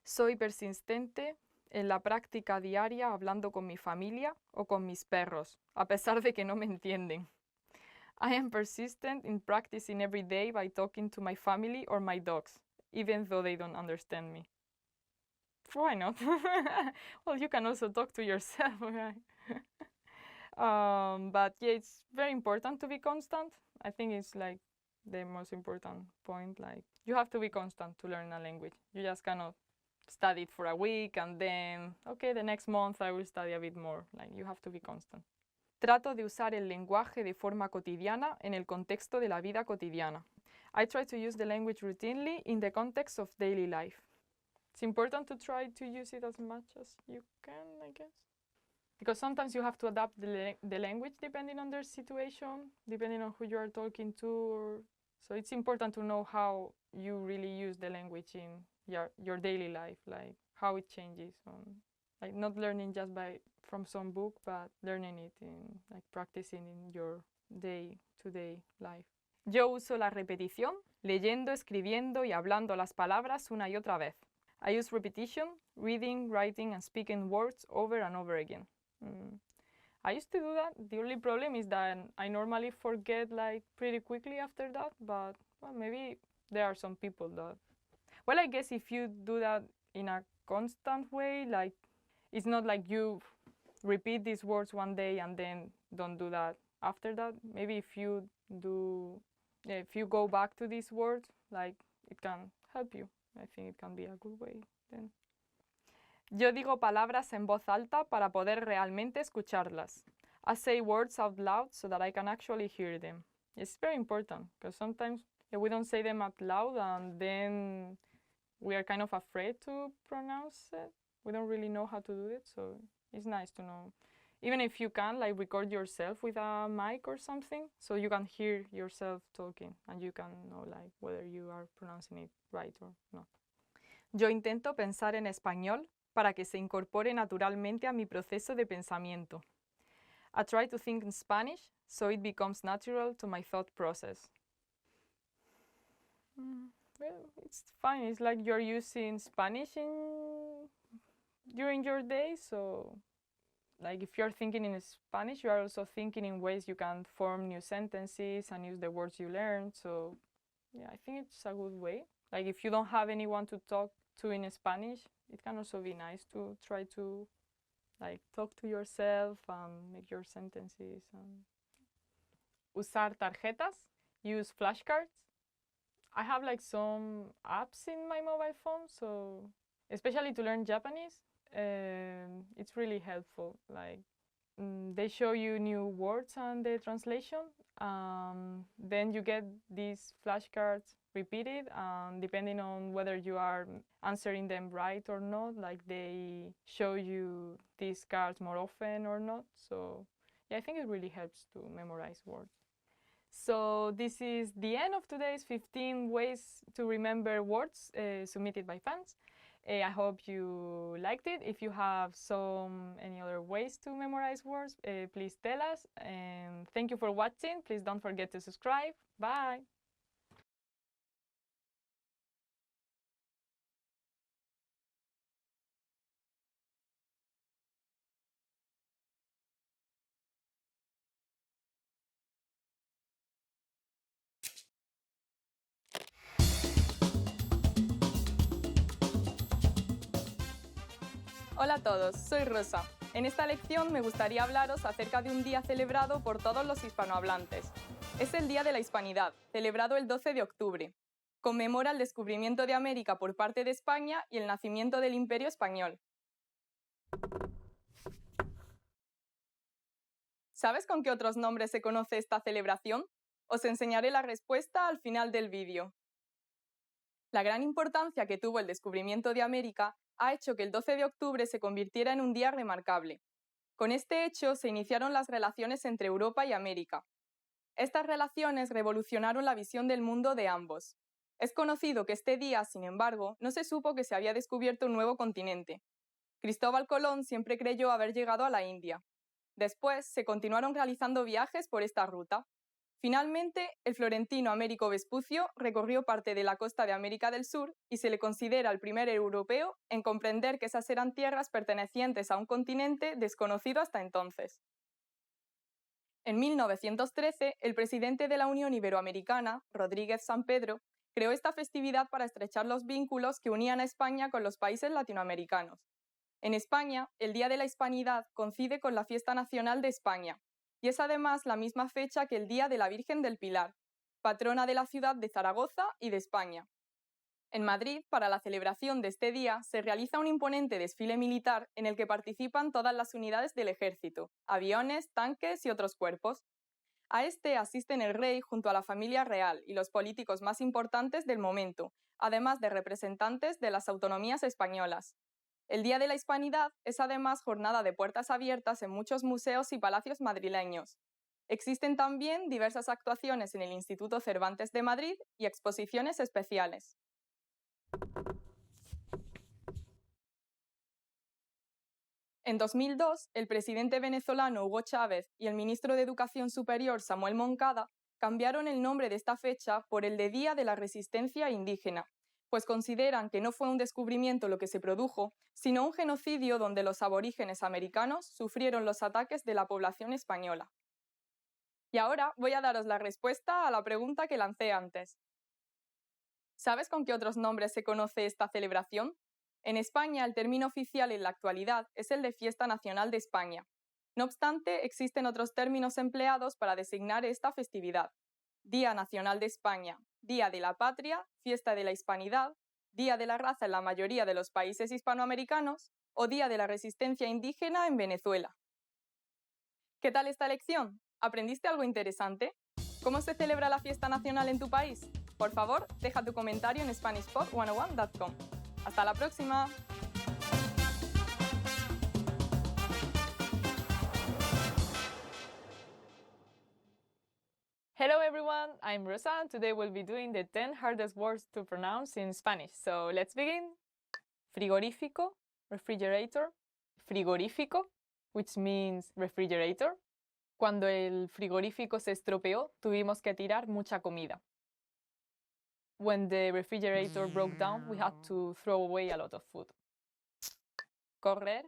Soy persistente en la práctica diaria hablando con mi familia o con mis perros, a pesar de que no me entienden. I am persistent in practicing every day by talking to my family or my dogs, even though they don't understand me. Why not? Well, you can also talk to yourself, right? But yeah, it's very important to be constant. I think it's like the most important point. Like you have to be constant to learn a language. You just cannot study it for a week and then, okay, the next month I will study a bit more. Like you have to be constant. Trato de usar el lenguaje de forma cotidiana en el contexto de la vida cotidiana. I try to use the language routinely in the context of daily life. It's important to try to use it as much as you can, I guess. Because sometimes you have to adapt the language depending on their situation, depending on who you are talking to. So it's important to know how you really use the language in your daily life, like how it changes. like not learning just from some book, but learning it in like practicing in your day-to-day life. Yo uso la repetición, leyendo, escribiendo y hablando las palabras una y otra vez. I use repetition, reading, writing, and speaking words over and over again. I used to do that. The only problem is that I normally forget like pretty quickly after that, but well, maybe there are some people that... Well, I guess if you do that in a constant way, like it's not like you repeat these words one day and then don't do that after that. Maybe if you go back to these words, like it can help you. I think it can be a good way then. Yo digo palabras en voz alta para poder realmente escucharlas. I say words out loud so that I can actually hear them. It's very important because sometimes we don't say them out loud and then we are kind of afraid to pronounce it. We don't really know how to do it, so it's nice to know. Even if you can, like record yourself with a mic or something, so you can hear yourself talking and you can know like whether you are pronouncing it right or not. Yo intento pensar en español para que se incorpore naturalmente a mi proceso de pensamiento. I try to think in Spanish so it becomes natural to my thought process. Well, it's fine. It's like you're using Spanish during your day, so like if you're thinking in Spanish, you are also thinking in ways you can form new sentences and use the words you learned. So yeah, I think it's a good way. Like if you don't have anyone to talk to in Spanish, it can also be nice to try to like talk to yourself and make your sentences. Usar tarjetas, use flashcards. I have like some apps in my mobile phone, so especially to learn Japanese, it's really helpful. Like they show you new words and the translation. Then you get these flashcards repeated, depending on whether you are answering them right or not. Like they show you these cards more often or not. So yeah, I think it really helps to memorize words. So this is the end of today's 15 ways to remember words submitted by fans. I hope you liked it. If you have any other ways to memorize words, please tell us. And thank you for watching. Please don't forget to subscribe. Bye. Hola a todos, soy Rosa. En esta lección me gustaría hablaros acerca de un día celebrado por todos los hispanohablantes. Es el Día de la Hispanidad, celebrado el 12 de octubre. Conmemora el descubrimiento de América por parte de España y el nacimiento del Imperio Español. ¿Sabes con qué otros nombres se conoce esta celebración? Os enseñaré la respuesta al final del vídeo. La gran importancia que tuvo el descubrimiento de América ha hecho que el 12 de octubre se convirtiera en un día remarcable. Con este hecho se iniciaron las relaciones entre Europa y América. Estas relaciones revolucionaron la visión del mundo de ambos. Es conocido que este día, sin embargo, no se supo que se había descubierto un nuevo continente. Cristóbal Colón siempre creyó haber llegado a la India. Después se continuaron realizando viajes por esta ruta. Finalmente, el florentino Américo Vespucio recorrió parte de la costa de América del Sur y se le considera el primer europeo en comprender que esas eran tierras pertenecientes a un continente desconocido hasta entonces. En 1913, el presidente de la Unión Iberoamericana, Rodríguez Sampedro, creó esta festividad para estrechar los vínculos que unían a España con los países latinoamericanos. En España, el Día de la Hispanidad coincide con la Fiesta Nacional de España, y es además la misma fecha que el Día de la Virgen del Pilar, patrona de la ciudad de Zaragoza y de España. En Madrid, para la celebración de este día, se realiza un imponente desfile militar en el que participan todas las unidades del ejército, aviones, tanques y otros cuerpos. A este asisten el rey junto a la familia real y los políticos más importantes del momento, además de representantes de las autonomías españolas. El Día de la Hispanidad es además jornada de puertas abiertas en muchos museos y palacios madrileños. Existen también diversas actuaciones en el Instituto Cervantes de Madrid y exposiciones especiales. En 2002, el presidente venezolano Hugo Chávez y el ministro de Educación Superior Samuel Moncada cambiaron el nombre de esta fecha por el de Día de la Resistencia Indígena, pues consideran que no fue un descubrimiento lo que se produjo, sino un genocidio donde los aborígenes americanos sufrieron los ataques de la población española. Y ahora voy a daros la respuesta a la pregunta que lancé antes. ¿Sabes con qué otros nombres se conoce esta celebración? En España, el término oficial en la actualidad es el de Fiesta Nacional de España. No obstante, existen otros términos empleados para designar esta festividad. Día Nacional de España, Día de la Patria, Fiesta de la Hispanidad, Día de la Raza en la mayoría de los países hispanoamericanos o Día de la Resistencia Indígena en Venezuela. ¿Qué tal esta lección? ¿Aprendiste algo interesante? ¿Cómo se celebra la fiesta nacional en tu país? Por favor, deja tu comentario en SpanishPod101.com. ¡Hasta la próxima! Hello everyone, I'm Rosa and today we'll be doing the 10 hardest words to pronounce in Spanish. So let's begin. Frigorífico, refrigerator. Frigorífico, which means refrigerator. Cuando el frigorífico se estropeó, tuvimos que tirar mucha comida. When the refrigerator broke down, we had to throw away a lot of food. Correr,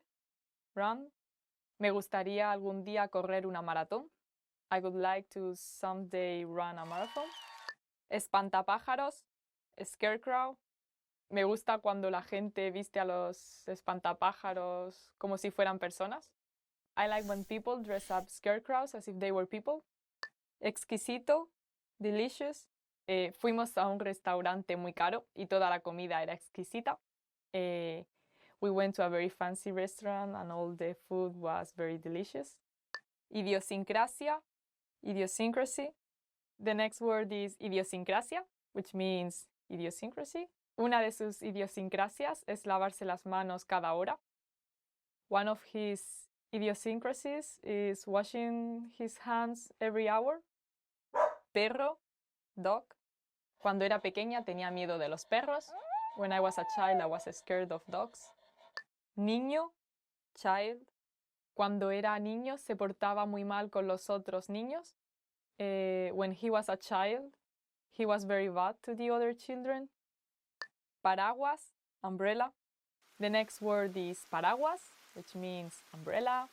run. Me gustaría algún día correr una maratón. I would like to someday run a marathon. Espantapájaros, scarecrow. Me gusta cuando la gente viste a los espantapájaros como si fueran personas. I like when people dress up scarecrows as if they were people. Exquisito, delicious. Fuimos a un restaurante muy caro y toda la comida era exquisita. We went to a very fancy restaurant and all the food was very delicious. Idiosincrasia, idiosyncrasy. The next word is idiosincrasia, which means idiosyncrasy. Una de sus idiosincrasias es lavarse las manos cada hora. One of his idiosyncrasies is washing his hands every hour. Perro, dog. Cuando era pequeña tenía miedo de los perros. When I was a child, I was scared of dogs. Niño, child. Cuando era niño se portaba muy mal con los otros niños. When he was a child, he was very bad to the other children. Paraguas, umbrella. The next word is paraguas, which means umbrella.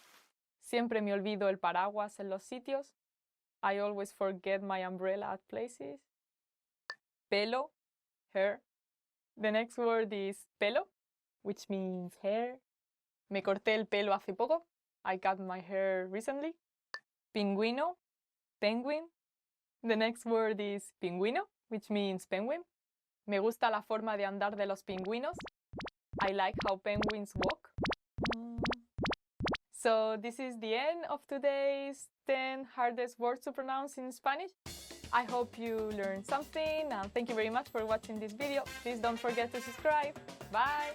Siempre me olvido el paraguas en los sitios. I always forget my umbrella at places. Pelo, hair. The next word is pelo, which means hair. Me corté el pelo hace poco. I cut my hair recently. Pingüino, penguin. The next word is pingüino, which means penguin. Me gusta la forma de andar de los pingüinos. I like how penguins walk. So this is the end of today's 10 hardest words to pronounce in Spanish. I hope you learned something and thank you very much for watching this video. Please don't forget to subscribe. Bye.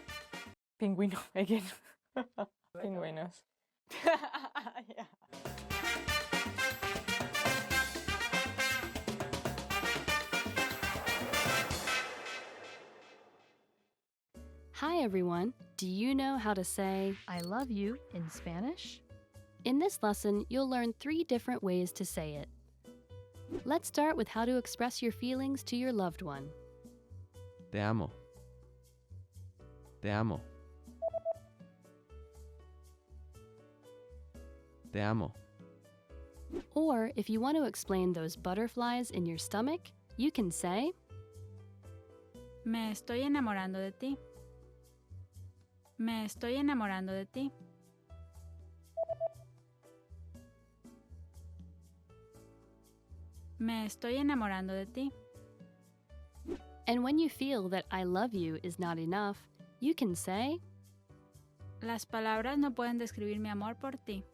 Pingüino again. Pingüinos. Yeah. Hi everyone! Do you know how to say I love you in Spanish? In this lesson, you'll learn 3 different ways to say it. Let's start with how to express your feelings to your loved one. Te amo. Te amo. Te amo. Or if you want to explain those butterflies in your stomach, you can say Me estoy enamorando de ti. Me estoy enamorando de ti. Me estoy enamorando de ti. And when you feel that I love you is not enough, you can say Las palabras no pueden describir mi amor por ti.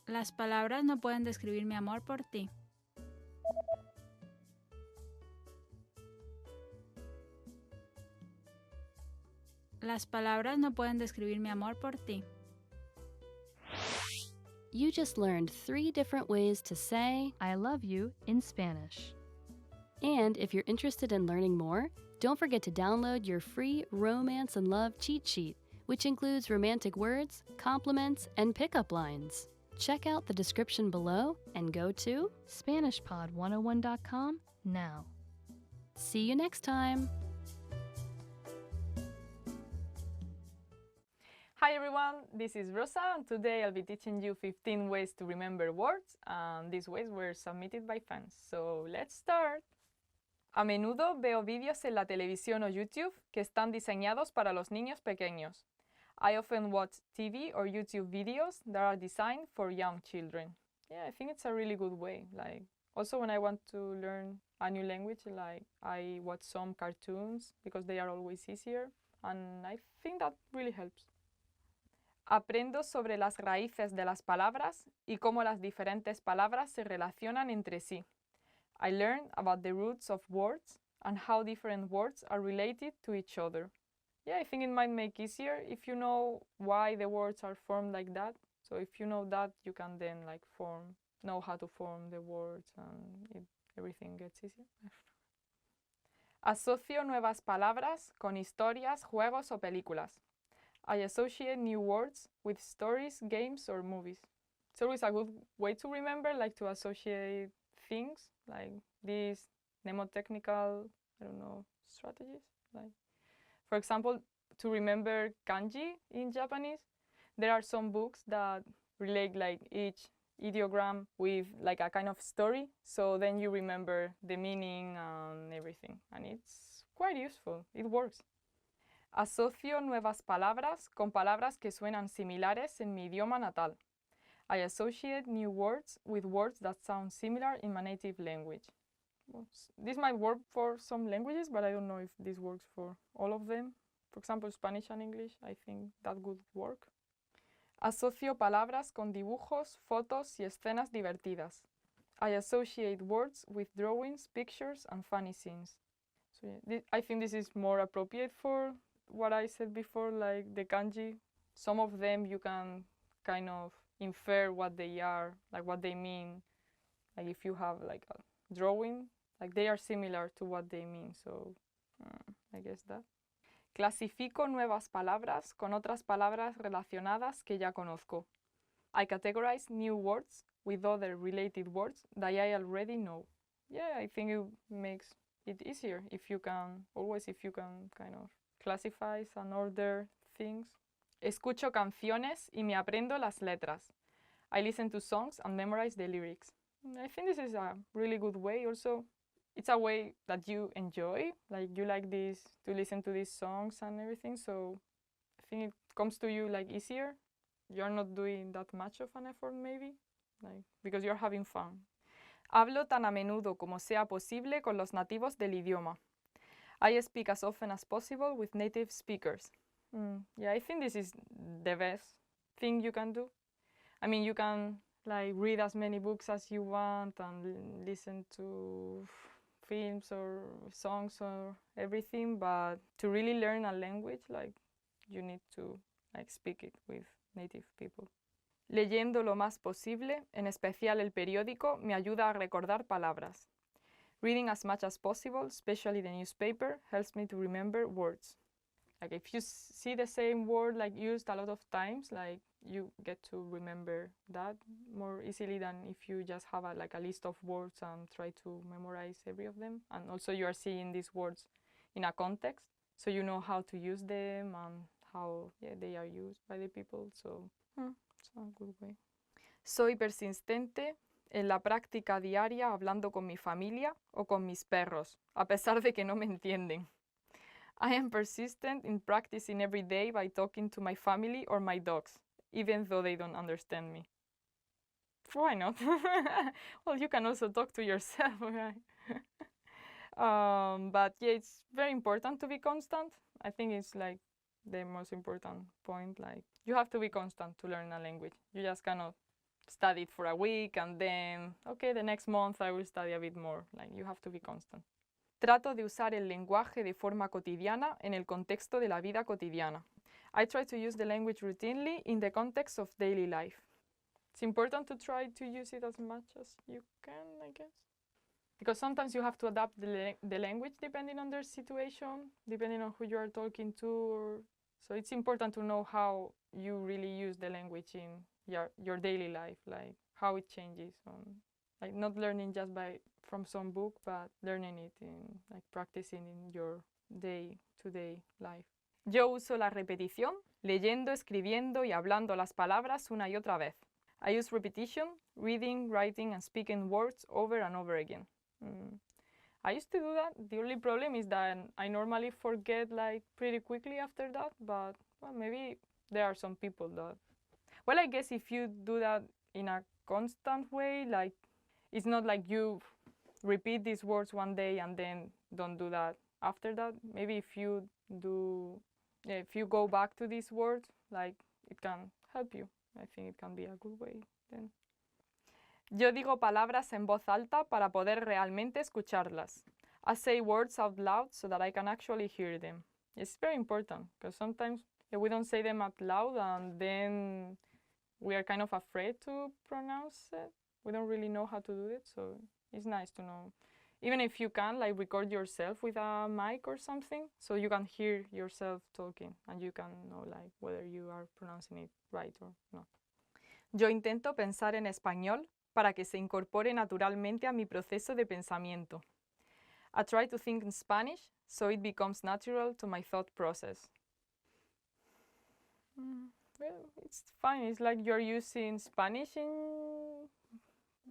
Las palabras no pueden describir mi amor por ti. Las palabras no pueden describir mi amor por ti. You just learned 3 different ways to say I love you in Spanish. And if you're interested in learning more, don't forget to download your free Romance and Love cheat sheet, which includes romantic words, compliments, and pickup lines. Check out the description below and go to SpanishPod101.com now. See you next time! Hi everyone, this is Rosa, and today I'll be teaching you 15 ways to remember words, and these ways were submitted by fans. So let's start! A menudo veo vídeos en la televisión o YouTube que están diseñados para los niños pequeños. I often watch TV or YouTube videos that are designed for young children. Yeah, I think it's a really good way. Like, also when I want to learn a new language, like I watch some cartoons because they are always easier, and I think that really helps. Aprendo sobre las raíces de las palabras y cómo las diferentes palabras se relacionan entre sí. I learn about the roots of words and how different words are related to each other. Yeah, I think it might make easier if you know why the words are formed like that. So if you know that, you can then know how to form the words, and everything gets easier. Asocio nuevas palabras con historias, juegos o películas. I associate new words with stories, games, or movies. It's always a good way to remember, like to associate things, like these mnemotechnical, strategies. Like, for example, to remember kanji in Japanese, there are some books that relate like each ideogram with like a kind of story, so then you remember the meaning and everything, and it's quite useful. It works. Asocio nuevas palabras con palabras que suenan similares en mi idioma natal. I associate new words with words that sound similar in my native language. Well, this might work for some languages, but I don't know if this works for all of them. For example, Spanish and English, I think that would work. Asocio palabras con dibujos, fotos y escenas divertidas. I associate words with drawings, pictures, and funny scenes. So yeah, I think this is more appropriate for what I said before, like the kanji. Some of them you can kind of infer what they are, like what they mean. Like if you have like a drawing, like they are similar to what they mean. So I guess that. Clasifico nuevas palabras con otras palabras relacionadas que ya conozco. I categorize new words with other related words that I already know. Yeah, I think it makes it easier if you can kind of classify and order things. Escucho canciones y me aprendo las letras. I listen to songs and memorize the lyrics. I think this is a really good way. Also, it's a way that you enjoy. Like you like this to listen to these songs and everything. So I think it comes to you like easier. You're not doing that much of an effort maybe, like because you're having fun. Hablo tan a menudo como sea posible con los nativos del idioma. I speak as often as possible with native speakers. Yeah, I think this is the best thing you can do. I mean, you can like read as many books as you want and listen to films or songs or everything, but to really learn a language, like you need to like speak it with native people. Leyendo lo más posible, en especial el periódico, me ayuda a recordar palabras. Reading as much as possible, especially the newspaper, helps me to remember words. Like if you see the same word like used a lot of times, like you get to remember that more easily than if you just have a list of words and try to memorize every of them. And also you are seeing these words in a context, so you know how to use them and how they are used by the people. So it's a good way. Soy persistente en la práctica diaria hablando con mi familia o con mis perros, a pesar de que no me entienden. I am persistent in practicing every day by talking to my family or my dogs, even though they don't understand me. Why not? Well, you can also talk to yourself, right? But yeah, it's very important to be constant. I think it's like the most important point. Like you have to be constant to learn a language. You just cannot study it for a week and then, okay, the next month I will study a bit more. Like you have to be constant. Trato de usar el lenguaje de forma cotidiana en el contexto de la vida cotidiana. I try to use the language routinely in the context of daily life. It's important to try to use it as much as you can, I guess. Because sometimes you have to adapt the language depending on their situation, depending on who you are talking to or So it's important to know how you really use the language in your daily life, like how it changes. Like not learning just from some book, but learning it in like practicing in your day-to-day life. Yo uso la repetición, leyendo, escribiendo y hablando las palabras una y otra vez. I use repetition, reading, writing, and speaking words over and over again. I used to do that. The only problem is that I normally forget like pretty quickly after that, but well, maybe there are some people that... Well, I guess if you do that in a constant way, like it's not like you repeat these words one day and then don't do that after that. Maybe if you go back to these words, like it can help you. I think it can be a good way then. Yo digo palabras en voz alta para poder realmente escucharlas. I say words out loud so that I can actually hear them. It's very important because sometimes we don't say them out loud and then we are kind of afraid to pronounce it. We don't really know how to do it, so it's nice to know. Even if you can, like record yourself with a mic or something, so you can hear yourself talking and you can know like whether you are pronouncing it right or not. Yo intento pensar en español para que se incorpore naturalmente a mi proceso de pensamiento. I try to think in Spanish so it becomes natural to my thought process. Well, it's fine. It's like you're using Spanish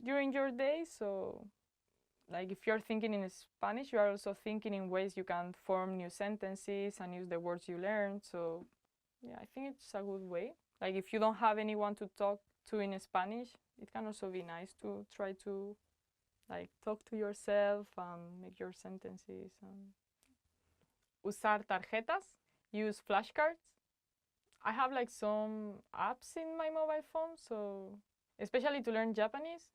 during your day, so like if you're thinking in Spanish, you are also thinking in ways you can form new sentences and use the words you learned. So yeah, I think it's a good way. Like if you don't have anyone to talk to in Spanish, it can also be nice to try to like talk to yourself and make your sentences. Usar tarjetas, use flashcards. I have like some apps in my mobile phone, so especially to learn Japanese,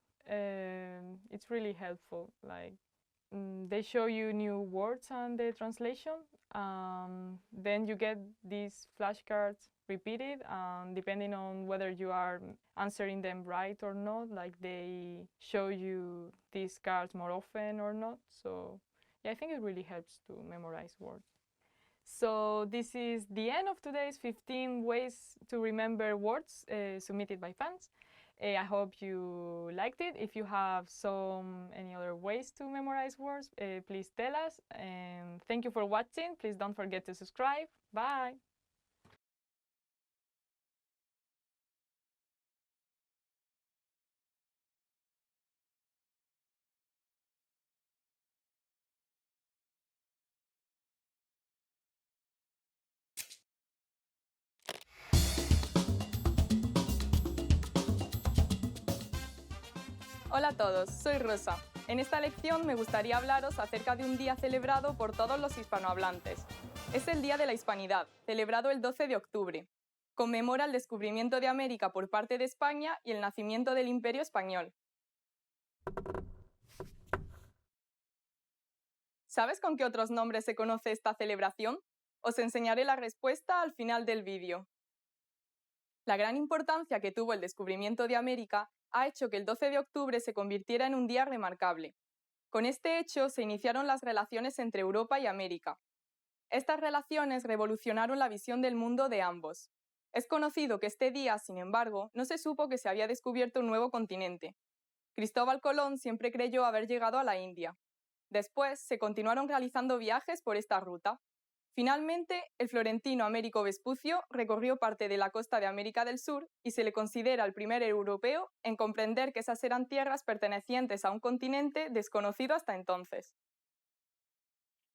it's really helpful. Like they show you new words and the translation. Then you get these flashcards repeated, depending on whether you are answering them right or not, like they show you these cards more often or not. So yeah, I think it really helps to memorize words. So this is the end of today's 15 ways to remember words submitted by fans. I hope you liked it. If you have any other ways to memorize words, please tell us. And thank you for watching. Please don't forget to subscribe. Bye. Hola a todos, soy Rosa. En esta lección me gustaría hablaros acerca de un día celebrado por todos los hispanohablantes. Es el Día de la Hispanidad, celebrado el 12 de octubre. Conmemora el descubrimiento de América por parte de España y el nacimiento del Imperio Español. ¿Sabes con qué otros nombres se conoce esta celebración? Os enseñaré la respuesta al final del vídeo. La gran importancia que tuvo el descubrimiento de América ha hecho que el 12 de octubre se convirtiera en un día remarcable. Con este hecho se iniciaron las relaciones entre Europa y América. Estas relaciones revolucionaron la visión del mundo de ambos. Es conocido que este día, sin embargo, no se supo que se había descubierto un nuevo continente. Cristóbal Colón siempre creyó haber llegado a la India. Después se continuaron realizando viajes por esta ruta. Finalmente, el florentino Américo Vespucio recorrió parte de la costa de América del Sur y se le considera el primer europeo en comprender que esas eran tierras pertenecientes a un continente desconocido hasta entonces.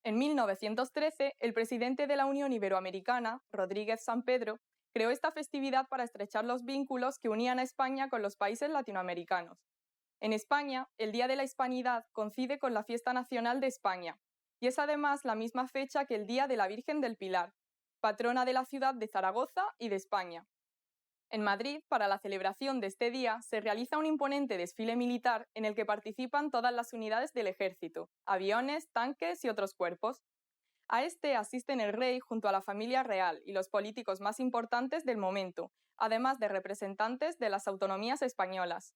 En 1913, el presidente de la Unión Iberoamericana, Rodríguez Sampedro, creó esta festividad para estrechar los vínculos que unían a España con los países latinoamericanos. En España, el Día de la Hispanidad coincide con la Fiesta Nacional de España, y es además la misma fecha que el Día de la Virgen del Pilar, patrona de la ciudad de Zaragoza y de España. En Madrid, para la celebración de este día, se realiza un imponente desfile militar en el que participan todas las unidades del ejército, aviones, tanques y otros cuerpos. A este asisten el rey junto a la familia real y los políticos más importantes del momento, además de representantes de las autonomías españolas.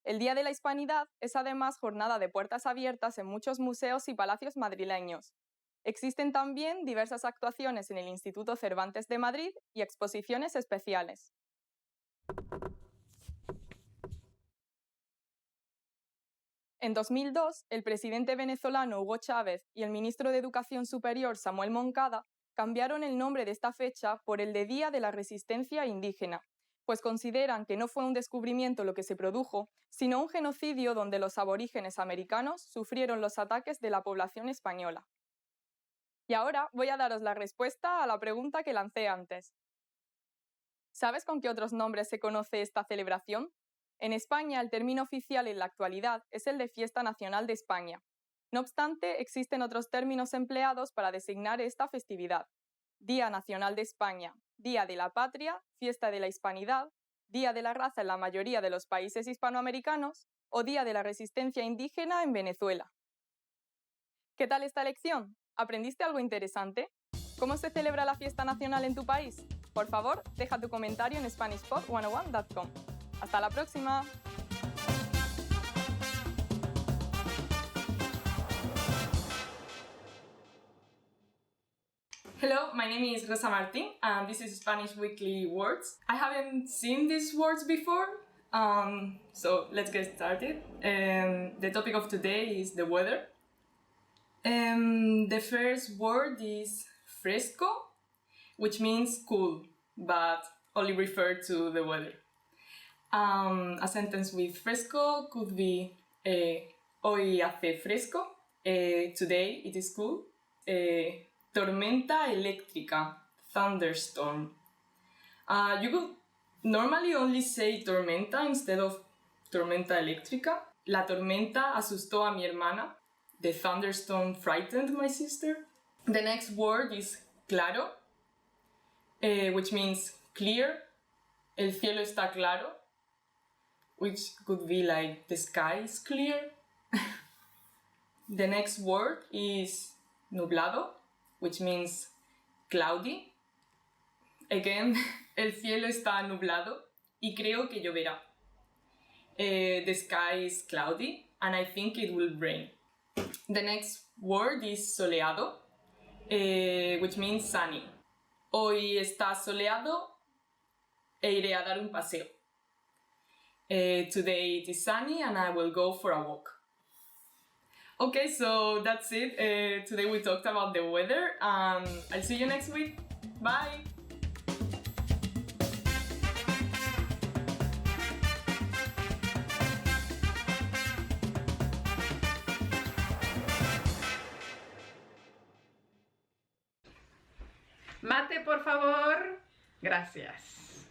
El Día de la Hispanidad es además jornada de puertas abiertas en muchos museos y palacios madrileños. Existen también diversas actuaciones en el Instituto Cervantes de Madrid y exposiciones especiales. En 2002, el presidente venezolano Hugo Chávez y el ministro de Educación Superior Samuel Moncada cambiaron el nombre de esta fecha por el de Día de la Resistencia Indígena, pues consideran que no fue un descubrimiento lo que se produjo, sino un genocidio donde los aborígenes americanos sufrieron los ataques de la población española. Y ahora voy a daros la respuesta a la pregunta que lancé antes. ¿Sabes con qué otros nombres se conoce esta celebración? En España, el término oficial en la actualidad es el de Fiesta Nacional de España. No obstante, existen otros términos empleados para designar esta festividad. Día Nacional de España, Día de la Patria, Fiesta de la Hispanidad, Día de la Raza en la mayoría de los países hispanoamericanos o Día de la Resistencia Indígena en Venezuela. ¿Qué tal esta lección? ¿Aprendiste algo interesante? ¿Cómo se celebra la fiesta nacional en tu país? Por favor, deja tu comentario en SpanishPod101.com. ¡Hasta la próxima! Hello, my name is Rosa Martin, and this is Spanish Weekly Words. I haven't seen these words before, so let's get started. The topic of today is the weather. The first word is fresco, which means cool, but only refer to the weather. A sentence with fresco could be hoy hace fresco, today it is cool. Tormenta eléctrica, thunderstorm. You could normally only say tormenta instead of tormenta eléctrica. La tormenta asustó a mi hermana. The thunderstorm frightened my sister. The next word is claro, which means clear. El cielo está claro, which could be like the sky is clear. The next word is nublado, which means cloudy. Again, el cielo está nublado y creo que lloverá. The sky is cloudy and I think it will rain. The next word is soleado, which means sunny. Hoy está soleado e iré a dar un paseo. Today it is sunny and I will go for a walk. Okay, so that's it. Today we talked about the weather. I'll see you next week. Bye! Mate, por favor. Gracias.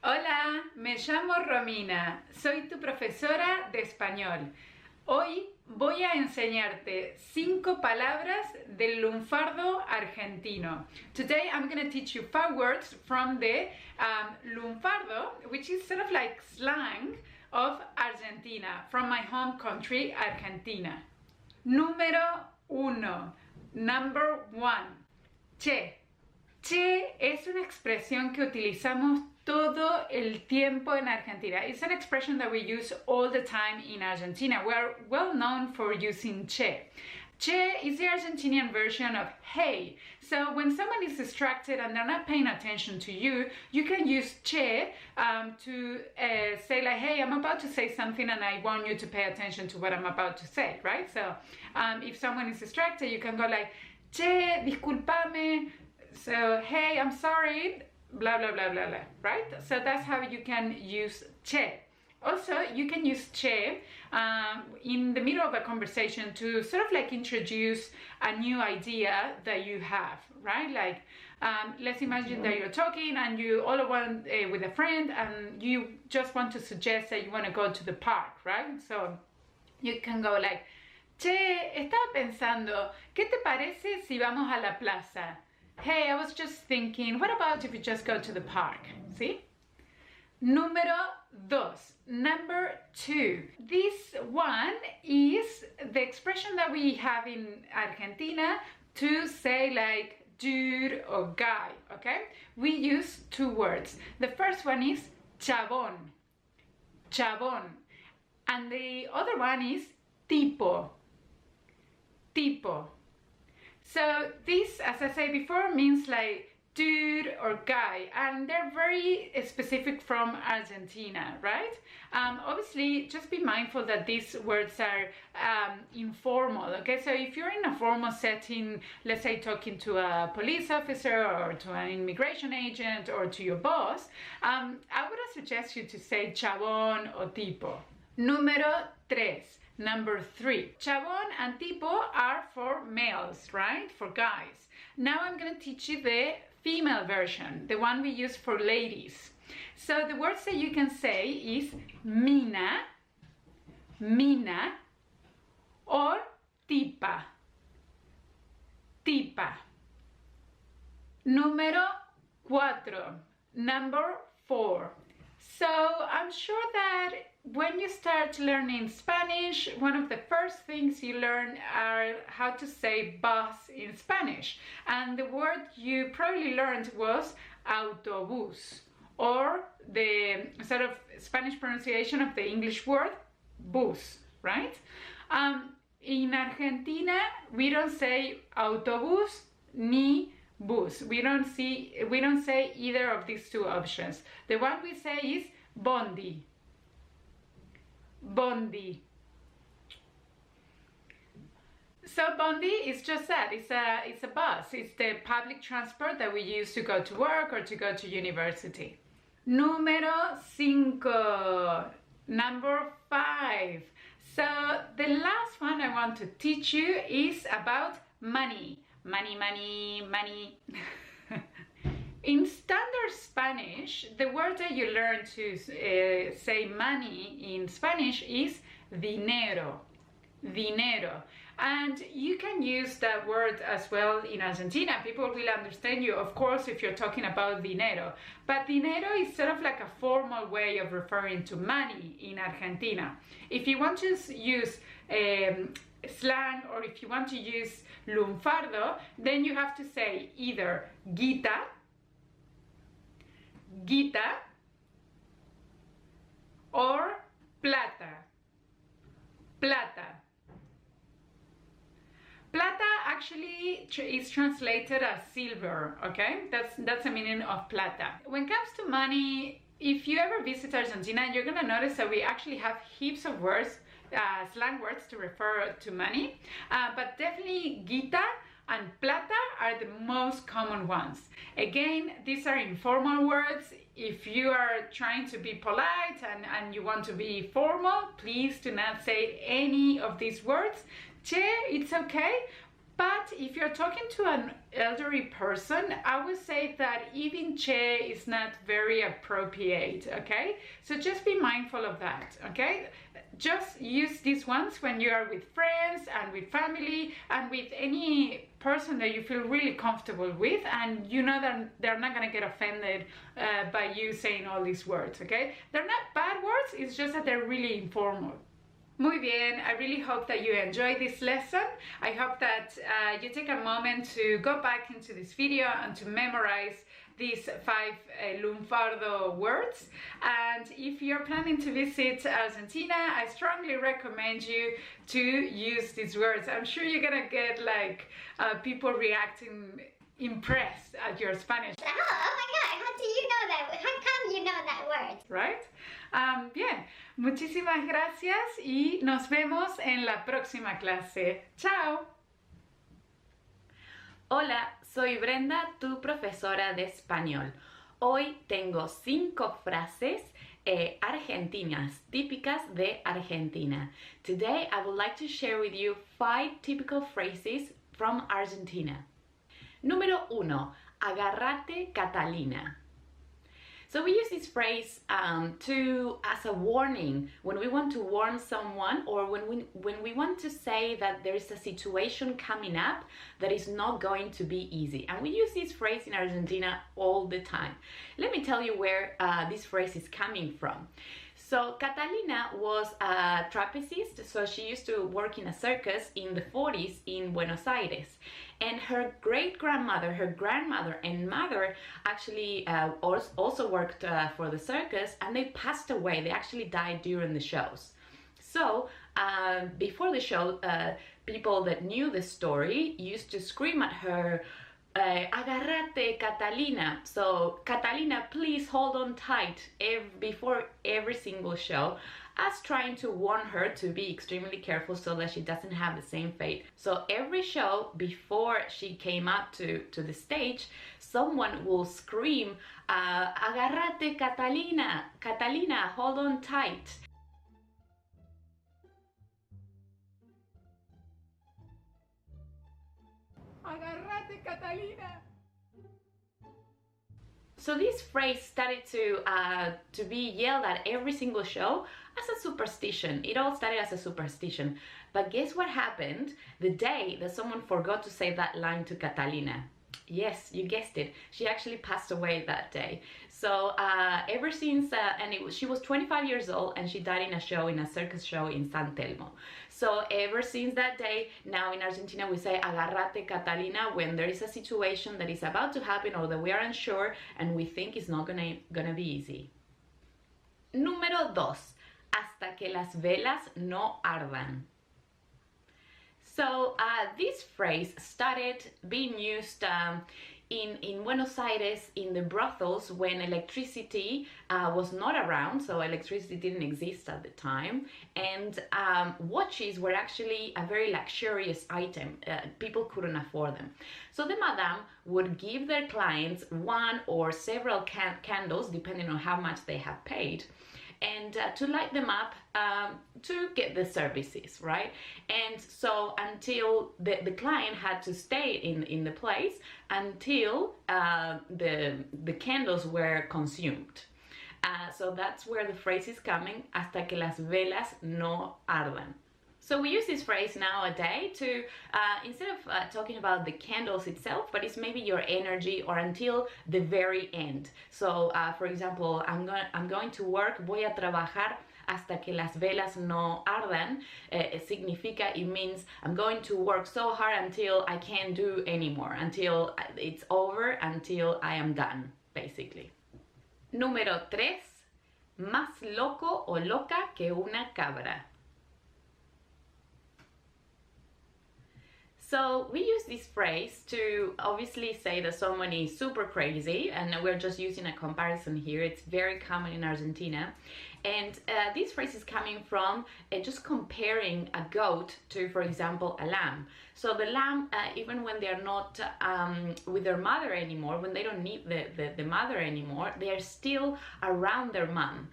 Hola, me llamo Romina. Soy tu profesora de español. Hoy voy a enseñarte 5 palabras del lunfardo argentino. Today I'm going to teach you 5 words from the lunfardo, which is sort of like slang of Argentina, from my home country, Argentina. Número 1. Number 1. Che. Che es una expresión que utilizamos todo el tiempo en Argentina. It's an expression that we use all the time in Argentina. We are well known for using che. Che is the Argentinian version of hey. So when someone is distracted and they're not paying attention to you, you can use che to say like, hey, I'm about to say something and I want you to pay attention to what I'm about to say, right? So if someone is distracted, you can go like, che, discúlpame. So, hey, I'm sorry, blah, blah, blah, blah, blah, right? So that's how you can use che. Also, you can use che in the middle of a conversation to sort of like introduce a new idea that you have, right? Like, let's imagine that you're talking and you all want with a friend and you just want to suggest that you want to go to the park, right? So you can go like, che, estaba pensando, ¿qué te parece si vamos a la plaza? Hey, I was just thinking, what about if we just go to the park? See? Número 2. Number 2. This one is the expression that we have in Argentina to say like dude or guy, okay? We use 2 words. The first one is chabón. Chabón. And the other one is tipo. Tipo. So this, as I said before, means like dude or guy, and they're very specific from Argentina, right? Obviously, just be mindful that these words are informal, okay? So if you're in a formal setting, let's say talking to a police officer or to an immigration agent or to your boss, I would suggest you to say chabón or tipo. Número 3. Number 3. Chabón and tipo are for males, right? For guys. Now I'm going to teach you the female version, the one we use for ladies. So the words that you can say is mina, mina, or tipa, tipa. Número 4. Number 4. So I'm sure that when you start learning Spanish, one of the first things you learn are how to say bus in Spanish. And the word you probably learned was autobús, or the sort of Spanish pronunciation of the English word bus, right? In Argentina, we don't say autobús ni bus. We don't say either of these two options. The one we say is bondi. Bondi. So bondi is just that. It's a bus. It's the public transport that we use to go to work or to go to university. Número 5. Number 5. So the last one I want to teach you is about money. Money, money, money. In standard Spanish, the word that you learn to say money in Spanish is dinero. Dinero. And you can use that word as well in Argentina. People will understand you, of course, if you're talking about dinero. But dinero is sort of like a formal way of referring to money in Argentina. If you want to use slang, or if you want to use lunfardo, then you have to say either guita, guita, or plata, plata. Plata actually is translated as silver, okay? That's the meaning of plata. When it comes to money, if you ever visit Argentina, you're gonna notice that we actually have heaps of words, slang words to refer to money, but definitely guita and plata are the most common ones. Again, these are informal words. If you are trying to be polite and you want to be formal, please do not say any of these words. Che, it's okay, but if you're talking to an elderly person, I would say that even che is not very appropriate, okay? So just be mindful of that, okay? Just use these ones when you are with friends and with family and with any person that you feel really comfortable with, and you know that they're not gonna get offended by you saying all these words, okay? They're not bad words, it's just that they're really informal. Muy bien, I really hope that you enjoyed this lesson. I hope that you take a moment to go back into this video and to memorize these 5 lunfardo words. And if you're planning to visit Argentina, I strongly recommend you to use these words. I'm sure you're gonna get like people reacting impressed at your Spanish. Oh my God, how do you know that? How come you know that word? Right? Bien, muchísimas gracias y nos vemos en la próxima clase. Chao. Hola, soy Brenda, tu profesora de español. Hoy tengo 5 frases argentinas, típicas de Argentina. Today I would like to share with you 5 typical phrases from Argentina. Número 1. Agarrate, Catalina. So we use this phrase as a warning when we want to warn someone, or when we want to say that there is a situation coming up that is not going to be easy. And we use this phrase in Argentina all the time. Let me tell you where this phrase is coming from. So Catalina was a trapezist, so she used to work in a circus in the 40s in Buenos Aires. And her great-grandmother, her grandmother and mother actually also worked for the circus, and they passed away. They actually died during the shows. So before the show, people that knew the story used to scream at her, agarrate, Catalina. So, Catalina, please hold on tight before every single show, as trying to warn her to be extremely careful so that she doesn't have the same fate. So every show, before she came up to the stage, someone will scream, agarrate, Catalina, Catalina, hold on tight. Agarrate, Catalina. So this phrase started to be yelled at every single show as a superstition. It all started as a superstition. But guess what happened the day that someone forgot to say that line to Catalina? Yes, you guessed it. She actually passed away that day. So ever since, she was 25 years old, and she died in a circus show in San Telmo. So ever since that day, now in Argentina we say agarrate, Catalina, when there is a situation that is about to happen or that we are unsure and we think it's not gonna be easy. Número 2. Hasta que las velas no ardan. So this phrase started being used in Buenos Aires in the brothels when electricity was not around, so electricity didn't exist at the time, and watches were actually a very luxurious item. People couldn't afford them. So the madame would give their clients one or several candles, depending on how much they have paid, and to light them up to get the services, right? And so until the client had to stay in the place until the candles were consumed. So that's where the phrase is coming, hasta que las velas no ardan. So we use this phrase nowadays to, instead of talking about the candles itself, but it's maybe your energy or until the very end. So, for example, I'm going to work, voy a trabajar hasta que las velas no ardan. Significa, it means I'm going to work so hard until I can't do anymore, until it's over, until I am done, basically. Número 3. Más loco o loca que una cabra. So we use this phrase to obviously say that someone is super crazy, and we're just using a comparison here. It's very common in Argentina. And this phrase is coming from just comparing a goat to, for example, a lamb. So the lamb, even when they're not with their mother anymore, when they don't need the mother anymore, they are still around their mom.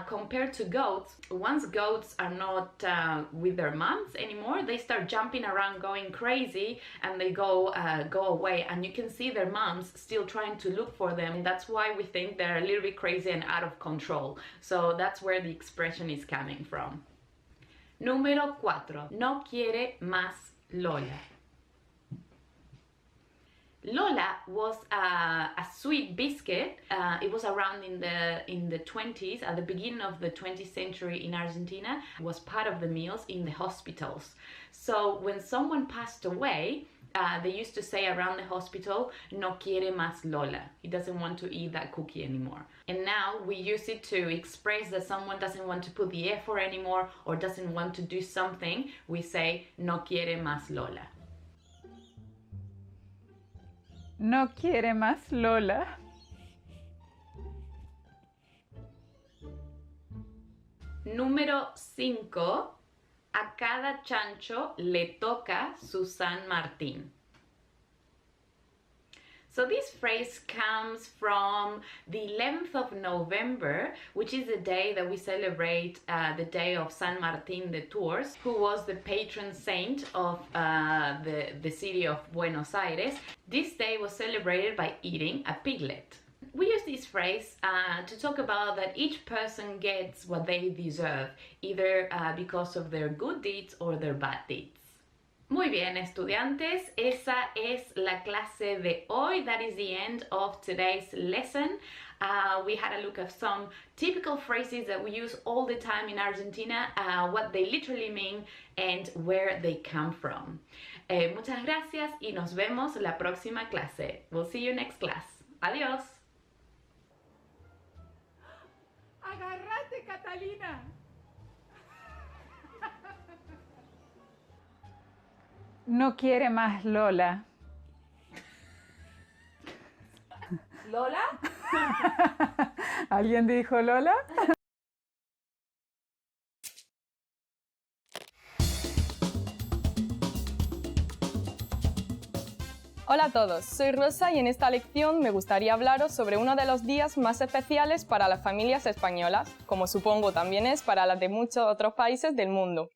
Compared to goats, once goats are not with their moms anymore, they start jumping around, going crazy, and they go away. And you can see their moms still trying to look for them. And that's why we think they're a little bit crazy and out of control. So that's where the expression is coming from. Número 4. No quiere más Lola. Lola was a sweet biscuit. It was around in the 20s, at the beginning of the 20th century in Argentina. It was part of the meals in the hospitals. So when someone passed away, they used to say around the hospital, no quiere más Lola. He doesn't want to eat that cookie anymore. And now we use it to express that someone doesn't want to put the effort anymore or doesn't want to do something. We say, no quiere más Lola. No quiere más Lola. Número 5. A cada chancho le toca su San Martín. So this phrase comes from the 11th of November, which is the day that we celebrate the day of San Martín de Tours, who was the patron saint of the city of Buenos Aires. This day was celebrated by eating a piglet. We use this phrase to talk about that each person gets what they deserve, either because of their good deeds or their bad deeds. Muy bien, estudiantes, esa es la clase de hoy. That is the end of today's lesson. We had a look at some typical phrases that we use all the time in Argentina, what they literally mean and where they come from. Muchas gracias y nos vemos la próxima clase. We'll see you next class. Adiós. Agarrate, Catalina. no quiere más Lola. ¿Lola? ¿Alguien dijo Lola? Hola a todos, soy Rosa y en esta lección me gustaría hablaros sobre uno de los días más especiales para las familias españolas, como supongo también es para las de muchos otros países del mundo.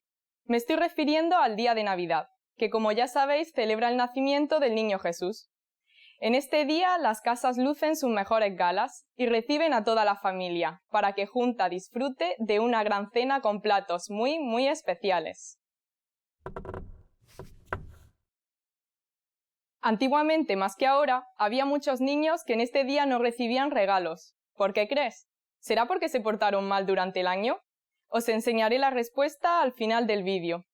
Me estoy refiriendo al día de Navidad, que como ya sabéis celebra el nacimiento del niño Jesús. En este día las casas lucen sus mejores galas y reciben a toda la familia, para que junta disfrute de una gran cena con platos muy especiales. Antiguamente, más que ahora, había muchos niños que en este día no recibían regalos. ¿Por qué crees? ¿Será porque se portaron mal durante el año? Os enseñaré la respuesta al final del vídeo.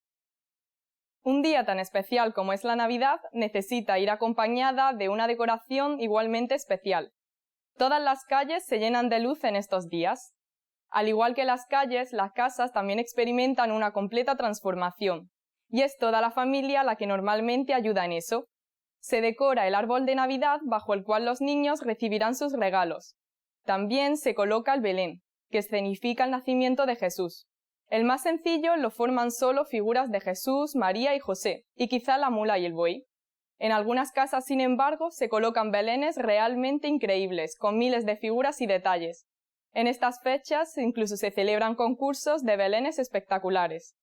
Un día tan especial como es la Navidad necesita ir acompañada de una decoración igualmente especial. Todas las calles se llenan de luz en estos días. Al igual que las calles, las casas también experimentan una completa transformación, y es toda la familia la que normalmente ayuda en eso. Se decora el árbol de Navidad bajo el cual los niños recibirán sus regalos. También se coloca el Belén, que escenifica el nacimiento de Jesús. El más sencillo lo forman solo figuras de Jesús, María y José, y quizá la mula y el buey. En algunas casas, sin embargo, se colocan belenes realmente increíbles, con miles de figuras y detalles. En estas fechas incluso se celebran concursos de belenes espectaculares.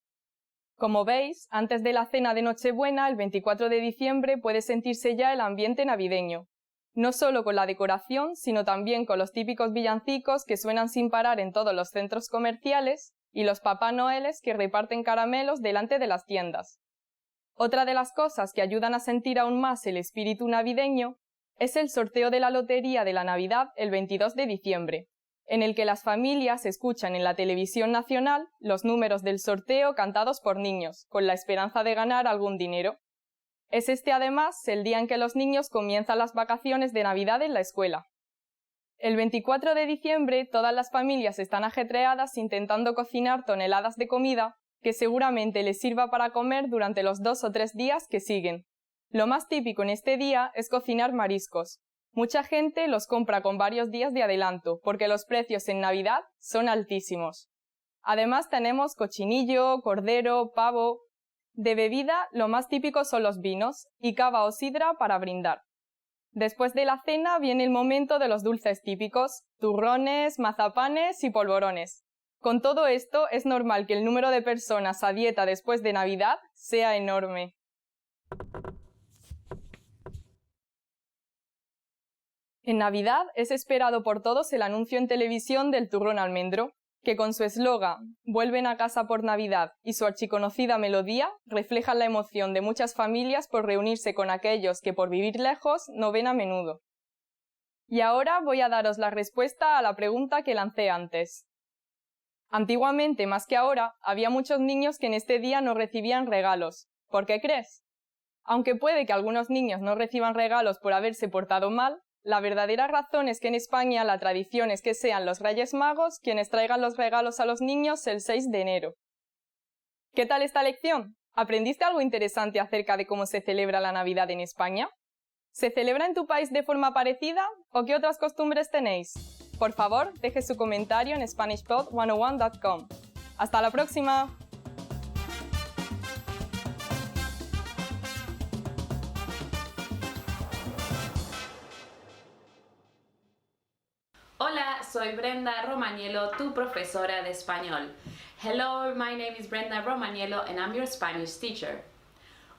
Como veis, antes de la cena de Nochebuena, el 24 de diciembre, puede sentirse ya el ambiente navideño. No solo con la decoración, sino también con los típicos villancicos que suenan sin parar en todos los centros comerciales y los Papá Noeles que reparten caramelos delante de las tiendas. Otra de las cosas que ayudan a sentir aún más el espíritu navideño es el sorteo de la lotería de la Navidad el 22 de diciembre, en el que las familias escuchan en la televisión nacional los números del sorteo cantados por niños, con la esperanza de ganar algún dinero. Es este además el día en que los niños comienzan las vacaciones de Navidad en la escuela. El 24 de diciembre todas las familias están ajetreadas intentando cocinar toneladas de comida que seguramente les sirva para comer durante los 2 o 3 días que siguen. Lo más típico en este día es cocinar mariscos. Mucha gente los compra con varios días de adelanto porque los precios en Navidad son altísimos. Además tenemos cochinillo, cordero, pavo. De bebida lo más típico son los vinos y cava o sidra para brindar. Después de la cena viene el momento de los dulces típicos, turrones, mazapanes y polvorones. Con todo esto es normal que el número de personas a dieta después de Navidad sea enorme. En Navidad es esperado por todos el anuncio en televisión del turrón almendro, que con su eslogan «Vuelven a casa por Navidad» y su archiconocida melodía reflejan la emoción de muchas familias por reunirse con aquellos que por vivir lejos no ven a menudo. Y ahora voy a daros la respuesta a la pregunta que lancé antes. Antiguamente, más que ahora, había muchos niños que en este día no recibían regalos. ¿Por qué crees? Aunque puede que algunos niños no reciban regalos por haberse portado mal, la verdadera razón es que en España la tradición es que sean los Reyes Magos quienes traigan los regalos a los niños el 6 de enero. ¿Qué tal esta lección? ¿Aprendiste algo interesante acerca de cómo se celebra la Navidad en España? ¿Se celebra en tu país de forma parecida o qué otras costumbres tenéis? Por favor, deje su comentario en SpanishPod101.com. ¡Hasta la próxima! Hola, soy Brenda Romaniello, tu profesora de español. Hello, my name is Brenda Romaniello and I'm your Spanish teacher.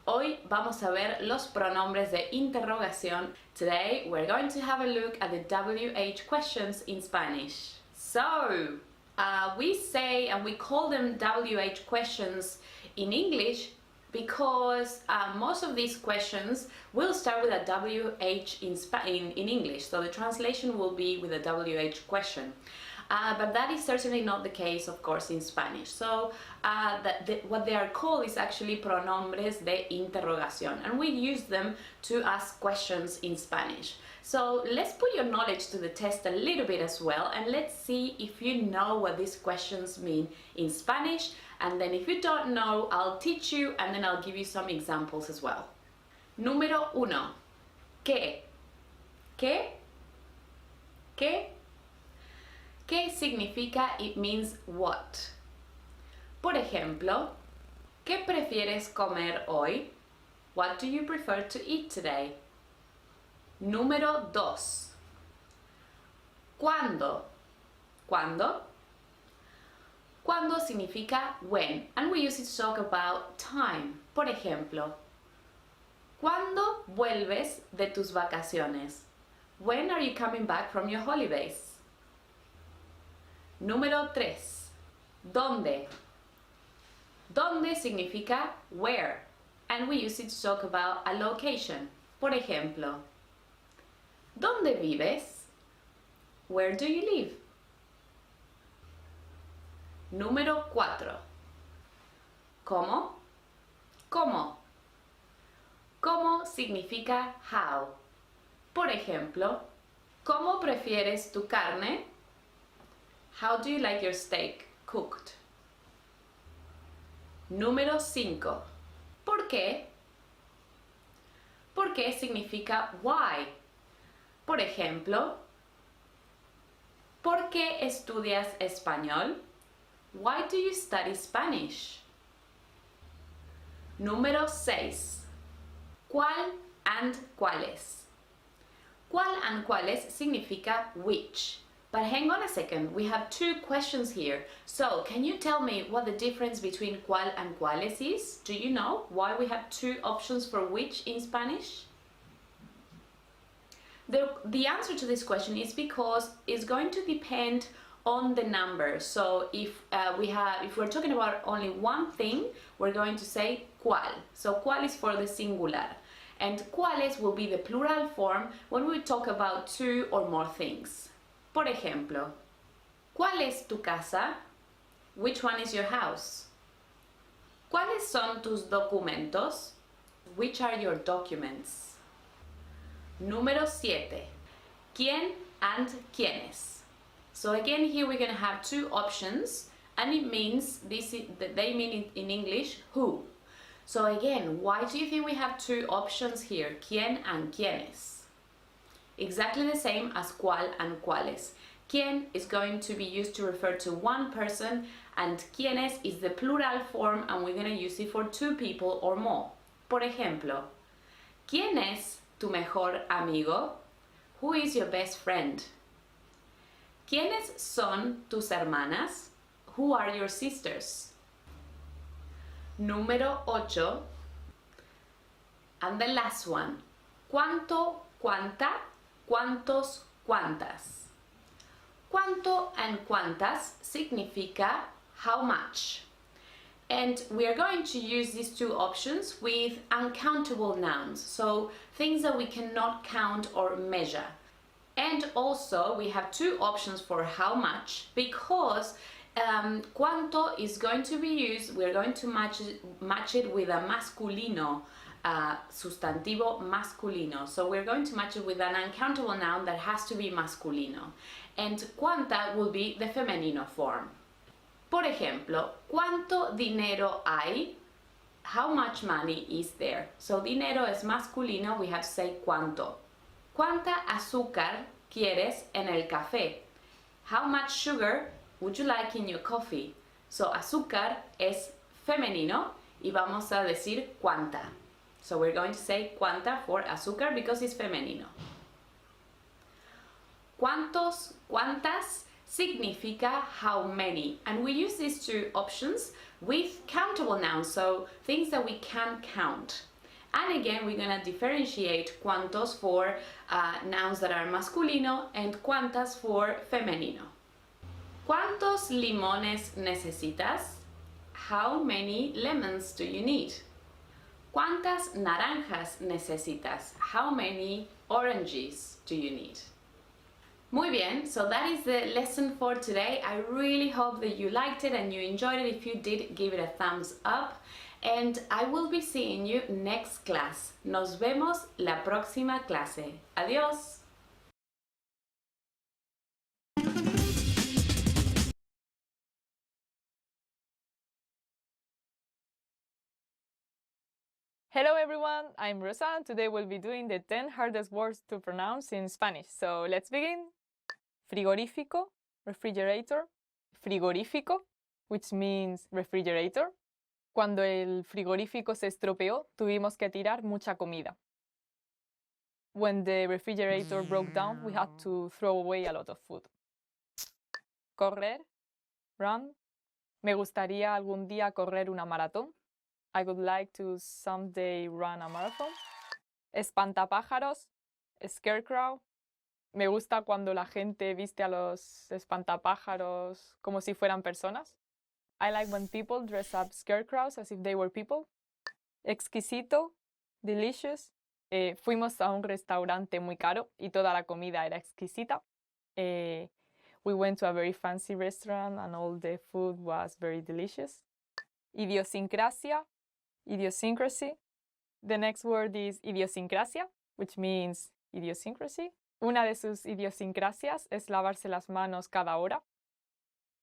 Hoy vamos a ver los pronombres de interrogación. Today we're going to have a look at the WH questions in Spanish. So, we say and we call them WH questions in English because most of these questions will start with a WH in English, so the translation will be with a WH question. But that is certainly not the case, of course, in Spanish. So what they are called is actually pronombres de interrogación, and we use them to ask questions in Spanish. So let's put your knowledge to the test a little bit as well, and let's see if you know what these questions mean in Spanish And then if you don't know, I'll teach you and then I'll give you some examples as well. Número 1. ¿Qué? ¿Qué? ¿Qué? ¿Qué significa? It means what. Por ejemplo, ¿qué prefieres comer hoy? What do you prefer to eat today? Número 2. ¿Cuándo? ¿Cuándo? ¿Cuándo significa when, and we use it to talk about time. Por ejemplo, ¿cuándo vuelves de tus vacaciones? When are you coming back from your holidays? Número 3. ¿Dónde? ¿Dónde significa where, and we use it to talk about a location. Por ejemplo, ¿dónde vives? Where do you live? Número 4. ¿Cómo? ¿Cómo? ¿Cómo significa how? Por ejemplo, ¿cómo prefieres tu carne? How do you like your steak cooked? Número 5. ¿Por qué? ¿Por qué significa why? Por ejemplo, ¿por qué estudias español? Why do you study Spanish? Número 6. ¿Cuál and cuáles? ¿Cuál and cuáles significa which? But hang on a second, we have two questions here. So, can you tell me what the difference between cuál and cuáles is? Do you know why we have two options for which in Spanish? The answer to this question is because it's going to depend on the number. So if we're talking about only one thing, we're going to say cuál. So cuál is for the singular, and cuáles will be the plural form when we talk about two or more things. Por ejemplo, ¿cuál es tu casa? Which one is your house? ¿Cuáles son tus documentos? Which are your documents? Número 7. ¿Quién and quiénes? So again, here we're going to have two options, and it means they mean in English who. So again, why do you think we have two options here, quién and quiénes? Exactly the same as cuál and cuáles. Quién is going to be used to refer to one person, and quiénes is the plural form, and we're going to use it for two people or more. Por ejemplo, ¿quién es tu mejor amigo? Who is your best friend? ¿Quiénes son tus hermanas? Who are your sisters? Número 8. And the last one. ¿Cuánto, cuánta, cuántos, cuántas? ¿Cuánto and cuántas significa how much? And we are going to use these two options with uncountable nouns, so things that we cannot count or measure. And also we have two options for how much, because cuánto is going to be used, we're going to match it with a masculino, sustantivo masculino. So we're going to match it with an uncountable noun that has to be masculino. And cuánta will be the femenino form. Por ejemplo, ¿cuánto dinero hay? How much money is there? So dinero es masculino, we have to say cuánto. ¿Cuánta azúcar quieres en el café? How much sugar would you like in your coffee? So azúcar es femenino y vamos a decir cuánta. So we're going to say cuánta for azúcar because it's femenino. ¿Cuántos, cuántas significa how many? And we use these two options with countable nouns, so things that we can count. And again, we're going to differentiate cuántos for nouns that are masculino and cuántas for femenino. ¿Cuántos limones necesitas? How many lemons do you need? ¿Cuántas naranjas necesitas? How many oranges do you need? Muy bien, so that is the lesson for today. I really hope that you liked it and you enjoyed it. If you did, give it a thumbs up. And I will be seeing you next class. Nos vemos la próxima clase. Adiós. Hello everyone, I'm Rosa and today we'll be doing the 10 hardest words to pronounce in Spanish. So let's begin. Frigorífico, refrigerator. Frigorífico, which means refrigerator. Cuando el frigorífico se estropeó, tuvimos que tirar mucha comida. When the refrigerator broke down, we had to throw away a lot of food. Correr, run. Me gustaría algún día correr una maratón. I would like to someday run a marathon. Espantapájaros, scarecrow. Me gusta cuando la gente viste a los espantapájaros como si fueran personas. I like when people dress up scarecrows as if they were people. Exquisito, delicious. Fuimos a un restaurante muy caro y toda la comida era exquisita. We went to a very fancy restaurant and all the food was very delicious. Idiosincrasia, idiosyncrasy. The next word is idiosincrasia, which means idiosyncrasy. Una de sus idiosincrasias es lavarse las manos cada hora.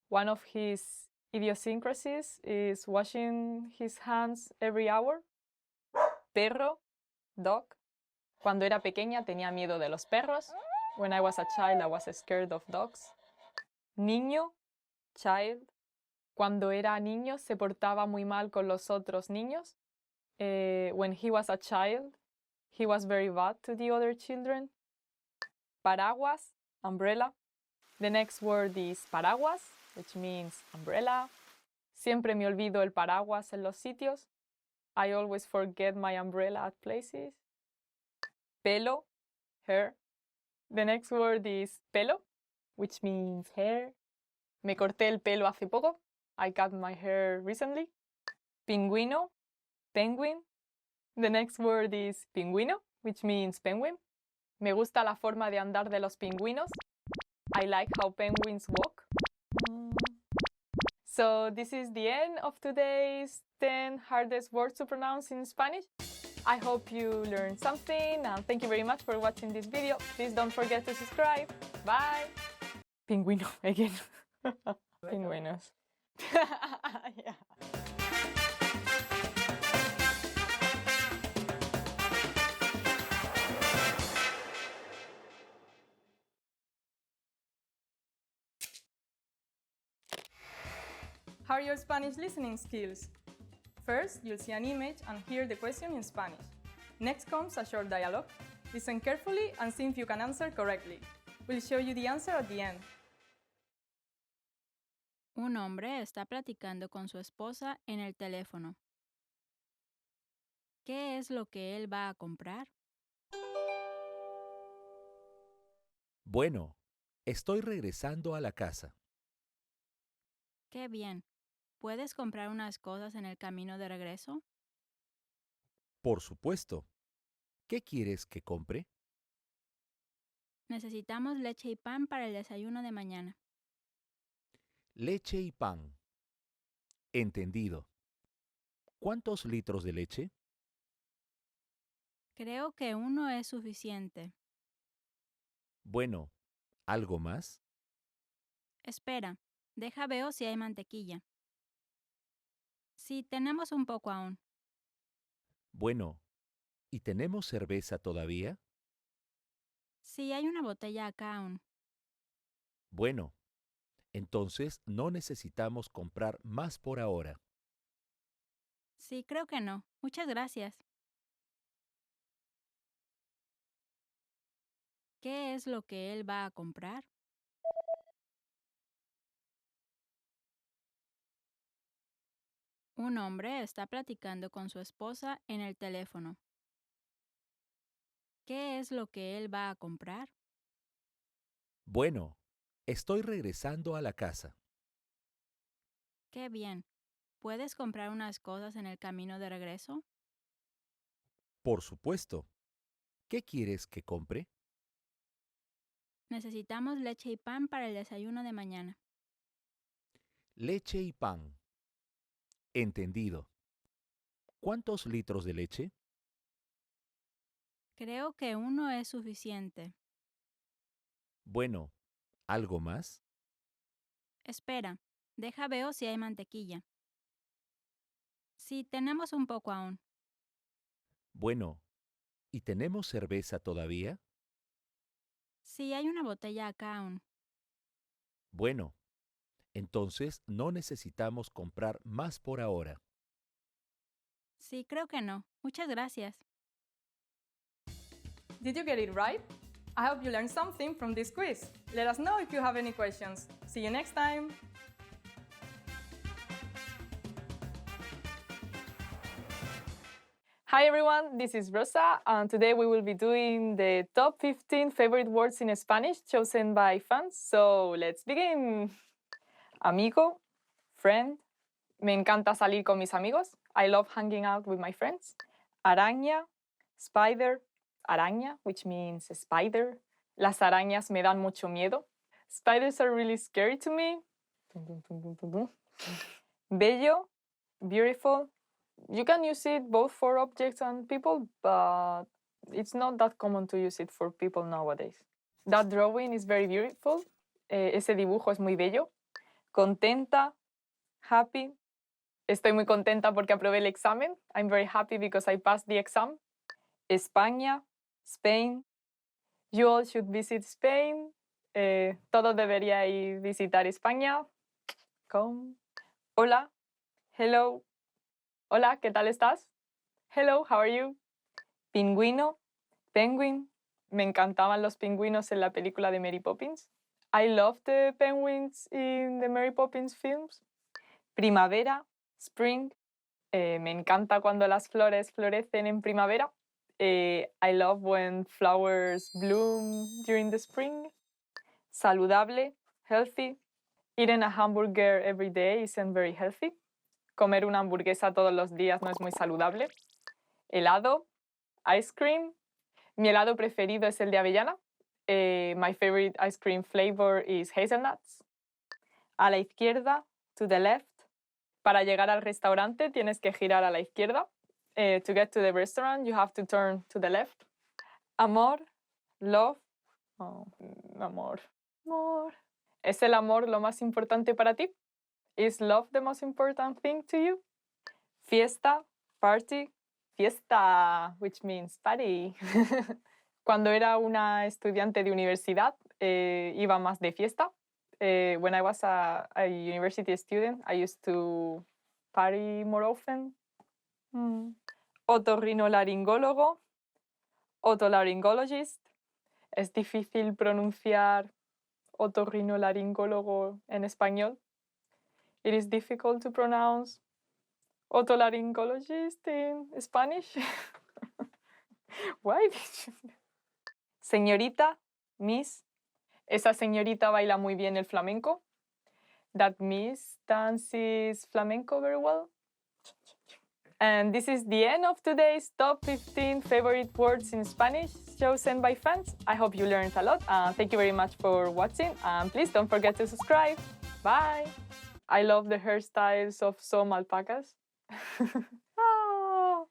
One of his idiosyncrasies is washing his hands every hour. Perro, dog. Cuando era pequeña tenía miedo de los perros. When I was a child, I was scared of dogs. Niño, child. Cuando era niño se portaba muy mal con los otros niños. When he was a child, he was very bad to the other children. Paraguas, umbrella. The next word is paraguas, which means umbrella. Siempre me olvido el paraguas en los sitios. I always forget my umbrella at places. Pelo, hair. The next word is pelo, which means hair. Me corté el pelo hace poco. I cut my hair recently. Pingüino, penguin. The next word is pingüino, which means penguin. Me gusta la forma de andar de los pingüinos. I like how penguins walk. So this is the end of today's 10 hardest words to pronounce in Spanish. I hope you learned something and thank you very much for watching this video. Please don't forget to subscribe. Bye! Pingüino again. Pingüinos. Yeah. How are your Spanish listening skills? First, you'll see an image and hear the question in Spanish. Next comes a short dialogue. Listen carefully and see if you can answer correctly. We'll show you the answer at the end. Un hombre está platicando con su esposa en el teléfono. ¿Qué es lo que él va a comprar? Bueno, estoy regresando a la casa. Qué bien. ¿Puedes comprar unas cosas en el camino de regreso? Por supuesto. ¿Qué quieres que compre? Necesitamos leche y pan para el desayuno de mañana. Leche y pan. Entendido. ¿Cuántos litros de leche? Creo que uno es suficiente. Bueno, ¿algo más? Espera, deja veo si hay mantequilla. Sí, tenemos un poco aún. Bueno, ¿y tenemos cerveza todavía? Sí, hay una botella acá aún. Bueno, entonces no necesitamos comprar más por ahora. Sí, creo que no. Muchas gracias. ¿Qué es lo que él va a comprar? Un hombre está platicando con su esposa en el teléfono. ¿Qué es lo que él va a comprar? Bueno, estoy regresando a la casa. Qué bien. ¿Puedes comprar unas cosas en el camino de regreso? Por supuesto. ¿Qué quieres que compre? Necesitamos leche y pan para el desayuno de mañana. Leche y pan. Entendido. ¿Cuántos litros de leche? Creo que uno es suficiente. Bueno, ¿algo más? Espera, deja veo si hay mantequilla. Sí, tenemos un poco aún. Bueno, ¿y tenemos cerveza todavía? Sí, hay una botella acá aún. Bueno, entonces no necesitamos comprar más por ahora. Sí, creo que no. Muchas gracias. Did you get it right? I hope you learned something from this quiz. Let us know if you have any questions. See you next time! Hi everyone, this is Rosa, and today we will be doing the top 15 favorite words in Spanish chosen by fans. So let's begin. Amigo, friend. Me encanta salir con mis amigos. I love hanging out with my friends. Araña, spider, araña, which means spider. Las arañas me dan mucho miedo. Spiders are really scary to me. Bello, beautiful. You can use it both for objects and people, but it's not that common to use it for people nowadays. That drawing is very beautiful. Ese dibujo es muy bello. Contenta, happy. Estoy muy contenta porque aprobé el examen. I'm very happy because I passed the exam. España, Spain. You all should visit Spain. Todos deberíais visitar España. Come. Hola, hello. Hola, ¿qué tal estás? Hello, how are you? Pingüino, penguin. Me encantaban los pingüinos en la película de Mary Poppins. I love the penguins in the Mary Poppins films. Primavera, spring. Me encanta cuando las flores florecen en primavera. I love when flowers bloom during the spring. Saludable, healthy. Eating a hamburger every day isn't very healthy. Comer una hamburguesa todos los días no es muy saludable. Helado, ice cream. Mi helado preferido es el de avellana. My favorite ice cream flavor is hazelnuts. A la izquierda, to the left. Para llegar al restaurante tienes que girar a la izquierda. To get to the restaurant, you have to turn to the left. Amor, love. Oh, amor. Amor. ¿Es el amor lo más importante para ti? Is love the most important thing to you? Fiesta, party. Fiesta, which means party. Cuando era una estudiante de universidad, iba más de fiesta. When I was a university student, I used to party more often. Otorrinolaringólogo, otolaryngologist. Es difícil pronunciar otorrinolaringólogo en español. It is difficult to pronounce otolaryngologist in Spanish. Why? Señorita, miss. Esa señorita baila muy bien el flamenco. That miss dances flamenco very well. And this is the end of today's top 15 favorite words in Spanish chosen by fans. I hope you learned a lot. Thank you very much for watching. And please don't forget to subscribe. Bye. I love the hairstyles of some alpacas. Ah.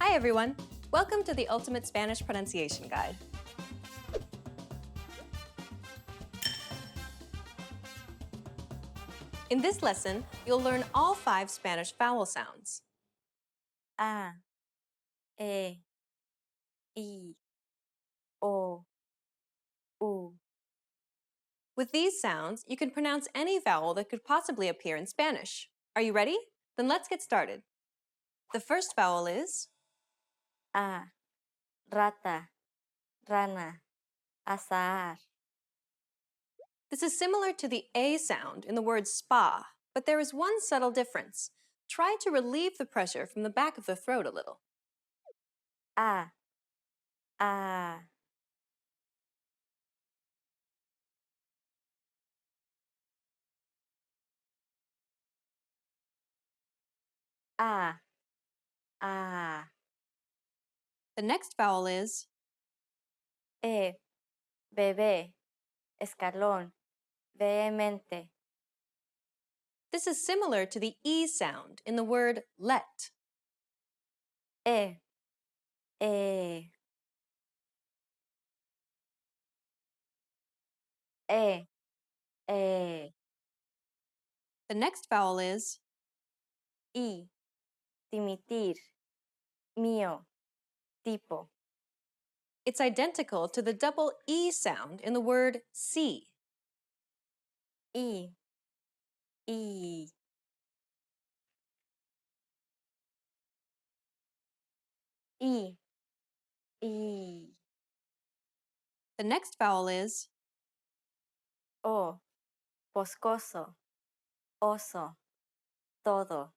Hi everyone! Welcome to the Ultimate Spanish Pronunciation Guide. In this lesson, you'll learn all 5 Spanish vowel sounds. A, E, I, O, U. With these sounds, you can pronounce any vowel that could possibly appear in Spanish. Are you ready? Then let's get started. The first vowel is A, rata, rana, azahar. This is similar to the A sound in the word spa, but there is one subtle difference. Try to relieve the pressure from the back of the throat a little. A, a. A, a. The next vowel is E, bebé, escalón, vehemente. This is similar to the E sound in the word let. E, E. E. The next vowel is I. Dimitir. Mío. Tipo. It's identical to the double E sound in the word see. I. I. I. I. The next vowel is O. Boscoso. Oso. Todo.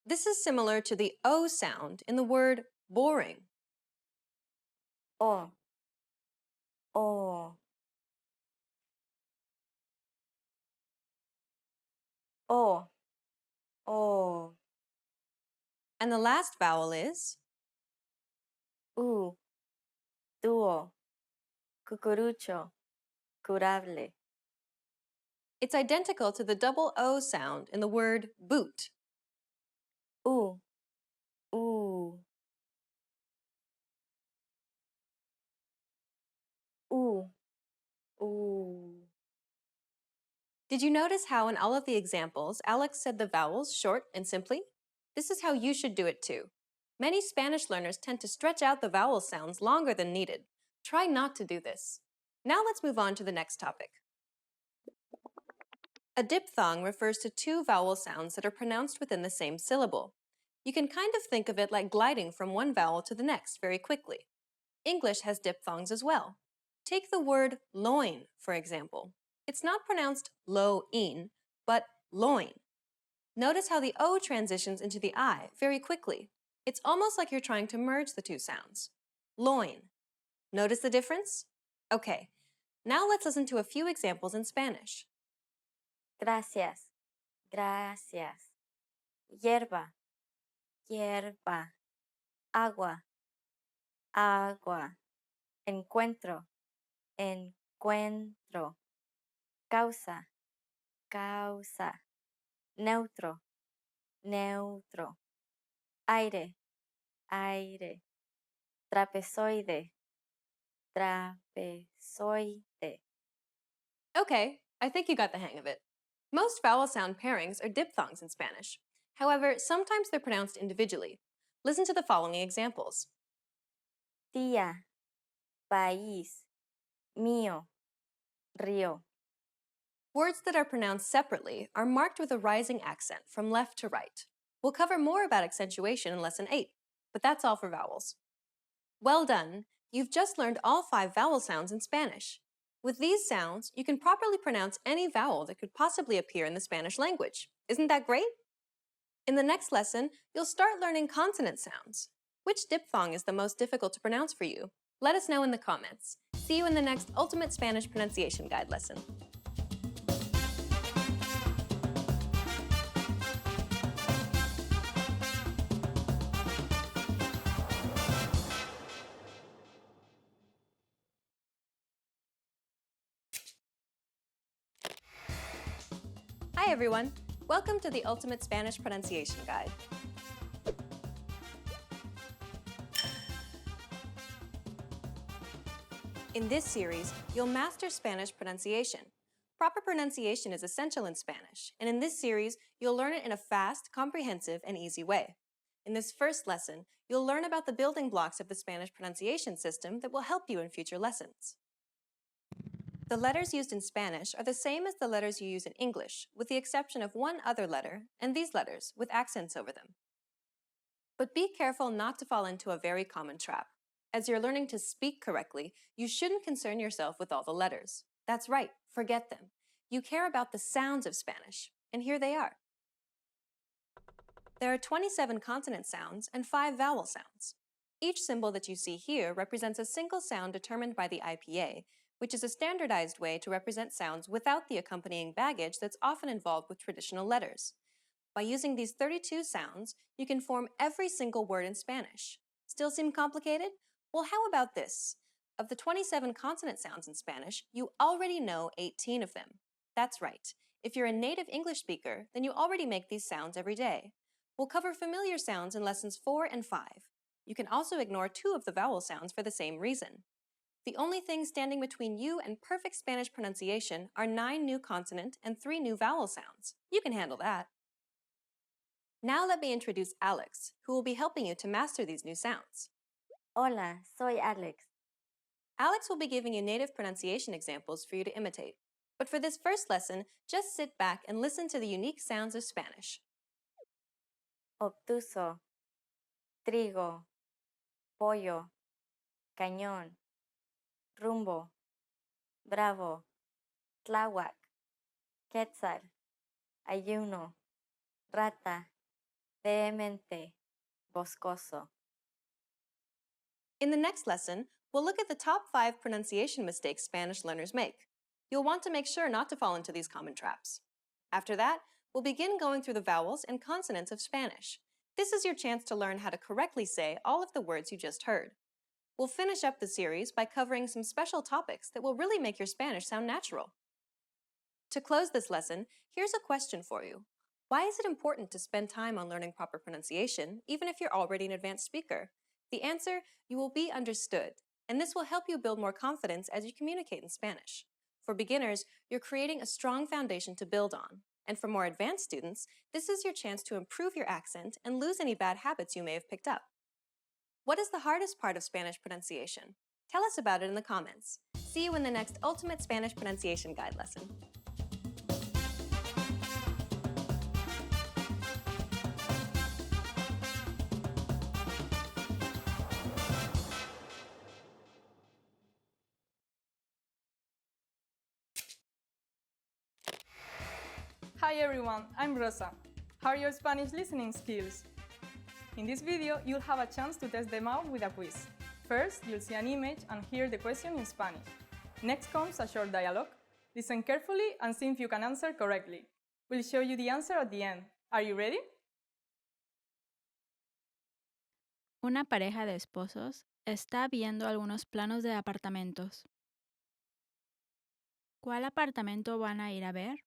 This is similar to the O sound in the word boring. O. O. O. O. And the last vowel is U. Dúo. Cucurucho. Curable. It's identical to the double O sound in the word boot. U. U. U. U. Did you notice how in all of the examples, Alex said the vowels short and simply? This is how you should do it too. Many Spanish learners tend to stretch out the vowel sounds longer than needed. Try not to do this. Now let's move on to the next topic. A diphthong refers to two vowel sounds that are pronounced within the same syllable. You can kind of think of it like gliding from one vowel to the next very quickly. English has diphthongs as well. Take the word loin, for example. It's not pronounced lo-in, but loin. Notice how the O transitions into the I very quickly. It's almost like you're trying to merge the two sounds. Loin. Notice the difference? Okay, now let's listen to a few examples in Spanish. Gracias. Gracias. Hierba. Hierba. Agua. Agua. Encuentro. Encuentro. Causa. Causa. Neutro. Neutro. Aire. Aire. Trapezoide. Trapezoide. Okay, I think you got the hang of it. Most vowel sound pairings are diphthongs in Spanish. However, sometimes they're pronounced individually. Listen to the following examples. Tía. País. Mío. Río. Words that are pronounced separately are marked with a rising accent from left to right. We'll cover more about accentuation in Lesson 8, but that's all for vowels. Well done! You've just learned all 5 vowel sounds in Spanish. With these sounds, you can properly pronounce any vowel that could possibly appear in the Spanish language. Isn't that great? In the next lesson, you'll start learning consonant sounds. Which diphthong is the most difficult to pronounce for you? Let us know in the comments. See you in the next Ultimate Spanish Pronunciation Guide lesson. Hi everyone! Welcome to the Ultimate Spanish Pronunciation Guide. In this series, you'll master Spanish pronunciation. Proper pronunciation is essential in Spanish, and in this series, you'll learn it in a fast, comprehensive, and easy way. In this first lesson, you'll learn about the building blocks of the Spanish pronunciation system that will help you in future lessons. The letters used in Spanish are the same as the letters you use in English, with the exception of one other letter, and these letters, with accents over them. But be careful not to fall into a very common trap. As you're learning to speak correctly, you shouldn't concern yourself with all the letters. That's right, forget them. You care about the sounds of Spanish, and here they are. There are 27 consonant sounds and 5 vowel sounds. Each symbol that you see here represents a single sound determined by the IPA, which is a standardized way to represent sounds without the accompanying baggage that's often involved with traditional letters. By using these 32 sounds, you can form every single word in Spanish. Still seem complicated? Well, how about this? Of the 27 consonant sounds in Spanish, you already know 18 of them. That's right. If you're a native English speaker, then you already make these sounds every day. We'll cover familiar sounds in lessons 4 and 5. You can also ignore 2 of the vowel sounds for the same reason. The only thing standing between you and perfect Spanish pronunciation are 9 new consonant and 3 new vowel sounds. You can handle that. Now let me introduce Alex, who will be helping you to master these new sounds. Hola, soy Alex. Alex will be giving you native pronunciation examples for you to imitate. But for this first lesson, just sit back and listen to the unique sounds of Spanish. Obtuso, trigo, pollo, cañón, rumbo, bravo, tláhuac, quetzal, ayuno, rata, vehemente, boscoso. In the next lesson, we'll look at the top 5 pronunciation mistakes Spanish learners make. You'll want to make sure not to fall into these common traps. After that, we'll begin going through the vowels and consonants of Spanish. This is your chance to learn how to correctly say all of the words you just heard. We'll finish up the series by covering some special topics that will really make your Spanish sound natural. To close this lesson, here's a question for you. Why is it important to spend time on learning proper pronunciation, even if you're already an advanced speaker? The answer, you will be understood, and this will help you build more confidence as you communicate in Spanish. For beginners, you're creating a strong foundation to build on. And for more advanced students, this is your chance to improve your accent and lose any bad habits you may have picked up. What is the hardest part of Spanish pronunciation? Tell us about it in the comments. See you in the next Ultimate Spanish Pronunciation Guide lesson. Hi everyone, I'm Rosa. How are your Spanish listening skills? In this video, you'll have a chance to test them out with a quiz. First, you'll see an image and hear the question in Spanish. Next comes a short dialogue. Listen carefully and see if you can answer correctly. We'll show you the answer at the end. Are you ready? Una pareja de esposos está viendo algunos planos de apartamentos. ¿Cuál apartamento van a ir a ver?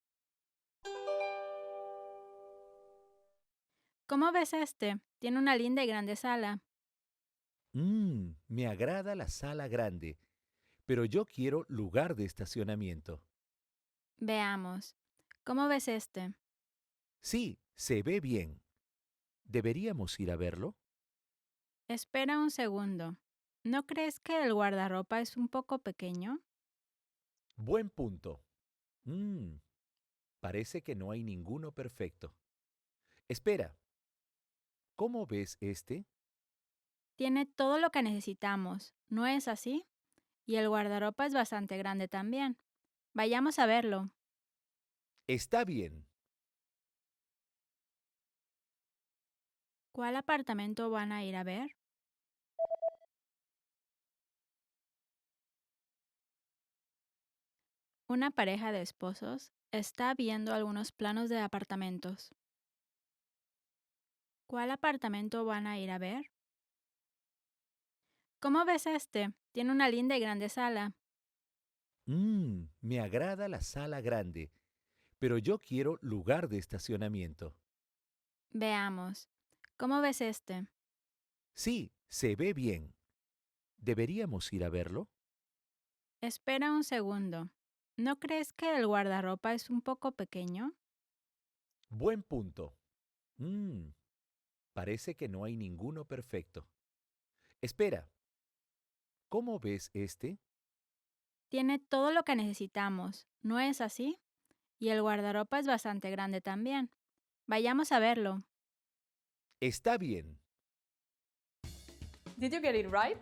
¿Cómo ves este? Tiene una linda y grande sala. Me agrada la sala grande, pero yo quiero lugar de estacionamiento. Veamos. ¿Cómo ves este? Sí, se ve bien. ¿Deberíamos ir a verlo? Espera un segundo. ¿No crees que el guardarropa es un poco pequeño? Buen punto. Parece que no hay ninguno perfecto. Espera. ¿Cómo ves este? Tiene todo lo que necesitamos, ¿no es así? Y el guardarropa es bastante grande también. Vayamos a verlo. Está bien. ¿Cuál apartamento van a ir a ver? Una pareja de esposos está viendo algunos planos de apartamentos. ¿Cuál apartamento van a ir a ver? ¿Cómo ves este? Tiene una linda y grande sala. Me agrada la sala grande, pero yo quiero lugar de estacionamiento. Veamos. ¿Cómo ves este? Sí, se ve bien. ¿Deberíamos ir a verlo? Espera un segundo. ¿No crees que el guardarropa es un poco pequeño? Buen punto. Parece que no hay ninguno perfecto. Espera. ¿Cómo ves este? Tiene todo lo que necesitamos, ¿no es así? Y el guardarropa es bastante grande también. Vayamos a verlo. Está bien. Did you get it right?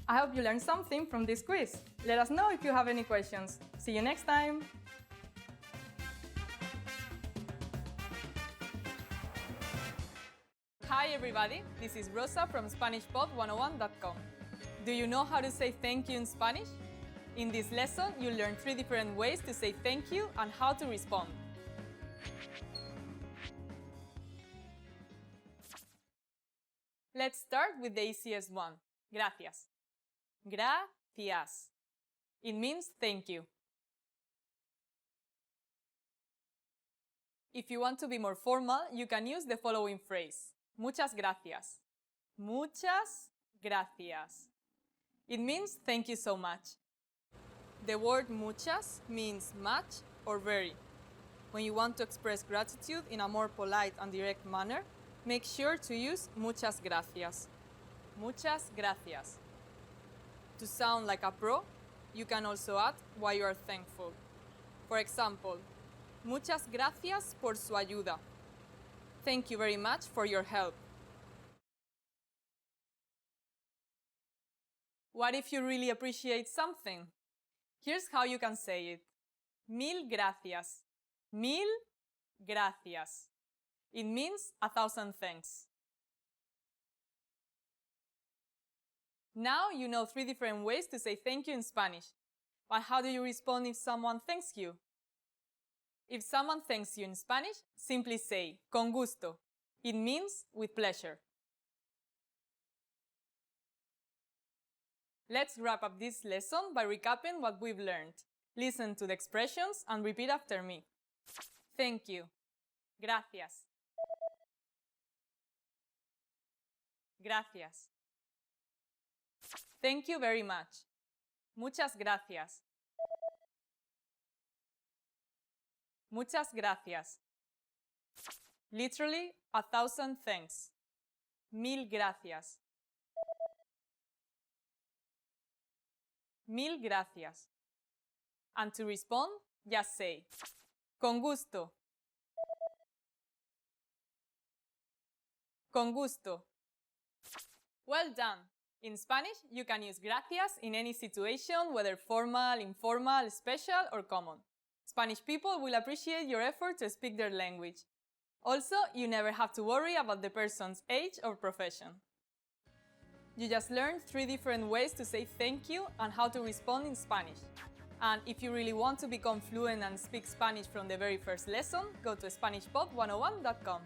I hope you learned something from this quiz. Let us know if you have any questions. See you next time! Hi everybody, this is Rosa from SpanishPod101.com. Do you know how to say thank you in Spanish? In this lesson, you'll learn 3 different ways to say thank you and how to respond. Let's start with the easiest one, gracias. Gracias. It means thank you. If you want to be more formal, you can use the following phrase. Muchas gracias. Muchas gracias. It means thank you so much. The word muchas means much or very. When you want to express gratitude in a more polite and direct manner, make sure to use muchas gracias. Muchas gracias. To sound like a pro, you can also add why you are thankful. For example, muchas gracias por su ayuda. Thank you very much for your help. What if you really appreciate something? Here's how you can say it. Mil gracias. Mil gracias. It means 1,000 thanks. Now you know 3 different ways to say thank you in Spanish. But how do you respond if someone thanks you? If someone thanks you in Spanish, simply say con gusto. It means with pleasure. Let's wrap up this lesson by recapping what we've learned. Listen to the expressions and repeat after me. Thank you. Gracias. Gracias. Thank you very much. Muchas gracias. Muchas gracias. Literally, 1,000 thanks. Mil gracias. Mil gracias. And to respond, just say, con gusto. Con gusto. Well done. In Spanish, you can use gracias in any situation, whether formal, informal, special, or common. Spanish people will appreciate your effort to speak their language. Also, you never have to worry about the person's age or profession. You just learned 3 different ways to say thank you and how to respond in Spanish. And if you really want to become fluent and speak Spanish from the very first lesson, go to SpanishPod101.com.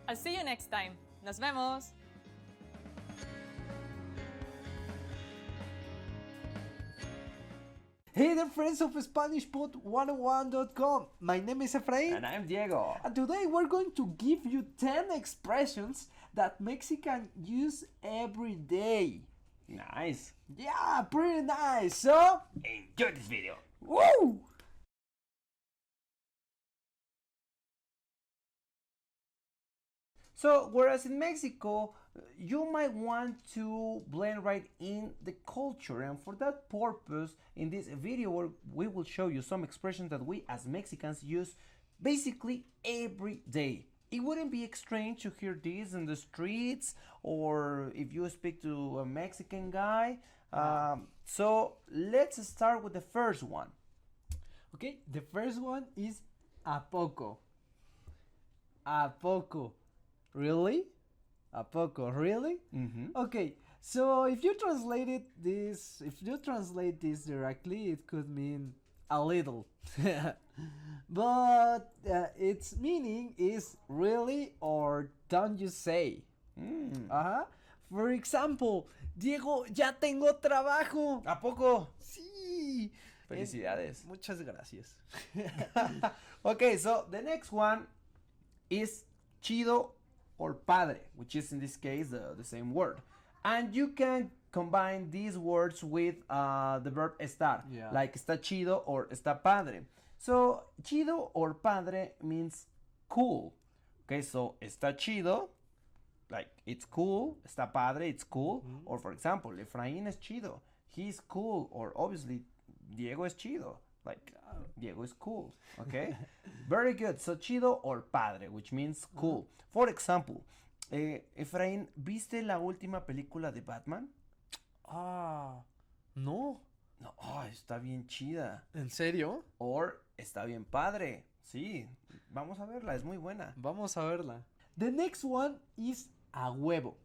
I'll see you next time. Nos vemos! Hey there, friends of SpanishPod101.com. My name is Efrain. And I'm Diego. And today we're going to give you 10 expressions that Mexicans use every day. Nice. Yeah, pretty nice. So, enjoy this video. Woo! So, whereas in Mexico, you might want to blend right in the culture, and for that purpose, in this video, we will show you some expressions that we as Mexicans use basically every day. It wouldn't be strange to hear this in the streets or if you speak to a Mexican guy. So let's start with the first one. Okay, the first one is a poco. A poco. Really? A poco, really? Okay, so if you translate this directly, it could mean a little. But its meaning is really or don't you say. For example, Diego, ya tengo trabajo. ¿A poco? Sí. Felicidades. Muchas gracias. Okay, so the next one is chido or padre, which is in this case the same word. And you can combine these words with the verb estar, like está chido or está padre. So, chido or padre means cool. Okay, so está chido, like it's cool, está padre, it's cool. Or for example, Efraín es chido, he's cool, or obviously Diego es chido, like Diego is cool. Okay, very good. So, chido or padre, which means cool. For example, Efraín, ¿viste la última película de Batman? No. No, está bien chida. ¿En serio? Or está bien padre. Sí, vamos a verla, es muy buena. Vamos a verla. The next one is a huevo.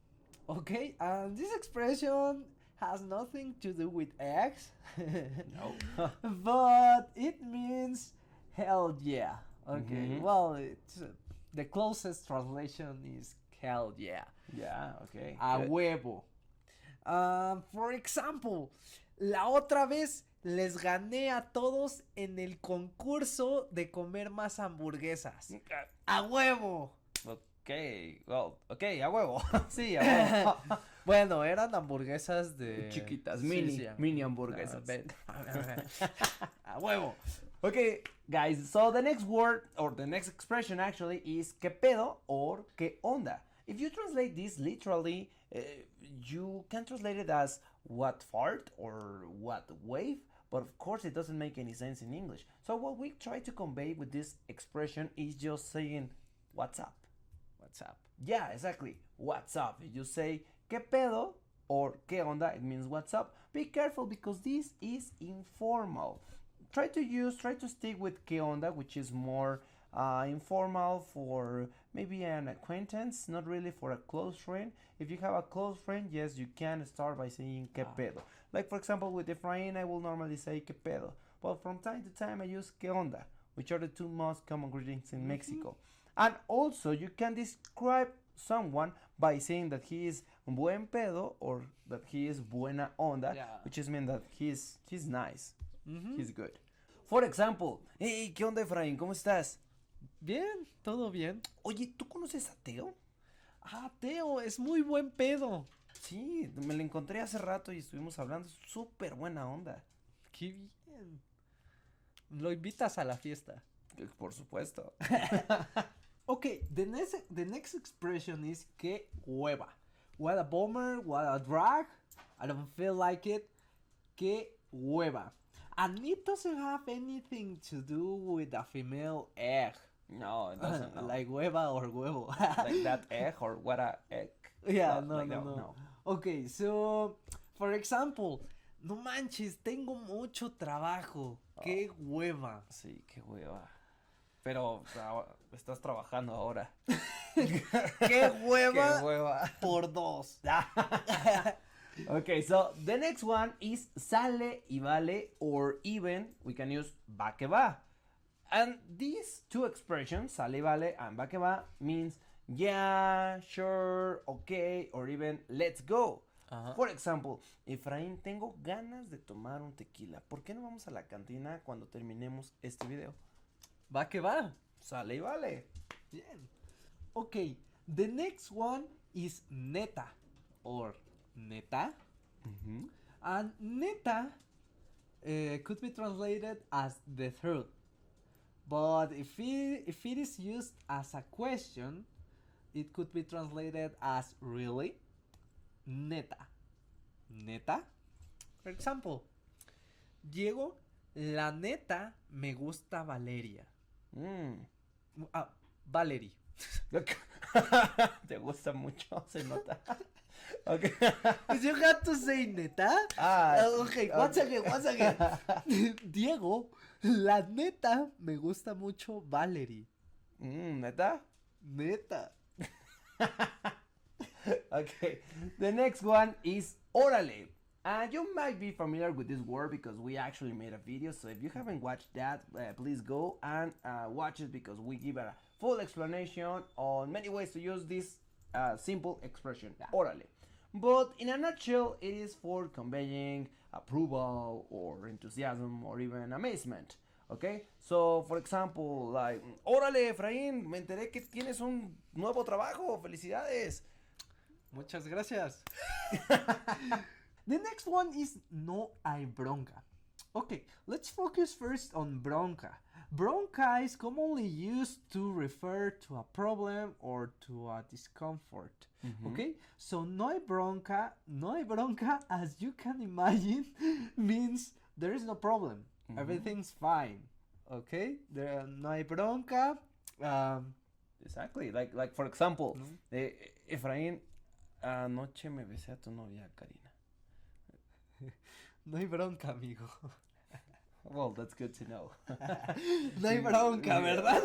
Okay, and this expression has nothing to do with eggs. No. But it means hell yeah. Okay, well, it's, the closest translation is hell yeah. Yeah, okay. A huevo. For example, la otra vez les gané a todos en el concurso de comer más hamburguesas. A huevo. Well, A huevo. Sí, a huevo. Bueno, eran hamburguesas de... Chiquitas, Sí, mini, sí, mini hamburguesas. A huevo. Okay, guys, so the next word, or the next expression actually, is que pedo or que onda. If you translate this literally, you can translate it as what fart or what wave, but of course it doesn't make any sense in English. So what we try to convey with this expression is just saying, what's up? What's up? Yeah, exactly. What's up? If you say que pedo or que onda, it means what's up. Be careful because this is informal. Try to stick with que onda, which is more informal for maybe an acquaintance, not really for a close friend. If you have a close friend, yes, you can start by saying que pedo. Like for example, with Efrain, I will normally say que pedo, but from time to time I use que onda, which are the two most common greetings in Mexico. And also, you can describe someone by saying that he is buen pedo or that he is buena onda, which is mean that he's nice, he's good. For example, hey, ¿qué onda, Efraín? ¿Cómo estás? Bien, todo bien. Oye, ¿tú conoces a Teo? Ah, Teo, es muy buen pedo. Sí, me lo encontré hace rato y estuvimos hablando, súper buena onda. Qué bien. Lo invitas a la fiesta. Por supuesto. Okay, the next expression is que hueva. What a bummer, what a drag. I don't feel like it. Que hueva. And it doesn't have anything to do with a female egg. No, it doesn't. No. Like hueva or huevo. Like that egg or what a egg. Yeah, no. Okay, so, for example, no manches, tengo mucho trabajo. Qué hueva. Sí, qué hueva. Pero estás trabajando ahora. Qué hueva. Qué hueva. Por dos. Okay, so the next one is sale y vale, or even we can use va que va. And these two expressions, sale y vale and va que va, means yeah, sure, okay, or even let's go. For example, Efraín, tengo ganas de tomar un tequila. ¿Por qué no vamos a la cantina cuando terminemos este video? Va que va. Sale y vale. Bien. Okay, the next one is neta or neta. And neta could be translated as the truth. But if it is used as a question, it could be translated as really. Neta. Neta. For example, Diego, la neta me gusta Valeria. Valerie. Te gusta mucho, se nota. Okay. You have to say neta. Okay, once again. Diego, la neta me gusta mucho Valerie. ¿Neta? Neta. Okay, the next one is órale. And you might be familiar with this word because we actually made a video. So if you haven't watched that, please go and watch it because we give a full explanation on many ways to use this simple expression, órale. But in a nutshell, it is for conveying approval or enthusiasm or even amazement. Okay, so for example, like, órale, Efraín, me enteré que tienes un nuevo trabajo, felicidades. Muchas gracias. The next one is no hay bronca. Okay, let's focus first on bronca. Bronca is commonly used to refer to a problem or to a discomfort. Okay, so no hay bronca, as you can imagine, means there is no problem. Everything's fine. Okay, no hay bronca. Exactly, like for example, Efraín, anoche me besé a tu novia, Karina. No hay bronca, amigo. Well, that's good to know. No hay bronca, ¿verdad?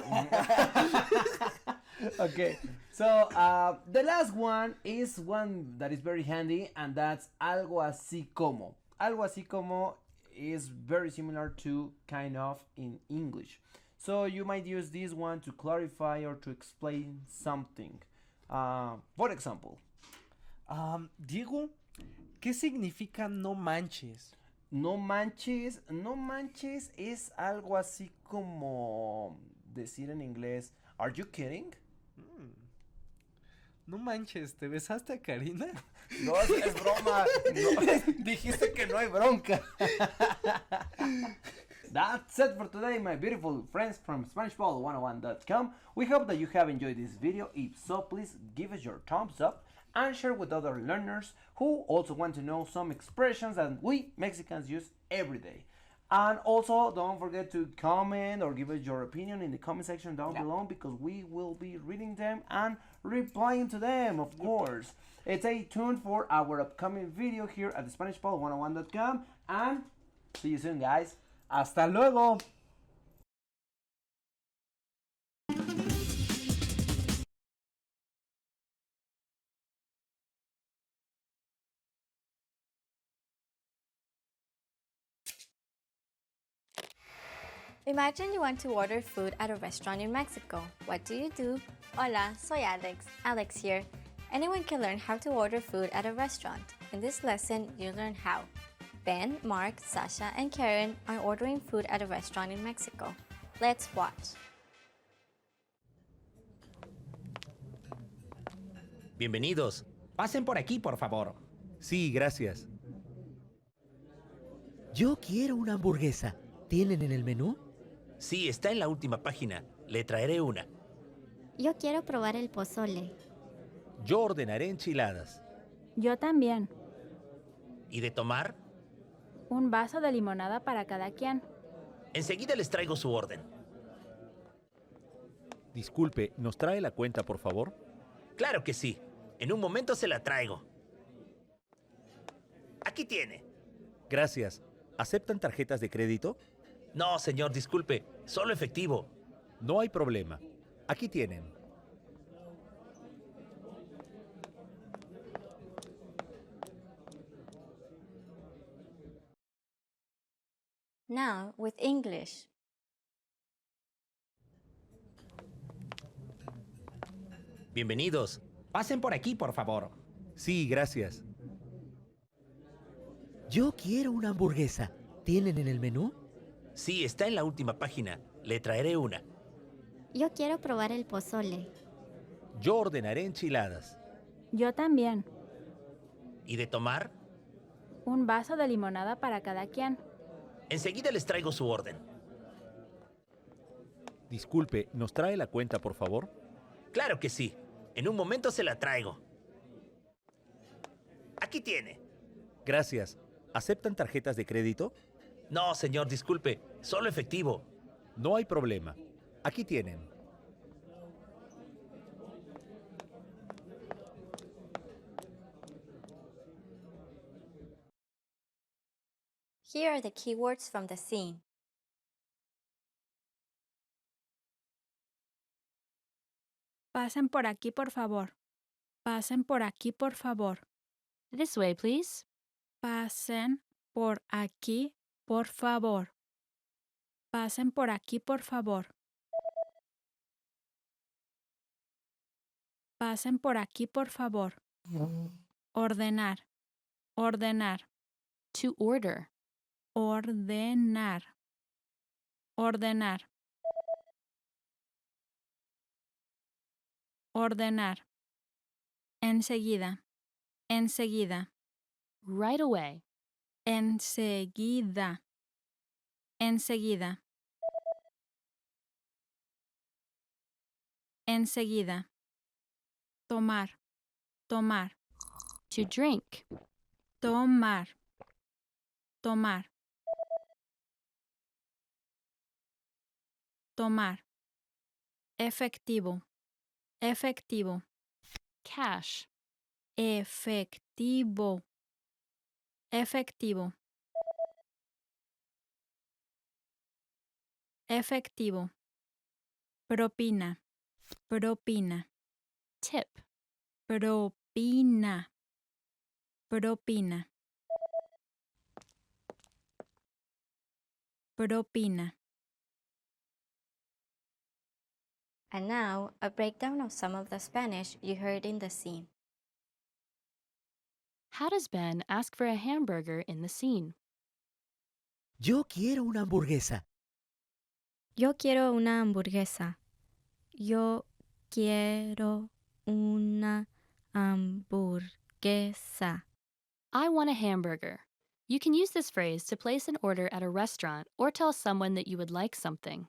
Okay, so the last one is one that is very handy, and that's algo así como. Algo así como is very similar to kind of in English. So you might use this one to clarify or to explain something. For example, Diego, ¿qué significa no manches? No manches es algo así como decir en inglés, are you kidding? No manches, ¿te besaste a Karina? No, es broma. No, dijiste que no hay bronca. That's it for today, my beautiful friends from SpanishBall101.com. We hope that you have enjoyed this video. If so, please give us your thumbs up and share with other learners who also want to know some expressions that we Mexicans use every day. And also, don't forget to comment or give us your opinion in the comment section down below, because we will be reading them and replying to them, of course. Stay tuned for our upcoming video here at the SpanishBall101.com, and see you soon, guys. Hasta luego. Imagine you want to order food at a restaurant in Mexico. What do? Hola, soy Alex. Alex here. Anyone can learn how to order food at a restaurant. In this lesson, you learn how. Ben, Mark, Sasha, and Karen are ordering food at a restaurant in Mexico. Let's watch. Bienvenidos. Pasen por aquí, por favor. Sí, gracias. Yo quiero una hamburguesa. ¿Tienen en el menú? Sí, está en la última página. Le traeré una. Yo quiero probar el pozole. Yo ordenaré enchiladas. Yo también. ¿Y de tomar? Un vaso de limonada para cada quien. Enseguida les traigo su orden. Disculpe, ¿nos trae la cuenta, por favor? Claro que sí. En un momento se la traigo. Aquí tiene. Gracias. ¿Aceptan tarjetas de crédito? No, señor, disculpe. Solo efectivo. No hay problema. Aquí tienen. Now with English. Bienvenidos. Pasen por aquí, por favor. Sí, gracias. Yo quiero una hamburguesa. ¿Tienen en el menú? Sí, está en la última página. Le traeré una. Yo quiero probar el pozole. Yo ordenaré enchiladas. Yo también. ¿Y de tomar? Un vaso de limonada para cada quien. Enseguida les traigo su orden. Disculpe, ¿nos trae la cuenta, por favor? Claro que sí. En un momento se la traigo. Aquí tiene. Gracias. ¿Aceptan tarjetas de crédito? No, señor, disculpe. Solo efectivo. No hay problema. Aquí tienen. Here are the keywords from the scene. Pasen por aquí, por favor. Pasen por aquí, por favor. This way, please. Pasen por aquí, por favor. Pasen por aquí, por favor. Pasen por aquí, por favor. Ordenar. Ordenar. To order. Ordenar. Ordenar. Ordenar. Enseguida. Enseguida. Right away. Enseguida. Enseguida. Enseguida. Tomar. Tomar. To drink. Tomar. Tomar. Tomar. Efectivo. Efectivo. Cash. Efectivo. Efectivo. Efectivo. Propina. Propina. Tip. Propina. Propina. Propina. And now, a breakdown of some of the Spanish you heard in the scene. How does Ben ask for a hamburger in the scene? Yo quiero una hamburguesa. Yo quiero una hamburguesa. Yo quiero una Hamburguesa. I want a hamburger. You can use this phrase to place an order at a restaurant or tell someone that you would like something.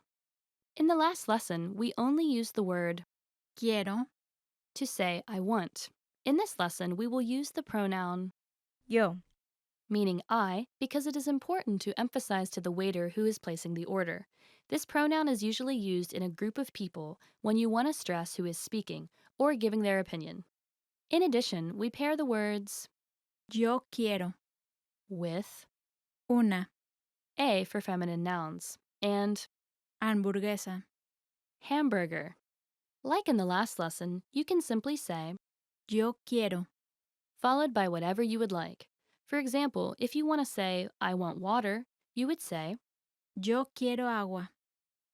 In the last lesson, we only used the word Quiero. to say I want. In this lesson, we will use the pronoun Yo. meaning I, because it is important to emphasize to the waiter who is placing the order. This pronoun is usually used in a group of people when you want to stress who is speaking or giving their opinion. In addition, we pair the words Yo quiero. with Una. a for feminine nouns and Hamburguesa. hamburger. Like in the last lesson, you can simply say Yo quiero. followed by whatever you would like. For example, if you want to say I want water, you would say Yo quiero agua.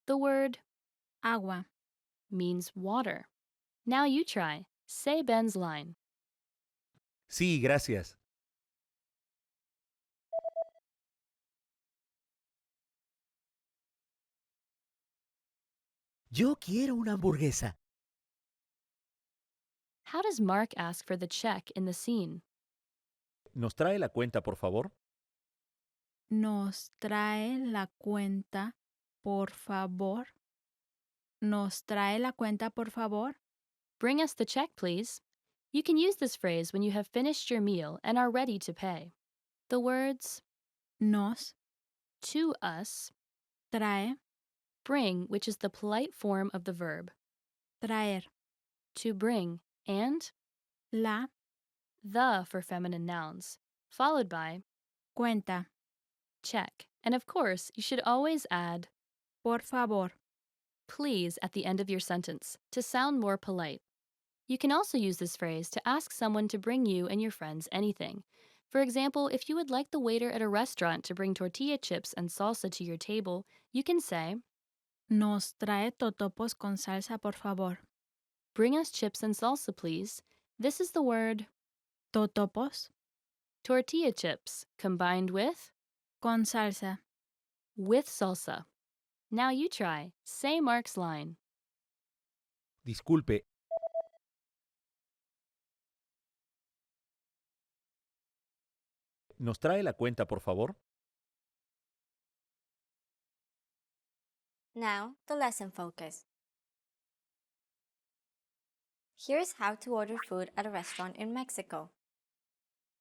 the word Agua. means water. Now you try. Say Ben's line. Sí, gracias. Yo quiero una hamburguesa. How does Mark ask for the check in the scene? ¿Nos trae la cuenta, por favor? Nos trae la cuenta, por favor. Nos trae la cuenta, por favor. Bring us the check, please. You can use this phrase when you have finished your meal and are ready to pay. The words Nos to us, trae, bring, which is the polite form of the verb, traer. to bring, and La the for feminine nouns, followed by cuenta. check. And of course, you should always add Por favor. please at the end of your sentence to sound more polite. You can also use this phrase to ask someone to bring you and your friends anything. For example, if you would like the waiter at a restaurant to bring tortilla chips and salsa to your table, you can say, Nos trae totopos con salsa, por favor. bring us chips and salsa, please. This is the word Totopos tortilla chips combined with con salsa. salsa. Now you try. Say Mark's line. Disculpe. ¿Nos trae la cuenta, por favor? Now, the lesson focus. Here's how to order food at a restaurant in Mexico.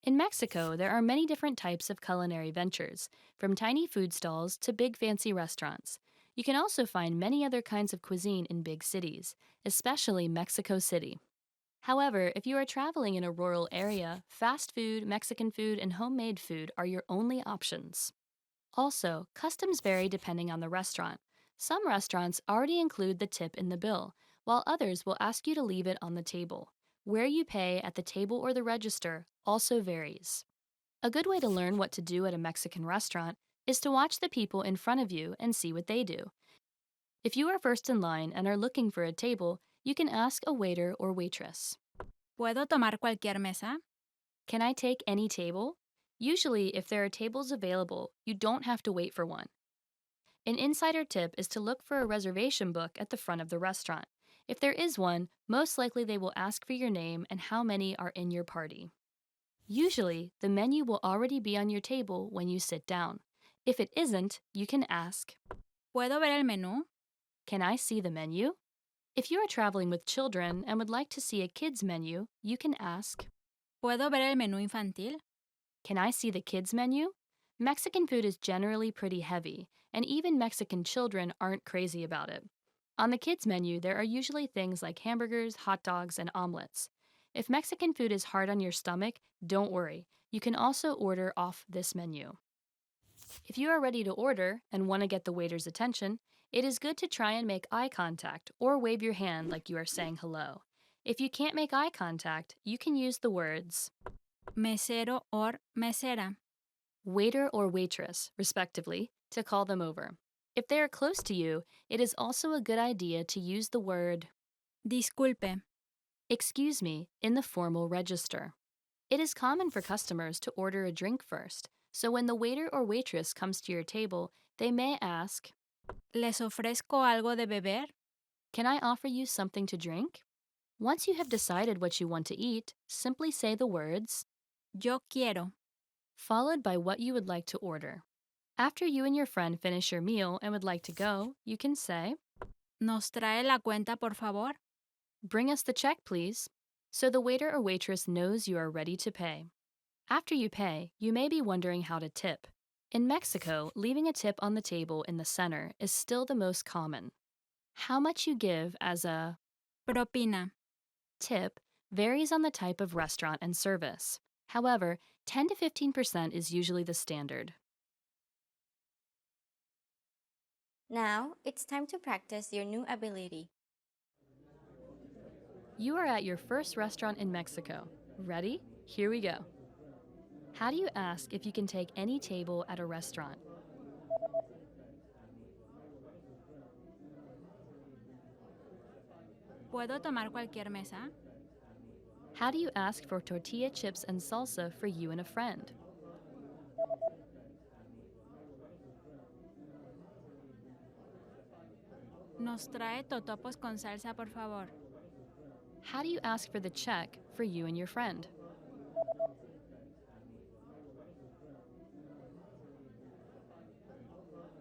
In Mexico, there are many different types of culinary ventures, from tiny food stalls to big fancy restaurants. You can also find many other kinds of cuisine in big cities, especially Mexico City. However, if you are traveling in a rural area, fast food, Mexican food, and homemade food are your only options. Also, customs vary depending on the restaurant. Some restaurants already include the tip in the bill, while others will ask you to leave it on the table. Where you pay at the table or the register also varies. A good way to learn what to do at a Mexican restaurant is to watch the people in front of you and see what they do. If you are first in line and are looking for a table, you can ask a waiter or waitress. ¿Puedo tomar cualquier mesa? Can I take any table? Usually, if there are tables available, you don't have to wait for one. An insider tip is to look for a reservation book at the front of the restaurant. If there is one, most likely they will ask for your name and how many are in your party. Usually, the menu will already be on your table when you sit down. If it isn't, you can ask, ¿Puedo ver el menú? Can I see the menu? If you are traveling with children and would like to see a kids menu, you can ask, ¿Puedo ver el menú infantil? Can I see the kids menu? Mexican food is generally pretty heavy, and even Mexican children aren't crazy about it. On the kids menu, there are usually things like hamburgers, hot dogs, and omelets. If Mexican food is hard on your stomach, don't worry. You can also order off this menu. If you are ready to order and want to get the waiter's attention, it is good to try and make eye contact or wave your hand like you are saying hello. If you can't make eye contact, you can use the words Mesero or mesera. waiter or waitress, respectively, to call them over. If they are close to you, it is also a good idea to use the word Disculpe. excuse me in the formal register. It is common for customers to order a drink first, so when the waiter or waitress comes to your table, they may ask, ¿Les ofrezco algo de beber? Can I offer you something to drink? Once you have decided what you want to eat, simply say the words, Yo quiero. followed by what you would like to order. After you and your friend finish your meal and would like to go, you can say, ¿Nos trae la cuenta, por favor? Bring us the check, please, so the waiter or waitress knows you are ready to pay. After you pay, you may be wondering how to tip. In Mexico, leaving a tip on the table in the center is still the most common. How much you give as a Propina. tip varies on the type of restaurant and service. However, 10 to 15% is usually the standard. Now, it's time to practice your new ability. You are at your first restaurant in Mexico. Ready? Here we go. How do you ask if you can take any table at a restaurant? ¿Puedo tomar cualquier mesa? How do you ask for tortilla chips and salsa for you and a friend? ¿Nos trae totopos con salsa, por favor? How do you ask for the check for you and your friend?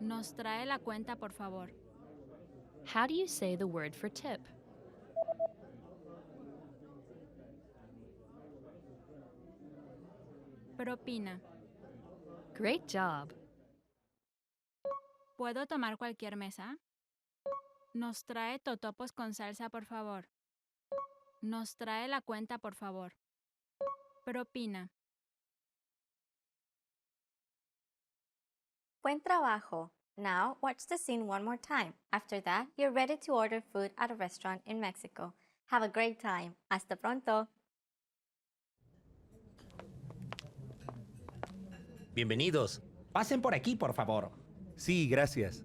¿Nos trae la cuenta, por favor? How do you say the word for tip? Propina. Great job! ¿Puedo tomar cualquier mesa? Nos trae totopos con salsa, por favor. Nos trae la cuenta, por favor. Propina. Buen trabajo! Now, watch the scene one more time. After that, you're ready to order food at a restaurant in Mexico. Have a great time. Hasta pronto! Bienvenidos. Pasen por aquí, por favor. Sí, gracias.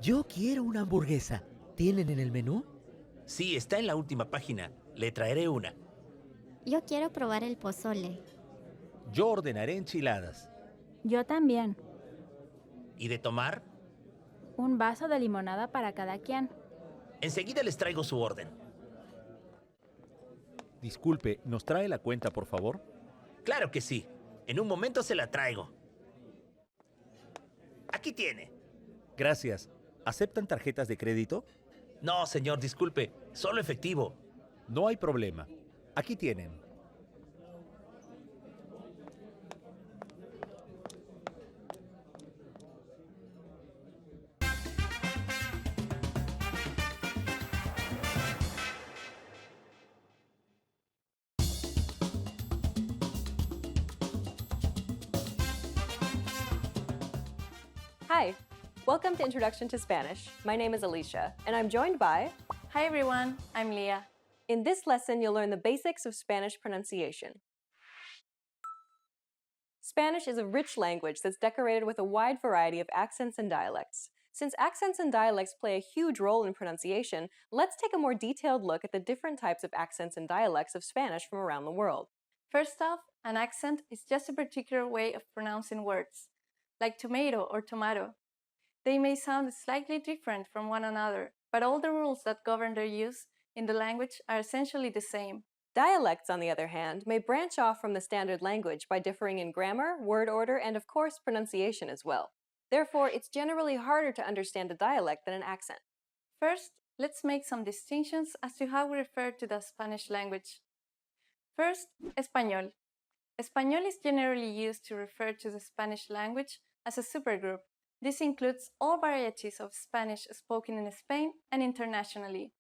Yo quiero una hamburguesa. ¿Tienen en el menú? Sí, está en la última página. Le traeré una. Yo quiero probar el pozole. Yo ordenaré enchiladas. Yo también. ¿Y de tomar? Un vaso de limonada para cada quien. Enseguida les traigo su orden. Disculpe, ¿nos trae la cuenta, por favor? Claro que sí. En un momento se la traigo. Aquí tiene. Gracias. ¿Aceptan tarjetas de crédito? No, señor, disculpe. Solo efectivo. No hay problema. Aquí tienen. Hi, welcome to Introduction to Spanish. My name is Alicia, and I'm joined by... Hi everyone, I'm Leah. In this lesson, you'll learn the basics of Spanish pronunciation. Spanish is a rich language that's decorated with a wide variety of accents and dialects. Since accents and dialects play a huge role in pronunciation, let's take a more detailed look at the different types of accents and dialects of Spanish from around the world. First off, an accent is just a particular way of pronouncing words, like tomato or tomato. They may sound slightly different from one another, but all the rules that govern their use in the language are essentially the same. Dialects, on the other hand, may branch off from the standard language by differing in grammar, word order, and of course pronunciation as well. Therefore, it's generally harder to understand a dialect than an accent. First, let's make some distinctions as to how we refer to the Spanish language. First, español. Español is generally used to refer to the Spanish language as a supergroup. This includes all varieties of Spanish spoken in Spain and internationally.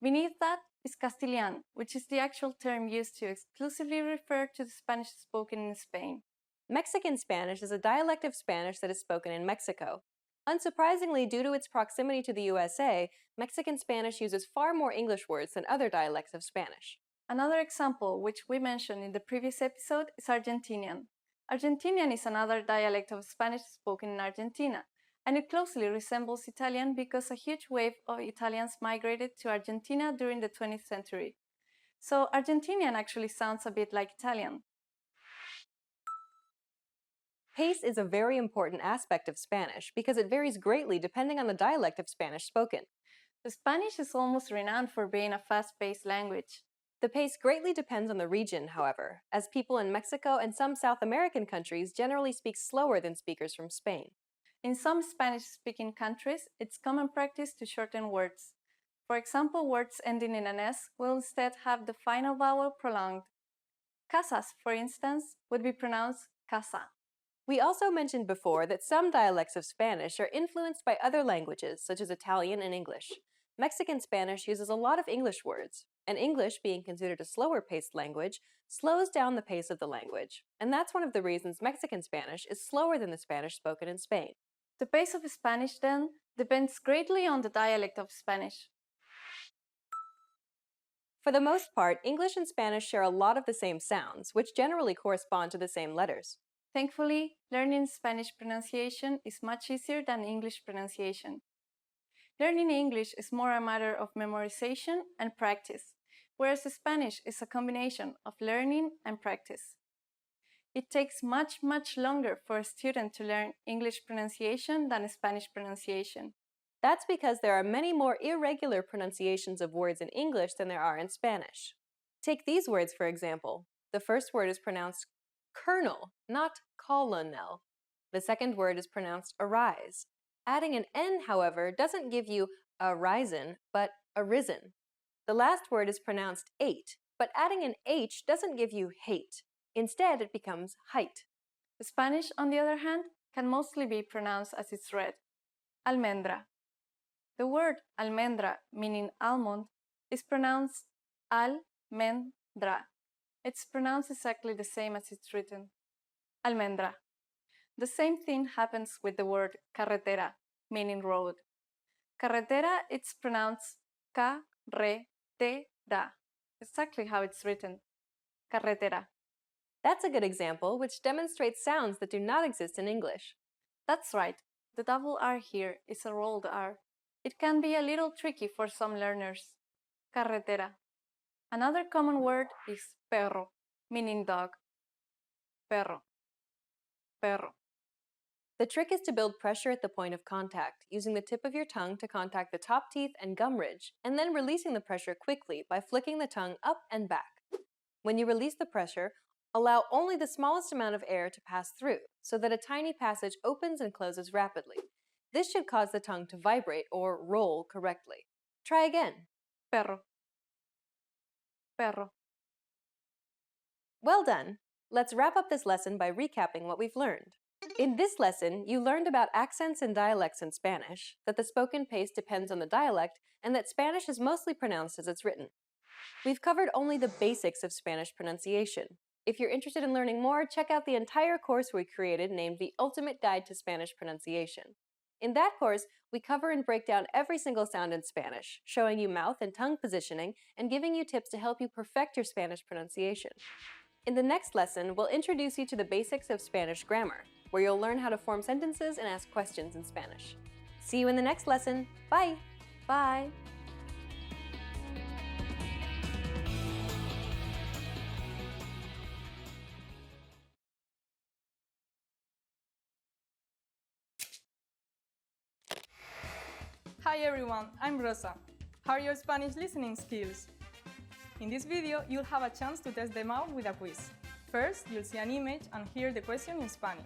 Beneath that is Castilian, which is the actual term used to exclusively refer to the Spanish spoken in Spain. Mexican Spanish is a dialect of Spanish that is spoken in Mexico. Unsurprisingly, due to its proximity to the USA, Mexican Spanish uses far more English words than other dialects of Spanish. Another example, which we mentioned in the previous episode, is Argentinian. Argentinian is another dialect of Spanish spoken in Argentina, and it closely resembles Italian because a huge wave of Italians migrated to Argentina during the 20th century. So Argentinian actually sounds a bit like Italian. Pace is a very important aspect of Spanish because it varies greatly depending on the dialect of Spanish spoken. Spanish is almost renowned for being a fast-paced language. The pace greatly depends on the region, however, as people in Mexico and some South American countries generally speak slower than speakers from Spain. In some Spanish-speaking countries, it's common practice to shorten words. For example, words ending in an S will instead have the final vowel prolonged. Casas, for instance, would be pronounced casa. We also mentioned before that some dialects of Spanish are influenced by other languages, such as Italian and English. Mexican Spanish uses a lot of English words, and English, being considered a slower-paced language, slows down the pace of the language. And that's one of the reasons Mexican Spanish is slower than the Spanish spoken in Spain. The pace of Spanish, then, depends greatly on the dialect of Spanish. For the most part, English and Spanish share a lot of the same sounds, which generally correspond to the same letters. Thankfully, learning Spanish pronunciation is much easier than English pronunciation. Learning English is more a matter of memorization and practice, whereas Spanish is a combination of learning and practice. It takes much longer for a student to learn English pronunciation than Spanish pronunciation. That's because there are many more irregular pronunciations of words in English than there are in Spanish. Take these words, for example. The first word is pronounced colonel, not colonel. The second word is pronounced arise. Adding an N, however, doesn't give you arisen, but arisen. The last word is pronounced ate, but adding an H doesn't give you hate. Instead, it becomes height. Spanish, on the other hand, can mostly be pronounced as it's read. Almendra. The word almendra, meaning almond, is pronounced al-men-dra. It's pronounced exactly the same as it's written. Almendra. The same thing happens with the word carretera, meaning road. Carretera, it's pronounced ca-re-te-ra, exactly how it's written. Carretera. That's a good example, which demonstrates sounds that do not exist in English. That's right. The double R here is a rolled R. It can be a little tricky for some learners. Carretera. Another common word is perro, meaning dog. Perro. Perro. The trick is to build pressure at the point of contact, using the tip of your tongue to contact the top teeth and gum ridge, and then releasing the pressure quickly by flicking the tongue up and back. When you release the pressure, allow only the smallest amount of air to pass through, so that a tiny passage opens and closes rapidly. This should cause the tongue to vibrate or roll correctly. Try again. Perro. Perro. Well done! Let's wrap up this lesson by recapping what we've learned. In this lesson, you learned about accents and dialects in Spanish, that the spoken pace depends on the dialect, and that Spanish is mostly pronounced as it's written. We've covered only the basics of Spanish pronunciation. If you're interested in learning more, check out the entire course we created named The Ultimate Guide to Spanish Pronunciation. In that course, we cover and break down every single sound in Spanish, showing you mouth and tongue positioning and giving you tips to help you perfect your Spanish pronunciation. In the next lesson, we'll introduce you to the basics of Spanish grammar, where you'll learn how to form sentences and ask questions in Spanish. See you in the next lesson. Bye! Bye! Hi everyone, I'm Rosa. How are your Spanish listening skills? In this video, you'll have a chance to test them out with a quiz. First, you'll see an image and hear the question in Spanish.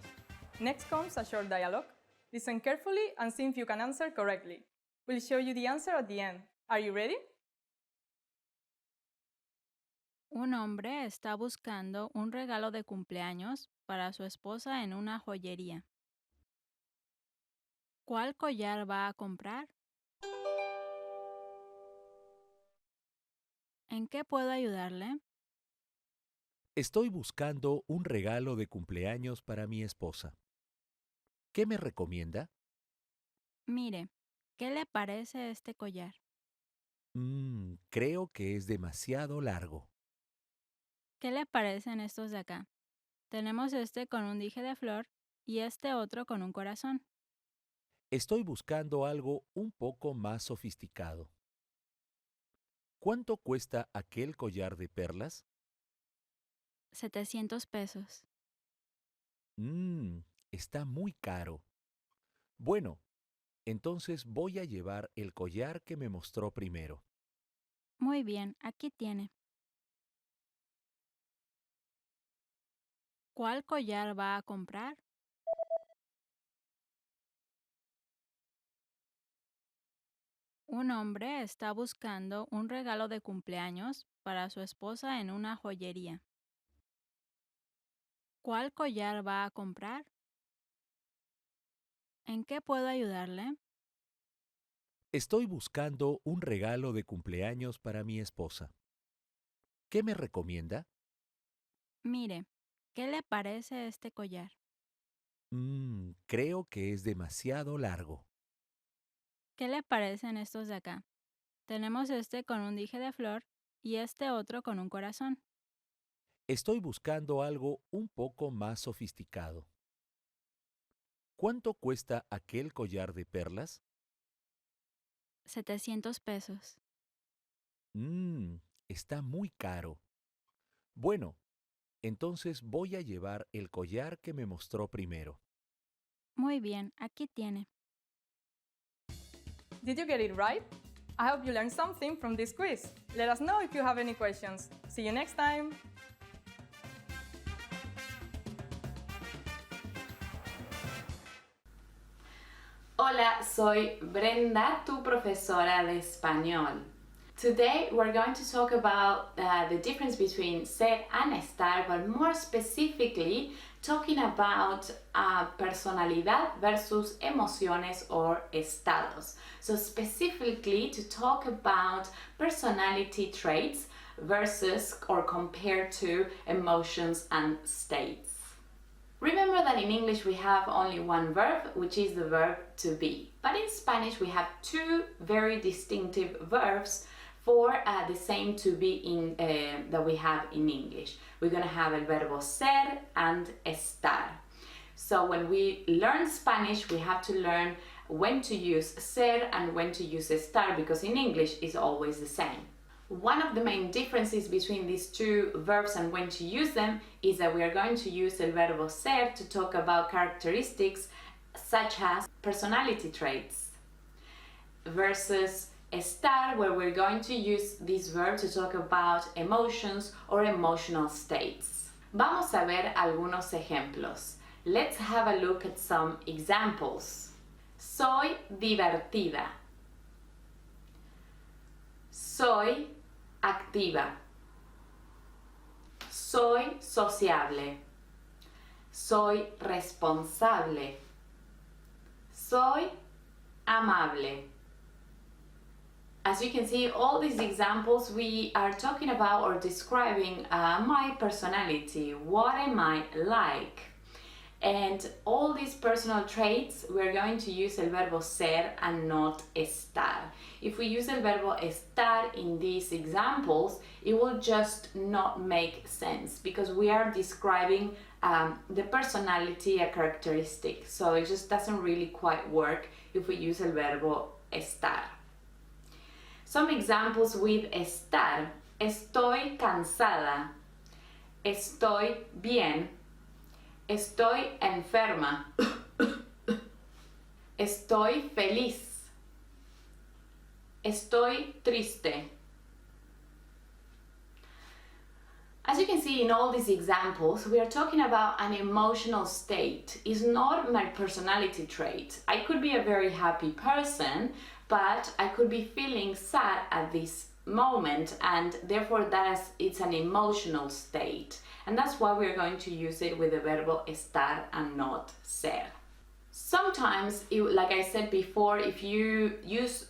Next comes a short dialogue. Listen carefully and see if you can answer correctly. We'll show you the answer at the end. Are you ready? Un hombre está buscando un regalo de cumpleaños para su esposa en una joyería. ¿Cuál collar va a comprar? ¿En qué puedo ayudarle? Estoy buscando un regalo de cumpleaños para mi esposa. ¿Qué me recomienda? Mire, ¿qué le parece este collar? Creo que es demasiado largo. ¿Qué le parecen estos de acá? Tenemos este con un dije de flor y este otro con un corazón. Estoy buscando algo un poco más sofisticado. ¿Cuánto cuesta aquel collar de perlas? 700 pesos. Está muy caro. Bueno, Entonces voy a llevar el collar que me mostró primero. Muy bien, aquí tiene. ¿Cuál collar va a comprar? Un hombre está buscando un regalo de cumpleaños para su esposa en una joyería. ¿Cuál collar va a comprar? ¿En qué puedo ayudarle? Estoy buscando un regalo de cumpleaños para mi esposa. ¿Qué me recomienda? Mire, ¿qué le parece este collar? Creo que es demasiado largo. ¿Qué le parecen estos de acá? Tenemos este con un dije de flor y este otro con un corazón. Estoy buscando algo un poco más sofisticado. ¿Cuánto cuesta aquel collar de perlas? 700 pesos. Está muy caro. Bueno, entonces voy a llevar el collar que me mostró primero. Muy bien, aquí tiene. Did you get it right? I hope you learned something from this quiz. Let us know if you have any questions. See you next time! Hola, soy Brenda, tu profesora de español. Today we're going to talk about the difference between ser and estar, but more specifically talking about personalidad versus emociones or estados. So specifically to talk about personality traits versus or compared to emotions and states. Remember that in English we have only one verb, which is the verb to be. But in Spanish we have two very distinctive verbs for the same to be that we have in English. We're going to have el verbo ser and estar. So when we learn Spanish, we have to learn when to use ser and when to use estar, because in English it's always the same. One of the main differences between these two verbs and when to use them is that we are going to use el verbo ser to talk about characteristics such as personality traits, versus estar, where we're going to use this verb to talk about emotions or emotional states. Vamos a ver algunos ejemplos. Let's have a look at some examples. Soy divertida. Soy activa. Soy sociable. Soy responsable. Soy amable. As you can see, all these examples we are talking about or describing my personality. What am I like? And all these personal traits, we're going to use el verbo ser and not estar. If we use el verbo estar in these examples, it will just not make sense because we are describing the personality, a characteristic. So it just doesn't really quite work if we use el verbo estar. Some examples with estar. Estoy cansada. Estoy bien. Estoy enferma. Estoy feliz. Estoy triste. As you can see in all these examples, we are talking about an emotional state. It's not my personality trait. I could be a very happy person, but I could be feeling sad at this moment, and therefore it's an emotional state. And that's why we're going to use it with the verbo estar and not ser. Sometimes, like I said before, if you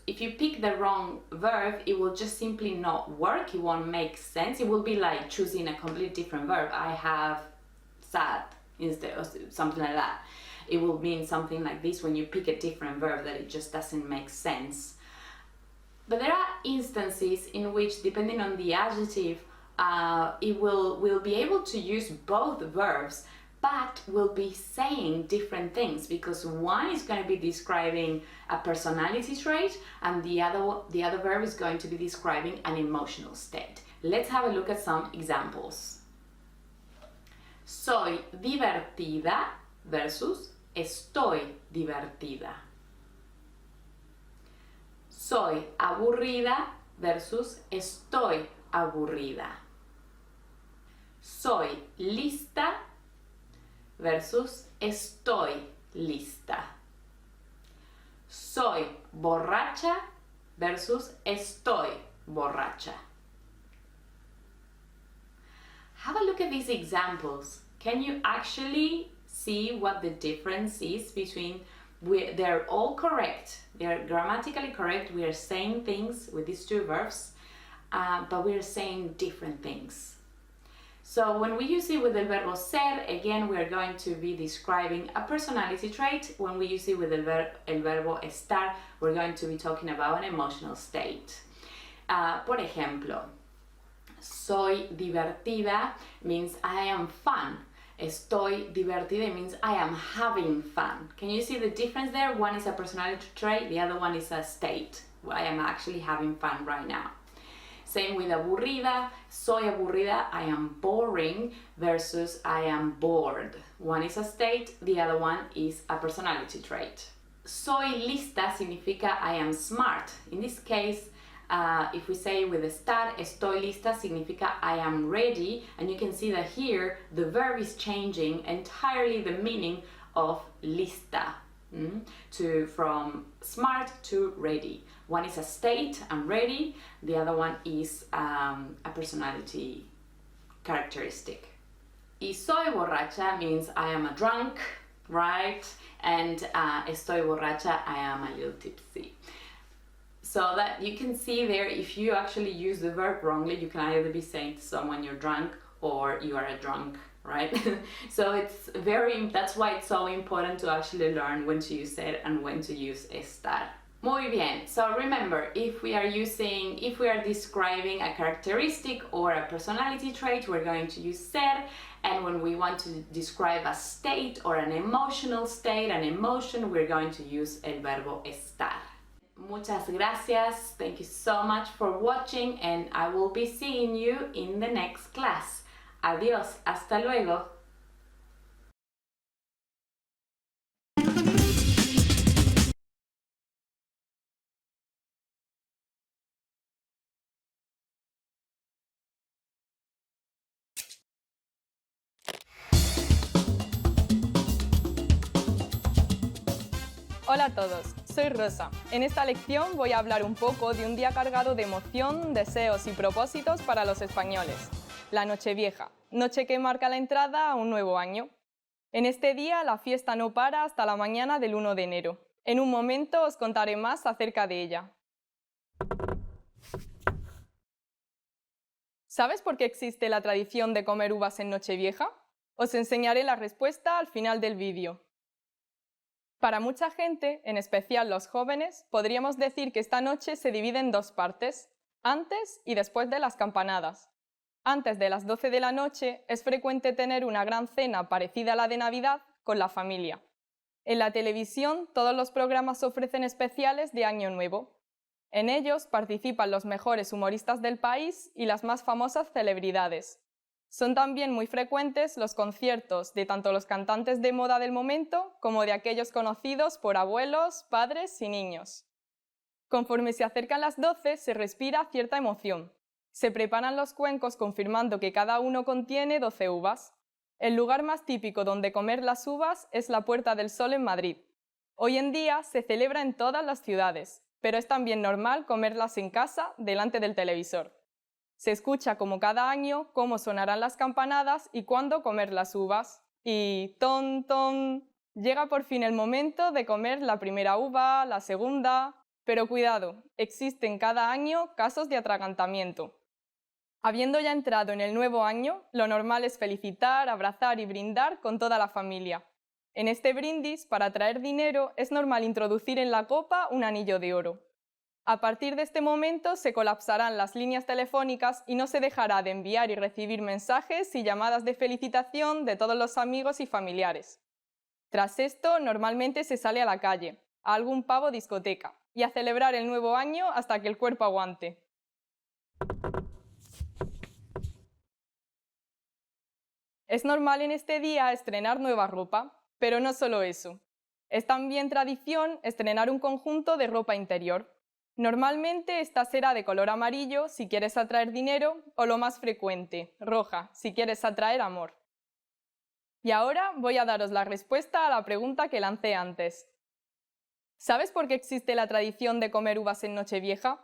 pick the wrong verb, it will just simply not work. It won't make sense. It will be like choosing a completely different verb. I have sad instead of something like that. It will mean something like this when you pick a different verb, that it just doesn't make sense. But there are instances in which, depending on the adjective, it will be able to use both verbs, but will be saying different things, because one is going to be describing a personality trait and the other verb is going to be describing an emotional state. Let's have a look at some examples. Soy divertida versus estoy divertida. Soy aburrida versus estoy aburrida. Soy lista versus estoy lista. Soy borracha versus estoy borracha. Have a look at these examples. Can you actually see what the difference is between, they're all correct, they're grammatically correct, we are saying things with these two verbs, but we are saying different things. So when we use it with el verbo ser, again we are going to be describing a personality trait. When we use it with el verbo estar, we're going to be talking about an emotional state. Por ejemplo, soy divertida means I am fun. Estoy divertida means I am having fun. Can you see the difference there? One is a personality trait, the other one is a state. I am actually having fun right now. Same with aburrida. Soy aburrida, I am boring, versus I am bored. One is a state, the other one is a personality trait. Soy lista significa I am smart. In this case, if we say with estar, estoy lista significa I am ready, and you can see that here the verb is changing entirely the meaning of lista, from smart to ready. One is a state, I'm ready, the other one is a personality characteristic. Y soy borracha means I am a drunk, right? And estoy borracha, I am a little tipsy. So that you can see there, if you actually use the verb wrongly, you can either be saying to someone you're drunk or you are a drunk, right? So that's why it's so important to actually learn when to use ser and when to use estar. Muy bien. So remember, if we are describing a characteristic or a personality trait, we're going to use ser, and when we want to describe a state or an emotional state, an emotion, we're going to use el verbo estar. Muchas gracias. Thank you so much for watching, and I will be seeing you in the next class. Adiós. Hasta luego. Hola a todos, soy Rosa. En esta lección voy a hablar un poco de un día cargado de emoción, deseos y propósitos para los españoles. La Nochevieja, noche que marca la entrada a un nuevo año. En este día la fiesta no para hasta la mañana del 1 de enero. En un momento os contaré más acerca de ella. ¿Sabes por qué existe la tradición de comer uvas en Nochevieja? Os enseñaré la respuesta al final del vídeo. Para mucha gente, en especial los jóvenes, podríamos decir que esta noche se divide en dos partes, antes y después de las campanadas. Antes de las 12 de la noche es frecuente tener una gran cena parecida a la de Navidad con la familia. En la televisión todos los programas ofrecen especiales de Año Nuevo. En ellos participan los mejores humoristas del país y las más famosas celebridades. Son también muy frecuentes los conciertos de tanto los cantantes de moda del momento como de aquellos conocidos por abuelos, padres y niños. Conforme se acercan las 12 se respira cierta emoción. Se preparan los cuencos confirmando que cada uno contiene 12 uvas. El lugar más típico donde comer las uvas es la Puerta del Sol en Madrid. Hoy en día se celebra en todas las ciudades, pero es también normal comerlas en casa delante del televisor. Se escucha como cada año cómo sonarán las campanadas y cuándo comer las uvas. Y ton, ton, llega por fin el momento de comer la primera uva, la segunda... Pero cuidado, existen cada año casos de atragantamiento. Habiendo ya entrado en el nuevo año, lo normal es felicitar, abrazar y brindar con toda la familia. En este brindis, para traer dinero, es normal introducir en la copa un anillo de oro. A partir de este momento se colapsarán las líneas telefónicas y no se dejará de enviar y recibir mensajes y llamadas de felicitación de todos los amigos y familiares. Tras esto, normalmente se sale a la calle, a algún pub o discoteca, y a celebrar el nuevo año hasta que el cuerpo aguante. Es normal en este día estrenar nueva ropa, pero no solo eso. Es también tradición estrenar un conjunto de ropa interior. Normalmente esta será de color amarillo si quieres atraer dinero o lo más frecuente, roja, si quieres atraer amor. Y ahora voy a daros la respuesta a la pregunta que lancé antes. ¿Sabes por qué existe la tradición de comer uvas en Nochevieja?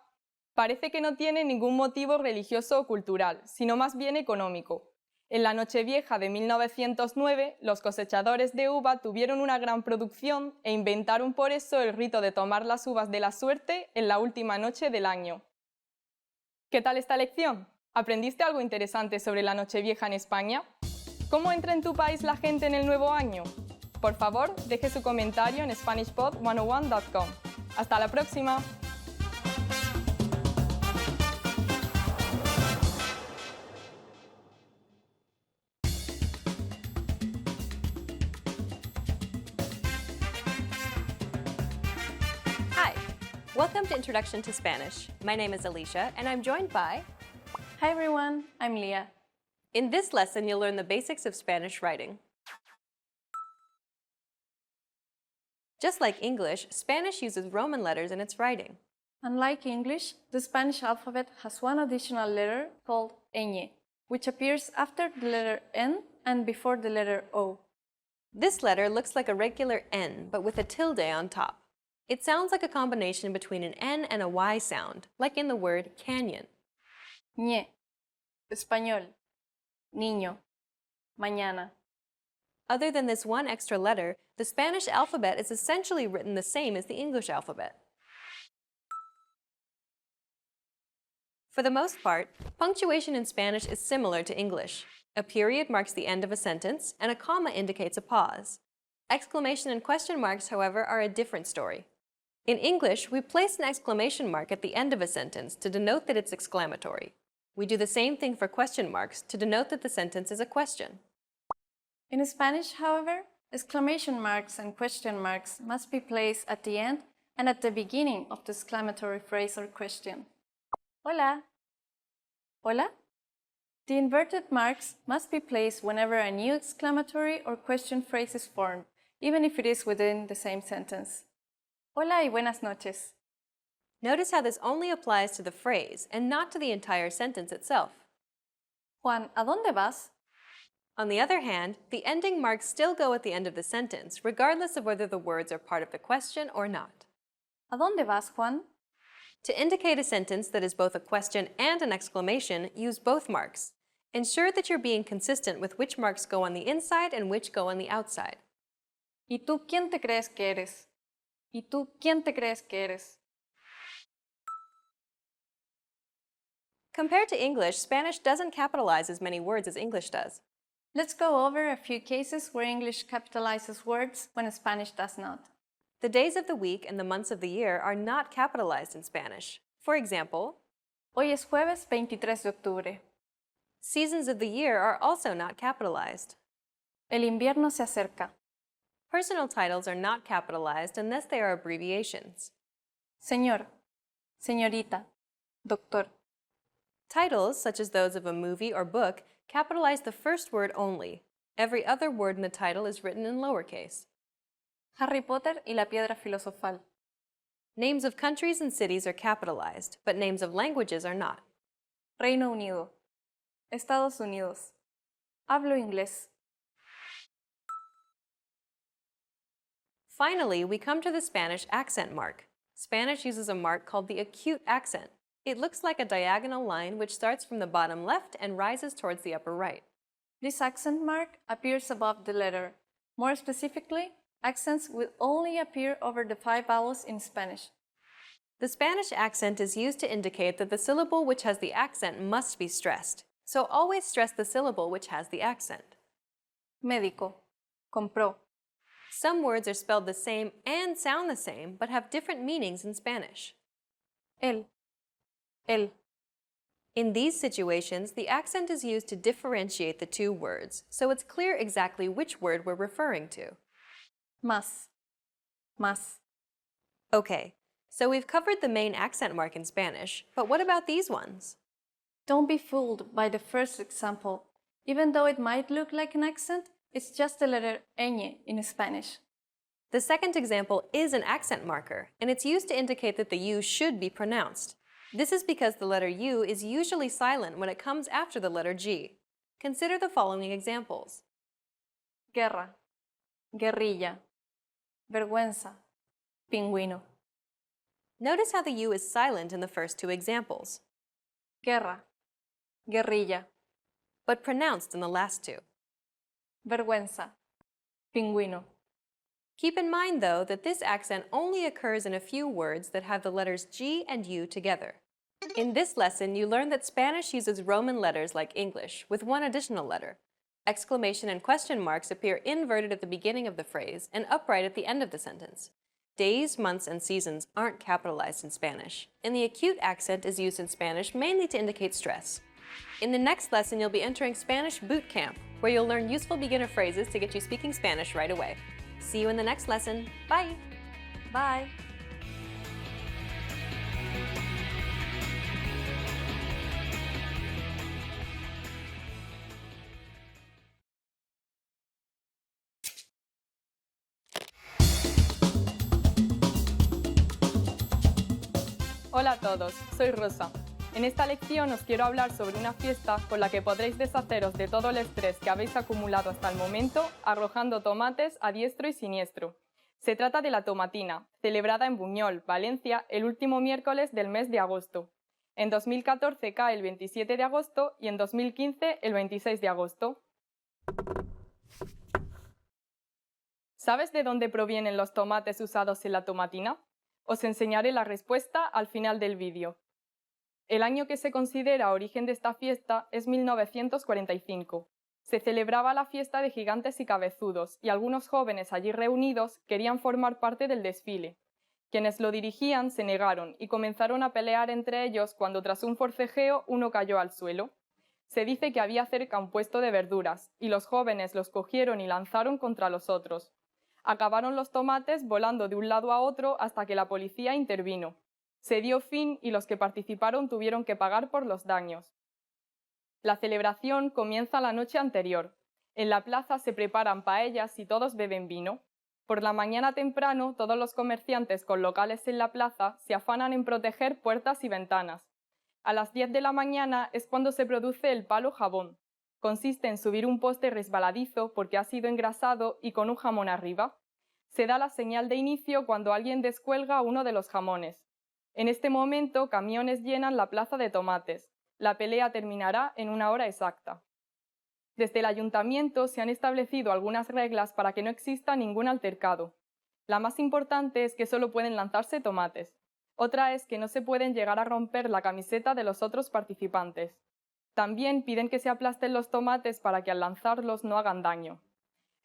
Parece que no tiene ningún motivo religioso o cultural, sino más bien económico. En la Nochevieja de 1909, los cosechadores de uva tuvieron una gran producción e inventaron por eso el rito de tomar las uvas de la suerte en la última noche del año. ¿Qué tal esta lección? ¿Aprendiste algo interesante sobre la Nochevieja en España? ¿Cómo entra en tu país la gente en el nuevo año? Por favor, deje su comentario en SpanishPod101.com. ¡Hasta la próxima! Hi, welcome to Introduction to Spanish. My name is Alicia, and I'm joined by... Hi everyone, I'm Leah. In this lesson, you'll learn the basics of Spanish writing. Just like English, Spanish uses Roman letters in its writing. Unlike English, the Spanish alphabet has one additional letter called ñ, which appears after the letter N and before the letter O. This letter looks like a regular N, but with a tilde on top. It sounds like a combination between an N and a Y sound, like in the word canyon. Ñ, español, niño, mañana. Other than this one extra letter, the Spanish alphabet is essentially written the same as the English alphabet. For the most part, punctuation in Spanish is similar to English. A period marks the end of a sentence, and a comma indicates a pause. Exclamation and question marks, however, are a different story. In English, we place an exclamation mark at the end of a sentence to denote that it's exclamatory. We do the same thing for question marks to denote that the sentence is a question. In Spanish, however, exclamation marks and question marks must be placed at the end and at the beginning of the exclamatory phrase or question. Hola. Hola? The inverted marks must be placed whenever a new exclamatory or question phrase is formed, even if it is within the same sentence. Hola y buenas noches. Notice how this only applies to the phrase and not to the entire sentence itself. Juan, ¿a dónde vas? On the other hand, the ending marks still go at the end of the sentence, regardless of whether the words are part of the question or not. ¿A dónde vas, Juan? To indicate a sentence that is both a question and an exclamation, use both marks. Ensure that you're being consistent with which marks go on the inside and which go on the outside. ¿Y tú quién te crees que eres? ¿Y tú quién te crees que eres? Compared to English, Spanish doesn't capitalize as many words as English does. Let's go over a few cases where English capitalizes words when Spanish does not. The days of the week and the months of the year are not capitalized in Spanish. For example, Hoy es jueves 23 de octubre. Seasons of the year are also not capitalized. El invierno se acerca. Personal titles are not capitalized unless they are abbreviations. Señor, señorita, doctor. Titles, such as those of a movie or book, capitalize the first word only. Every other word in the title is written in lowercase. Harry Potter y la piedra filosofal. Names of countries and cities are capitalized, but names of languages are not. Reino Unido. Estados Unidos. Hablo inglés. Finally, we come to the Spanish accent mark. Spanish uses a mark called the acute accent. It looks like a diagonal line which starts from the bottom left and rises towards the upper right. This accent mark appears above the letter. More specifically, accents will only appear over the 5 vowels in Spanish. The Spanish accent is used to indicate that the syllable which has the accent must be stressed. So always stress the syllable which has the accent. Médico. Compró. Some words are spelled the same and sound the same, but have different meanings in Spanish. El. El. In these situations, the accent is used to differentiate the two words, so it's clear exactly which word we're referring to. Más. Más. Okay, so we've covered the main accent mark in Spanish, but what about these ones? Don't be fooled by the first example. Even though it might look like an accent, it's just the letter ñ in Spanish. The second example is an accent marker, and it's used to indicate that the U should be pronounced. This is because the letter U is usually silent when it comes after the letter G. Consider the following examples. Guerra, guerrilla, vergüenza, pingüino. Notice how the U is silent in the first two examples. Guerra, guerrilla, but pronounced in the last two. Vergüenza, pingüino. Keep in mind, though, that this accent only occurs in a few words that have the letters G and U together. In this lesson, you learn that Spanish uses Roman letters like English, with one additional letter. Exclamation and question marks appear inverted at the beginning of the phrase and upright at the end of the sentence. Days, months, and seasons aren't capitalized in Spanish, and the acute accent is used in Spanish mainly to indicate stress. In the next lesson, you'll be entering Spanish Boot Camp, where you'll learn useful beginner phrases to get you speaking Spanish right away. See you in the next lesson. Bye! Bye! Hola a todos, soy Rosa. En esta lección os quiero hablar sobre una fiesta con la que podréis deshaceros de todo el estrés que habéis acumulado hasta el momento arrojando tomates a diestro y siniestro. Se trata de la tomatina, celebrada en Buñol, Valencia, el último miércoles del mes de agosto. En 2014 cae el 27 de agosto y en 2015 el 26 de agosto. ¿Sabes de dónde provienen los tomates usados en la tomatina? Os enseñaré la respuesta al final del vídeo. El año que se considera origen de esta fiesta es 1945. Se celebraba la fiesta de gigantes y cabezudos y algunos jóvenes allí reunidos querían formar parte del desfile. Quienes lo dirigían se negaron y comenzaron a pelear entre ellos cuando tras un forcejeo uno cayó al suelo. Se dice que había cerca un puesto de verduras y los jóvenes los cogieron y lanzaron contra los otros. Acabaron los tomates volando de un lado a otro hasta que la policía intervino. Se dio fin y los que participaron tuvieron que pagar por los daños. La celebración comienza la noche anterior. En la plaza se preparan paellas y todos beben vino. Por la mañana temprano, todos los comerciantes con locales en la plaza se afanan en proteger puertas y ventanas. A las 10 de la mañana es cuando se produce el palo jabón. Consiste en subir un poste resbaladizo porque ha sido engrasado y con un jamón arriba. Se da la señal de inicio cuando alguien descuelga uno de los jamones. En este momento, camiones llenan la plaza de tomates. La pelea terminará en una hora exacta. Desde el ayuntamiento se han establecido algunas reglas para que no exista ningún altercado. La más importante es que solo pueden lanzarse tomates. Otra es que no se pueden llegar a romper la camiseta de los otros participantes. También piden que se aplasten los tomates para que al lanzarlos no hagan daño.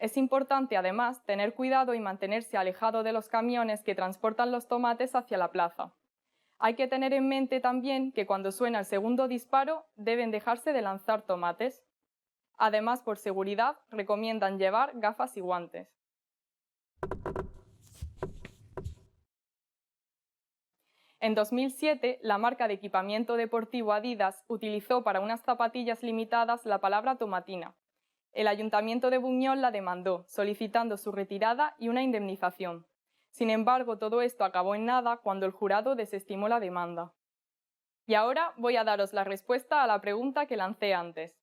Es importante, además, tener cuidado y mantenerse alejado de los camiones que transportan los tomates hacia la plaza. Hay que tener en mente también que cuando suena el segundo disparo deben dejarse de lanzar tomates. Además, por seguridad, recomiendan llevar gafas y guantes. En 2007, la marca de equipamiento deportivo Adidas utilizó para unas zapatillas limitadas la palabra tomatina. El Ayuntamiento de Buñol la demandó, solicitando su retirada y una indemnización. Sin embargo, todo esto acabó en nada cuando el jurado desestimó la demanda. Y ahora voy a daros la respuesta a la pregunta que lancé antes.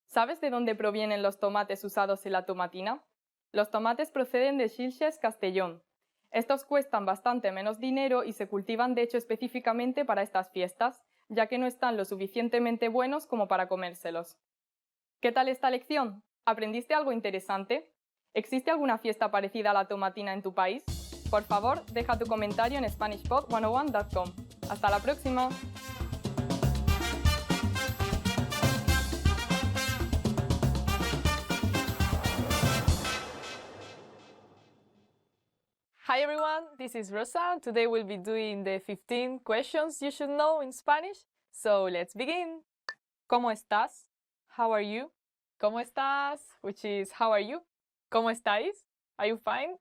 ¿Sabes de dónde provienen los tomates usados en la tomatina? Los tomates proceden de Xilxes, Castellón. Estos cuestan bastante menos dinero y se cultivan de hecho específicamente para estas fiestas, ya que no están lo suficientemente buenos como para comérselos. ¿Qué tal esta lección? ¿Aprendiste algo interesante? ¿Existe alguna fiesta parecida a la tomatina en tu país? Por favor, deja tu comentario en SpanishPod101.com. ¡Hasta la próxima! Hi everyone, this is Rosa. Today we'll be doing the 15 questions you should know in Spanish. So let's begin. ¿Cómo estás? How are you? ¿Cómo estás? Which is how are you? ¿Cómo estáis? Are you fine?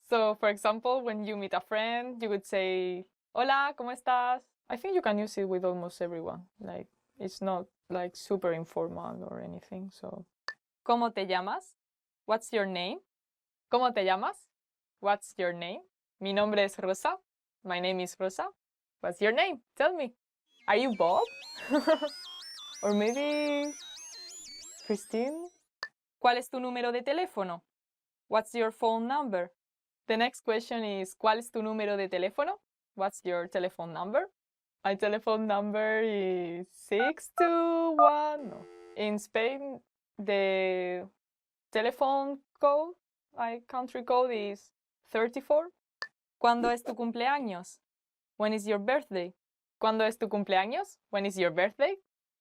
So for example, when you meet a friend, you would say, Hola, ¿cómo estás? I think you can use it with almost everyone. Like, it's not like super informal or anything, so. ¿Cómo te llamas? What's your name? ¿Cómo te llamas? What's your name? Mi nombre es Rosa. My name is Rosa. What's your name? Tell me. Are you Bob? Or maybe Christine? ¿Cuál es tu número de teléfono? What's your phone number? The next question is, ¿cuál es tu número de teléfono? What's your telephone number? My telephone number is 621. No. In Spain, the telephone code, like country code, is 34. ¿Cuándo es tu cumpleaños? When is your birthday? ¿Cuándo es tu cumpleaños? When is your birthday?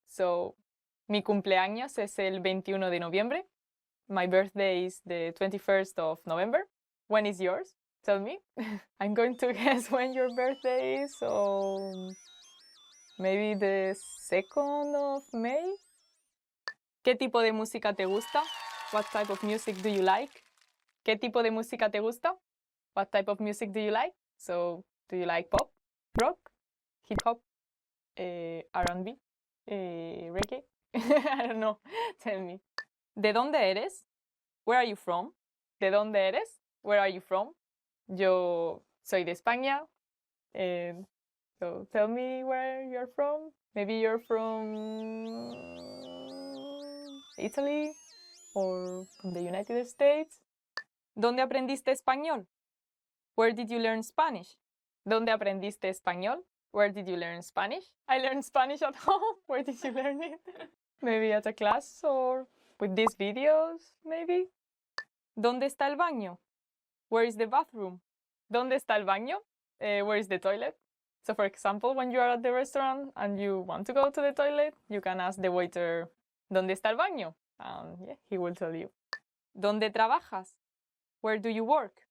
So, mi cumpleaños es el 21 de noviembre. My birthday is the 21st of November. When is yours? Tell me. I'm going to guess when your birthday is, so maybe the 2nd of May? ¿Qué tipo de música te gusta? What type of music do you like? ¿Qué tipo de música te gusta? What type of music do you like? So, do you like pop, rock, hip hop, R&B, reggae? I don't know. Tell me. ¿De dónde eres? Where are you from? ¿De dónde eres? Where are you from? Yo soy de España. So tell me where you're from. Maybe you're from Italy or from the United States. ¿Dónde aprendiste español? Where did you learn Spanish? ¿Dónde aprendiste español? Where did you learn Spanish? I learned Spanish at home. Where did you learn it? Maybe at a class or with these videos, maybe. ¿Dónde está el baño? Where is the bathroom? ¿Dónde está el baño? Where is the toilet? So for example, when you are at the restaurant and you want to go to the toilet, you can ask the waiter, ¿dónde está el baño? And yeah, he will tell you. ¿Dónde trabajas? Where do you work?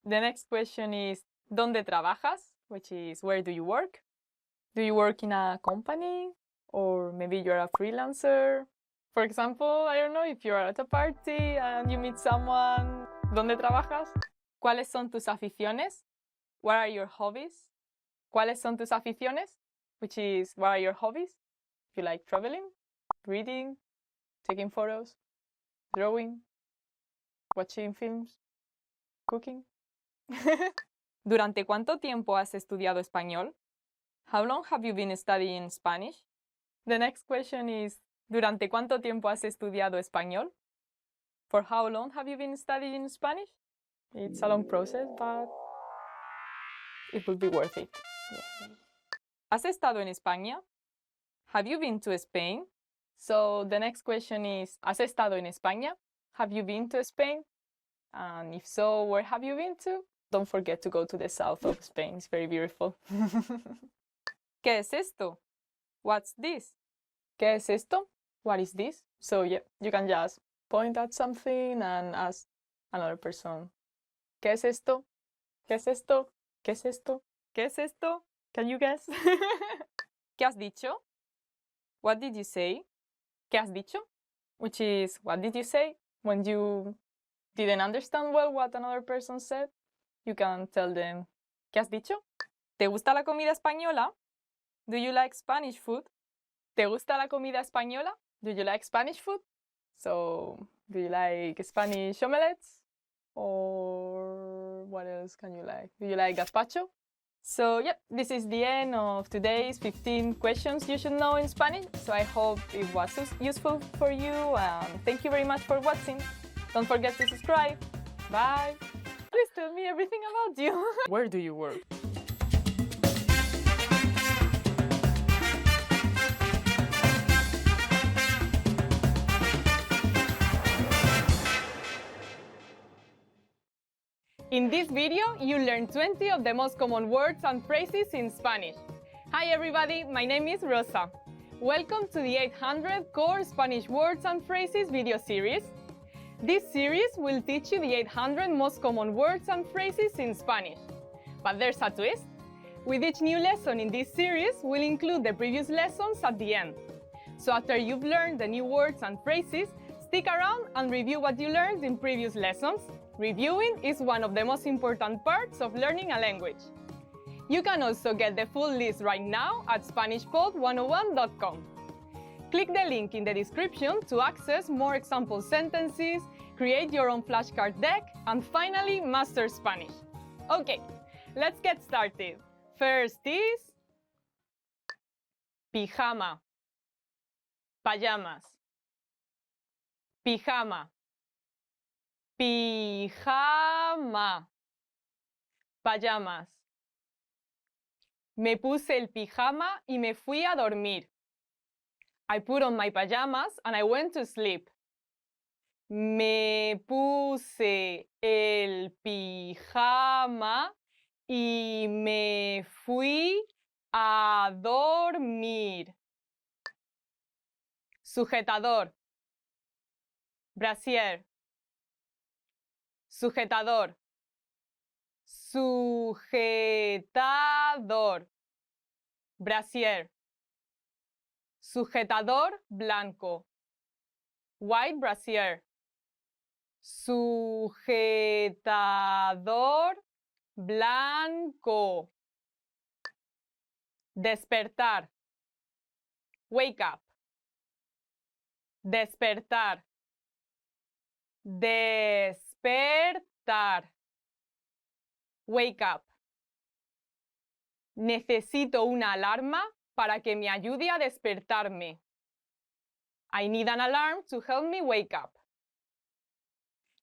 The next question is, ¿dónde trabajas? Which is, where do you work? Do you work in a company? Or maybe you're a freelancer? For example, I don't know, if you're at a party and you meet someone, ¿dónde trabajas? ¿Cuáles son tus aficiones? What are your hobbies? ¿Cuáles son tus aficiones? Which is, what are your hobbies? You like traveling, reading, taking photos, drawing, watching films, cooking. ¿Durante cuánto tiempo has estudiado español? How long have you been studying Spanish? The next question is, ¿durante cuánto tiempo has estudiado español? For how long have you been studying Spanish? It's a long process, but it will be worth it. Yeah. ¿Has estado en España? Have you been to Spain? So the next question is, ¿has estado en España? Have you been to Spain? And if so, where have you been to? Don't forget to go to the south of Spain. It's very beautiful. ¿Qué es esto? What's this? ¿Qué es esto? What is this? So yeah, you can just point at something and ask another person, ¿qué es esto? ¿Qué es esto? ¿Qué es esto? ¿Qué es esto? Can you guess? ¿Qué has dicho? What did you say? ¿Qué has dicho? Which is, what did you say? When you didn't understand well what another person said, you can tell them, ¿qué has dicho? ¿Te gusta la comida española? Do you like Spanish food? ¿Te gusta la comida española? Do you like Spanish food? So, do you like Spanish omelets? Or what else can you like? Do you like gazpacho? So, yeah, this is the end of today's 15 questions you should know in Spanish. So I hope it was useful for you, and thank you very much for watching. Don't forget to subscribe. Bye. Please tell me everything about you. Where do you work? In this video, you learn 20 of the most common words and phrases in Spanish. Hi everybody, my name is Rosa. Welcome to the 800 Core Spanish Words and Phrases video series. This series will teach you the 800 most common words and phrases in Spanish. But there's a twist. With each new lesson in this series, we'll include the previous lessons at the end. So after you've learned the new words and phrases, stick around and review what you learned in previous lessons. Reviewing is one of the most important parts of learning a language. You can also get the full list right now at SpanishPod101.com. Click the link in the description to access more example sentences, create your own flashcard deck, and finally master Spanish. Okay, let's get started. First is pijama, pajamas, pijama, pijama, pajamas. Me puse el pijama y me fui a dormir. I put on my pajamas and I went to sleep. Me puse el pijama y me fui a dormir. Sujetador. Brasier. Sujetador. Sujetador. Brasier. Sujetador blanco. White brasier. Sujetador blanco. Despertar. Wake up. Despertar. Despertar. Wake up. Necesito una alarma para que me ayude a despertarme. I need an alarm to help me wake up.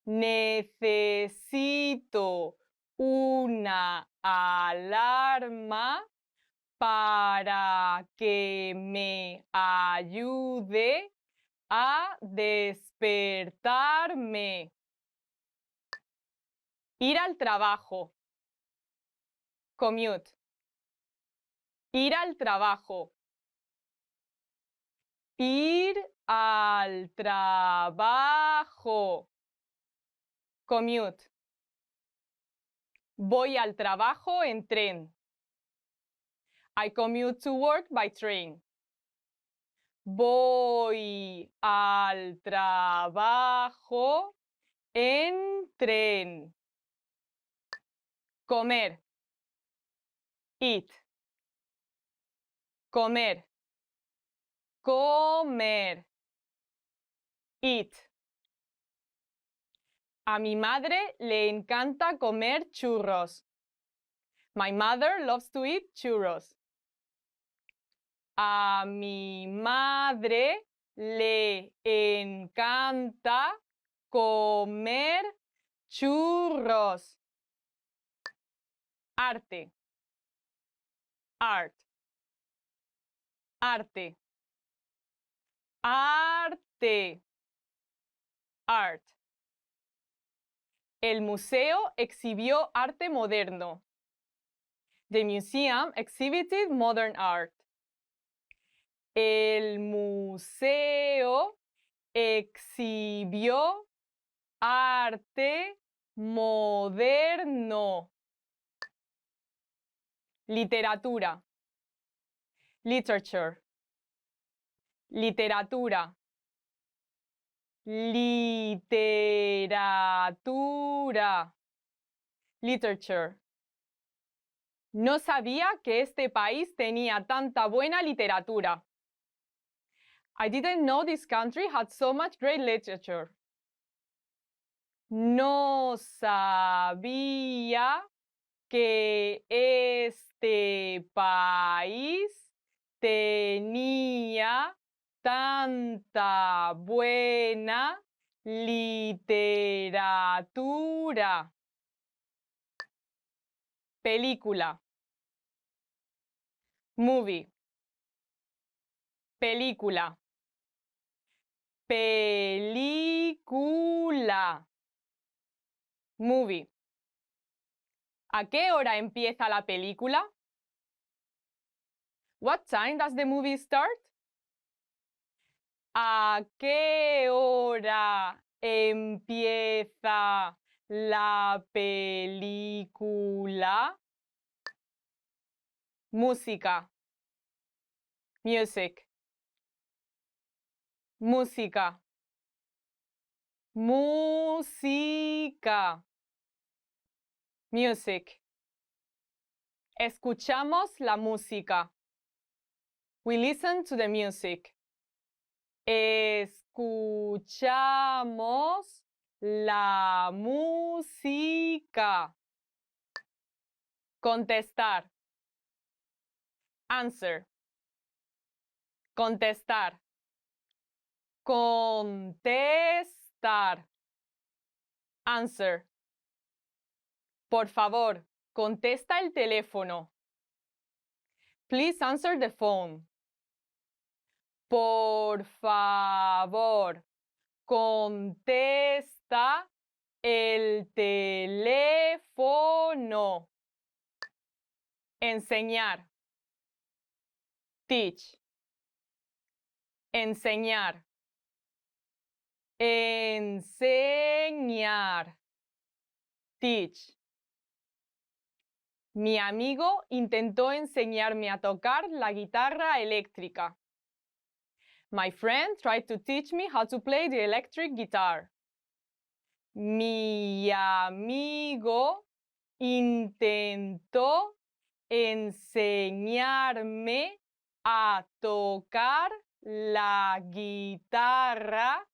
Necesito una alarma para que me ayude a despertarme. Ir al trabajo. Commute. Ir al trabajo. Ir al trabajo. Commute. Voy al trabajo en tren. I commute to work by train. Voy al trabajo en tren. Comer. Eat. Comer. Comer. Eat. A mi madre le encanta comer churros. My mother loves to eat churros. A mi madre le encanta comer churros. Arte. Art. Arte. Arte. Art. El museo exhibió arte moderno. The museum exhibited modern art. El museo exhibió arte moderno. Literatura. Literature. Literatura. Literatura. Literature. No sabía que este país tenía tanta buena literatura. I didn't know this country had so much great literature. No sabía que este país tenía tanta buena literatura. Película. Movie. Película. Película. Movie. ¿A qué hora empieza la película? What time does the movie start? ¿A qué hora empieza la película? Música. Music. Música. Música. Music. Escuchamos la música. We listen to the music. Escuchamos la música. Contestar. Answer. Contestar. Contestar. Answer. Por favor, contesta el teléfono. Please answer the phone. Por favor, contesta el teléfono. Enseñar. Teach. Enseñar. Enseñar. Teach. Mi amigo intentó enseñarme a tocar la guitarra eléctrica. My friend tried to teach me how to play the electric guitar. Mi amigo intentó enseñarme a tocar la guitarra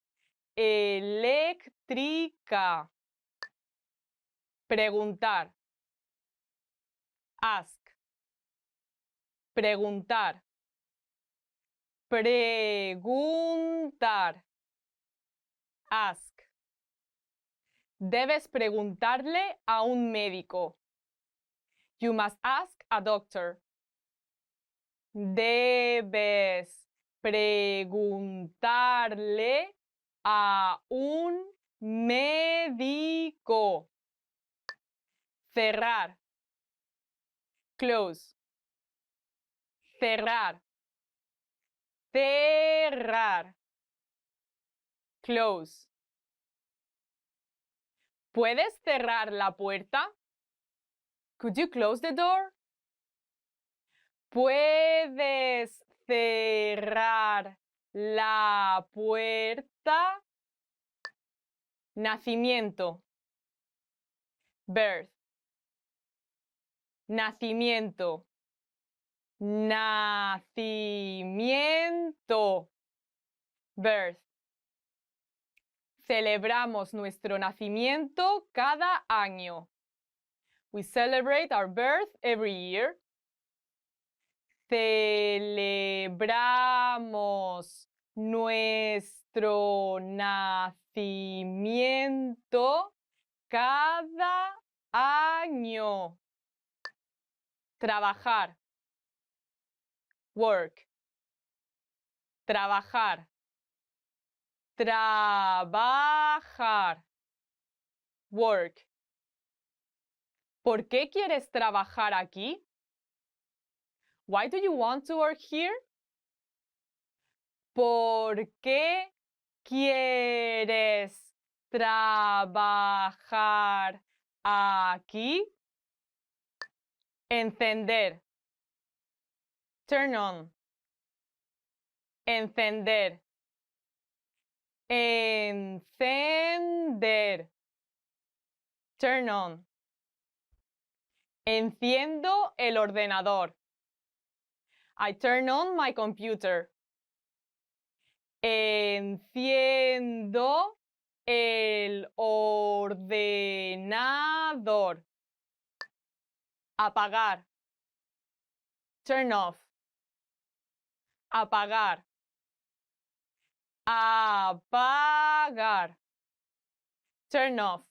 eléctrica. Preguntar. Ask. Preguntar. Preguntar. Ask. Debes preguntarle a un médico. You must ask a doctor. Debes preguntarle a un médico. Cerrar. Close. Cerrar. Cerrar. Close. ¿Puedes cerrar la puerta? Could you close the door? ¿Puedes cerrar la puerta? Nacimiento. Birth. Nacimiento. Nacimiento. Birth. Celebramos nuestro nacimiento cada año. We celebrate our birth every year. Celebramos nuestro nacimiento cada año. Trabajar. Work. Trabajar. Trabajar. Work. ¿Por qué quieres trabajar aquí? Why do you want to work here? ¿Por qué quieres trabajar aquí? Encender. Turn on. Encender. Encender. Turn on. Enciendo el ordenador. I turn on my computer. Enciendo el ordenador. Apagar. Turn off. Apagar. Apagar. Turn off.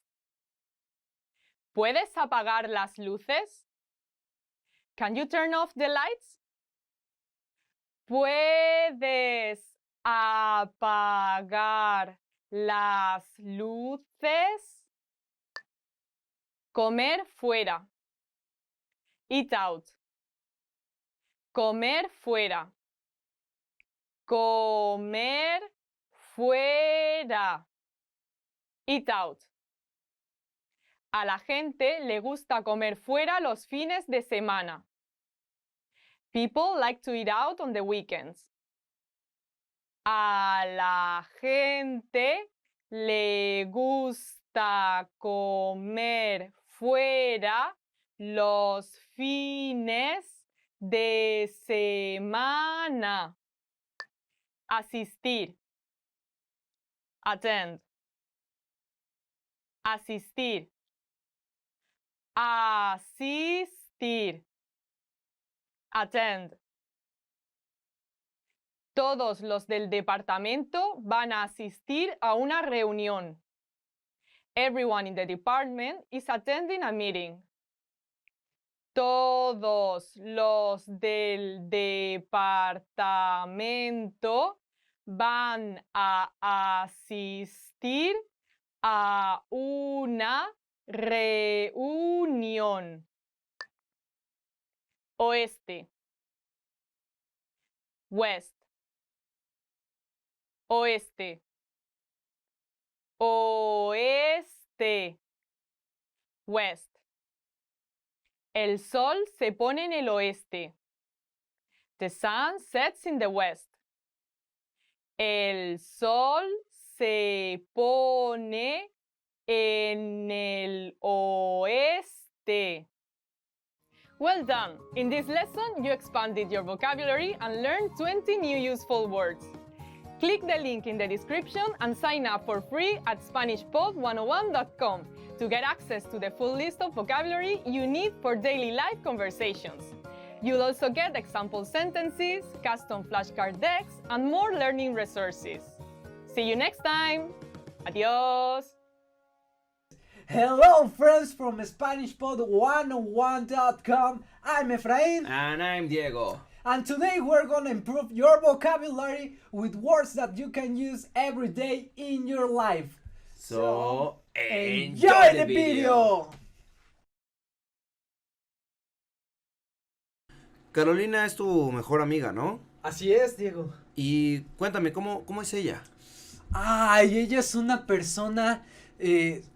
¿Puedes apagar las luces? Can you turn off the lights? ¿Puedes apagar las luces? Comer fuera. Eat out. Comer fuera. Comer fuera. Eat out. A la gente le gusta comer fuera los fines de semana. People like to eat out on the weekends. A la gente le gusta comer fuera los fines de semana. Asistir. Attend. Asistir. Asistir. Attend. Todos los del departamento van a asistir a una reunión. Everyone in the department is attending a meeting. Todos los del departamento van a asistir a una reunión. Oeste. West. Oeste. Oeste. West. El sol se pone en el oeste. The sun sets in the west. El sol se pone en el oeste. Well done! In this lesson, you expanded your vocabulary and learned 20 new useful words. Click the link in the description and sign up for free at SpanishPod101.com to get access to the full list of vocabulary you need for daily life conversations. You'll also get example sentences, custom flashcard decks, and more learning resources. See you next time! Adios! Hello friends from SpanishPod101.com. I'm Efrain. And I'm Diego. And today we're gonna improve your vocabulary with words that you can use every day in your life. So enjoy the video! Carolina es tu mejor amiga, ¿no? Así es, Diego. Y cuéntame, ¿cómo es ella? Ay, ella es una persona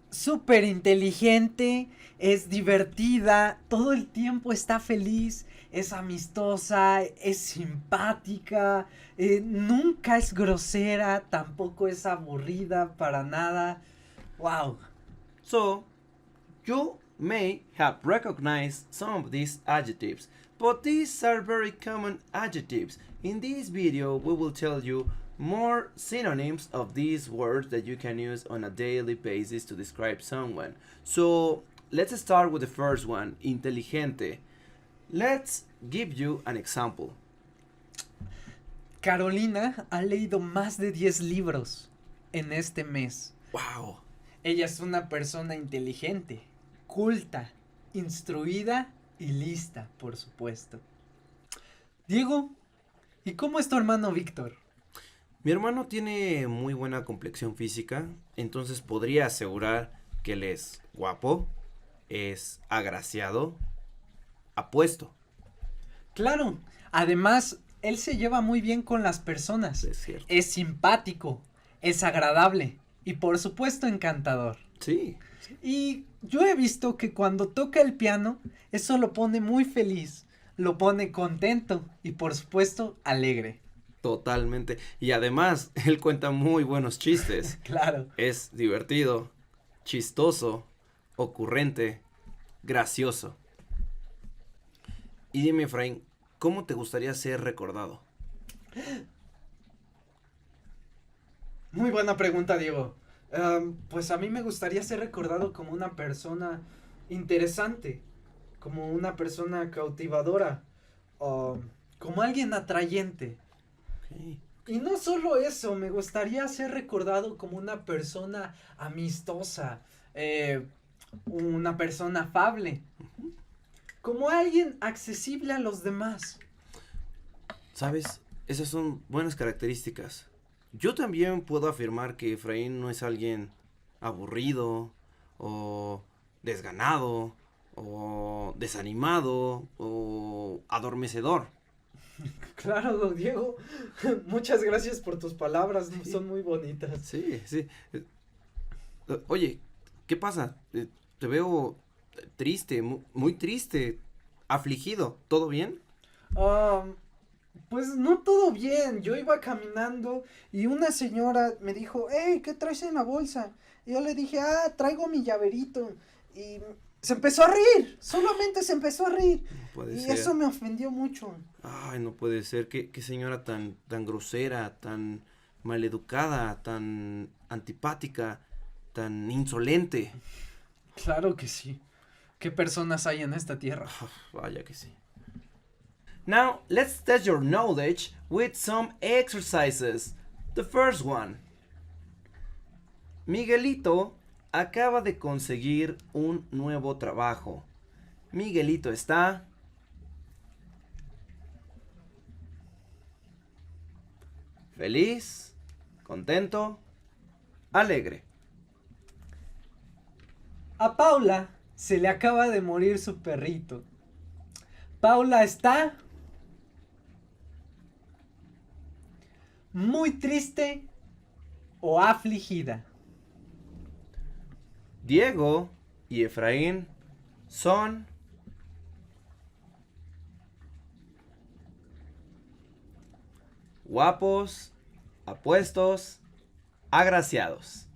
súper inteligente, es divertida, todo el tiempo está feliz, es amistosa, es simpática, nunca es grosera, tampoco es aburrida para nada. Wow. So, you may have recognized some of these adjectives, but these are very common adjectives. In this video, we will tell you more synonyms of these words that you can use on a daily basis to describe someone. So, let's start with the first one, inteligente. Let's give you an example. Carolina ha leído más de 10 libros en este mes. Wow. Ella es una persona inteligente, culta, instruida y lista, por supuesto. Diego, ¿y cómo es tu hermano Víctor? Mi hermano tiene muy buena complexión física, entonces podría asegurar que él es guapo, es agraciado, apuesto. Claro, además, él se lleva muy bien con las personas. Es cierto. Es simpático, es agradable y por supuesto encantador. Sí. Y yo he visto que cuando toca el piano, eso lo pone muy feliz, lo pone contento y por supuesto alegre. Totalmente. Y además, él cuenta muy buenos chistes. Claro. Es divertido, chistoso, ocurrente, gracioso. Y dime, Efraín, ¿cómo te gustaría ser recordado? Muy buena pregunta, Diego. Pues a mí me gustaría ser recordado como una persona interesante, como una persona cautivadora, como alguien atrayente. Okay. Y no solo eso, me gustaría ser recordado como una persona amistosa, una persona afable, como alguien accesible a los demás. ¿Sabes? Esas son buenas características. Yo también puedo afirmar que Efraín no es alguien aburrido, o desganado, o desanimado, o adormecedor. Claro, Diego, muchas gracias por tus palabras, sí. Son muy bonitas. Sí, sí. Oye, ¿qué pasa? Te veo triste, muy triste, afligido. ¿Todo bien? Pues no todo bien. Yo iba caminando y una señora me dijo, hey, ¿qué traes en la bolsa? Y yo le dije, traigo mi llaverito. Y se empezó a reír, solamente se empezó a reír. No puede y ser. Eso me ofendió mucho. Ay, no puede ser. Qué señora tan grosera, tan maleducada, tan antipática. tan insolente. Claro que sí. ¿Qué personas hay en esta tierra? Vaya que sí. Now, let's test your knowledge with some exercises. The first one. Miguelito acaba de conseguir un nuevo trabajo. Miguelito está feliz, contento, alegre. A Paula se le acaba de morir su perrito. Paula está muy triste o afligida. Diego y Efraín son guapos, apuestos, agraciados.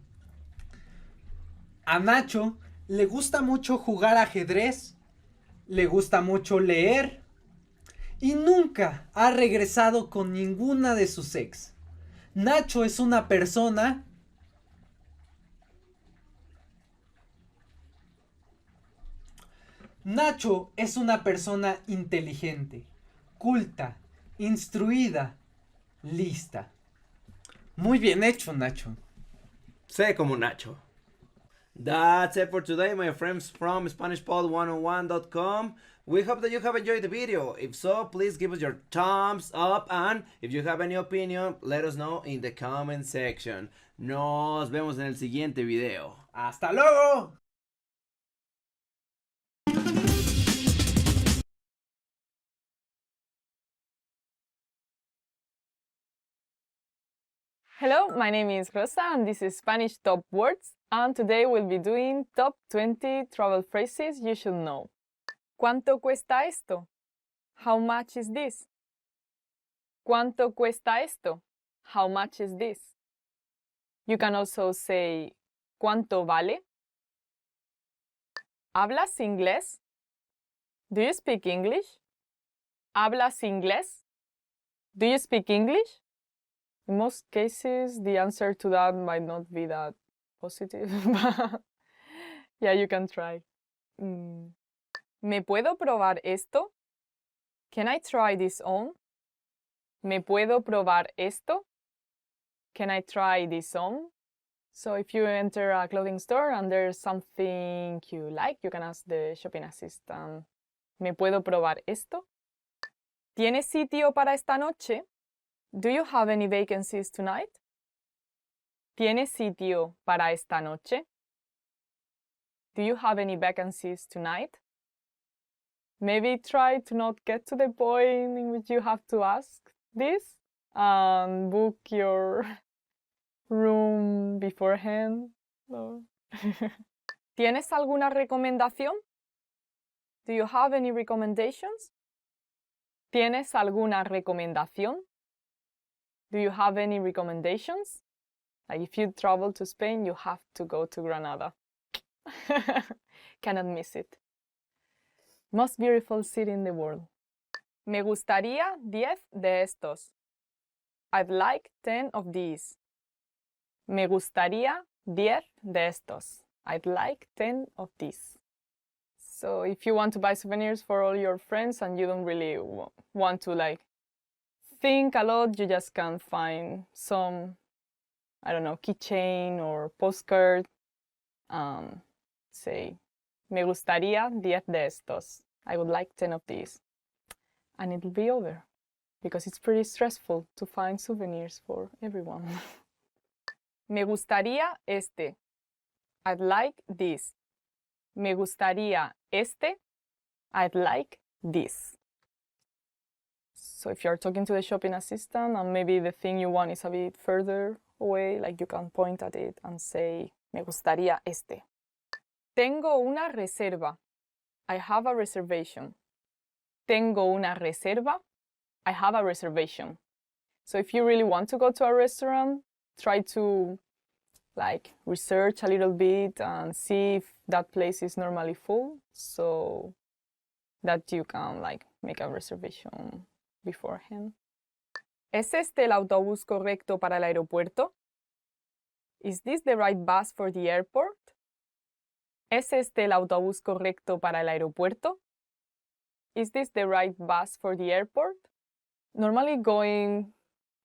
A Nacho le gusta mucho jugar ajedrez, le gusta mucho leer y nunca ha regresado con ninguna de sus ex. Nacho es una persona inteligente, culta, instruida, lista. Muy bien hecho, Nacho. Sé como Nacho. That's it for today, my friends from SpanishPod101.com. We hope that you have enjoyed the video. If so, please give us your thumbs up, and if you have any opinion, let us know in the comment section. Nos vemos en el siguiente video. ¡Hasta luego! Hello, my name is Rosa and this is Spanish Top Words, and today we'll be doing top 20 travel phrases you should know. ¿Cuánto cuesta esto? How much is this? ¿Cuánto cuesta esto? How much is this? You can also say ¿cuánto vale? ¿Hablas inglés? Do you speak English? ¿Hablas inglés? Do you speak English? In most cases, the answer to that might not be that positive, but yeah, you can try. ¿Me puedo probar esto? Can I try this on? ¿Me puedo probar esto? Can I try this on? So if you enter a clothing store and there's something you like, you can ask the shopping assistant, ¿me puedo probar esto? ¿Tienes sitio para esta noche? Do you have any vacancies tonight? ¿Tienes sitio para esta noche? Do you have any vacancies tonight? Maybe try to not get to the point in which you have to ask this and book your room beforehand. No. ¿Tienes alguna recomendación? Do you have any recommendations? ¿Tienes alguna recomendación? Do you have any recommendations? Like if you travel to Spain, you have to go to Granada. Cannot miss it. Most beautiful city in the world. Me gustaría 10 de estos. I'd like 10 of these. Me gustaría 10 de estos. I'd like 10 of these. So if you want to buy souvenirs for all your friends and you don't really want to like think a lot, you just can find some, I don't know, keychain or postcard. Say, me gustaría 10 de estos. I would like 10 of these. And it'll be over. Because it's pretty stressful to find souvenirs for everyone. Me gustaría este. I'd like this. Me gustaría este. I'd like this. So if you're talking to the shopping assistant and maybe the thing you want is a bit further away, like you can point at it and say, me gustaría este. Tengo una reserva. I have a reservation. Tengo una reserva. I have a reservation. So if you really want to go to a restaurant, try to like research a little bit and see if that place is normally full so that you can like make a reservation beforehand. ¿Es este el autobús correcto para el aeropuerto? Is this the right bus for the airport? ¿Es este el autobús correcto para el aeropuerto? Is this the right bus for the airport? Normally going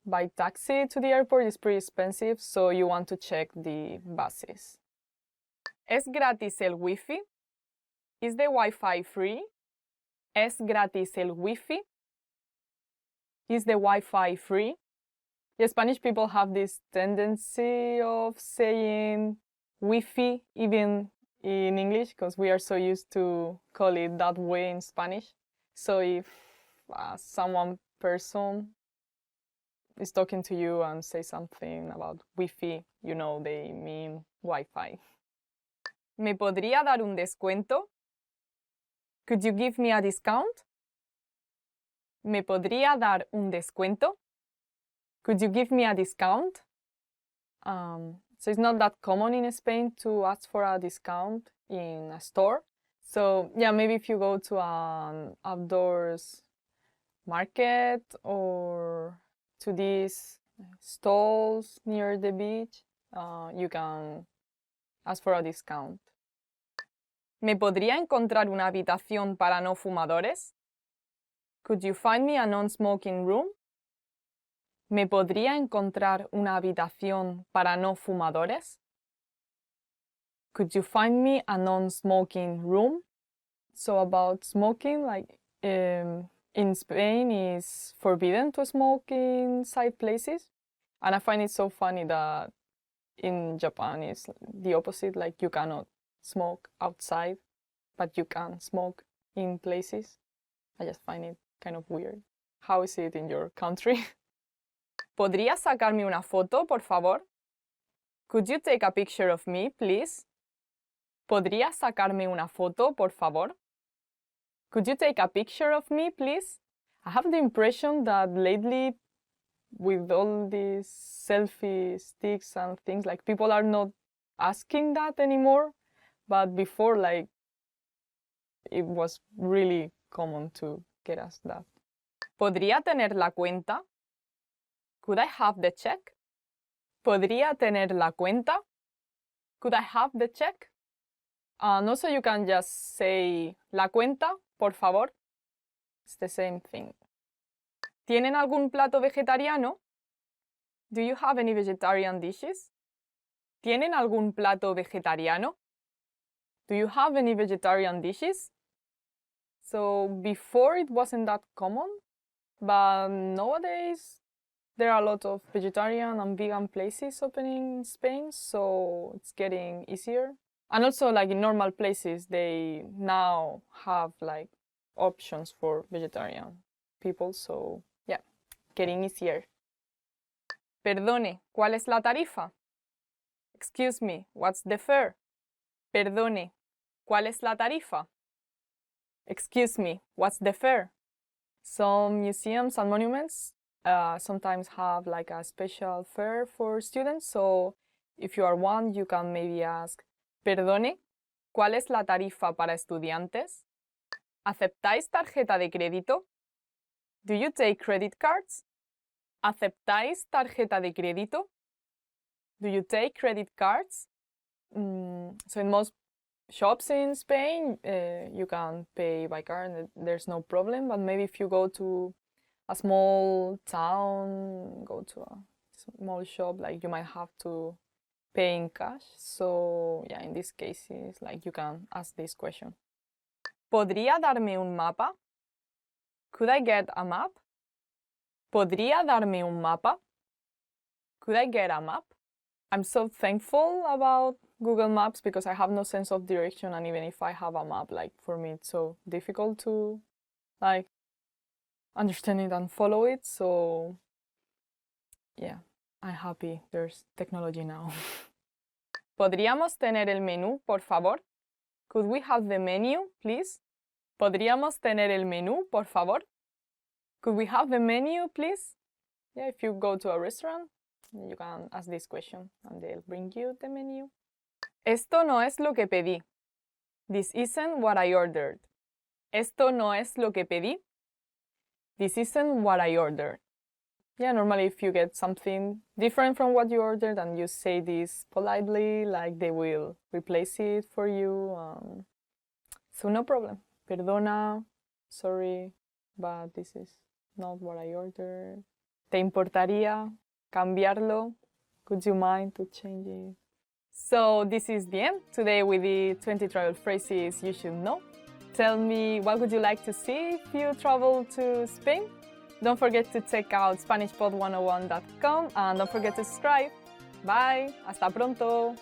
by taxi to the airport is pretty expensive, so you want to check the buses. ¿Es gratis el Wi-Fi? Is the Wi-Fi free? ¿Es gratis el Wi-Fi? Is the Wi-Fi free? The Spanish people have this tendency of saying Wi-Fi even in English because we are so used to call it that way in Spanish. So if someone person is talking to you and say something about Wi-Fi, you know they mean Wi-Fi. ¿Me podría dar un descuento? Could you give me a discount? ¿Me podría dar un descuento? Could you give me a discount? So it's not that common in Spain to ask for a discount in a store. So yeah, maybe if you go to an outdoors market or to these stalls near the beach, you can ask for a discount. ¿Me podría encontrar una habitación para no fumadores? Could you find me a non-smoking room? ¿Me podría encontrar una habitación para no fumadores? Could you find me a non-smoking room? So about smoking, like in Spain is forbidden to smoke inside places. And I find it so funny that in Japan it's the opposite, like you cannot smoke outside, but you can smoke in places. I just find it kind of weird. How is it in your country? ¿Podría sacarme una foto, por favor? Could you take a picture of me, please? ¿Podría sacarme una foto, por favor? Could you take a picture of me, please? I have the impression that lately, with all these selfie sticks and things, like people are not asking that anymore. But before, like, it was really common to get asked that. ¿Podría tener la cuenta? Could I have the check? ¿Podría tener la cuenta? Could I have the check? And also you can just say la cuenta, por favor. It's the same thing. ¿Tienen algún plato vegetariano? Do you have any vegetarian dishes? ¿Tienen algún plato vegetariano? Do you have any vegetarian dishes? So before it wasn't that common, but nowadays there are a lot of vegetarian and vegan places opening in Spain, so it's getting easier. And also, like in normal places, they now have like options for vegetarian people, so yeah, getting easier. Perdone, ¿cuál es la tarifa? Excuse me, what's the fare? Perdone, ¿cuál es la tarifa? Excuse me, what's the fare? Some museums and monuments sometimes have like a special fare for students, so if you are one, you can maybe ask, perdone, ¿cuál es la tarifa para estudiantes? ¿Aceptáis tarjeta de crédito? Do you take credit cards? ¿Aceptáis tarjeta de crédito? Do you take credit cards? So in most shops in Spain, you can pay by card and there's no problem, but maybe if you go to a small town, go to a small shop, like you might have to pay in cash. So yeah, in these cases, like you can ask this question. ¿Podría darme un mapa? Could I get a map? ¿Podría darme un mapa? Could I get a map? I'm so thankful about Google Maps because I have no sense of direction, and even if I have a map, like for me it's so difficult to like understand it and follow it. So yeah, I'm happy there's technology now. ¿Podríamos tener el menú, por favor? Could we have the menu, please? ¿Podríamos tener el menú, por favor? Could we have the menu, please? Yeah, if you go to a restaurant, you can ask this question and they'll bring you the menu. Esto no es lo que pedí. This isn't what I ordered. Esto no es lo que pedí. This isn't what I ordered. yeah, normally if you get something different from what you ordered and you say this politely, like they will replace it for you. So no problem. Perdona, sorry, but this is not what I ordered. ¿Te importaría cambiarlo? Would you mind to change it? So this is the end. Today we did 20 travel phrases you should know. Tell me what would you like to see if you travel to Spain? Don't forget to check out SpanishPod101.com and don't forget to subscribe. Bye. Hasta pronto.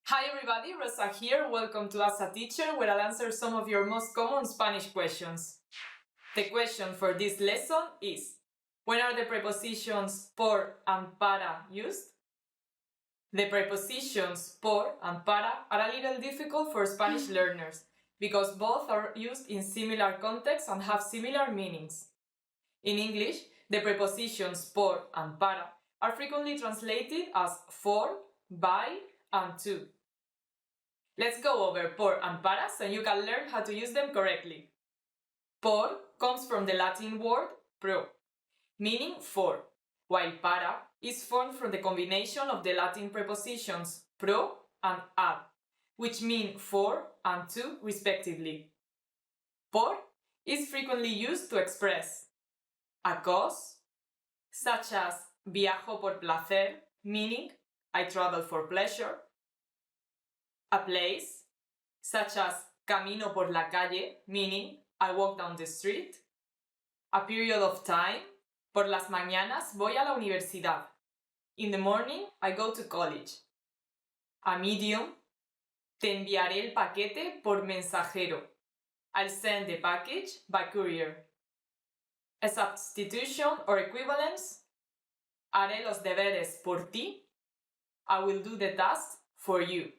Hi everybody, Rosa here. Welcome to As a Teacher, where I'll answer some of your most common Spanish questions. The question for this lesson is, when are the prepositions por and para used? The prepositions por and para are a little difficult for Spanish learners because both are used in similar contexts and have similar meanings. In English, the prepositions por and para are frequently translated as for, by, and to. Let's go over por and para so you can learn how to use them correctly. Por comes from the Latin word pro, meaning for, while para is formed from the combination of the Latin prepositions pro and ad, which mean for and to respectively. Por is frequently used to express a cause, such as viajo por placer, meaning I travel for pleasure, a place, such as camino por la calle, meaning I walk down the street, a period of time, por las mañanas voy a la universidad, in the morning I go to college, a medium, te enviaré el paquete por mensajero, I'll send the package by courier, a substitution or equivalence, haré los deberes por ti, I will do the task for you.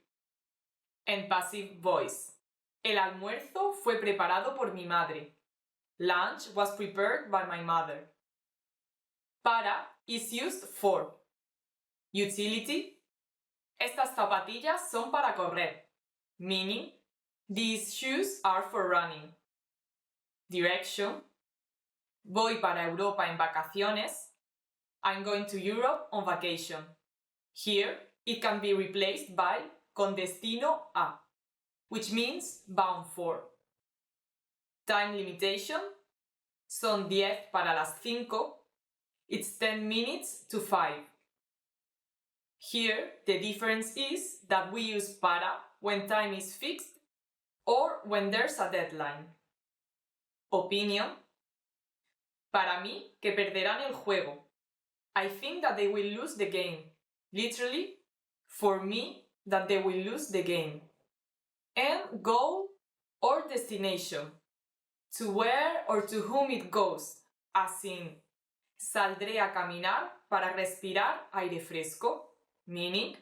En passive voice. El almuerzo fue preparado por mi madre. Lunch was prepared by my mother. Para is used for. Utility. Estas zapatillas son para correr. Meaning, these shoes are for running. Direction. Voy para Europa en vacaciones. I'm going to Europe on vacation. Here, it can be replaced by con destino a, which means bound for. Time limitation. Son 10 para las 5. It's 10 minutes to 5. Here, the difference is that we use para when time is fixed or when there's a deadline. Opinion. Para mí, que perderán el juego. I think that they will lose the game. Literally, for me, that they will lose the game. And goal or destination. To where or to whom it goes, as in, saldré a caminar para respirar aire fresco, meaning,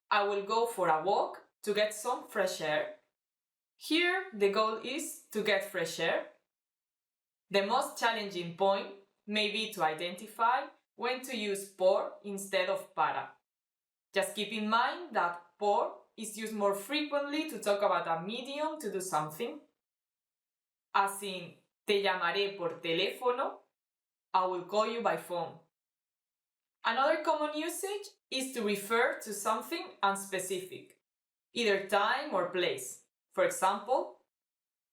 I will go for a walk to get some fresh air. Here, the goal is to get fresh air. The most challenging point may be to identify when to use por instead of para. Just keep in mind that por is used more frequently to talk about a medium to do something. As in, te llamaré por teléfono, I will call you by phone. Another common usage is to refer to something unspecific, either time or place. For example,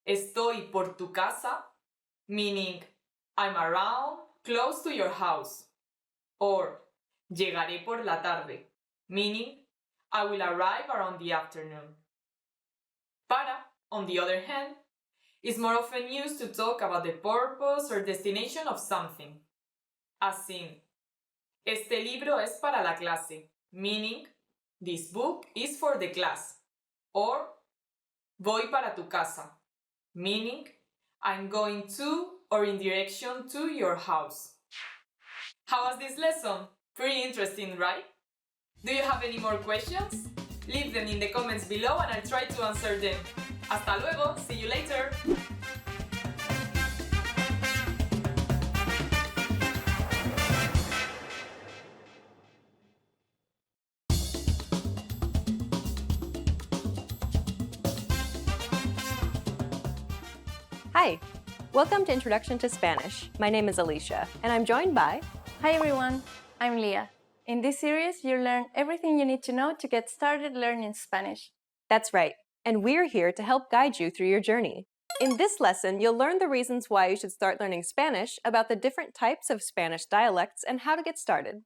estoy por tu casa, meaning I'm around, close to your house. Or llegaré por la tarde, meaning I will arrive around the afternoon. Para, on the other hand, is more often used to talk about the purpose or destination of something. As in, este libro es para la clase, meaning this book is for the class. Or voy para tu casa, meaning I'm going to or in direction to your house. How was this lesson? Pretty interesting, right? Do you have any more questions? Leave them in the comments below and I'll try to answer them. Hasta luego, see you later! Hi, welcome to Introduction to Spanish. My name is Alicia, and I'm joined by... Hi everyone, I'm Leah. In this series, you'll learn everything you need to know to get started learning Spanish. That's right, and we're here to help guide you through your journey. In this lesson, you'll learn the reasons why you should start learning Spanish, about the different types of Spanish dialects, and how to get started.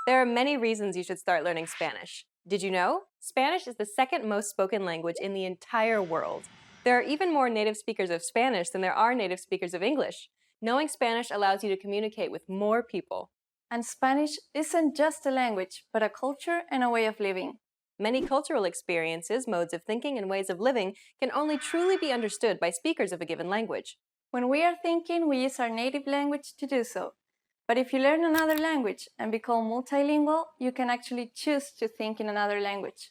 There are many reasons you should start learning Spanish. Did you know? Spanish is the second most spoken language in the entire world. There are even more native speakers of Spanish than there are native speakers of English. Knowing Spanish allows you to communicate with more people. And Spanish isn't just a language, but a culture and a way of living. Many cultural experiences, modes of thinking, and ways of living can only truly be understood by speakers of a given language. When we are thinking, we use our native language to do so. But if you learn another language and become multilingual, you can actually choose to think in another language.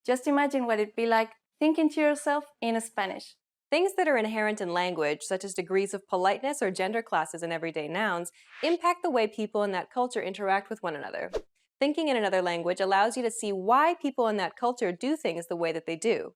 Just imagine what it'd be like thinking to yourself in Spanish. Things that are inherent in language, such as degrees of politeness or gender classes in everyday nouns, impact the way people in that culture interact with one another. Thinking in another language allows you to see why people in that culture do things the way that they do.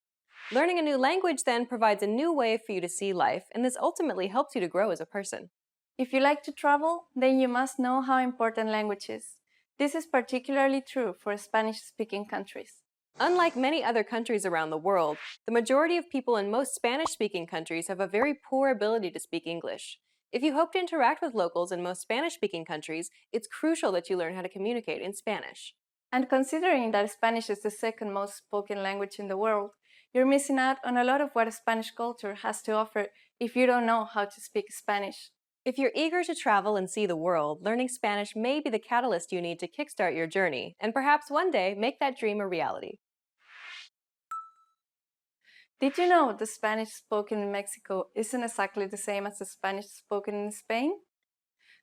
Learning a new language then provides a new way for you to see life, and this ultimately helps you to grow as a person. If you like to travel, then you must know how important language is. This is particularly true for Spanish-speaking countries. Unlike many other countries around the world, the majority of people in most Spanish-speaking countries have a very poor ability to speak English. If you hope to interact with locals in most Spanish-speaking countries, it's crucial that you learn how to communicate in Spanish. And considering that Spanish is the second most spoken language in the world, you're missing out on a lot of what Spanish culture has to offer if you don't know how to speak Spanish. If you're eager to travel and see the world, learning Spanish may be the catalyst you need to kickstart your journey, and perhaps one day make that dream a reality. Did you know the Spanish spoken in Mexico isn't exactly the same as the Spanish spoken in Spain?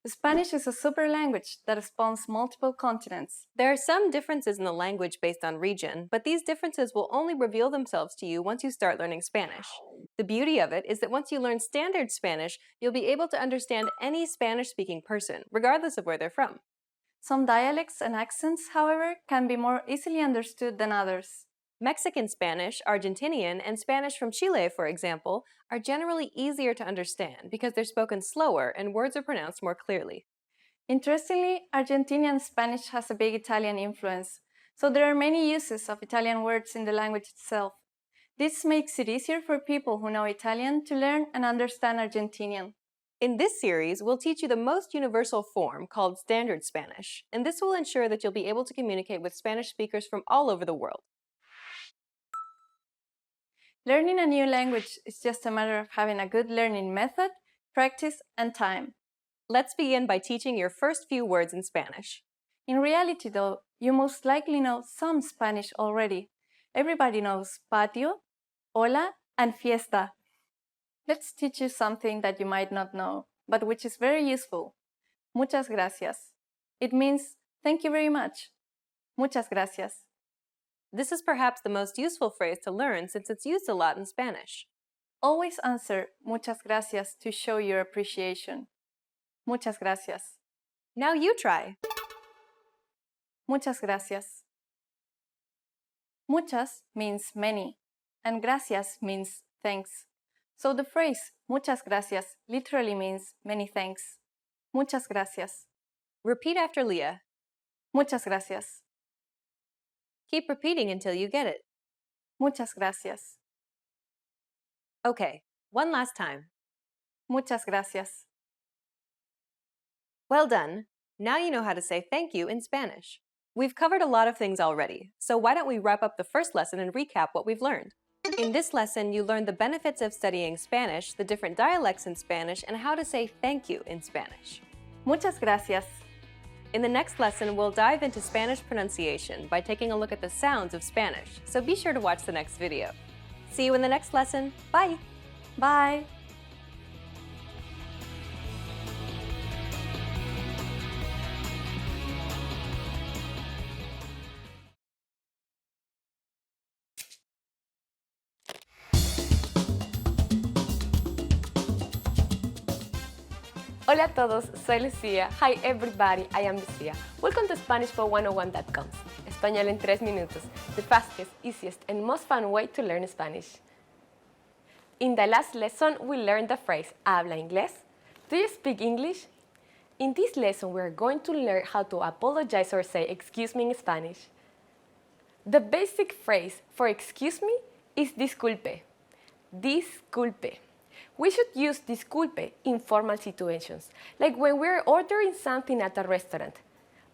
Spanish is a super language that spans multiple continents. There are some differences in the language based on region, but these differences will only reveal themselves to you once you start learning Spanish. The beauty of it is that once you learn standard Spanish, you'll be able to understand any Spanish-speaking person, regardless of where they're from. Some dialects and accents, however, can be more easily understood than others. Mexican Spanish, Argentinian, and Spanish from Chile, for example, are generally easier to understand because they're spoken slower and words are pronounced more clearly. Interestingly, Argentinian Spanish has a big Italian influence, so there are many uses of Italian words in the language itself. This makes it easier for people who know Italian to learn and understand Argentinian. In this series, we'll teach you the most universal form called Standard Spanish, and this will ensure that you'll be able to communicate with Spanish speakers from all over the world. Learning a new language is just a matter of having a good learning method, practice, and time. Let's begin by teaching your first few words in Spanish. In reality, though, you most likely know some Spanish already. Everybody knows patio, hola, and fiesta. Let's teach you something that you might not know, but which is very useful. Muchas gracias. It means thank you very much. Muchas gracias. This is perhaps the most useful phrase to learn since it's used a lot in Spanish. Always answer muchas gracias to show your appreciation. Muchas gracias. Now you try. Muchas gracias. Muchas means many, and gracias means thanks. So the phrase muchas gracias literally means many thanks. Muchas gracias. Repeat after Leah. Muchas gracias. Keep repeating until you get it. Muchas gracias. Okay, one last time. Muchas gracias. Well done. Now you know how to say thank you in Spanish. We've covered a lot of things already, so why don't we wrap up the first lesson and recap what we've learned? In this lesson, you learned the benefits of studying Spanish, the different dialects in Spanish, and how to say thank you in Spanish. Muchas gracias. In the next lesson, we'll dive into Spanish pronunciation by taking a look at the sounds of Spanish, so be sure to watch the next video. See you in the next lesson. Bye! Bye! Hola a todos, soy Lucía. Hi everybody, I am Lucía. Welcome to SpanishFor101.com. Español en 3 minutos, the fastest, easiest, and most fun way to learn Spanish. In the last lesson, we learned the phrase ¿Habla inglés? Do you speak English? In this lesson, we are going to learn how to apologize or say excuse me in Spanish. The basic phrase for excuse me is disculpe. Disculpe. We should use disculpe in formal situations, like when we're ordering something at a restaurant.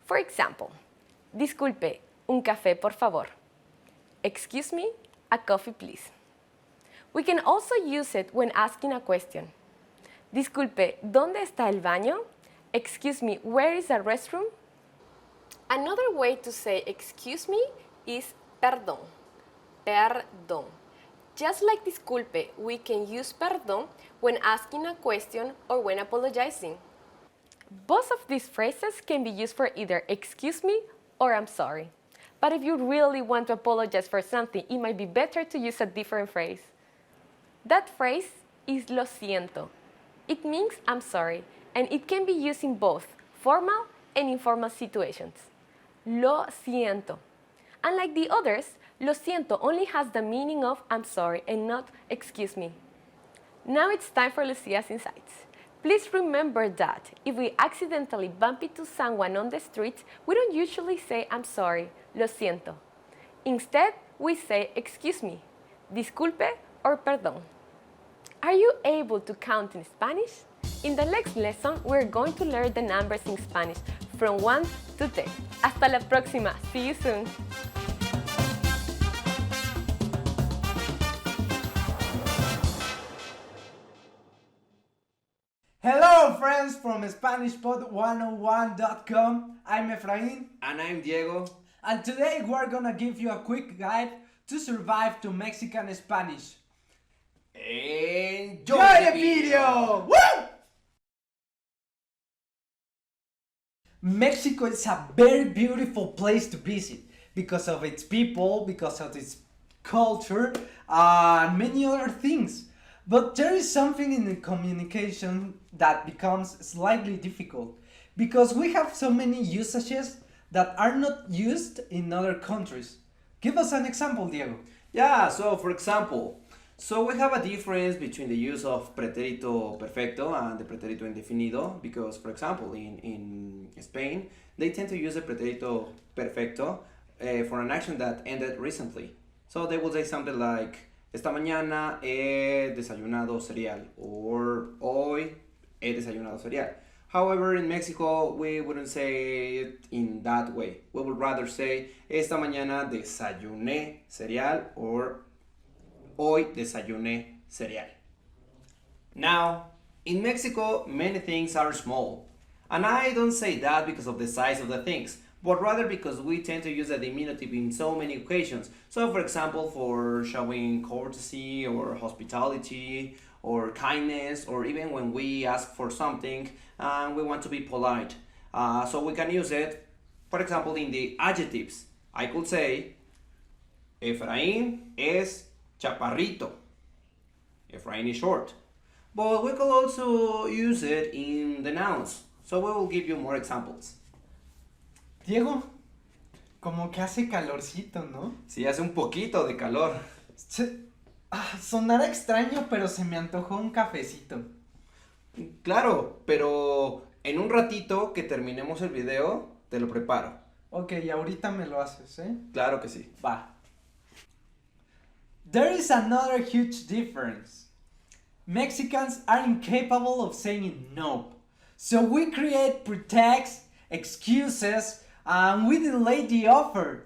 For example, disculpe, un café por favor. Excuse me, a coffee please. We can also use it when asking a question. Disculpe, ¿dónde está el baño? Excuse me, where is the restroom? Another way to say excuse me is perdón. Perdón. Just like disculpe, we can use perdón when asking a question or when apologizing. Both of these phrases can be used for either excuse me or I'm sorry. But if you really want to apologize for something, it might be better to use a different phrase. That phrase is lo siento. It means I'm sorry, and it can be used in both formal and informal situations. Lo siento. Unlike the others, lo siento only has the meaning of I'm sorry and not excuse me. Now it's time for Lucia's insights. Please remember that if we accidentally bump into someone on the street, we don't usually say I'm sorry, lo siento. Instead, we say excuse me, disculpe, or perdón. Are you able to count in Spanish? In the next lesson, we're going to learn the numbers in Spanish from 1 to 10. Hasta la próxima. See you soon. Hello friends from SpanishPod101.com. I'm Efrain. And I'm Diego. And today we're gonna give you a quick guide to survive to Mexican Spanish. Enjoy the video! Woo! Mexico is a very beautiful place to visit because of its people, because of its culture, and many other things. But there is something in the communication that becomes slightly difficult because we have so many usages that are not used in other countries. Give us an example, Diego. Yeah, so for example, we have a difference between the use of preterito perfecto and the preterito indefinido because, for example, in Spain, they tend to use the preterito perfecto for an action that ended recently. So they will say something like, esta mañana he desayunado cereal, or hoy he desayunado cereal. However, in Mexico, we wouldn't say it in that way. We would rather say, esta mañana desayuné cereal, or hoy desayuné cereal. Now, in Mexico, many things are small. And I don't say that because of the size of the things, but rather because we tend to use a diminutive in so many occasions. So, for example, for showing courtesy or hospitality or kindness, or even when we ask for something and we want to be polite. So we can use it, for example, in the adjectives. I could say, Efraín es chaparrito. Efraín is short. But we could also use it in the nouns. So we will give you more examples. Diego, como que hace calorcito, ¿no? Sí, hace un poquito de calor. Sonará extraño, pero se me antojó un cafecito. Claro, pero en un ratito que terminemos el video, te lo preparo. Ok, ahorita me lo haces, ¿eh? Claro que sí. Va. There is another huge difference. Mexicans are incapable of saying no. So we create pretexts, excuses, and we delay the offer.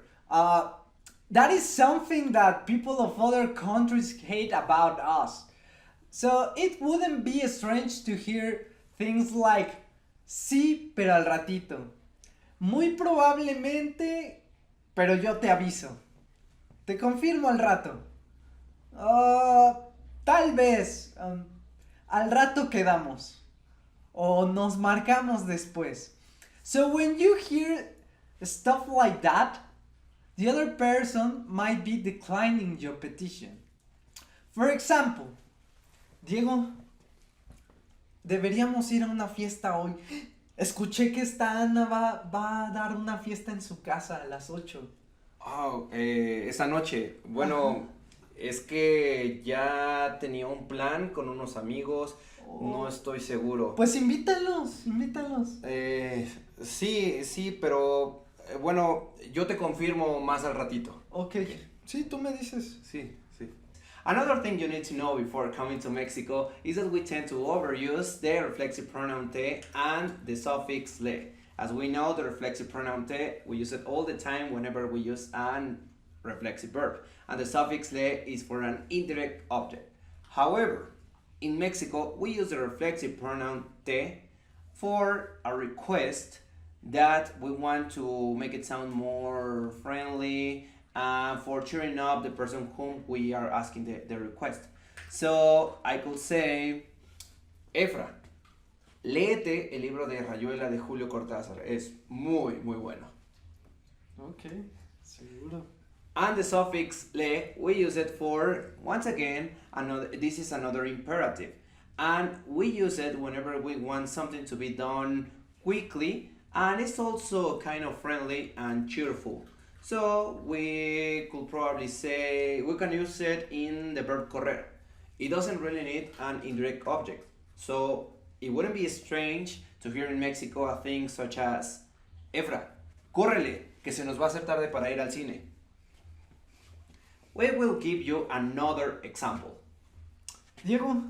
That is something that people of other countries hate about us. So it wouldn't be strange to hear things like sí, pero al ratito. Muy probablemente, pero yo te aviso. Te confirmo al rato. Tal vez. Al rato quedamos. O nos marcamos después. So when you hear stuff like that, the other person might be declining your petition. For example, Diego, Deberíamos ir a una fiesta hoy. Escuché que esta Ana va a dar una fiesta en su casa a las 8. Oh, esa noche. Bueno, es que ya tenía un plan con unos amigos. No estoy seguro. Pues invítalos. Sí, pero bueno, yo te confirmo más al ratito. Ok, sí, tú me dices. Sí. Another thing you need to know before coming to Mexico is that we tend to overuse the reflexive pronoun te and the suffix le. As we know, the reflexive pronoun te, we use it all the time whenever we use an reflexive verb. And the suffix le is for an indirect object. However, in Mexico, we use the reflexive pronoun te for a request that we want to make it sound more friendly, for cheering up the person whom we are asking the request. So I could say, Efra, léete el libro de Rayuela de Julio Cortázar. Es muy bueno. Ok, seguro. And the suffix le, we use it for, once again, this is another imperative. And we use it whenever we want something to be done quickly, and it's also kind of friendly and cheerful. So we could probably say, we can use it in the verb correr. It doesn't really need an indirect object. So it wouldn't be strange to hear in Mexico a thing such as, Efra, córrele, que se nos va a hacer tarde para ir al cine. We will give you another example. Diego,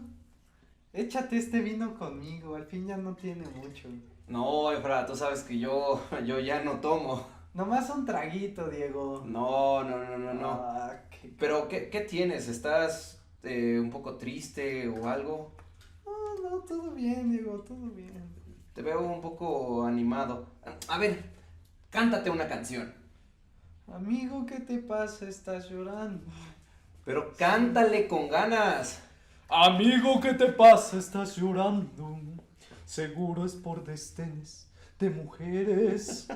échate este vino conmigo, al fin ya no tiene mucho. No, Efra, tú sabes que yo ya no tomo. Nomás un traguito, Diego. No. Okay. Pero, ¿qué tienes? ¿Estás un poco triste o algo? No, todo bien, Diego, todo bien. Te veo un poco animado. A ver, cántate una canción. Amigo, ¿qué te pasa? Estás llorando. Pero cántale con ganas. Amigo, ¿qué te pasa? Estás llorando. Seguro es por desdenes de mujeres.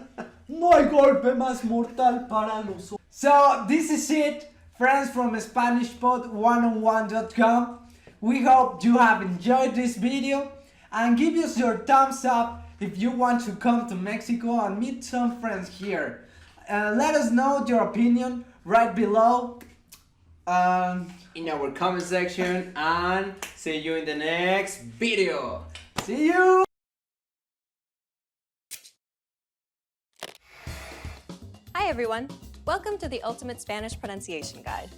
No hay golpe más mortal para nosotros. So, this is it, friends from SpanishPod101.com. We hope you have enjoyed this video and give us your thumbs up if you want to come to Mexico and meet some friends here. Let us know your opinion right below in our comment section, and see you in the next video. See you! Hi everyone! Welcome to the Ultimate Spanish Pronunciation Guide.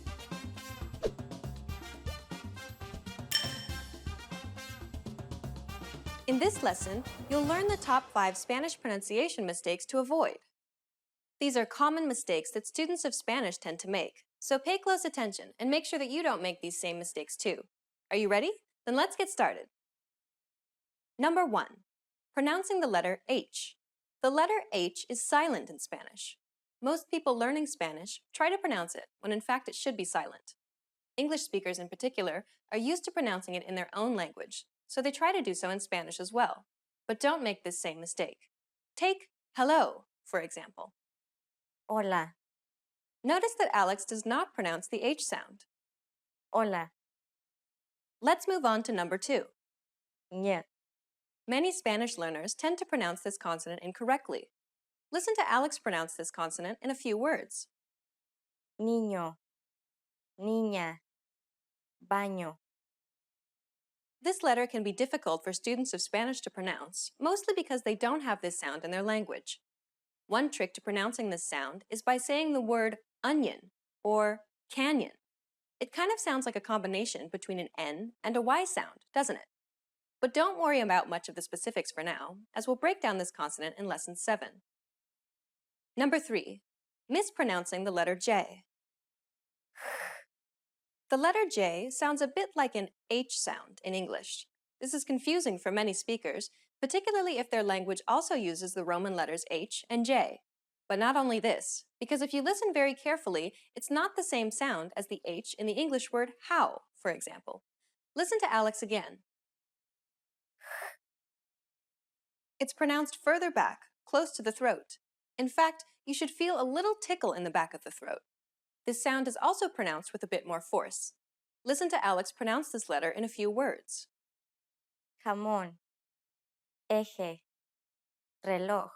In this lesson, you'll learn the top 5 Spanish pronunciation mistakes to avoid. These are common mistakes that students of Spanish tend to make, so pay close attention and make sure that you don't make these same mistakes too. Are you ready? Then let's get started. Number 1. Pronouncing the letter H. The letter H is silent in Spanish. Most people learning Spanish try to pronounce it when in fact it should be silent. English speakers in particular are used to pronouncing it in their own language, so they try to do so in Spanish as well. But don't make this same mistake. Take hello, for example. Hola. Notice that Alex does not pronounce the H sound. Hola. Let's move on to number 2. Ña. Many Spanish learners tend to pronounce this consonant incorrectly. Listen to Alex pronounce this consonant in a few words. Niño. Niña. Baño. This letter can be difficult for students of Spanish to pronounce, mostly because they don't have this sound in their language. One trick to pronouncing this sound is by saying the word onion or canyon. It kind of sounds like a combination between an N and a Y sound, doesn't it? But don't worry about much of the specifics for now, as we'll break down this consonant in Lesson 7. Number 3. Mispronouncing the letter J. The letter J sounds a bit like an H sound in English. This is confusing for many speakers, particularly if their language also uses the Roman letters H and J. But not only this, because if you listen very carefully, it's not the same sound as the H in the English word how, for example. Listen to Alex again. It's pronounced further back, close to the throat. In fact, you should feel a little tickle in the back of the throat. This sound is also pronounced with a bit more force. Listen to Alex pronounce this letter in a few words. jamón, eje, reloj.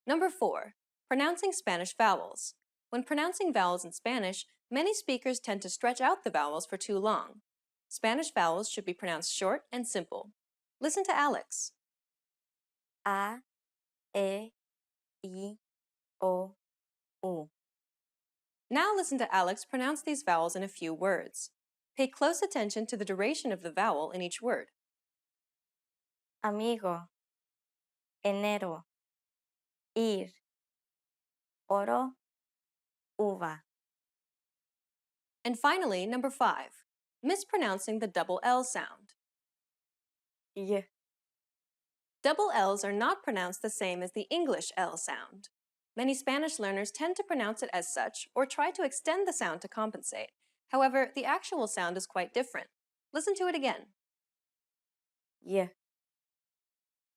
Number 4. Pronouncing Spanish vowels. When pronouncing vowels in Spanish, many speakers tend to stretch out the vowels for too long. Spanish vowels should be pronounced short and simple. Listen to Alex. A, E, I, O, U. Now listen to Alex pronounce these vowels in a few words. Pay close attention to the duration of the vowel in each word. Amigo, enero, ir, oro, uva. And finally, number 5. Mispronouncing the double L sound. Y. Double L's are not pronounced the same as the English L sound. Many Spanish learners tend to pronounce it as such or try to extend the sound to compensate. However, the actual sound is quite different. Listen to it again. Y.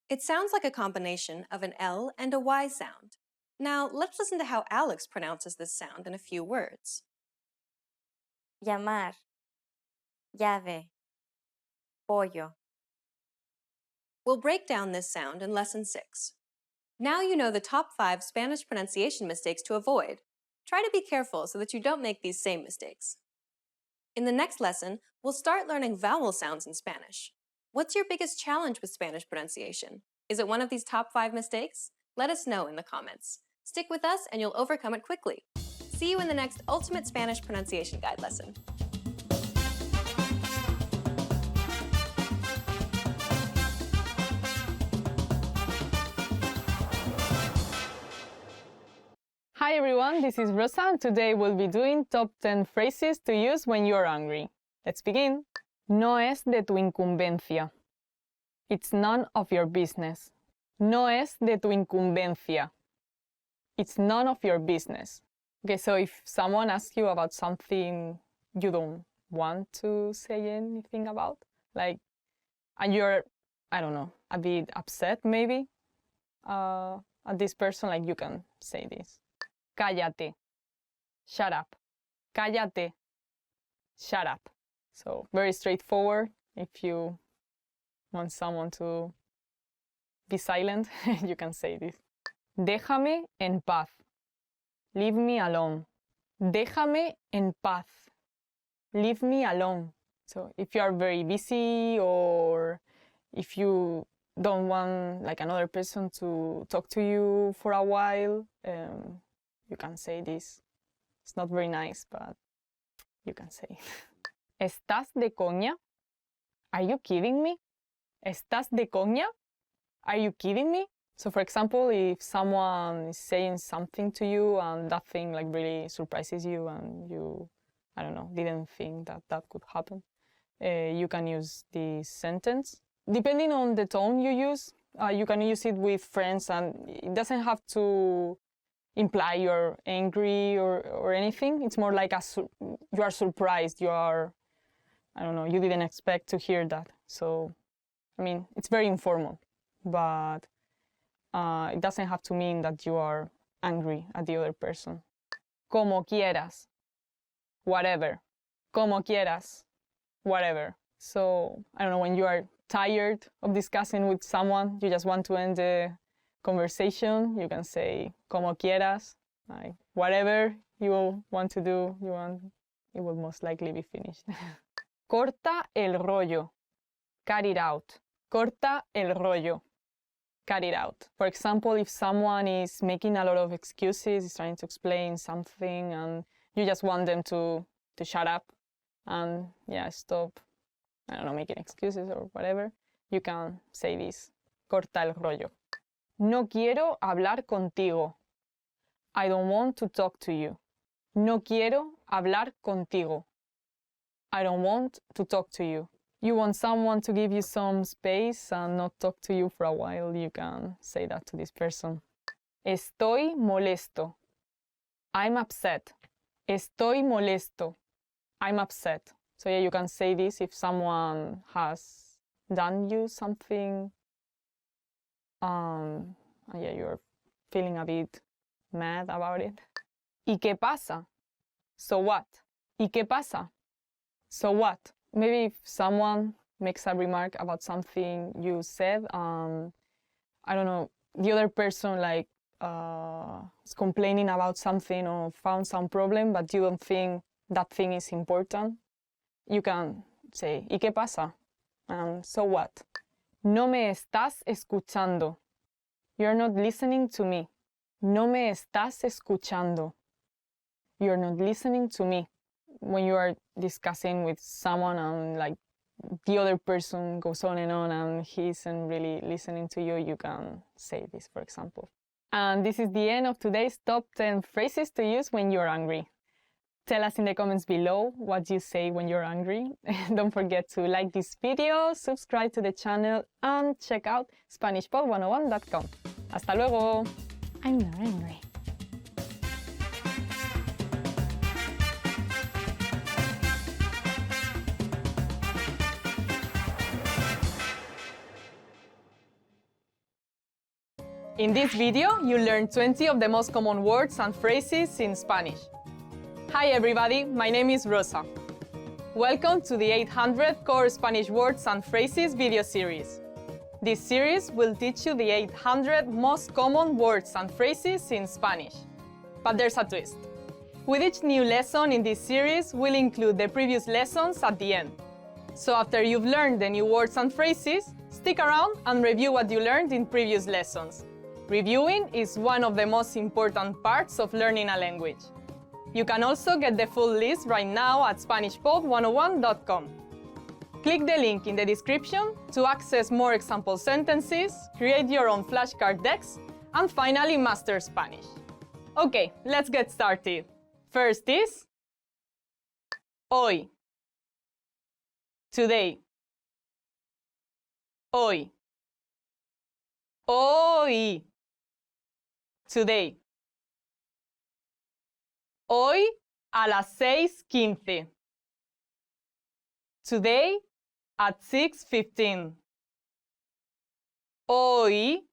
It sounds like a combination of an L and a Y sound. Now, let's listen to how Alex pronounces this sound in a few words. Llamar, llave, pollo. We'll break down this sound in Lesson 6. Now you know the top 5 Spanish pronunciation mistakes to avoid. Try to be careful so that you don't make these same mistakes. In the next lesson, we'll start learning vowel sounds in Spanish. What's your biggest challenge with Spanish pronunciation? Is it one of these top 5 mistakes? Let us know in the comments. Stick with us and you'll overcome it quickly. See you in the next Ultimate Spanish Pronunciation Guide lesson. Hi everyone, this is Rosa, and today we'll be doing top 10 phrases to use when you're angry. Let's begin. No es de tu incumbencia. It's none of your business. No es de tu incumbencia. It's none of your business. Okay, so if someone asks you about something you don't want to say anything about, like, and you're, I don't know, a bit upset maybe at this person, like you can say this. Cállate. Shut up. Cállate. Shut up. So very straightforward. If you want someone to be silent, you can say this. Déjame en paz. Leave me alone. Déjame en paz. Leave me alone. So if you are very busy or if you don't want like another person to talk to you for a while, you can say this. It's not very nice, but you can say. ¿Estás de coña? Are you kidding me? ¿Estás de coña? Are you kidding me? So for example, if someone is saying something to you and that thing like really surprises you and you, I don't know, didn't think that that could happen, you can use this sentence. Depending on the tone you use, you can use it with friends and it doesn't have to imply you're angry or anything. It's more like you are surprised, you are, I don't know, you didn't expect to hear that. So, I mean, it's very informal, but it doesn't have to mean that you are angry at the other person. Como quieras, whatever. Como quieras, whatever. So, I don't know, when you are tired of discussing with someone, you just want to end the conversation, you can say como quieras, like whatever you want to do, it will most likely be finished. Corta el rollo. Cut it out. Corta el rollo. Cut it out. For example, if someone is making a lot of excuses, is trying to explain something, and you just want them to shut up and stop, I don't know, making excuses or whatever, you can say this. Corta el rollo. No quiero hablar contigo. I don't want to talk to you. No quiero hablar contigo. I don't want to talk to you. You want someone to give you some space and not talk to you for a while, you can say that to this person. Estoy molesto. I'm upset. Estoy molesto. I'm upset. So yeah, you can say this if someone has done you something you're feeling a bit mad about it. ¿Y qué pasa? So what? ¿Y qué pasa? So what? Maybe if someone makes a remark about something you said, I don't know, the other person like is complaining about something or found some problem, but you don't think that thing is important, you can say, ¿y qué pasa? So what? No me estás escuchando. You're not listening to me. No me estás escuchando. You're not listening to me. When you are discussing with someone and like the other person goes on and he isn't really listening to you, you can say this, for example. And this is the end of today's top 10 phrases to use when you're angry. Tell us in the comments below what you say when you're angry. Don't forget to like this video, subscribe to the channel, and check out SpanishPod101.com. Hasta luego! I'm not angry. In this video, you learn 20 of the most common words and phrases in Spanish. Hi everybody, my name is Rosa. Welcome to the 800 Core Spanish Words and Phrases video series. This series will teach you the 800 most common words and phrases in Spanish. But there's a twist. With each new lesson in this series, we'll include the previous lessons at the end. So after you've learned the new words and phrases, stick around and review what you learned in previous lessons. Reviewing is one of the most important parts of learning a language. You can also get the full list right now at SpanishPod101.com. Click the link in the description to access more example sentences, create your own flashcard decks, and finally master Spanish. Okay, let's get started. First is hoy. Today. Hoy. Hoy. Today. Hoy a las 6:15. Today at 6:15. Hoy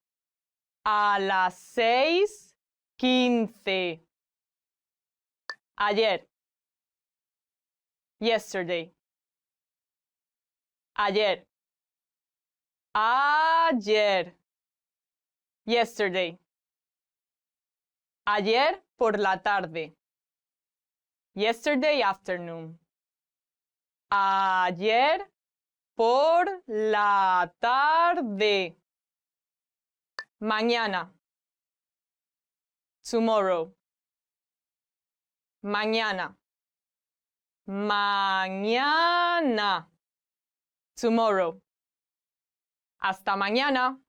a las 6:15. Ayer. Yesterday. Ayer. Ayer. Yesterday. Ayer por la tarde. Yesterday afternoon. Ayer por la tarde. Mañana. Tomorrow. Mañana. Mañana. Tomorrow. Hasta mañana.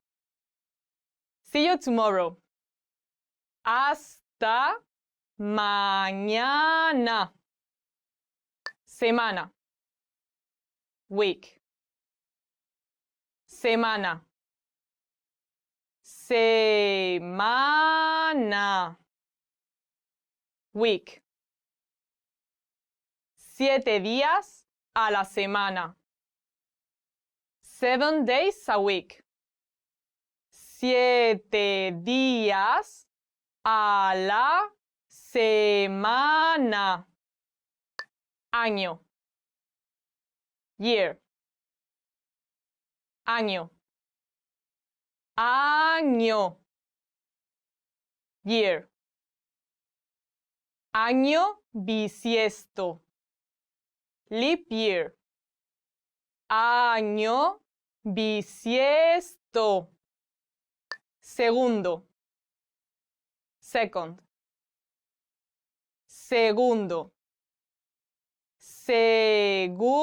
See you tomorrow. Hasta mañana. Semana. Week. Semana. Semana. Week. 7 días a la semana. 7 days a week. 7 días a la semana. Año. Year. Año. Año. Year. Año bisiesto. Leap year. Año bisiesto. Segundo. Second. Segundo. Segundo.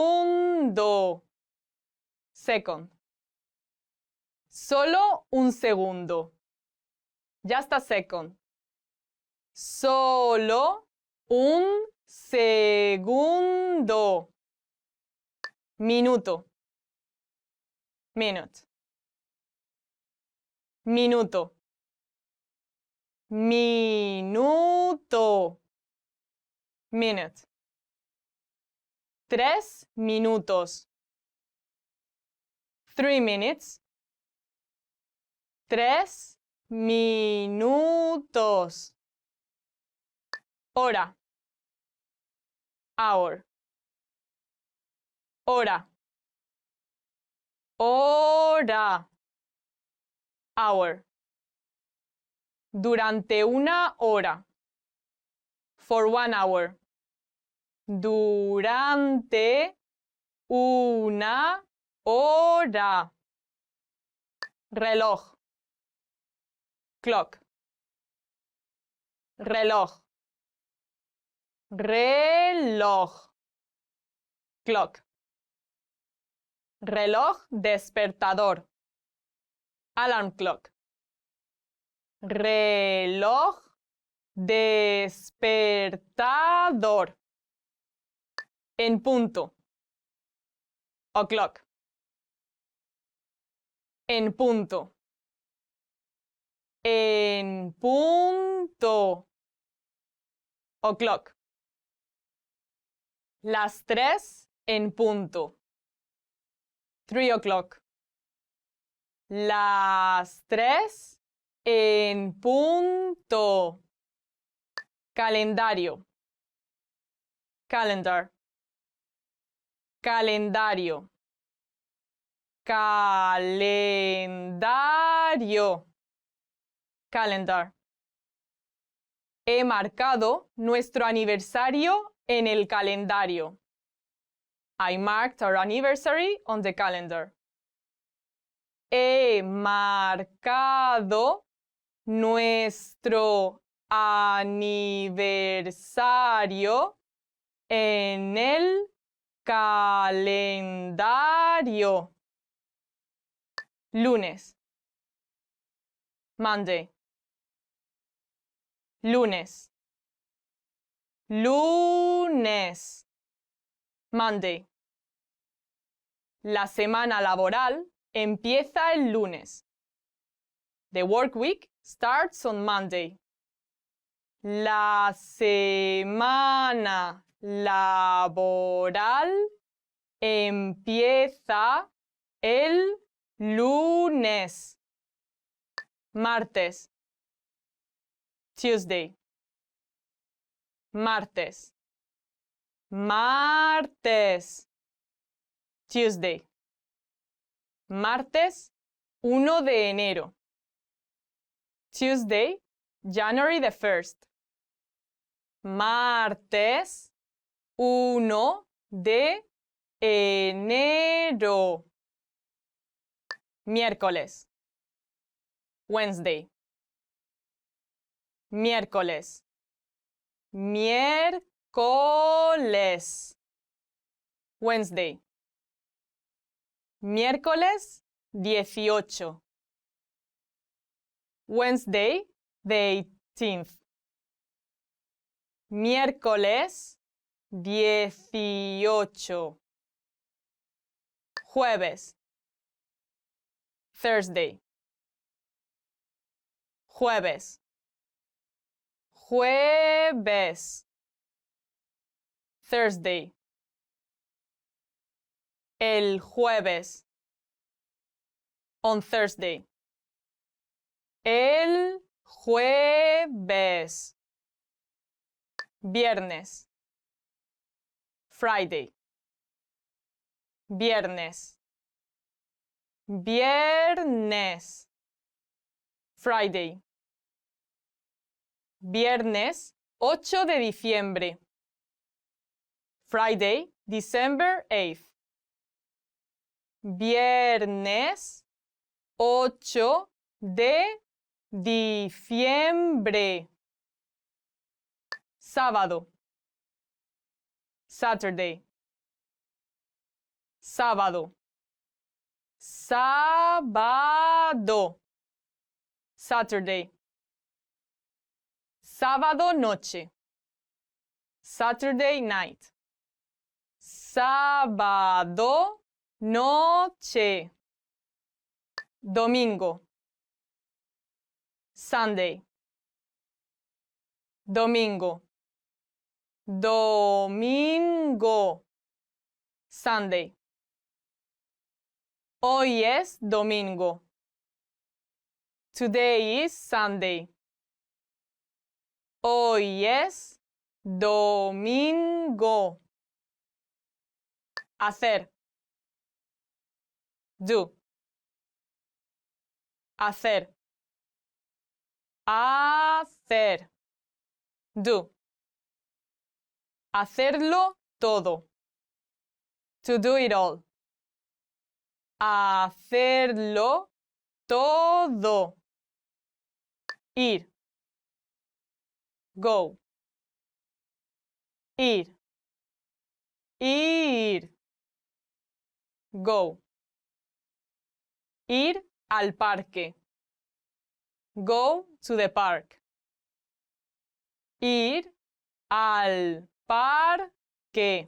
Second. Solo un segundo. Just a second. Solo un segundo. Minuto. Minute. Minuto. Minuto. Minute. 3 minutos. 3 minutes. 3 minutos. Hora. Hour. Hora. Hora. Hour. Durante una hora. For 1 hour. Durante una hora. Reloj. Clock. Reloj. Reloj. Clock. Reloj despertador. Alarm clock. Reloj despertador. En punto. O'clock. En punto. En punto. O'clock. Las 3 en punto. 3 o'clock. Las 3 en punto. Calendario. Calendar. Calendario. Calendario. Calendar. He marcado nuestro aniversario en el calendario. I marked our anniversary on the calendar. He marcado nuestro aniversario en el calendario. Lunes. Monday. Lunes. Lunes. Monday. La semana laboral empieza el lunes. The work week starts on Monday. La semana laboral empieza el lunes. Martes. Tuesday. Martes. Martes. Tuesday. Martes 1 de enero. Tuesday, January the 1st. Martes 1 de enero. Miércoles. Wednesday. Miércoles. Miércoles. Wednesday. Miércoles 18. Wednesday, the 18th. Miércoles 18. Jueves. Thursday. Jueves. Jueves. Thursday. El jueves. On Thursday. El jueves. Viernes. Friday. Viernes. Viernes. Friday. Viernes 8 de diciembre. Friday, December 8th. Viernes 8 de diciembre. Sábado. Saturday. Sábado. Sábado. Saturday. Sábado noche. Saturday night. Sábado noche. Domingo. Sunday. Domingo. Domingo. Sunday. Hoy es domingo. Today is Sunday. Hoy es domingo. Hacer. Do. Hacer. Hacer. Do. Hacerlo todo. To do it all. Hacerlo todo. Ir. Go. Ir. Ir. Go. Ir al parque. Go to the park. Ir al parque.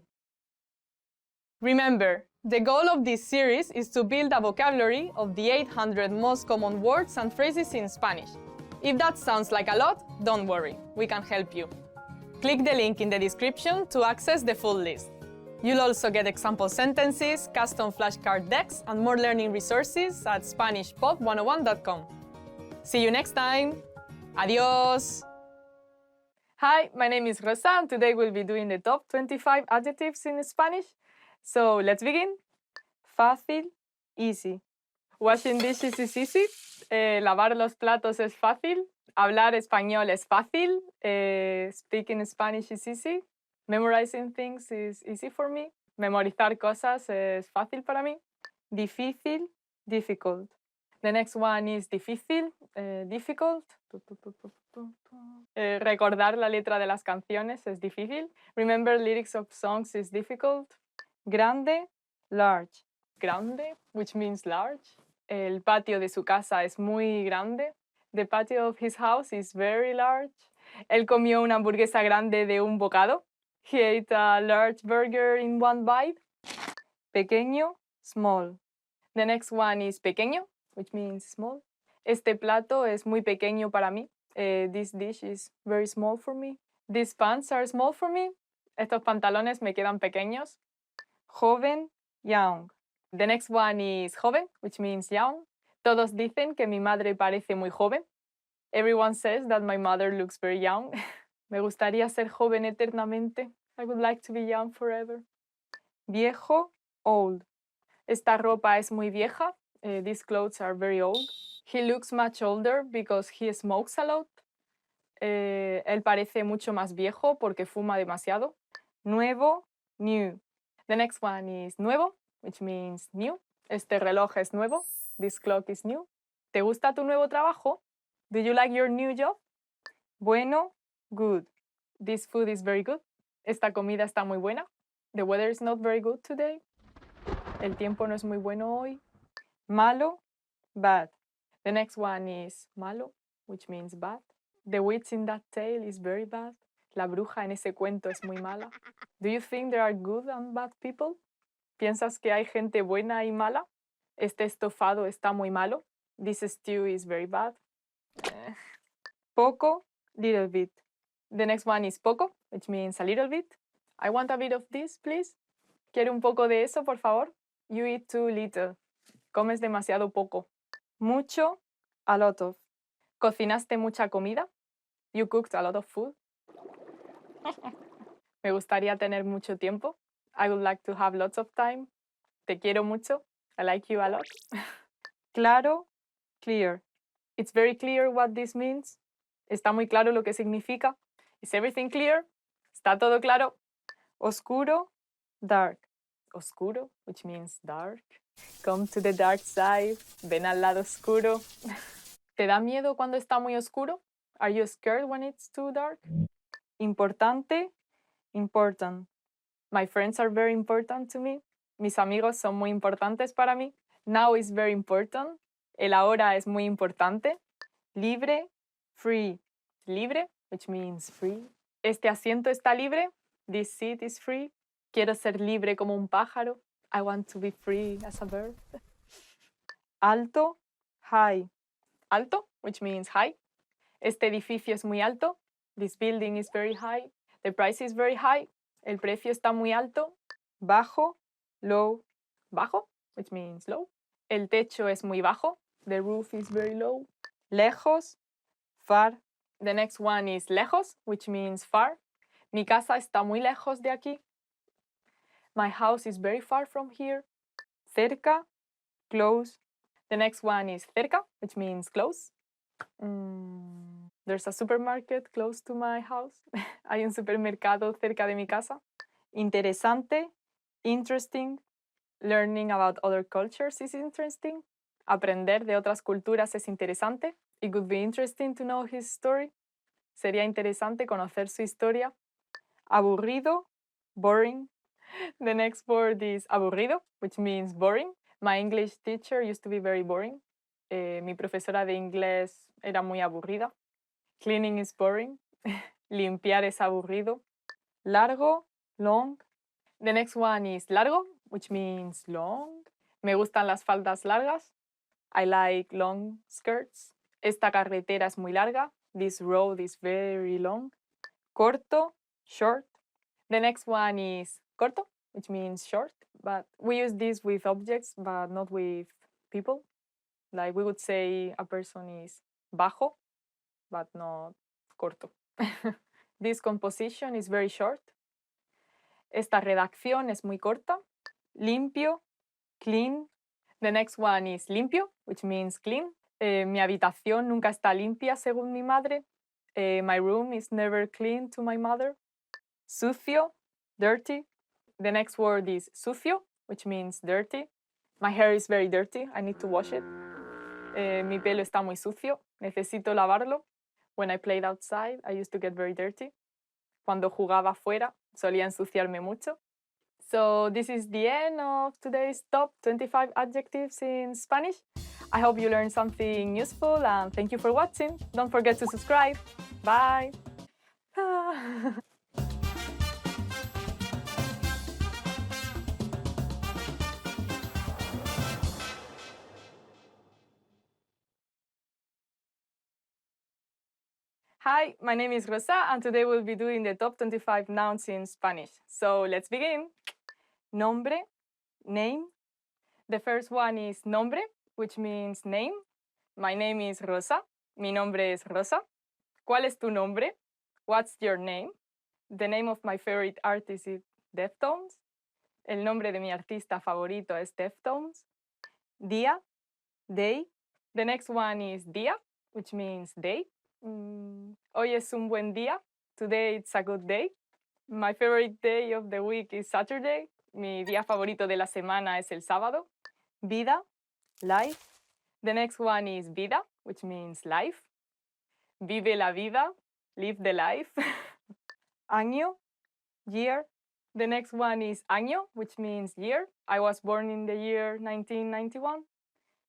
Remember, the goal of this series is to build a vocabulary of the 800 most common words and phrases in Spanish. If that sounds like a lot, don't worry, we can help you. Click the link in the description to access the full list. You'll also get example sentences, custom flashcard decks, and more learning resources at SpanishPod101.com. See you next time! Adiós! Hi, my name is Rosa, and today we'll be doing the top 25 adjectives in Spanish. So let's begin. Fácil, easy. Washing dishes is easy. Lavar los platos es fácil. Hablar español es fácil. Speaking Spanish is easy. Memorizing things is easy for me. Memorizar cosas es fácil para mí. Difícil, difficult. The next one is difícil, difficult. Recordar la letra de las canciones es difícil. Remember lyrics of songs is difficult. Grande, large. Grande, which means large. El patio de su casa es muy grande. The patio of his house is very large. Él comió una hamburguesa grande de un bocado. He ate a large burger in one bite. Pequeño, small. The next one is pequeño, which means small. Este plato es muy pequeño para mí. This dish is very small for me. These pants are small for me. Estos pantalones me quedan pequeños. Joven, young. The next one is joven, which means young. Todos dicen que mi madre parece muy joven. Everyone says that my mother looks very young. Me gustaría ser joven eternamente. I would like to be young forever. Viejo, old. Esta ropa es muy vieja. These clothes are very old. He looks much older because he smokes a lot. Él parece mucho más viejo porque fuma demasiado. Nuevo, new. The next one is nuevo, which means new. Este reloj es nuevo. This clock is new. ¿Te gusta tu nuevo trabajo? Do you like your new job? Bueno, good. This food is very good. Esta comida está muy buena. The weather is not very good today. El tiempo no es muy bueno hoy. Malo, bad. The next one is malo, which means bad. The witch in that tale is very bad. La bruja en ese cuento es muy mala. Do you think there are good and bad people? ¿Piensas que hay gente buena y mala? Este estofado está muy malo. This stew is very bad. Poco, little bit. The next one is poco, which means a little bit. I want a bit of this, please. ¿Quiere un poco de eso, por favor? You eat too little. Comes demasiado poco. Mucho, a lot of. ¿Cocinaste mucha comida? You cooked a lot of food. Me gustaría tener mucho tiempo. I would like to have lots of time. Te quiero mucho. I like you a lot. Claro, clear. It's very clear what this means. Está muy claro lo que significa. Is everything clear? ¿Está todo claro? Oscuro, dark. Oscuro, which means dark. Come to the dark side. Ven al lado oscuro. ¿Te da miedo cuando está muy oscuro? Are you scared when it's too dark? Importante, important. My friends are very important to me. Mis amigos son muy importantes para mí. Now is very important. El ahora es muy importante. Libre, free. Libre, which means free. Este asiento está libre. This seat is free. Quiero ser libre como un pájaro. I want to be free as a bird. Alto, high. Alto, which means high. Este edificio es muy alto. This building is very high. The price is very high. El precio está muy alto. Bajo, low. Bajo, which means low. El techo es muy bajo. The roof is very low. Lejos, far. The next one is lejos, which means far. Mi casa está muy lejos de aquí. My house is very far from here. Cerca, close. The next one is cerca, which means close. There's a supermarket close to my house. Hay un supermercado cerca de mi casa. Interesante, interesting. Learning about other cultures is interesting. Aprender de otras culturas es interesante. It would be interesting to know his story. Sería interesante conocer su historia. Aburrido, boring. The next word is aburrido, which means boring. My English teacher used to be very boring. Mi profesora de inglés era muy aburrida. Cleaning is boring. Limpiar es aburrido. Largo, long. The next one is largo, which means long. Me gustan las faldas largas. I like long skirts. Esta carretera es muy larga. This road is very long. Corto, short. The next one is corto, which means short. But we use this with objects, but not with people. Like we would say a person is bajo, but not corto. This composition is very short. Esta redacción es muy corta. Limpio, clean. The next one is limpio, which means clean. Mi habitación nunca está limpia, según mi madre. My room is never clean to my mother. Sucio, dirty. The next word is sucio, which means dirty. My hair is very dirty. I need to wash it. Mi pelo está muy sucio. Necesito lavarlo. When I played outside, I used to get very dirty. Cuando jugaba afuera, solía ensuciarme mucho. So this is the end of today's top 25 adjectives in Spanish. I hope you learned something useful and thank you for watching. Don't forget to subscribe. Bye. Hi, my name is Rosa, and today we'll be doing the top 25 nouns in Spanish. So let's begin. Nombre, name. The first one is nombre, which means name. My name is Rosa. Mi nombre es Rosa. ¿Cuál es tu nombre? What's your name? The name of my favorite artist is Deftones. El nombre de mi artista favorito es Deftones. Día, day. The next one is día, which means day. Hoy es un buen día. Today it's a good day. My favorite day of the week is Saturday. Mi día favorito de la semana es el sábado. Vida, life. The next one is vida, which means life. Vive la vida, live the life. Año, year. The next one is año, which means year. I was born in the year 1991.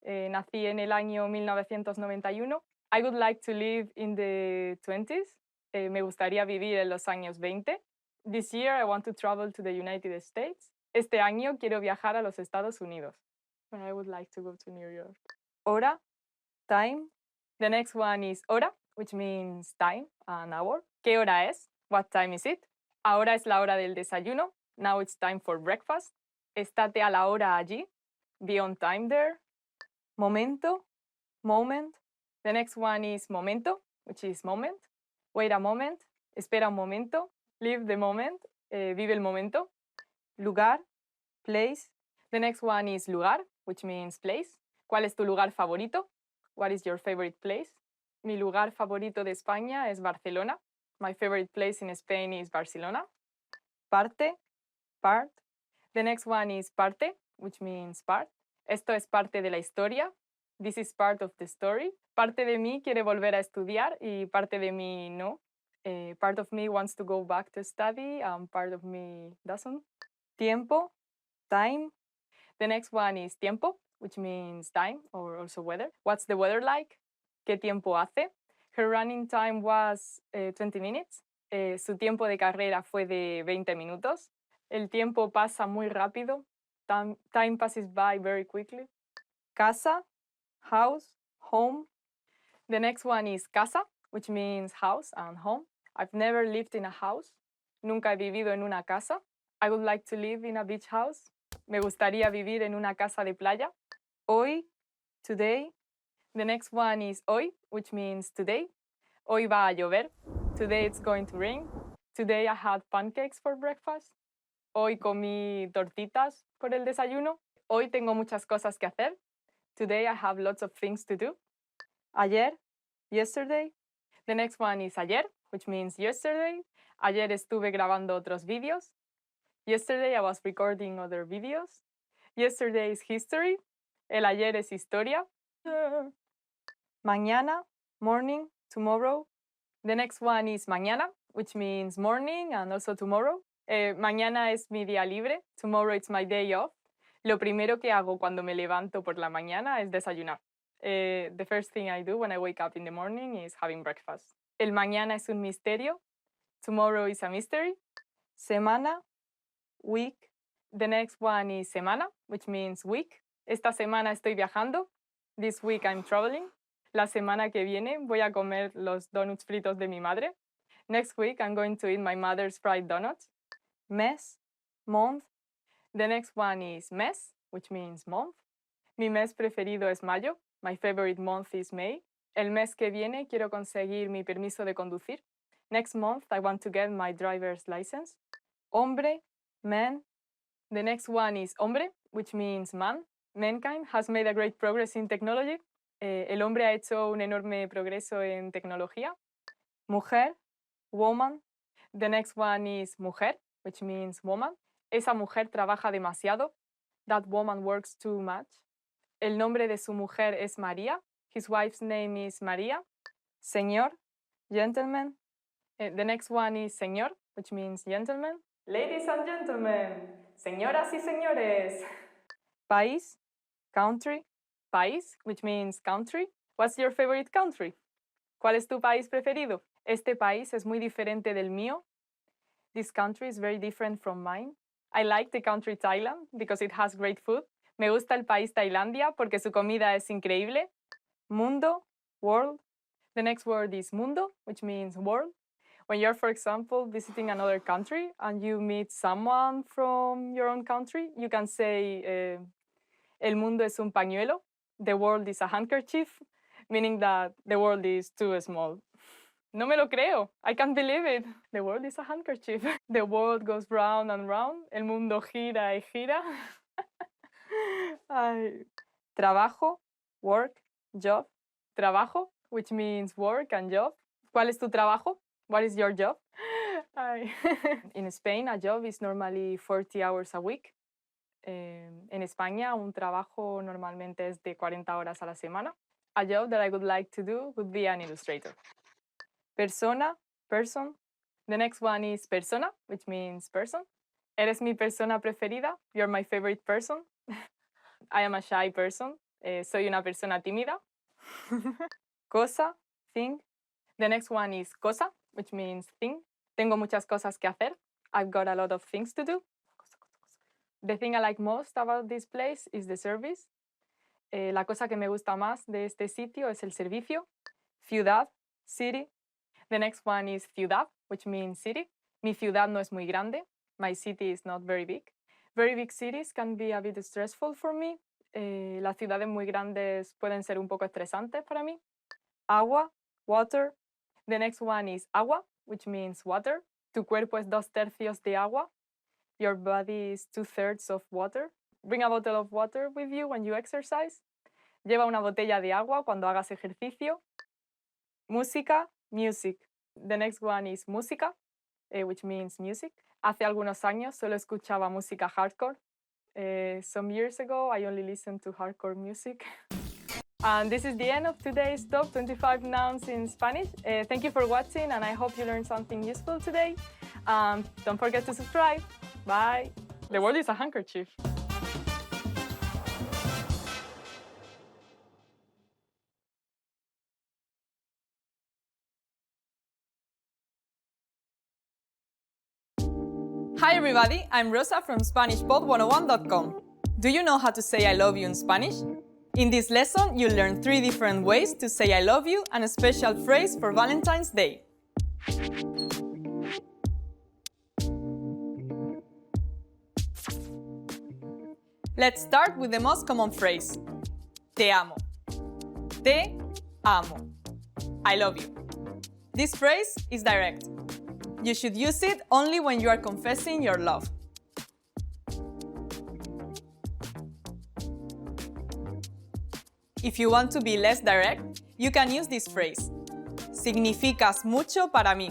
Nací en el año 1991. I would like to live in the 20s. Me gustaría vivir en los años 20. This year I want to travel to the United States. Este año quiero viajar a los Estados Unidos. I would like to go to New York. Hora, time. The next one is hora, which means time, an hour. ¿Qué hora es? What time is it? Ahora es la hora del desayuno. Now it's time for breakfast. Estate a la hora allí. Be on time there. Momento, moment. The next one is momento, which is moment. Wait a moment. Espera un momento. Live the moment. Vive el momento. Lugar, place. The next one is lugar, which means place. ¿Cuál es tu lugar favorito? What is your favorite place? Mi lugar favorito de España es Barcelona. My favorite place in Spain is Barcelona. Parte, part. The next one is parte, which means part. Esto es parte de la historia. This is part of the story. Parte de mí quiere volver a estudiar y parte de mí no. Part of me wants to go back to study and part of me doesn't. Tiempo, time. The next one is tiempo, which means time or also weather. What's the weather like? ¿Qué tiempo hace? Her running time was 20 minutes. Su tiempo de carrera fue de 20 minutos. El tiempo pasa muy rápido. Time passes by very quickly. Casa, house, home. The next one is casa, which means house and home. I've never lived in a house. Nunca he vivido en una casa. I would like to live in a beach house. Me gustaría vivir en una casa de playa. Hoy, today. The next one is hoy, which means today. Hoy va a llover. Today it's going to rain. Today I had pancakes for breakfast. Hoy comí tortitas por el desayuno. Hoy tengo muchas cosas que hacer. Today I have lots of things to do. Ayer, yesterday. The next one is ayer, which means yesterday. Ayer estuve grabando otros vídeos. Yesterday I was recording other videos. Yesterday is history. El ayer es historia. Mañana, morning, tomorrow. The next one is mañana, which means morning and also tomorrow. Mañana es mi día libre. Tomorrow it's my day off. Lo primero que hago cuando me levanto por la mañana es desayunar. The first thing I do when I wake up in the morning is having breakfast. El mañana es un misterio. Tomorrow is a mystery. Semana, week. The next one is semana, which means week. Esta semana estoy viajando. This week I'm traveling. La semana que viene voy a comer los donuts fritos de mi madre. Next week I'm going to eat my mother's fried donuts. Mes, month. The next one is mes, which means month. Mi mes preferido es mayo. My favorite month is May. El mes que viene quiero conseguir mi permiso de conducir. Next month I want to get my driver's license. Hombre, man. The next one is hombre, which means man. Mankind has made a great progress in technology. El hombre ha hecho un enorme progreso en tecnología. Mujer, woman. The next one is mujer, which means woman. Esa mujer trabaja demasiado. That woman works too much. El nombre de su mujer es María. His wife's name is María. Señor, gentleman. The next one is señor, which means gentleman. Ladies and gentlemen, señoras y señores. País, country. País, which means country. What's your favorite country? ¿Cuál es tu país preferido? Este país es muy diferente del mío. This country is very different from mine. I like the country Thailand because it has great food. Me gusta el país Tailandia porque su comida es increíble. Mundo, world. The next word is mundo, which means world. When you're, for example, visiting another country and you meet someone from your own country, you can say, el mundo es un pañuelo. The world is a handkerchief, meaning that the world is too small. No me lo creo. I can't believe it. The world is a handkerchief. The world goes round and round. El mundo gira y gira. Ay. Trabajo, work, job. Trabajo, which means work and job. ¿Cuál es tu trabajo? What is your job? Ay. In Spain, a job is normally 40 hours a week. En España, un trabajo normalmente es de 40 horas a la semana. A job that I would like to do would be an illustrator. Persona, person. The next one is persona, which means person. Eres mi persona preferida. You're my favorite person. I am a shy person. Soy una persona tímida. Cosa, thing. The next one is cosa, which means thing. Tengo muchas cosas que hacer. I've got a lot of things to do. The thing I like most about this place is the service. La cosa que me gusta más de este sitio es el servicio. Ciudad, city. The next one is ciudad, which means city. Mi ciudad no es muy grande. My city is not very big. Very big cities can be a bit stressful for me. Las ciudades muy grandes pueden ser un poco estresantes para mí. Agua, water. The next one is agua, which means water. Tu cuerpo es 2/3 de agua. Your body is 2/3 of water. Bring a bottle of water with you when you exercise. Lleva una botella de agua cuando hagas ejercicio. Música, music. The next one is música, which means music. Hace algunos años solo escuchaba música hardcore. Some years ago, I only listened to hardcore music. And this is the end of today's top 25 nouns in Spanish. Thank you for watching, and I hope you learned something useful today. Don't forget to subscribe. Bye. The world is a handkerchief. Hi everybody, I'm Rosa from SpanishPod101.com. Do you know how to say I love you in Spanish? In this lesson, you'll learn 3 different ways to say I love you and a special phrase for Valentine's Day. Let's start with the most common phrase. Te amo. Te amo. I love you. This phrase is direct. You should use it only when you are confessing your love. If you want to be less direct, you can use this phrase. Significas mucho para mí.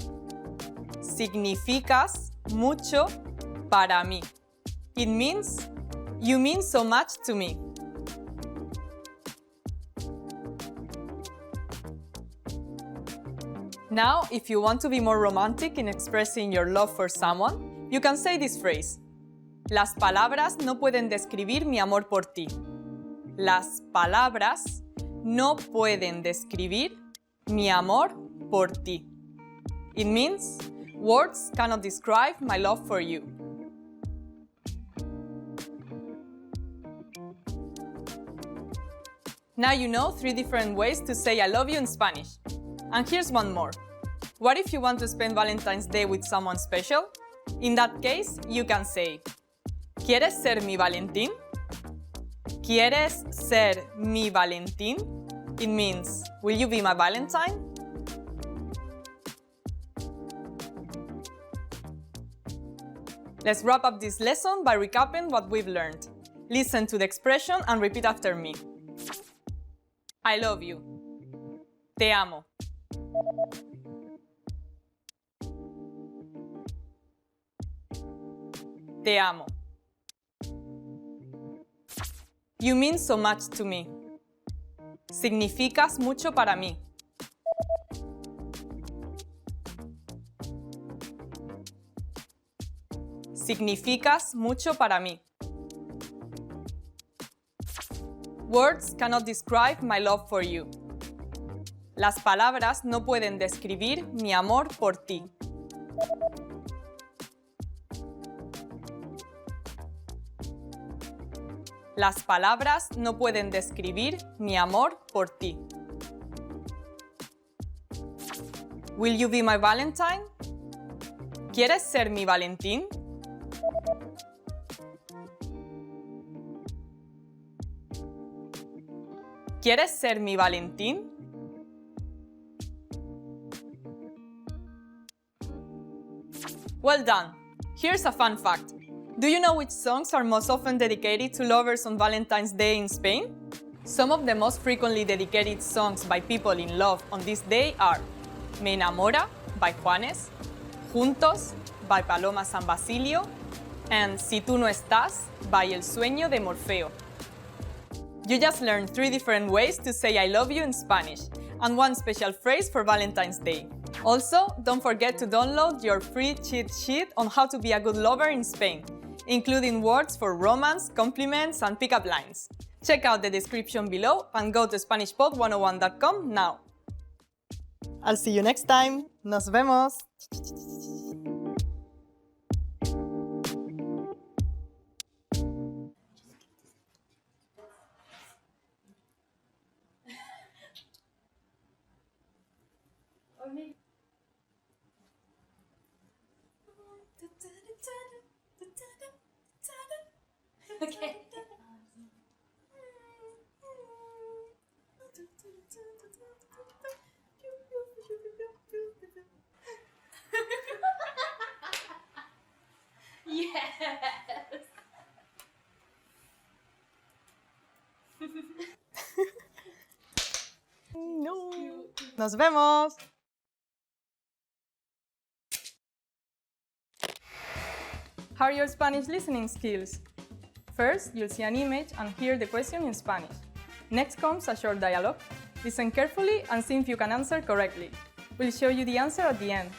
Significas mucho para mí. It means, you mean so much to me. Now, if you want to be more romantic in expressing your love for someone, you can say this phrase. Las palabras no pueden describir mi amor por ti. Las palabras no pueden describir mi amor por ti. It means, words cannot describe my love for you. Now you know 3 different ways to say I love you in Spanish. And here's one more. What if you want to spend Valentine's Day with someone special? In that case, you can say, ¿Quieres ser mi Valentín? ¿Quieres ser mi Valentín? It means, will you be my Valentine? Let's wrap up this lesson by recapping what we've learned. Listen to the expression and repeat after me. I love you. Te amo. Te amo. You mean so much to me. Significas mucho para mí. Significas mucho para mí. Words cannot describe my love for you. Las palabras no pueden describir mi amor por ti. Las palabras no pueden describir mi amor por ti. Will you be my Valentine? ¿Quieres ser mi Valentín? ¿Quieres ser mi Valentín? Well done! Here's a fun fact. Do you know which songs are most often dedicated to lovers on Valentine's Day in Spain? Some of the most frequently dedicated songs by people in love on this day are Me Enamora by Juanes, Juntos by Paloma San Basilio, and Si Tú No Estás by El Sueño de Morfeo. You just learned 3 different ways to say I love you in Spanish, and 1 special phrase for Valentine's Day. Also, don't forget to download your free cheat sheet on how to be a good lover in Spain, including words for romance, compliments, and pickup lines. Check out the description below and go to SpanishPod101.com now. I'll see you next time. Nos vemos. Okay. Yes. No. Nos vemos. How are your Spanish listening skills? First, you'll see an image and hear the question in Spanish. Next comes a short dialogue. Listen carefully and see if you can answer correctly. We'll show you the answer at the end.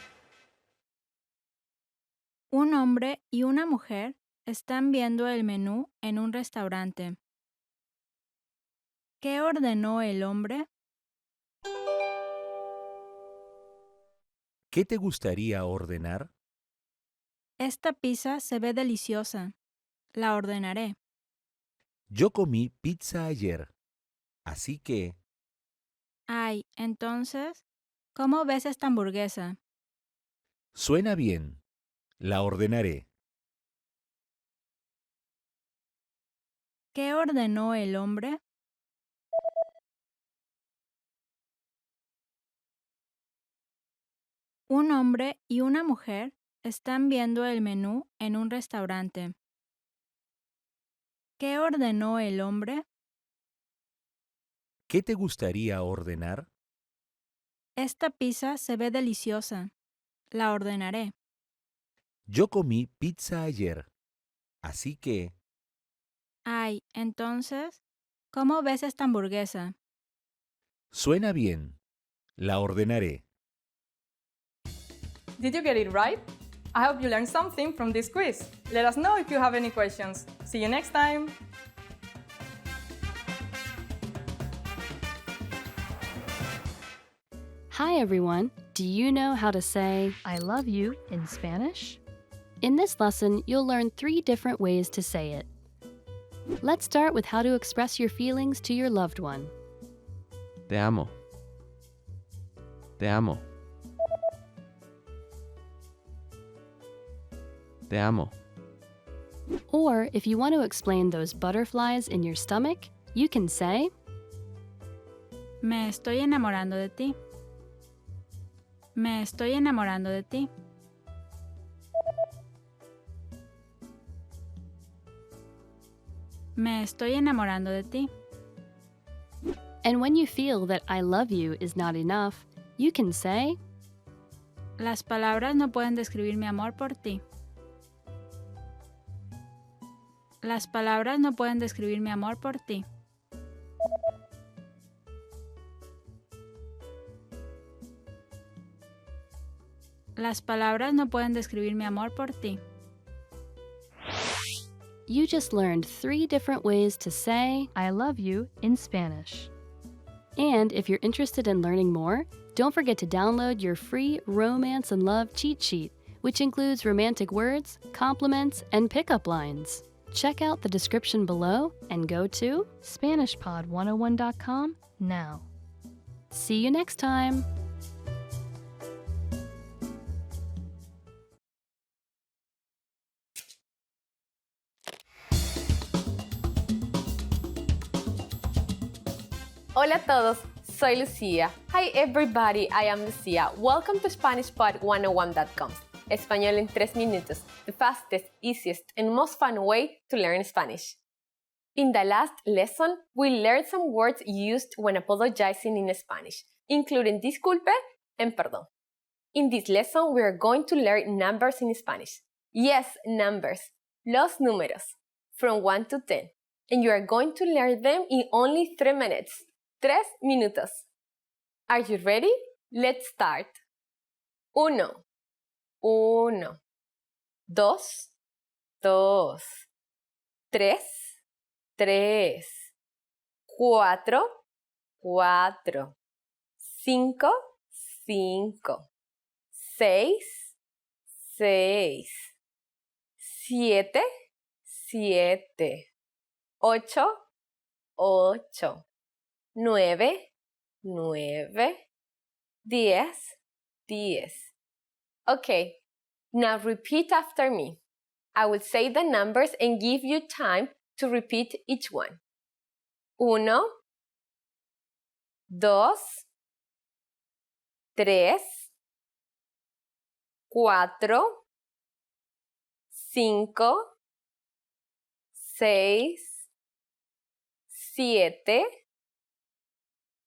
Un hombre y una mujer están viendo el menú en un restaurante. ¿Qué ordenó el hombre? ¿Qué te gustaría ordenar? Esta pizza se ve deliciosa. La ordenaré. Yo comí pizza ayer, así que... Ay, entonces, ¿cómo ves esta hamburguesa? Suena bien. La ordenaré. ¿Qué ordenó el hombre? Un hombre y una mujer están viendo el menú en un restaurante. ¿Qué ordenó el hombre? ¿Qué te gustaría ordenar? Esta pizza se ve deliciosa. La ordenaré. Yo comí pizza ayer, así que Ay, entonces, ¿cómo ves esta hamburguesa? suena bien. La ordenaré. Did you get it right? I hope you learned something from this quiz. Let us know if you have any questions. See you next time! Hi everyone! Do you know how to say I love you in Spanish? In this lesson, you'll learn 3 different ways to say it. Let's start with how to express your feelings to your loved one. Te amo. Te amo. Te amo. Or if you want to explain those butterflies in your stomach, you can say, Me estoy enamorando de ti. Me estoy enamorando de ti. Me estoy enamorando de ti. And when you feel that I love you is not enough, you can say, Las palabras no pueden describir mi amor por ti. Las palabras no pueden describir mi amor por ti. Las palabras no pueden describir mi amor por ti. You just learned 3 different ways to say I love you in Spanish. And if you're interested in learning more, don't forget to download your free Romance and Love cheat sheet, which includes romantic words, compliments, and pickup lines. Check out the description below and go to SpanishPod101.com now. See you next time! Hola a todos, soy Lucía. Hi everybody, I am Lucía. Welcome to SpanishPod101.com. Español en 3 minutos, the fastest, easiest, and most fun way to learn Spanish. In the last lesson, we learned some words used when apologizing in Spanish, including disculpe and perdón. In this lesson, we are going to learn numbers in Spanish. Yes, numbers, los números, from 1 to 10. And you are going to learn them in only 3 minutes. 3 minutos. Are you ready? Let's start. 1, 1. 2, 2. 3, 3. 4, 4. 5, 5. 6, 6. 7, 7. 8, 8. 9, 9. 10, 10. Okay, now repeat after me. I will say the numbers and give you time to repeat each one. 1, 2, 3, 4, 5, 6, 7,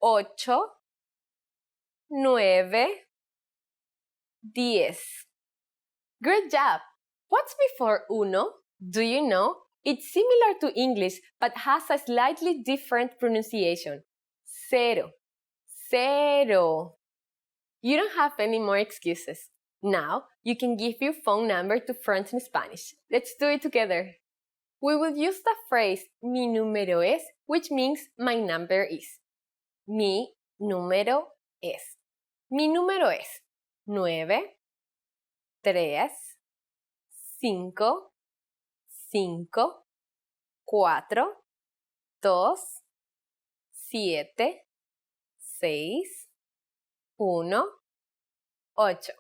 8, 9, 10. Great job! What's before uno? Do you know? It's similar to English, but has a slightly different pronunciation. Cero. Cero. You don't have any more excuses. Now, you can give your phone number to friends in Spanish. Let's do it together. We will use the phrase mi número es, which means my number is. Mi número es. Mi número es 9, 3, 5, 5, 4, 2, 7, 6, 1, 8.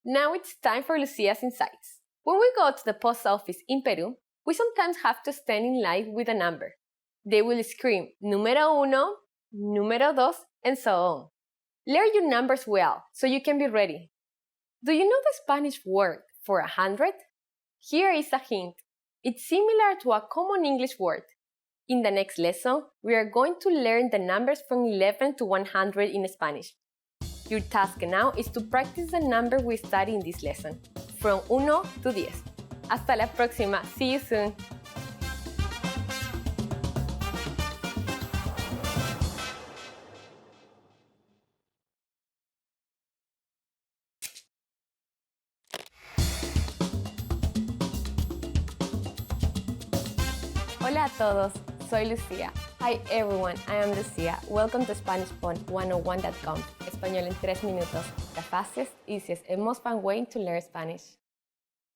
Now it's time for Lucia's insights. When we go to the post office in Peru, we sometimes have to stand in line with a number. They will scream número uno, número dos, and so on. Learn your numbers well so you can be ready. Do you know the Spanish word for 100? Here is a hint. It's similar to a common English word. In the next lesson, we are going to learn the numbers from 11 to 100 in Spanish. Your task now is to practice the number we study in this lesson, from 1 to 10. Hasta la próxima. See you soon. Hola a todos, soy Lucía. Hi everyone, I am Lucía. Welcome to SpanishPod101.com. Español en 3 minutos, the fastest, easiest, and most fun way to learn Spanish.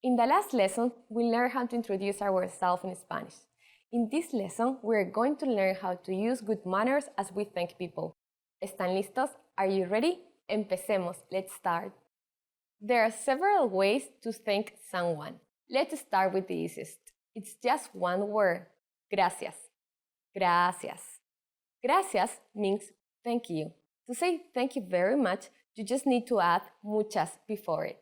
In the last lesson, we learned how to introduce ourselves in Spanish. In this lesson, we are going to learn how to use good manners as we thank people. ¿Están listos? Are you ready? Empecemos. Let's start. There are several ways to thank someone. Let's start with the easiest. It's just one word. Gracias. Gracias. Gracias means thank you. To say thank you very much, you just need to add muchas before it.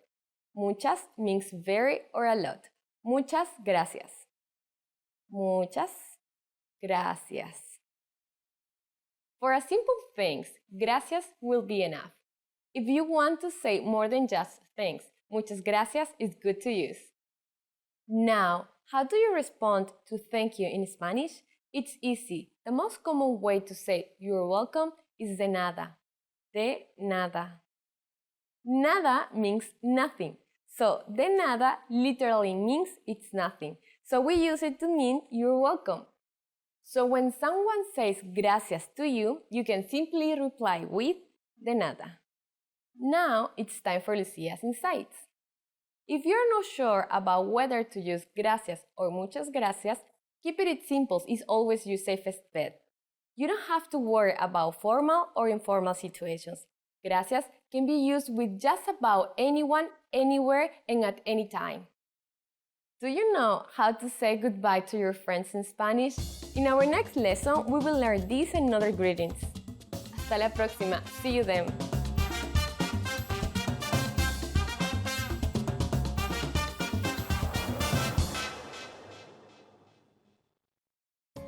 Muchas means very or a lot. Muchas gracias. Muchas gracias. For a simple thanks, gracias will be enough. If you want to say more than just thanks, muchas gracias is good to use. Now, how do you respond to thank you in Spanish? It's easy. The most common way to say you're welcome is de nada. De nada. Nada means nothing. So, de nada literally means it's nothing. So we use it to mean you're welcome. So when someone says gracias to you, you can simply reply with de nada. Now it's time for Lucia's insights. If you're not sure about whether to use gracias or muchas gracias, keep it simple is always your safest bet. You don't have to worry about formal or informal situations. Gracias can be used with just about anyone, anywhere, and at any time. Do you know how to say goodbye to your friends in Spanish? In our next lesson, we will learn these and other greetings. Hasta la próxima. See you then.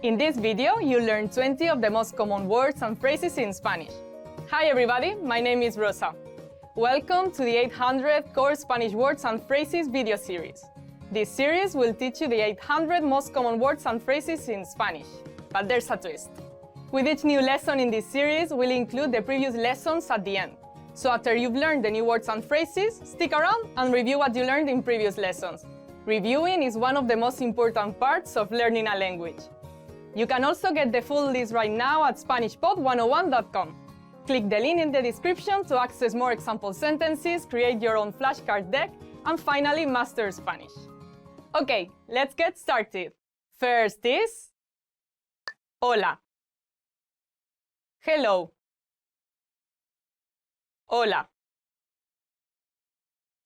In this video, you'll learn 20 of the most common words and phrases in Spanish. Hi everybody, my name is Rosa. Welcome to the 800 Core Spanish Words and Phrases video series. This series will teach you the 800 most common words and phrases in Spanish. But there's a twist. With each new lesson in this series, we'll include the previous lessons at the end. So after you've learned the new words and phrases, stick around and review what you learned in previous lessons. Reviewing is one of the most important parts of learning a language. You can also get the full list right now at SpanishPod101.com. Click the link in the description to access more example sentences, create your own flashcard deck, and finally master Spanish. Okay, let's get started. First is hola. Hello. Hola.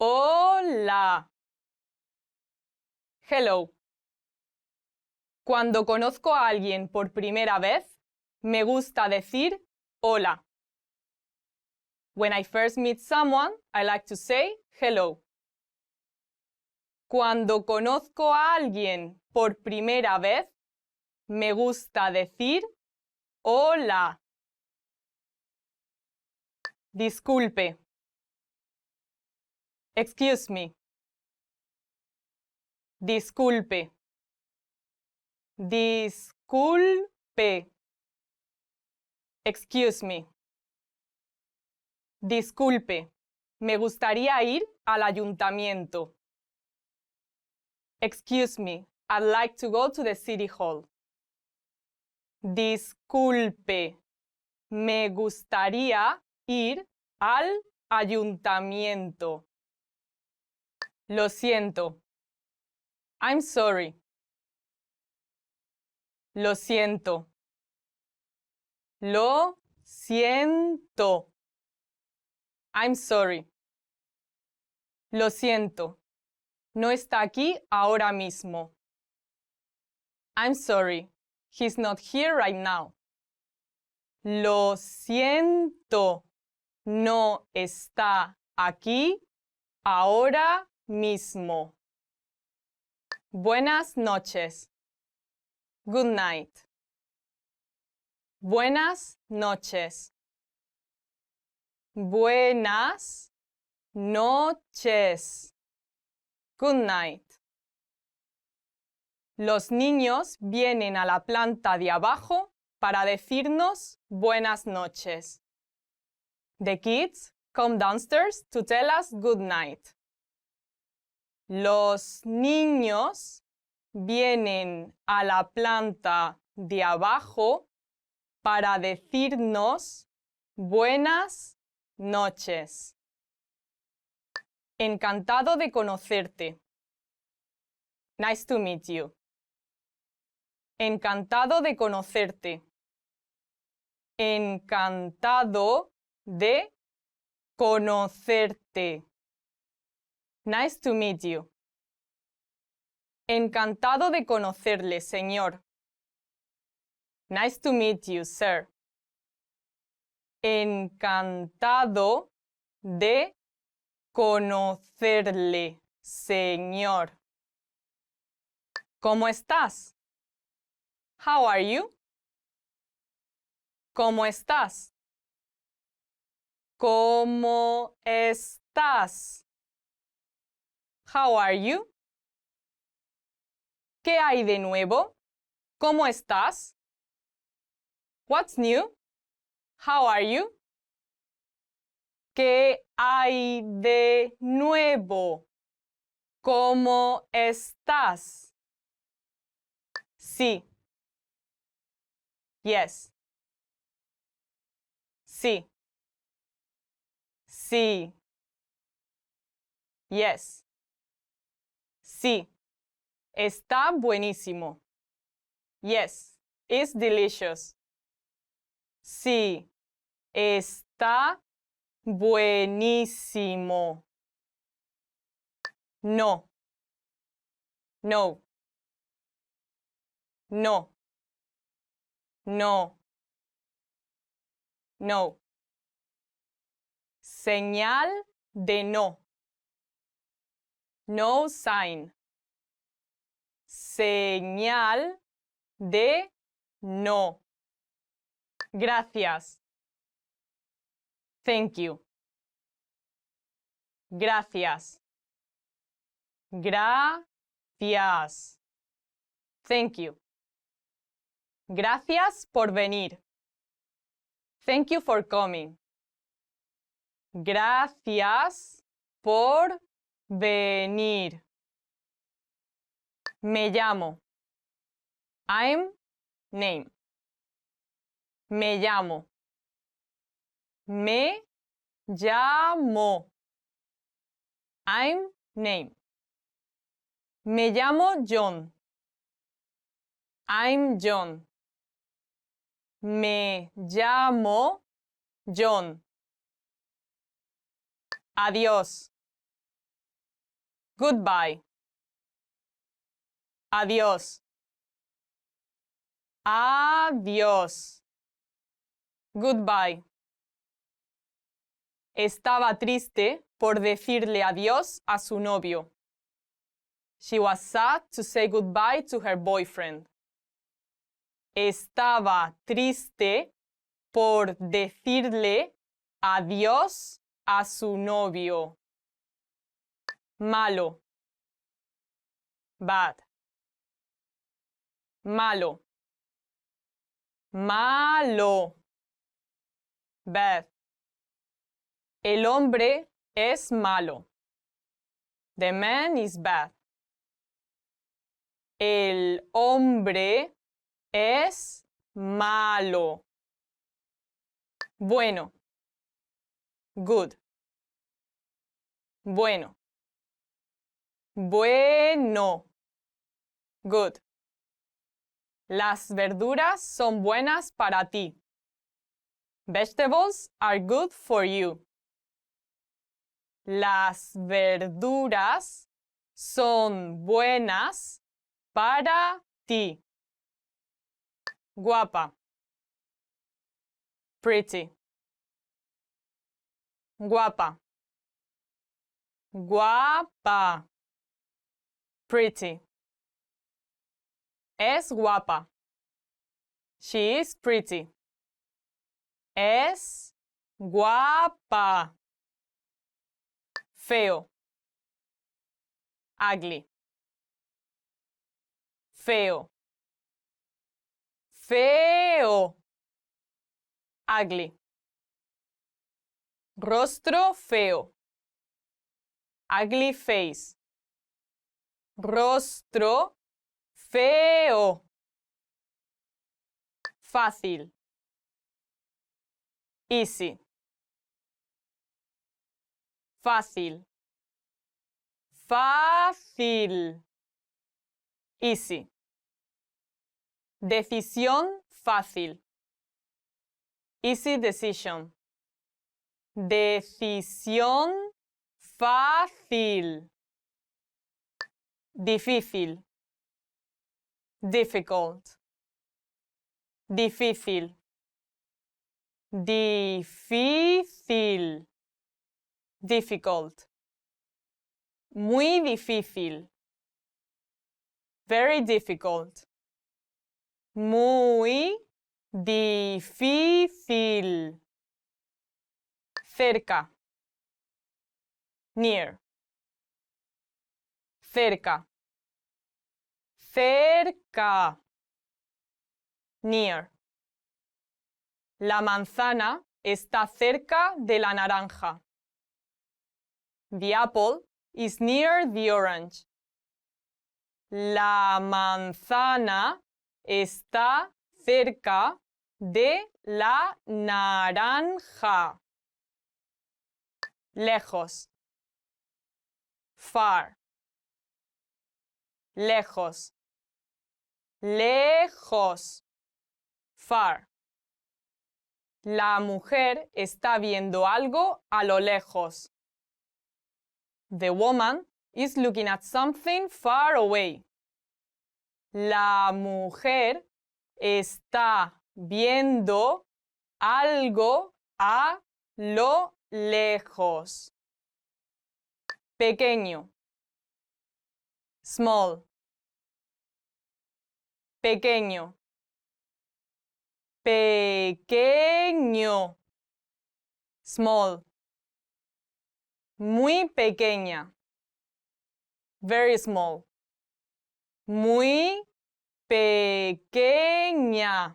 Hola. Hello. Cuando conozco a alguien por primera vez, me gusta decir hola. When I first meet someone, I like to say hello. Cuando conozco a alguien por primera vez, me gusta decir hola. Disculpe. Excuse me. Disculpe. Disculpe. Excuse me. Disculpe. Me gustaría ir al ayuntamiento. Excuse me. I'd like to go to the city hall. Disculpe. Me gustaría ir al ayuntamiento. Lo siento. I'm sorry. Lo siento. Lo siento. I'm sorry. Lo siento. No está aquí ahora mismo. I'm sorry. He's not here right now. Lo siento. No está aquí ahora mismo. Buenas noches. Good night. Buenas noches. Buenas noches. Good night. Los niños vienen a la planta de abajo para decirnos buenas noches. The kids come downstairs to tell us good night. Los niños vienen a la planta de abajo para decirnos buenas noches. Encantado de conocerte. Nice to meet you. Encantado de conocerte. Encantado de conocerte. Nice to meet you. Encantado de conocerle, señor. Nice to meet you, sir. Encantado de conocerle, señor. ¿Cómo estás? How are you? ¿Cómo estás? ¿Cómo estás? How are you? ¿Qué hay de nuevo? ¿Cómo estás? What's new? How are you? ¿Qué hay de nuevo? ¿Cómo estás? Sí. Yes. Sí. Sí. Yes. Sí. Está buenísimo. Yes. It's delicious. Sí. Está buenísimo. No. No. No. No. No. Señal de no. No sign. Señal de no. Gracias. Thank you. Gracias. Gracias. Thank you. Gracias por venir. Thank you for coming. Gracias por venir. Me llamo. I'm name. Me llamo. Me llamo. I'm name. Me llamo John. I'm John. Me llamo John. Adiós. Goodbye. Adiós. Adiós. Goodbye. Estaba triste por decirle adiós a su novio. She was sad to say goodbye to her boyfriend. Estaba triste por decirle adiós a su novio. Malo. Bad. Malo. Malo. Bad. El hombre es malo. The man is bad. El hombre es malo. Bueno. Good. Bueno. Bueno. Good. Las verduras son buenas para ti. Vegetables are good for you. Las verduras son buenas para ti. Guapa. Pretty. Guapa. Guapa. Pretty. Es guapa. She is pretty. Es guapa. Feo. Ugly. Feo. Feo. Ugly. Rostro feo. Ugly face. Rostro feo. Fácil. Easy. Fácil. Fácil. Easy. Decisión fácil. Easy decision. Decisión fácil. Difícil. Difficult. Difícil. Difícil. Difficult. Muy difícil. Very difficult. Muy difícil. Cerca. Near. Cerca. Cerca. Near. La manzana está cerca de la naranja. The apple is near the orange. La manzana está cerca de la naranja. Lejos. Far. Lejos. Lejos. Far. La mujer está viendo algo a lo lejos. The woman is looking at something far away. La mujer está viendo algo a lo lejos. Pequeño. Small. Pequeño. Pequeño. Small. Muy pequeña. Very small. Muy pequeña.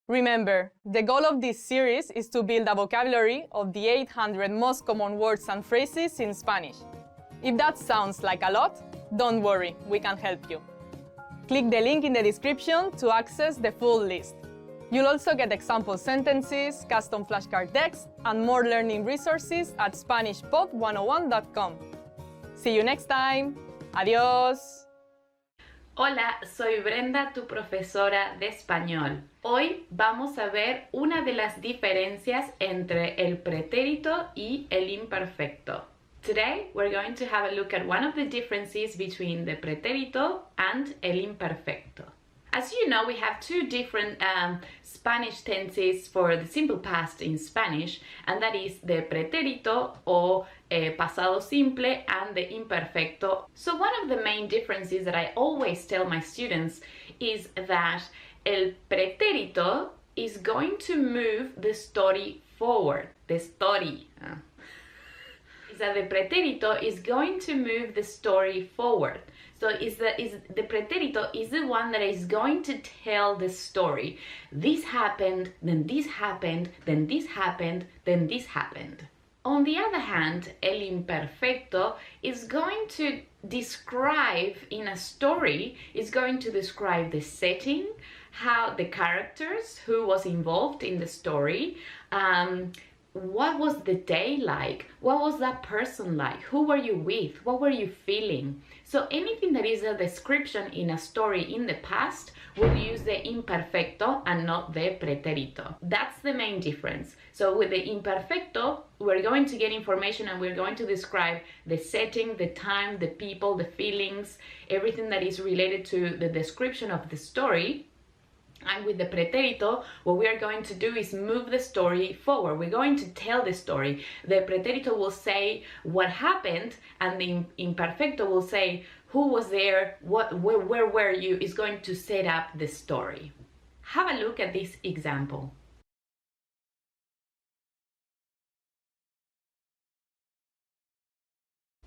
Remember, the goal of this series is to build a vocabulary of the 800 most common words and phrases in Spanish. If that sounds like a lot, don't worry, we can help you. Click the link in the description to access the full list. You'll also get example sentences, custom flashcard text, and more learning resources at SpanishPod101.com. See you next time. Adiós. Hola, soy Brenda, tu profesora de español. Hoy vamos a ver una de las diferencias entre el pretérito y el imperfecto. Today, we're going to have a look at one of the differences between the preterito and el imperfecto. As you know, we have two different Spanish tenses for the simple past in Spanish, and that is the preterito or pasado simple and the imperfecto. So one of the main differences that I always tell my students is that el preterito is going to move the story forward. The story. Is that the preterito is going to move the story forward. So the preterito is the one that is going to tell the story. This happened, then this happened, then this happened, then this happened. On the other hand, el imperfecto is going to describe in a story, is going to describe the setting, how the characters, who was involved in the story, what was the day like? What was that person like? Who were you with? What were you feeling? So anything that is a description in a story in the past will use the imperfecto and not the preterito. That's the main difference. So with the imperfecto, we're going to get information and we're going to describe the setting, the time, the people, the feelings, everything that is related to the description of the story. And with the preterito, what we are going to do is move the story forward. We're going to tell the story. The preterito will say what happened, and the imperfecto will say who was there, where were you, is going to set up the story. Have a look at this example.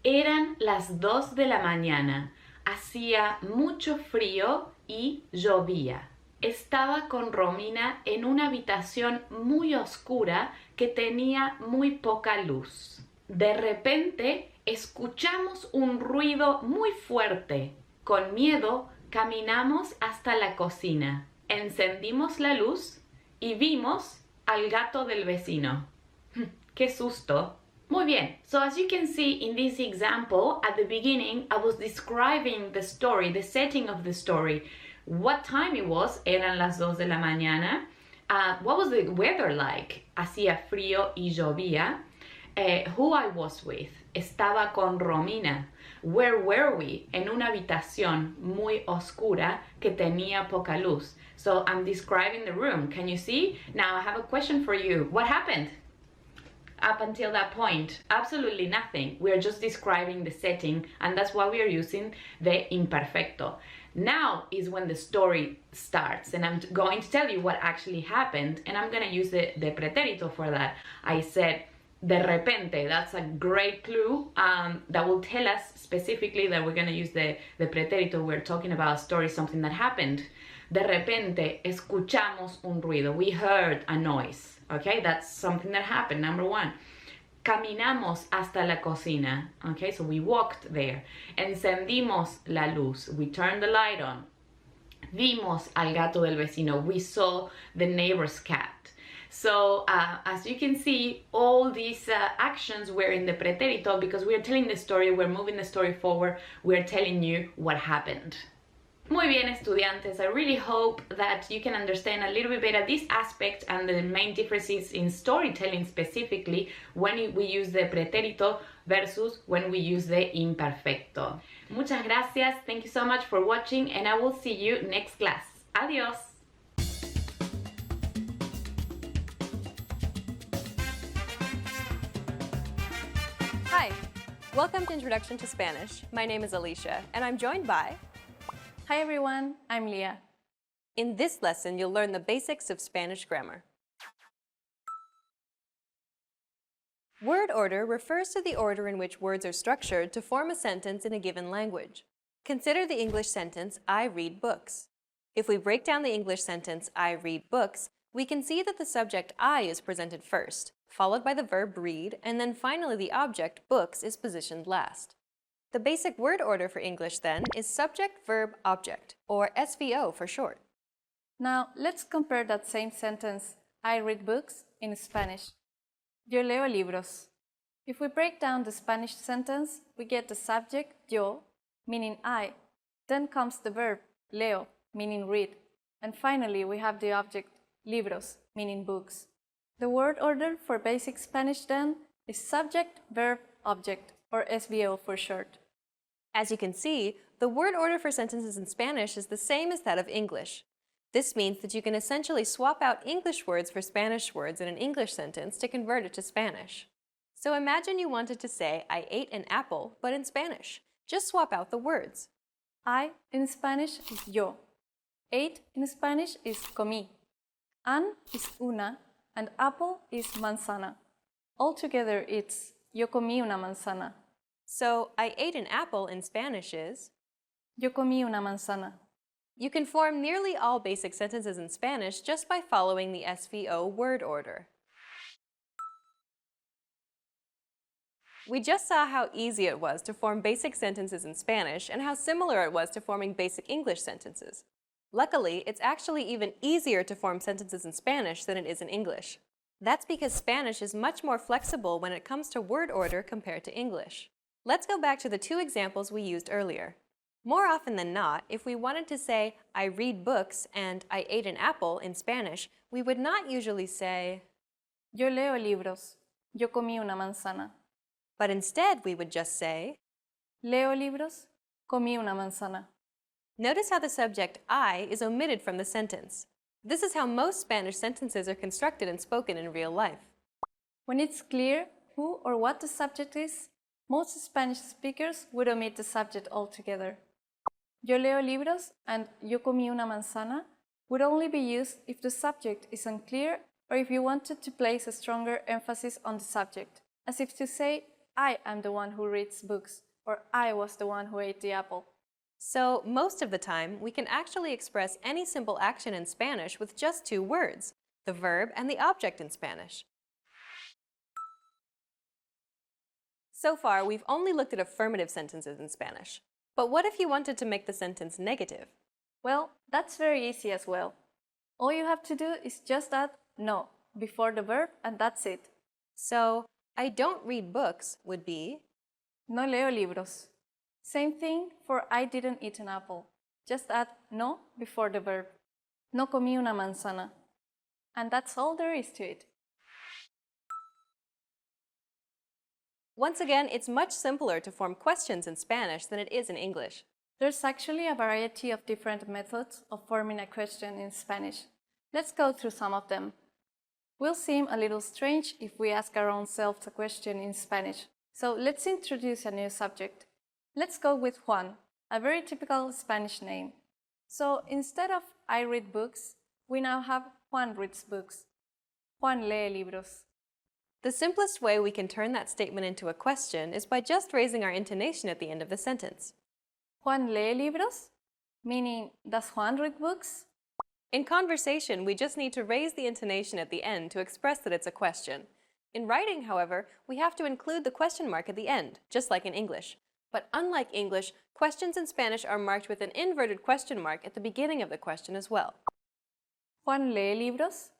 Eran las 2 de la mañana. Hacía mucho frío y llovía. Estaba con Romina en una habitación muy oscura que tenía muy poca luz. De repente escuchamos un ruido muy fuerte. Con miedo caminamos hasta la cocina. Encendimos la luz y vimos al gato del vecino. ¡Qué susto! Muy bien, so as you can see in this example, at the beginning I was describing the story, the setting of the story. What time it was, eran las 2 de la mañana. What was the weather like? Hacía frío y llovía. Who I was with, estaba con Romina. Where were we? En una habitación muy oscura que tenía poca luz. So I'm describing the room. Can you see? Now I have a question for you. What happened? Up until that point, absolutely nothing. We're just describing the setting, and that's why we are using the imperfecto. Now is when the story starts, and I'm going to tell you what actually happened, and I'm going to use the preterito for that. I said, de repente, that's a great clue that will tell us specifically that we're going to use the preterito. We're talking about a story, something that happened. De repente, escuchamos un ruido. We heard a noise. Okay, that's something that happened, number one. Caminamos hasta la cocina. Okay, so we walked there. Encendimos la luz. We turned the light on. Vimos al gato del vecino. We saw the neighbor's cat. So as you can see, all these actions were in the preterito because we're telling the story, we're moving the story forward, we're telling you what happened. Muy bien, estudiantes. I really hope that you can understand a little bit better this aspect and the main differences in storytelling specifically when we use the preterito versus when we use the imperfecto. Muchas gracias. Thank you so much for watching, and I will see you next class. Adiós. Hi, welcome to Introduction to Spanish. My name is Alicia, and I'm joined by... Hi everyone, I'm Leah. In this lesson, you'll learn the basics of Spanish grammar. Word order refers to the order in which words are structured to form a sentence in a given language. Consider the English sentence, I read books. If we break down the English sentence, I read books, we can see that the subject I is presented first, followed by the verb read, and then finally the object books is positioned last. The basic word order for English, then, is subject, verb, object, or SVO for short. Now, let's compare that same sentence, I read books, in Spanish. Yo leo libros. If we break down the Spanish sentence, we get the subject, yo, meaning I. Then comes the verb, leo, meaning read. And finally, we have the object, libros, meaning books. The word order for basic Spanish, then, is subject, verb, object, or SVO for short. As you can see, the word order for sentences in Spanish is the same as that of English. This means that you can essentially swap out English words for Spanish words in an English sentence to convert it to Spanish. So imagine you wanted to say, I ate an apple, but in Spanish. Just swap out the words. I in Spanish is yo. Ate in Spanish is comí. An is una, and apple is manzana. Altogether, it's yo comí una manzana. So, I ate an apple in Spanish is... Yo comí una manzana. You can form nearly all basic sentences in Spanish just by following the SVO word order. We just saw how easy it was to form basic sentences in Spanish and how similar it was to forming basic English sentences. Luckily, it's actually even easier to form sentences in Spanish than it is in English. That's because Spanish is much more flexible when it comes to word order compared to English. Let's go back to the two examples we used earlier. More often than not, if we wanted to say, I read books and I ate an apple in Spanish, we would not usually say, Yo leo libros. Yo comí una manzana. But instead, we would just say, Leo libros. Comí una manzana. Notice how the subject I is omitted from the sentence. This is how most Spanish sentences are constructed and spoken in real life. When it's clear who or what the subject is, most Spanish speakers would omit the subject altogether. Yo leo libros and yo comí una manzana would only be used if the subject is unclear or if you wanted to place a stronger emphasis on the subject, as if to say, I am the one who reads books, or I was the one who ate the apple. So most of the time, we can actually express any simple action in Spanish with just two words, the verb and the object in Spanish. So far, we've only looked at affirmative sentences in Spanish. But what if you wanted to make the sentence negative? Well, that's very easy as well. All you have to do is just add no before the verb and that's it. So, I don't read books would be No leo libros. Same thing for I didn't eat an apple. Just add no before the verb. No comí una manzana. And that's all there is to it. Once again, it's much simpler to form questions in Spanish than it is in English. There's actually a variety of different methods of forming a question in Spanish. Let's go through some of them. Will seem a little strange if we ask our own selves a question in Spanish. So let's introduce a new subject. Let's go with Juan, a very typical Spanish name. So instead of I read books, we now have Juan reads books. Juan lee libros. The simplest way we can turn that statement into a question is by just raising our intonation at the end of the sentence. Juan lee libros? Meaning, does Juan read books? In conversation, we just need to raise the intonation at the end to express that it's a question. In writing, however, we have to include the question mark at the end, just like in English. But unlike English, questions in Spanish are marked with an inverted question mark at the beginning of the question as well. Juan lee libros?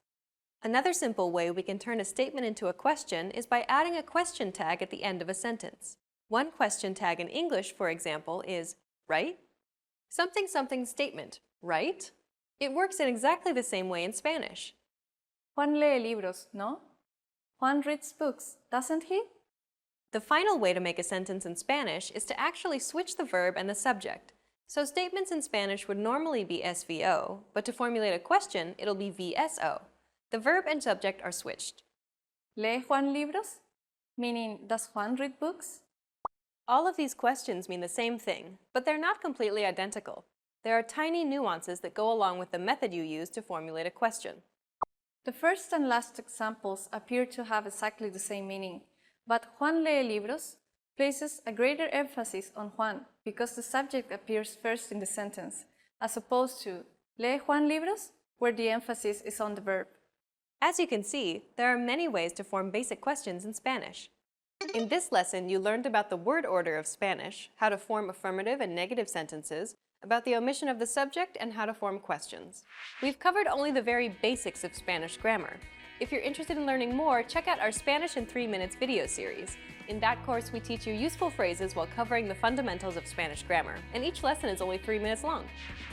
Another simple way we can turn a statement into a question is by adding a question tag at the end of a sentence. One question tag in English, for example, is right? Something something statement, right? It works in exactly the same way in Spanish. Juan lee libros, no? Juan reads books, doesn't he? The final way to make a sentence in Spanish is to actually switch the verb and the subject. So statements in Spanish would normally be SVO, but to formulate a question, it'll be VSO. The verb and subject are switched. ¿Lee Juan libros? Meaning, does Juan read books? All of these questions mean the same thing, but they're not completely identical. There are tiny nuances that go along with the method you use to formulate a question. The first and last examples appear to have exactly the same meaning, but Juan lee libros places a greater emphasis on Juan because the subject appears first in the sentence, as opposed to lee Juan libros, where the emphasis is on the verb. As you can see, there are many ways to form basic questions in Spanish. In this lesson, you learned about the word order of Spanish, how to form affirmative and negative sentences, about the omission of the subject, and how to form questions. We've covered only the very basics of Spanish grammar. If you're interested in learning more, check out our Spanish in 3 Minutes video series. In that course, we teach you useful phrases while covering the fundamentals of Spanish grammar, and each lesson is only 3 minutes long.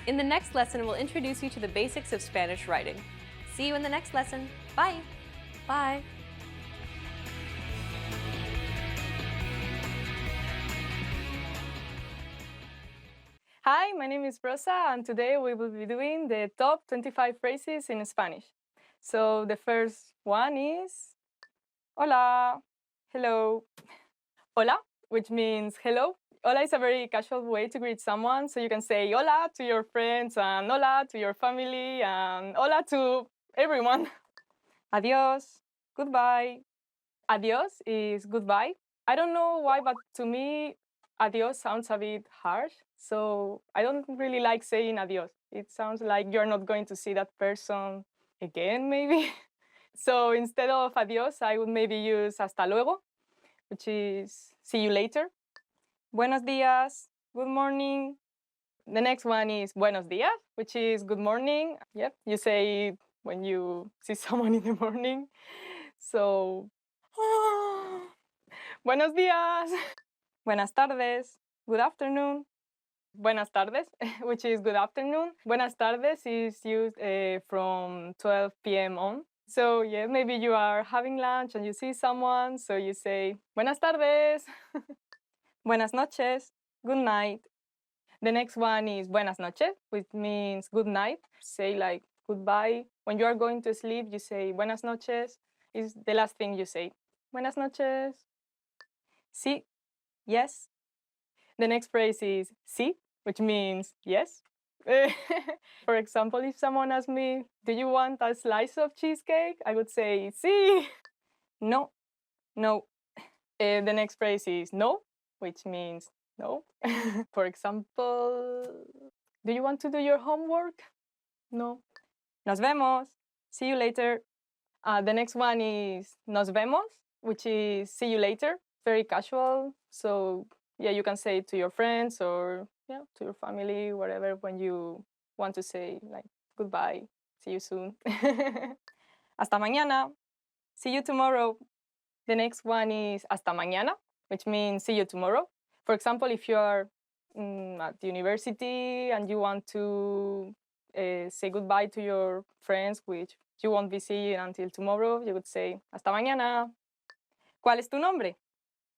In the next lesson, we'll introduce you to the basics of Spanish writing. See you in the next lesson. Bye! Bye! Hi, my name is Rosa, and today we will be doing the top 25 phrases in Spanish. So the first one is hola, hello. Hola, which means hello. Hola is a very casual way to greet someone, so you can say hola to your friends, and hola to your family, and hola to everyone. Adios, goodbye. Adios is goodbye. I don't know why, but to me, adios sounds a bit harsh, so I don't really like saying adios. It sounds like you're not going to see that person again, maybe. So instead of adios, I would maybe use hasta luego, which is see you later. Buenos días, good morning. The next one is buenos días, which is good morning. Yep, you say it when you see someone in the morning. So, buenos días. Buenas tardes, good afternoon. Buenas tardes, which is good afternoon. Buenas tardes is used from 12 p.m. on. So yeah, maybe you are having lunch and you see someone, so you say, buenas tardes. Buenas noches, good night. The next one is buenas noches, which means good night. Say like goodbye. When you are going to sleep, you say buenas noches. Is the last thing you say. Buenas noches. Sí, yes. The next phrase is sí, which means yes. For example, if someone asks me, do you want a slice of cheesecake? I would say sí. No, no. The next phrase is no, which means no. For example, do you want to do your homework? No. Nos vemos. See you later. The next one is nos vemos, which is see you later. Very casual. So yeah, you can say it to your friends or to your family, whatever, when you want to say like goodbye, see you soon. Hasta mañana. See you tomorrow. The next one is hasta mañana, which means see you tomorrow. For example, if you are at the university and you want to say goodbye to your friends, which you won't be seeing until tomorrow, you would say hasta mañana. ¿Cuál es tu nombre?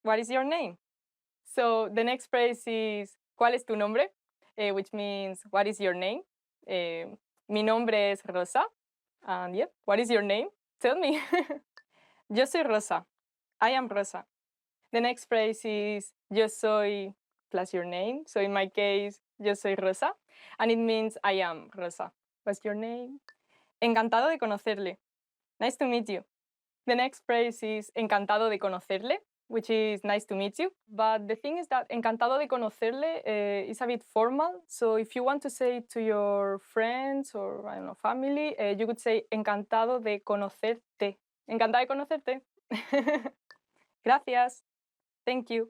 What is your name? So the next phrase is ¿cuál es tu nombre? Which means what is your name? Mi nombre es Rosa. And yep, what is your name? Tell me. Yo soy Rosa. I am Rosa. The next phrase is yo soy plus your name. So in my case, yo soy Rosa. And it means I am Rosa. What's your name? Encantado de conocerle. Nice to meet you. The next phrase is encantado de conocerle, which is nice to meet you. But the thing is that encantado de conocerle is a bit formal. So if you want to say it to your friends or, I don't know, family, you could say encantado de conocerte. Encantada de conocerte. Gracias. Thank you.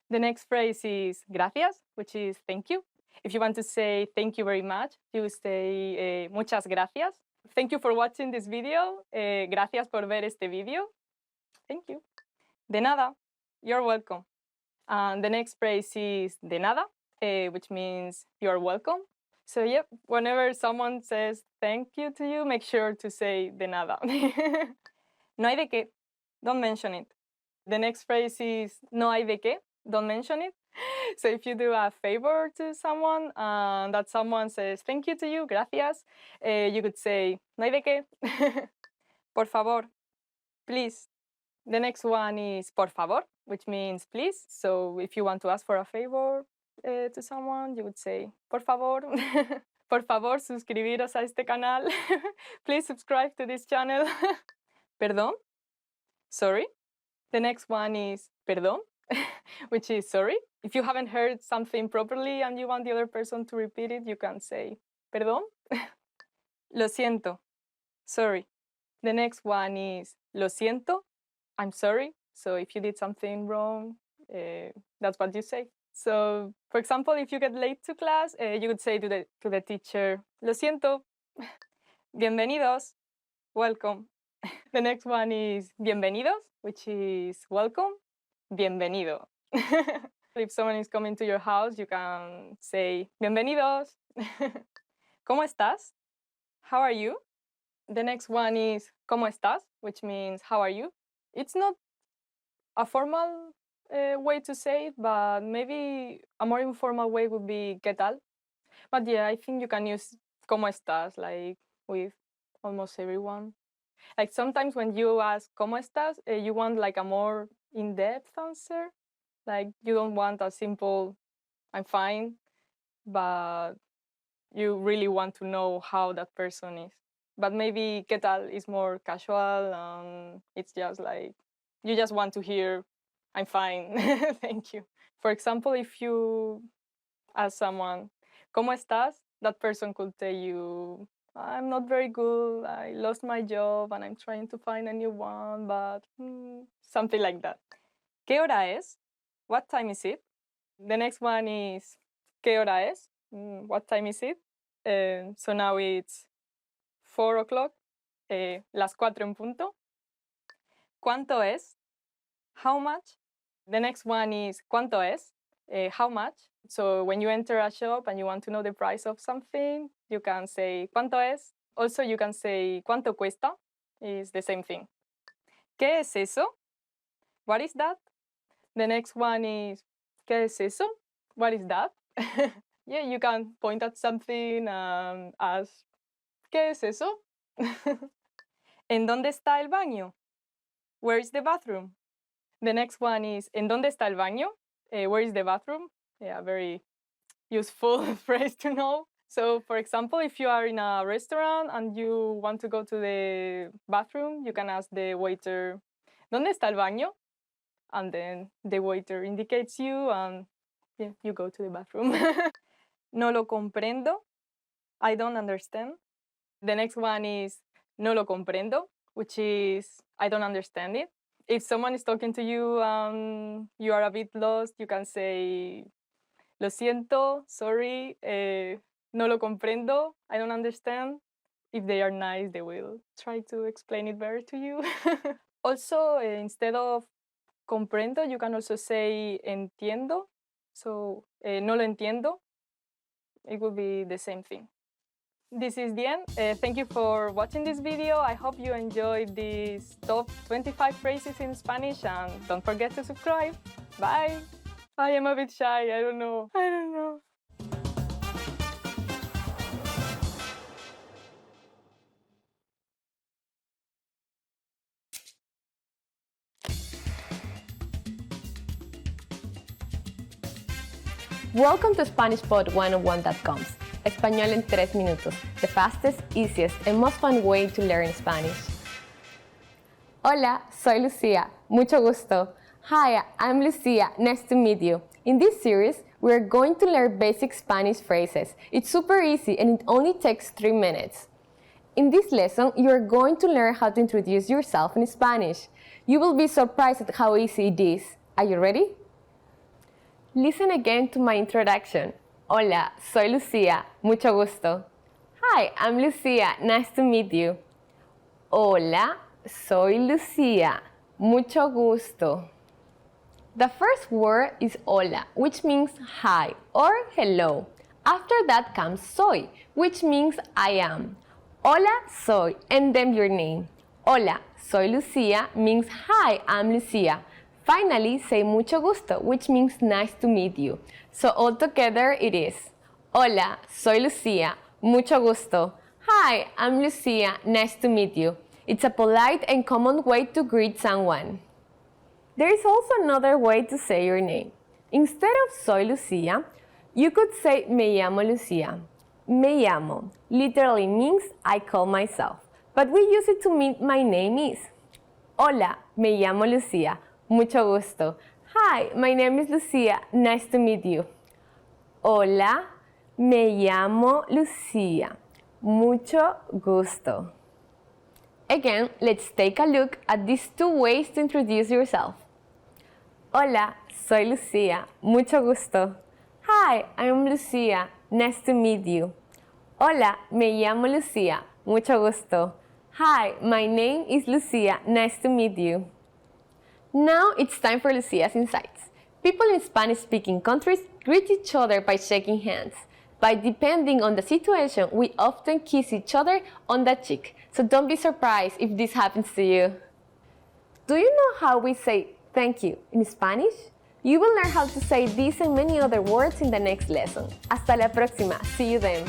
The next phrase is gracias, which is thank you. If you want to say thank you very much, you say muchas gracias. Thank you for watching this video. Gracias por ver este video. Thank you. De nada. You're welcome. And the next phrase is de nada, which means you're welcome. So yep, whenever someone says thank you to you, make sure to say de nada. No hay de qué. Don't mention it. The next phrase is no hay de qué. Don't mention it. So if you do a favor to someone and that someone says thank you to you, gracias, you could say no hay de qué. Por favor, please. The next one is por favor, which means please. So if you want to ask for a favor to someone, you would say por favor. Por favor, suscribiros a este canal. Please subscribe to this channel. Perdón. Sorry. The next one is perdón, which is sorry. If you haven't heard something properly and you want the other person to repeat it, you can say perdón. Lo siento. Sorry. The next one is lo siento. I'm sorry. So if you did something wrong, that's what you say. So, for example, if you get late to class, you would say to the teacher, lo siento. Bienvenidos. Welcome. The next one is bienvenidos, which is welcome. Bienvenido. If someone is coming to your house, you can say bienvenidos. ¿Cómo estás? How are you? The next one is ¿cómo estás? Which means how are you? It's not a formal way to say it, but maybe a more informal way would be ¿qué tal? But yeah, I think you can use ¿cómo estás? Like with almost everyone. Like sometimes when you ask ¿cómo estás? You want like a more in-depth answer. Like you don't want a simple I'm fine, but you really want to know how that person is. But maybe ¿qué tal? Is more casual and it's just like you just want to hear I'm fine, thank you. For example, if you ask someone ¿cómo estás? That person could tell you I'm not very good, I lost my job and I'm trying to find a new one, but something like that. ¿Qué hora es? What time is it? The next one is ¿qué hora es? What time is it? So now it's 4 o'clock, las 4 en punto. ¿Cuánto es? How much? The next one is ¿cuánto es? How much? So when you enter a shop and you want to know the price of something, you can say ¿cuánto es? Also, you can say ¿cuánto cuesta? It's the same thing. ¿Qué es eso? What is that? The next one is ¿qué es eso? What is that? Yeah, you can point at something and ask ¿qué es eso? ¿En dónde está el baño? Where is the bathroom? The next one is ¿en dónde está el baño? Where is the bathroom? Yeah, very useful phrase to know. So, for example, if you are in a restaurant and you want to go to the bathroom, you can ask the waiter, ¿dónde está el baño? and then the waiter indicates you, and yeah, you go to the bathroom. No lo comprendo, I don't understand. The next one is no lo comprendo, which is I don't understand it. If someone is talking to you, you are a bit lost, you can say lo siento, sorry, no lo comprendo, I don't understand. If they are nice, they will try to explain it better to you. Also, instead of comprendo, you can also say entiendo. So, no lo entiendo. It will be the same thing. This is the end. Thank you for watching this video. I hope you enjoyed these top 25 phrases in Spanish, and don't forget to subscribe. Bye! I am a bit shy, I don't know. Welcome to SpanishPod101.com. Español en 3 minutos. The fastest, easiest, and most fun way to learn Spanish. Hola, soy Lucia. Mucho gusto. Hi, I'm Lucia. Nice to meet you. In this series, we're going to learn basic Spanish phrases. It's super easy and it only takes 3 minutes. In this lesson, you're going to learn how to introduce yourself in Spanish. You will be surprised at how easy it is. Are you ready? Listen again to my introduction. Hola, soy Lucia. Mucho gusto. Hi, I'm Lucia. Nice to meet you. Hola, soy Lucia. Mucho gusto. The first word is hola, which means hi or hello. After that comes soy, which means I am. Hola, soy, and then your name. Hola, soy Lucia means hi, I'm Lucia. Finally, say mucho gusto, which means nice to meet you. So all together it is, hola, soy Lucia, mucho gusto. Hi, I'm Lucia, nice to meet you. It's a polite and common way to greet someone. There is also another way to say your name. Instead of soy Lucia, you could say me llamo Lucia. Me llamo literally means I call myself, but we use it to mean my name is. Hola, me llamo Lucia. Mucho gusto. Hi, my name is Lucia. Nice to meet you. Hola, me llamo Lucia. Mucho gusto. Again, let's take a look at these 2 ways to introduce yourself. Hola, soy Lucia. Mucho gusto. Hi, I'm Lucia. Nice to meet you. Hola, me llamo Lucia. Mucho gusto. Hi, my name is Lucia. Nice to meet you. Now it's time for Lucia's Insights. People in Spanish-speaking countries greet each other by shaking hands. But depending on the situation, we often kiss each other on the cheek. So don't be surprised if this happens to you. Do you know how we say thank you in Spanish? You will learn how to say this and many other words in the next lesson. Hasta la próxima. See you then.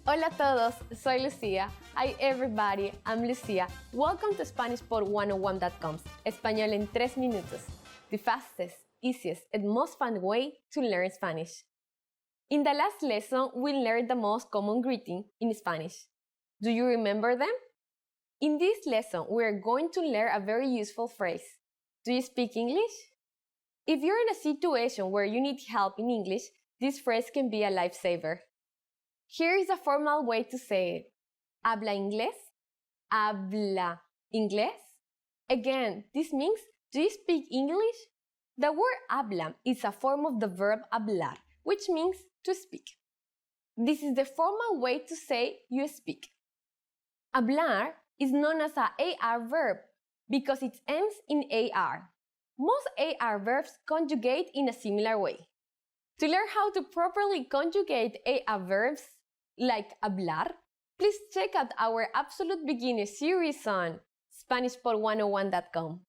Hola a todos, soy Lucia. Hi everybody, I'm Lucia. Welcome to SpanishPod101.com. Español en 3 minutos. The fastest, easiest, and most fun way to learn Spanish. In the last lesson, we learned the most common greeting in Spanish. Do you remember them? In this lesson, we are going to learn a very useful phrase. Do you speak English? If you're in a situation where you need help in English, this phrase can be a lifesaver. Here is a formal way to say it. Habla inglés? Habla inglés? Again, this means, do you speak English? The word habla is a form of the verb hablar, which means to speak. This is the formal way to say you speak. Hablar is known as a AR verb because it ends in AR. Most AR verbs conjugate in a similar way. To learn how to properly conjugate AR verbs like hablar, please check out our Absolute Beginner series on SpanishPod101.com.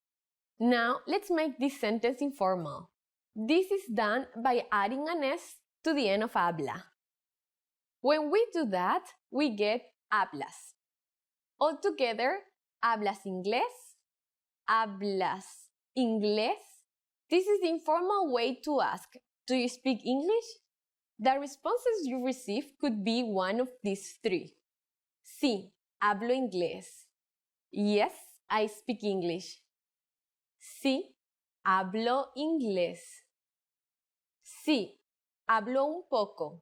Now, let's make this sentence informal. This is done by adding an S to the end of habla. When we do that, we get hablas. Altogether, hablas inglés, ¿Hablas inglés? This is the informal way to ask, do you speak English? The responses you receive could be one of these three. Sí, hablo inglés. Yes, I speak English. Sí, hablo inglés. Sí, hablo un poco.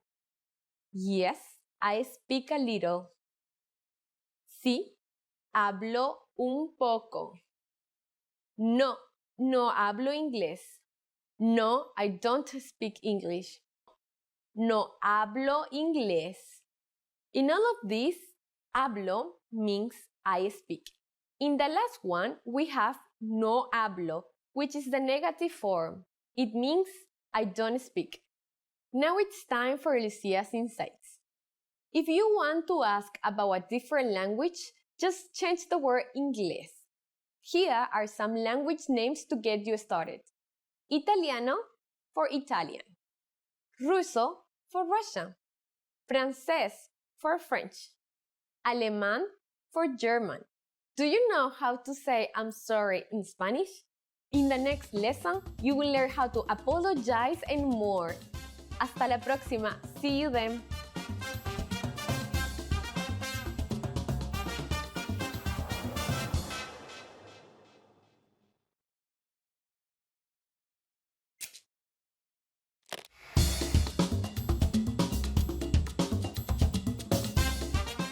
Yes, I speak a little. Sí, hablo un poco. No, no hablo inglés. No, I don't speak English. No hablo inglés. In all of these, hablo means I speak. In the last one, we have no hablo, which is the negative form. It means I don't speak. Now it's time for Lucia's insights. If you want to ask about a different language, just change the word inglés. Here are some language names to get you started. Italiano for Italian. Ruso for Russian. Francés for French. Alemán for German. Do you know how to say I'm sorry in Spanish? In the next lesson, you will learn how to apologize and more. Hasta la próxima. See you then.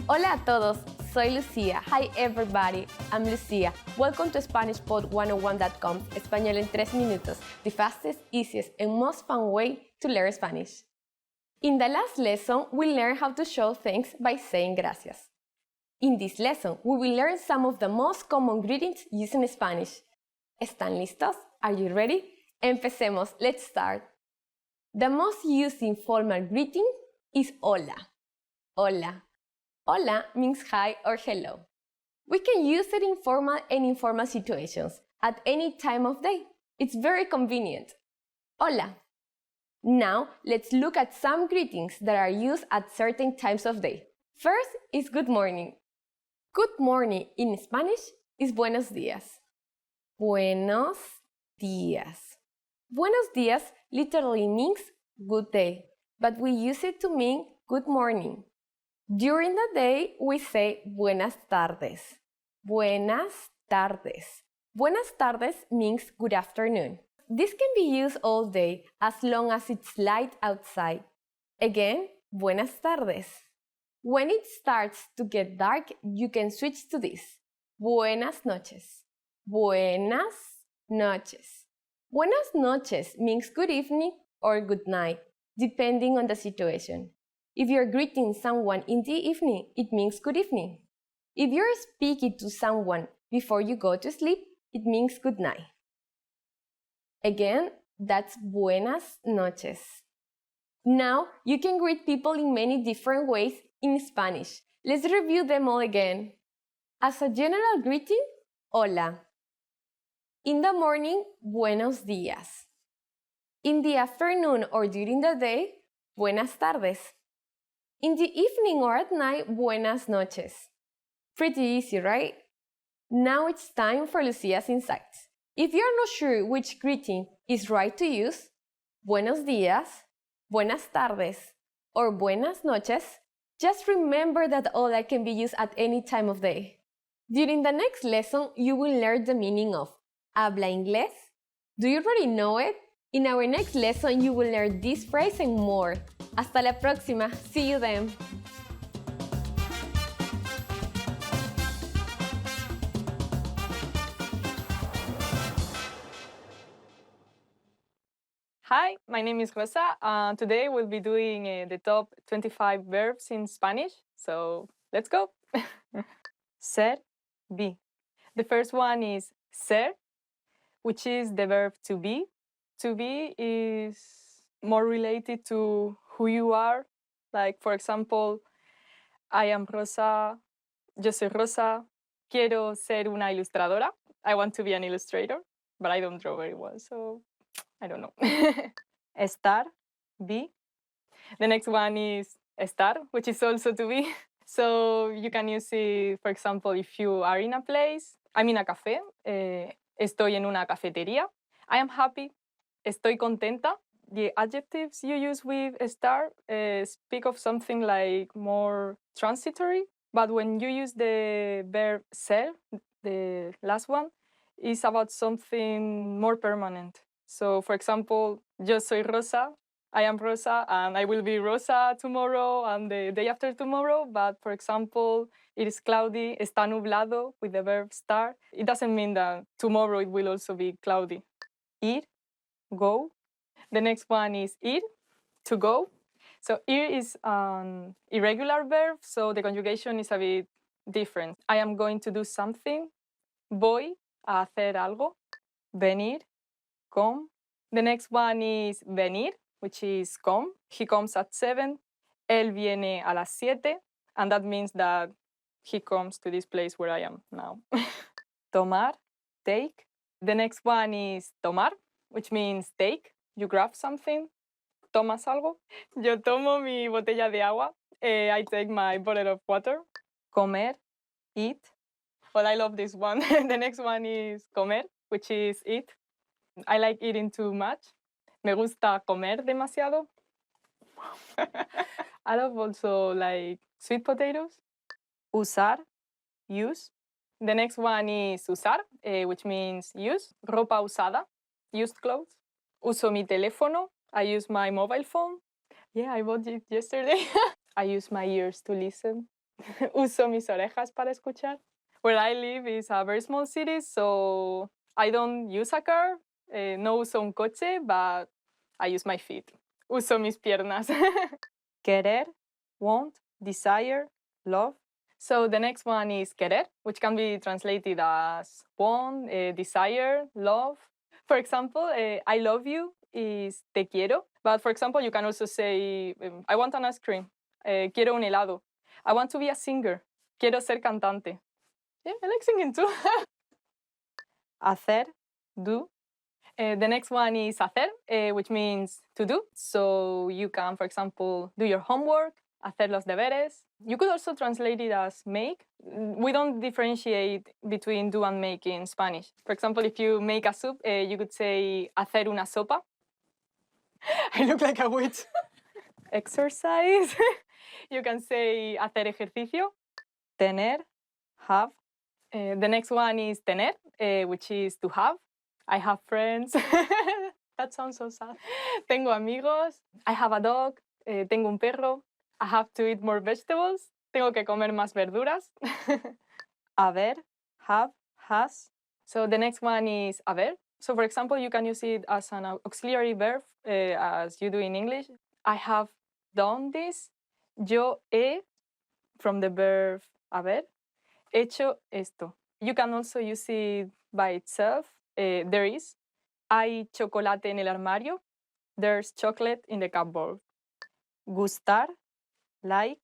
Hola a todos, soy Lucía. Hi everybody, I'm Lucía. Welcome to SpanishPod101.com, Español en 3 minutos, the fastest, easiest, and most fun way to learn Spanish. In the last lesson, we learned how to show thanks by saying gracias. In this lesson, we will learn some of the most common greetings used in Spanish. ¿Están listos? Are you ready? Empecemos, let's start. The most used informal greeting is hola. Hola. Hola means hi or hello. We can use it in formal and informal situations at any time of day. It's very convenient. Hola. Now, let's look at some greetings that are used at certain times of day. First is good morning. Good morning in Spanish is buenos días. Buenos días. Buenos días literally means good day, but we use it to mean good morning. During the day, we say buenas tardes. Buenas tardes. Buenas tardes means good afternoon. This can be used all day as long as it's light outside. Again, buenas tardes. When it starts to get dark, you can switch to this. Buenas noches. Buenas noches. Buenas noches means good evening or good night, depending on the situation. If you're greeting someone in the evening, it means good evening. If you're speaking to someone before you go to sleep, it means good night. Again, that's buenas noches. Now, you can greet people in many different ways in Spanish. Let's review them all again. As a general greeting, hola. In the morning, buenos días. In the afternoon or during the day, buenas tardes. In the evening or at night, buenas noches. Pretty easy, right? Now it's time for Lucia's insights. If you're not sure which greeting is right to use, buenos días, buenas tardes, or buenas noches, just remember that hola can be used at any time of day. During the next lesson, you will learn the meaning of habla inglés. Do you already know it? In our next lesson, you will learn this phrase and more. Hasta la próxima. See you then. Hi, my name is Rosa. Today we'll be doing the top 25 verbs in Spanish. So let's go. Ser, be. The first one is ser, which is the verb to be. To be is more related to who you are. Like, for example, I am Rosa, yo soy Rosa, quiero ser una ilustradora. I want to be an illustrator, but I don't draw very well, so I don't know. Estar, be. The next one is estar, which is also to be. So you can use it, for example, if you are in a place, I'm in a cafe, Estoy en una cafetería. I am happy. Estoy contenta. The adjectives you use with estar speak of something like more transitory, but when you use the verb ser, the last one, it's about something more permanent. So, for example, yo soy Rosa, I am Rosa, and I will be Rosa tomorrow and the day after tomorrow. But, for example, it is cloudy, está nublado with the verb estar. It doesn't mean that tomorrow it will also be cloudy. Ir, go. The next one is ir, to go. So ir is an irregular verb, so the conjugation is a bit different. I am going to do something. Voy a hacer algo. Venir, come. The next one is venir, which is come. He comes at 7. Él viene a las 7. And that means that he comes to this place where I am now. Tomar, take. The next one is tomar, which means take. You grab something. ¿Tomas algo? Yo tomo mi botella de agua. I take my bottle of water. Comer, eat. Well, I love this one. The next one is comer, which is eat. I like eating too much. Me gusta comer demasiado. I love also like sweet potatoes. Usar, use. The next one is usar, which means use. Ropa usada, used clothes. Uso mi teléfono. I use my mobile phone. Yeah, I bought it yesterday. I use my ears to listen. Uso mis orejas para escuchar. Where I live is a very small city, so I don't use a car. No uso un coche, but I use my feet. Uso mis piernas. Querer, want, desire, love. So the next one is querer, which can be translated as want, desire, love. For example, I love you is te quiero. But for example, you can also say, I want an ice cream. Quiero un helado. I want to be a singer. Quiero ser cantante. Yeah, I like singing too. Hacer, do. The next one is hacer, which means to do. So you can, for example, do your homework, hacer los deberes. You could also translate it as make. We don't differentiate between do and make in Spanish. For example, if you make a soup, you could say hacer una sopa. I look like a witch. Exercise. You can say hacer ejercicio. Tener, have. The next one is tener, which is to have. I have friends. That sounds so sad. Tengo amigos. I have a dog. Tengo un perro. I have to eat more vegetables. Tengo que comer más verduras. Haber, have, has. So the next one is haber. So for example, you can use it as an auxiliary verb, as you do in English. I have done this. Yo he, from the verb haber, hecho esto. You can also use it by itself. There is. Hay chocolate en el armario. There's chocolate in the cupboard. Gustar, like.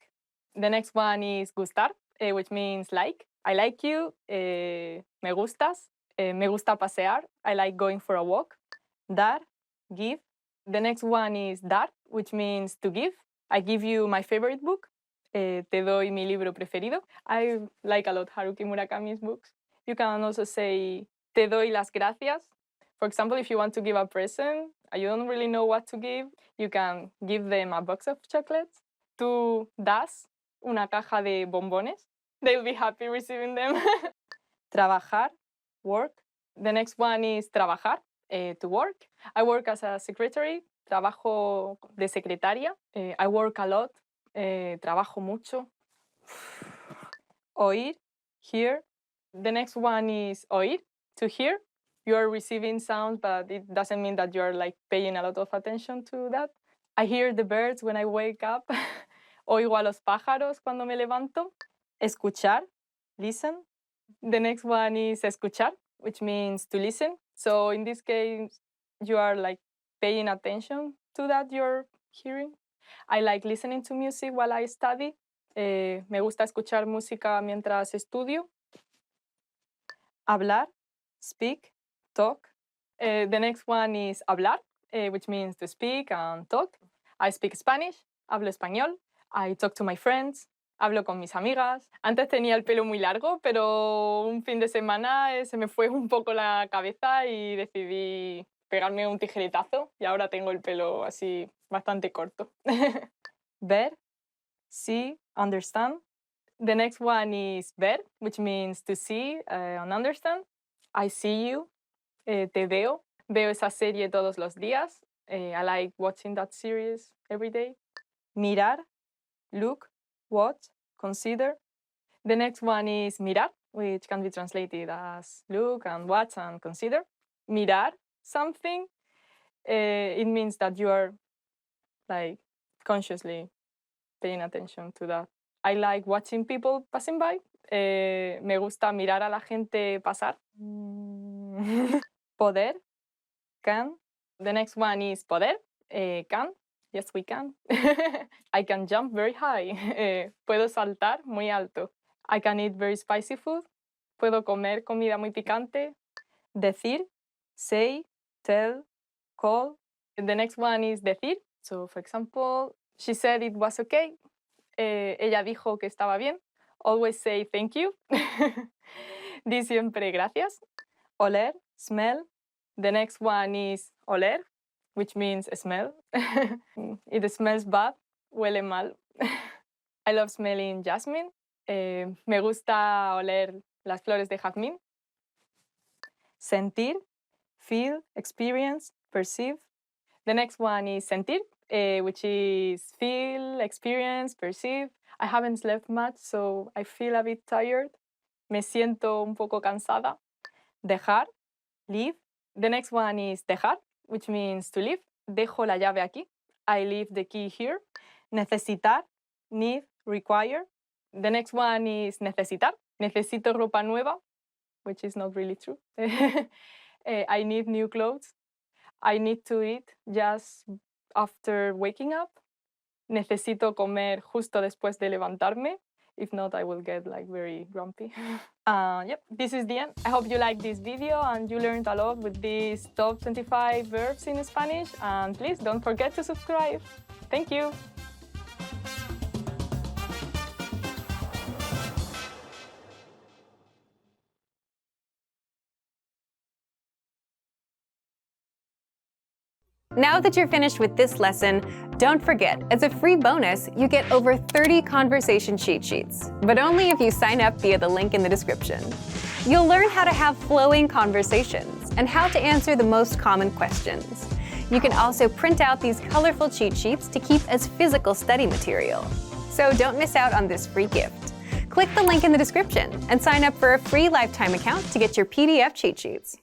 The next one is gustar, which means like. I like you. Me gustas. Me gusta pasear. I like going for a walk. Dar, give. The next one is dar, which means to give. I give you my favorite book. Te doy mi libro preferido. I like a lot Haruki Murakami's books. You can also say te doy las gracias. For example, if you want to give a present, you don't really know what to give, you can give them a box of chocolates. Tú das una caja de bombones. They'll be happy receiving them. Trabajar, work. The next one is trabajar, to work. I work as a secretary. Trabajo de secretaria. I work a lot. Trabajo mucho. Oír, hear. The next one is oír, to hear. You are receiving sounds, but it doesn't mean that you're like paying a lot of attention to that. I hear the birds when I wake up. Oigo a los pájaros cuando me levanto. Escuchar, listen. The next one is escuchar, which means to listen. So in this case, you are like paying attention to that you're hearing. I like listening to music while I study. Me gusta escuchar música mientras estudio. Hablar, speak, talk. The next one is hablar, which means to speak and talk. I speak Spanish, hablo español. I talk to my friends. hablo con mis amigas. Antes tenía el pelo muy largo, pero un fin de semana se me fue un poco la cabeza y decidí pegarme un tijeretazo y ahora tengo el pelo así bastante corto. Ver, see, understand. The next one is ver, which means to see and understand. I see you, te veo. Veo esa serie todos los días. I like watching that series every day. Mirar, look, watch, consider. The next one is mirar, which can be translated as look and watch and consider. Mirar something, it means that you are like consciously paying attention to that. I like watching people passing by. Me gusta mirar a la gente pasar. Poder, can. The next one is poder, can. Yes, we can. I can jump very high. Puedo saltar muy alto. I can eat very spicy food. Puedo comer comida muy picante. Decir, say, tell, call. The next one is decir. So, for example, she said it was okay. Ella dijo que estaba bien. Always say thank you. Di siempre gracias. Oler, smell. The next one is oler, which means smell. It smells bad, huele mal. I love smelling jasmine. Me gusta oler las flores de jazmín. Sentir, feel, experience, perceive. The next one is sentir, which is feel, experience, perceive. I haven't slept much, so I feel a bit tired. Me siento un poco cansada. Dejar, leave. The next one is dejar, which means to leave. Dejo la llave aquí. I leave the key here. Necesitar, need, require. The next one is necesitar. Necesito ropa nueva, which is not really true. I need new clothes. I need to eat just after waking up. Necesito comer justo después de levantarme. If not, I will get like very grumpy. Yep, this is the end. I hope you liked this video and you learned a lot with these top 25 verbs in Spanish. And please don't forget to subscribe. Thank you. Now that you're finished with this lesson, don't forget, as a free bonus, you get over 30 conversation cheat sheets, but only if you sign up via the link in the description. You'll learn how to have flowing conversations and how to answer the most common questions. You can also print out these colorful cheat sheets to keep as physical study material. So don't miss out on this free gift. Click the link in the description and sign up for a free lifetime account to get your PDF cheat sheets.